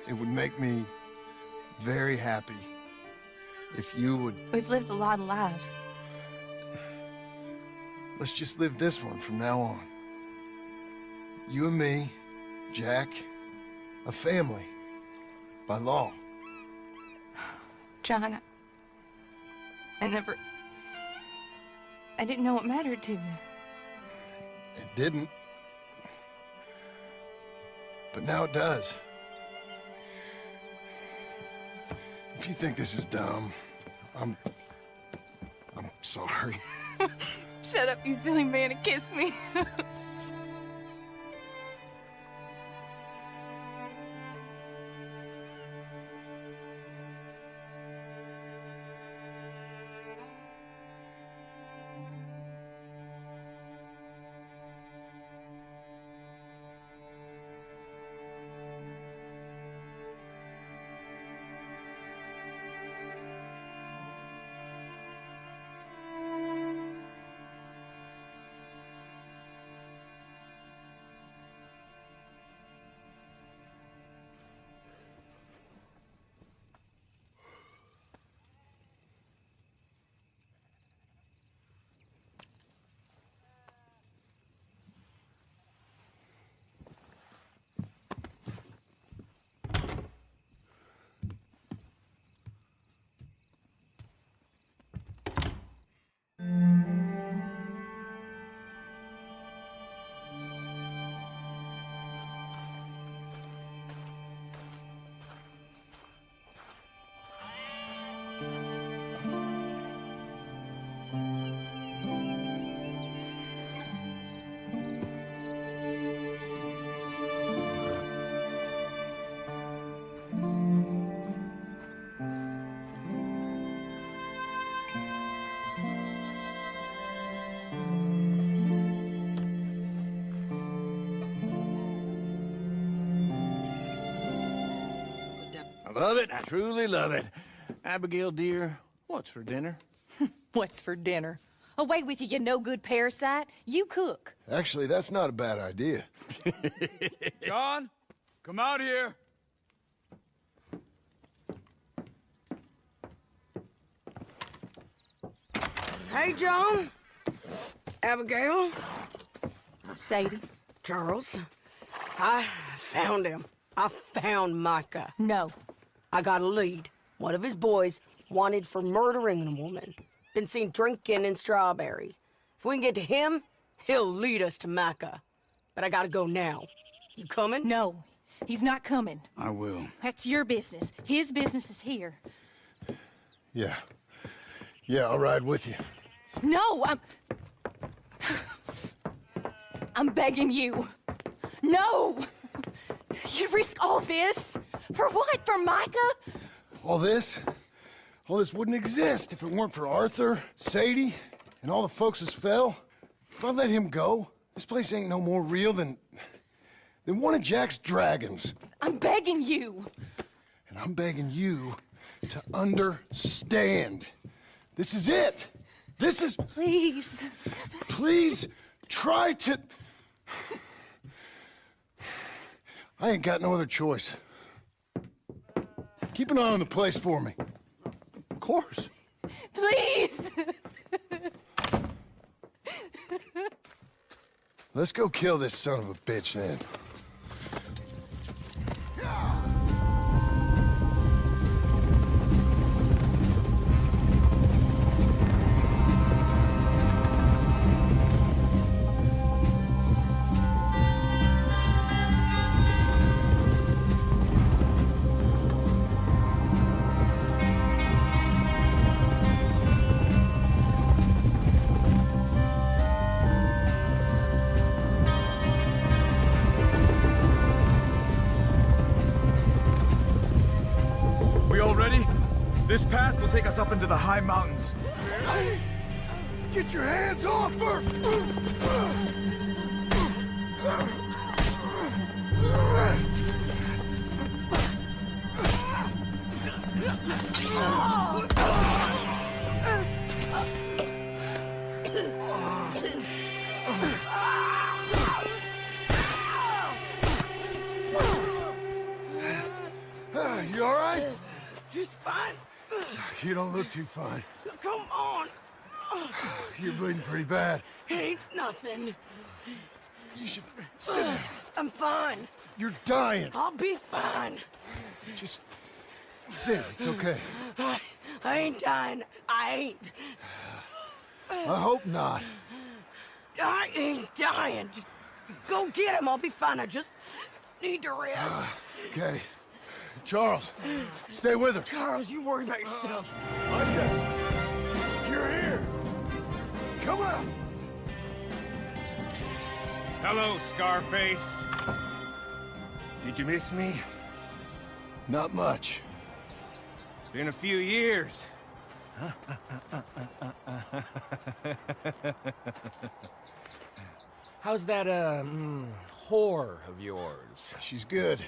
It would make me very happy if you would... We've lived a lot of lives. Let's just live this one from now on. You and me, Jack, a family, by law. John, I didn't know it mattered to you. It didn't. But now it does. If you think this is dumb, I'm sorry. Shut up, you silly man, and kiss me. I love it. I truly love it. Abigail, dear, what's for dinner? What's for dinner? Away with you, you no-good parasite. You cook. Actually, that's not a bad idea. John, come out here. Hey, John. Abigail. Sadie. Charles. I found him. I found Micah. No. I got a lead. One of his boys wanted for murdering a woman. Been seen drinking in Strawberry. If we can get to him, he'll lead us to Micah. But I gotta go now. You coming? No, he's not coming. I will. That's your business. His business is here. Yeah. Yeah, I'll ride with you. No, I'm begging you. No! You risk all this? For what? For Micah? All this wouldn't exist if it weren't for Arthur, Sadie, and all the folks as fell. If I let him go, this place ain't no more real than one of Jack's dragons. I'm begging you. And I'm begging you to understand. This is it. This is... Please. Please try to... I ain't got no other choice. Keep an eye on the place for me. Of course. Please. Let's go kill this son of a bitch then. This pass will take us up into the high mountains. Get your hands off her! You all right? Just fine. You don't look too fine. Come on. You're bleeding pretty bad. Ain't nothing. You should sit down. I'm fine. You're dying. I'll be fine. Just sit. It's okay. I ain't dying. I ain't. I hope not. I ain't dying. Just go get him. I'll be fine. I just need to rest. Okay. Charles, stay with her. Charles, you worry about yourself. Micah, you're here. Come on. Hello, Scarface. Did you miss me? Not much. Been a few years. How's that, whore of yours? She's good.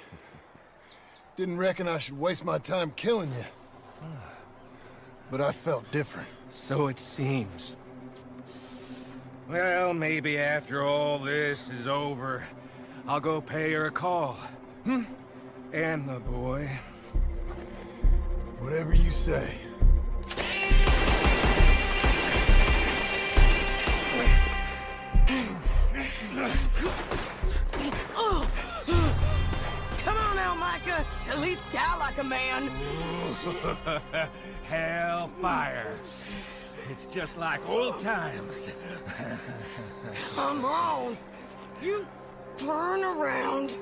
Didn't reckon I should waste my time killing you. But I felt different. So it seems. Well, maybe after all this is over, I'll go pay her a call. And the boy. Whatever you say. Come on now, Micah. At least die like a man. Hellfire. It's just like old times. Come on. You turn around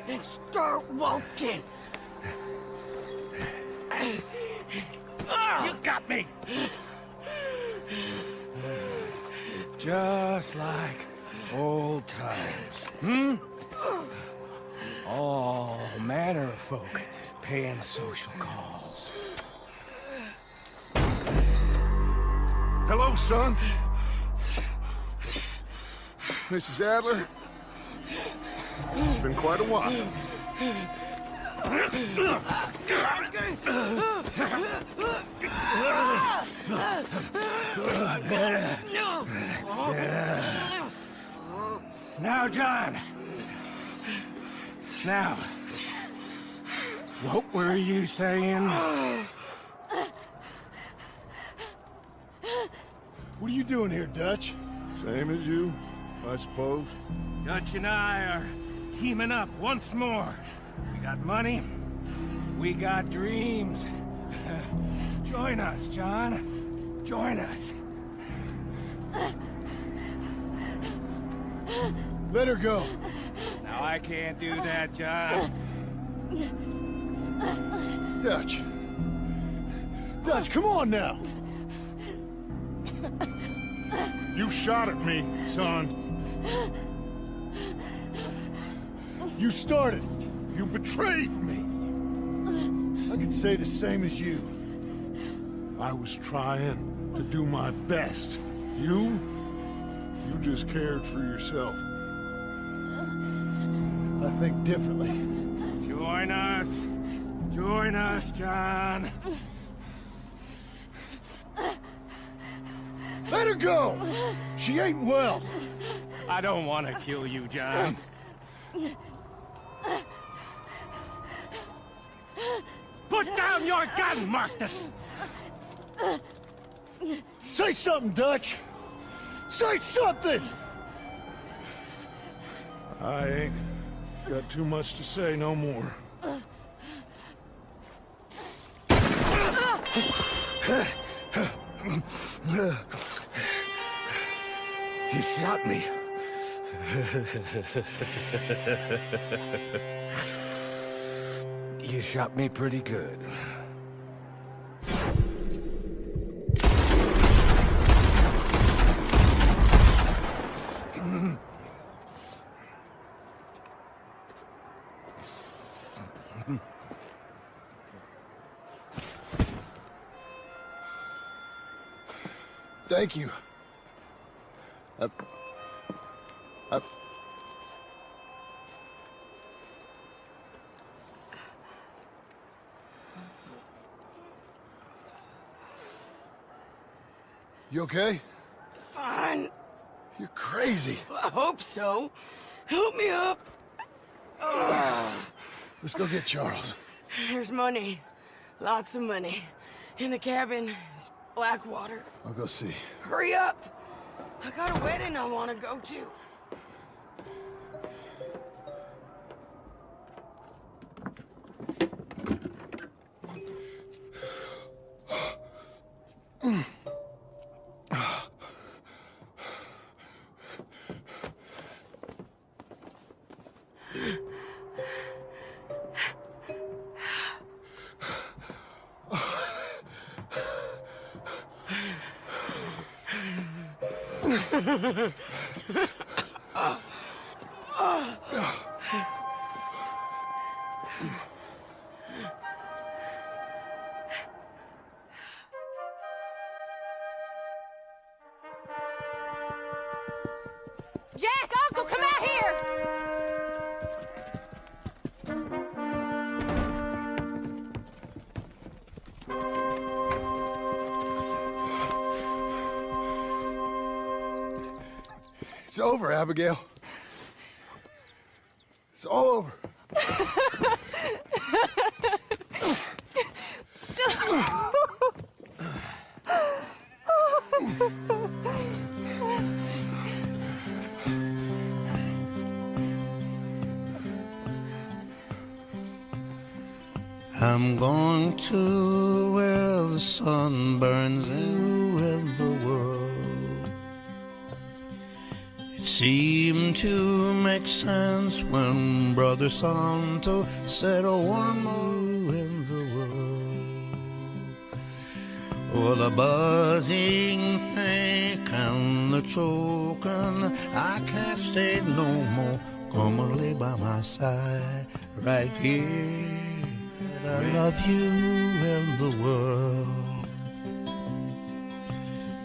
and start walking. You got me. Just like old times. All manner of folk paying social calls. Hello, son. Mrs. Adler. It's been quite a while. Now, John. Now. What were you saying? What are you doing here, Dutch? Same as you, I suppose. Dutch and I are teaming up once more. We got money. We got dreams. Join us, John. Join us. Let her go. Now, I can't do that, John. Dutch. Dutch, come on now. You shot at me, son. You started it. You betrayed me. I could say the same as you. I was trying to do my best. You just cared for yourself. I think differently. Join us. Join us, John. Let her go! She ain't well. I don't want to kill you, John. Put down your gun, Marston! Say something, Dutch! Say something! I ain't got too much to say no more. You shot me. You shot me pretty good. Thank you. You okay? Fine. You're crazy. I hope so. Help me up. Let's go get Charles. There's money. Lots of money. In the cabin, is Blackwater. I'll go see. Hurry up. I got a wedding I want to go to. Jack, Uncle, come out here! It's over, Abigail. It's all over. I'm going to where the sun burns in the world. It seemed to make sense when Brother Santo said one more in the world. Oh, the buzzing think and the choking, I can't stay no more. Come and lay by my side right here. I love you and the world.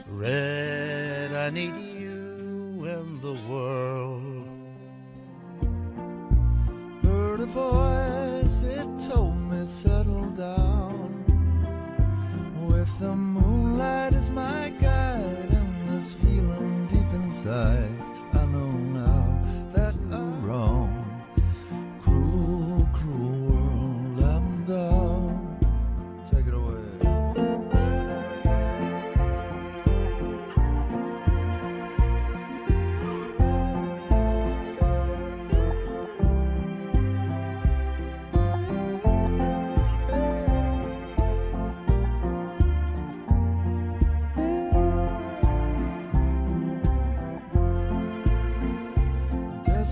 Red, I need you and the world. Heard a voice, it told me settle down. With the moonlight as my guide and this feeling deep inside, I know now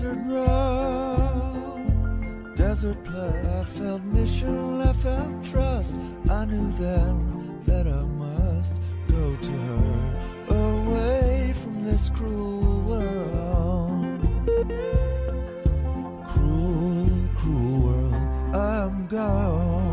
desert road, desert play. I felt mission, I felt trust. I knew then that I must go to her, away from this cruel world. Cruel, cruel world, I'm gone.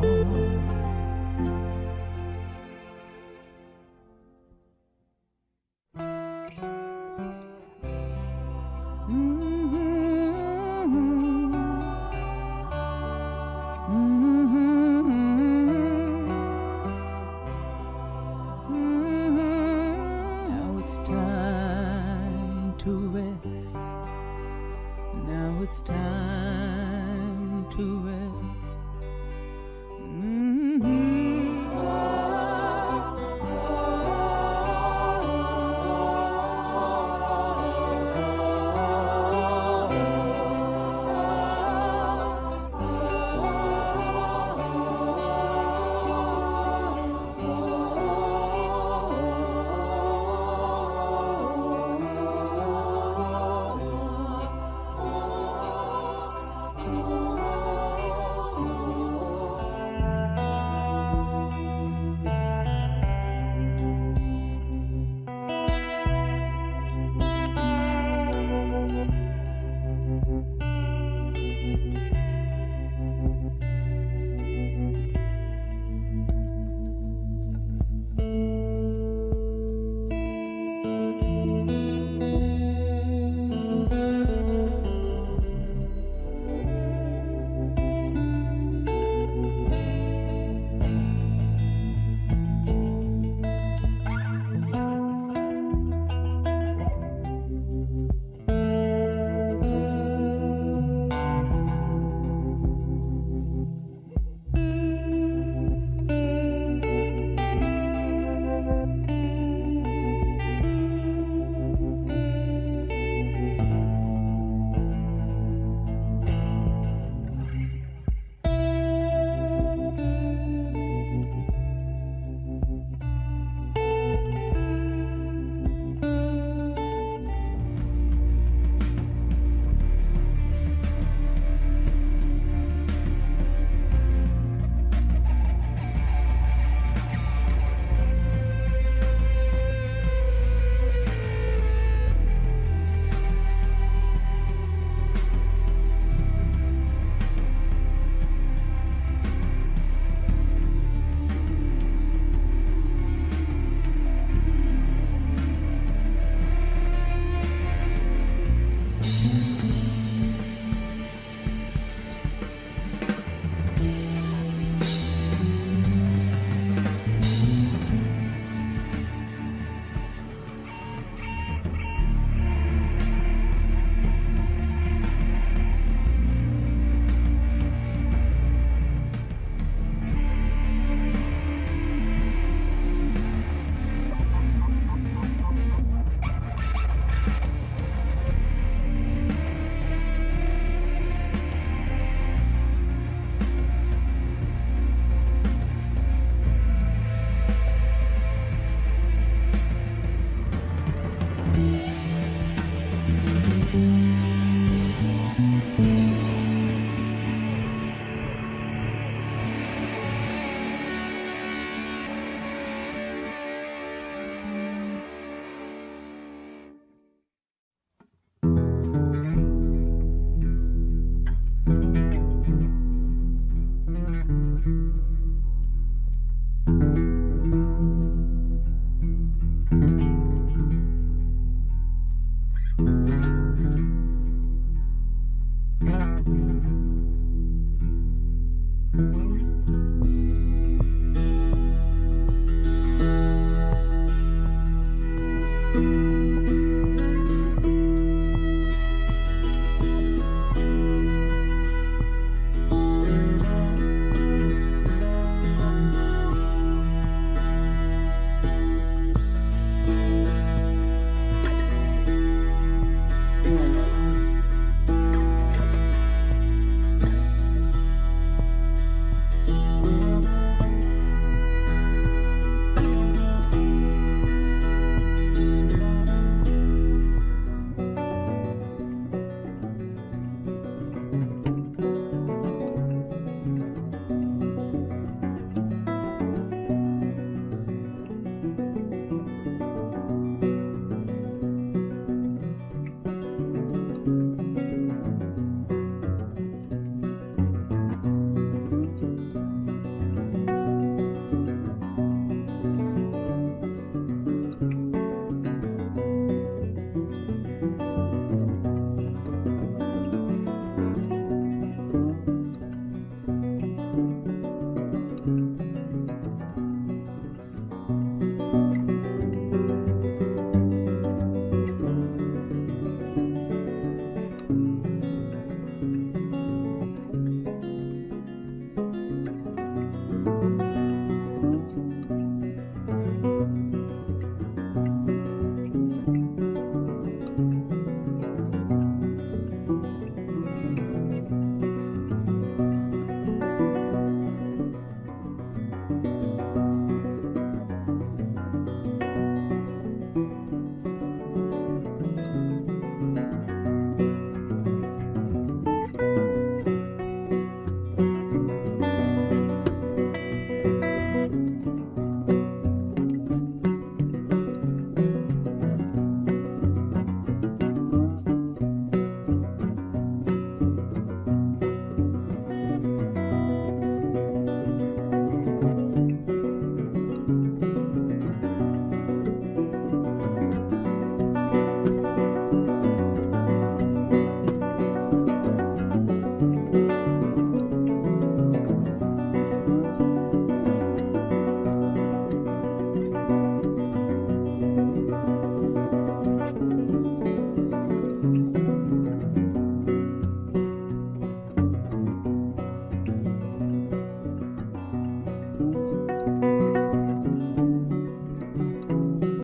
Now it's time to rest. Now it's time to rest.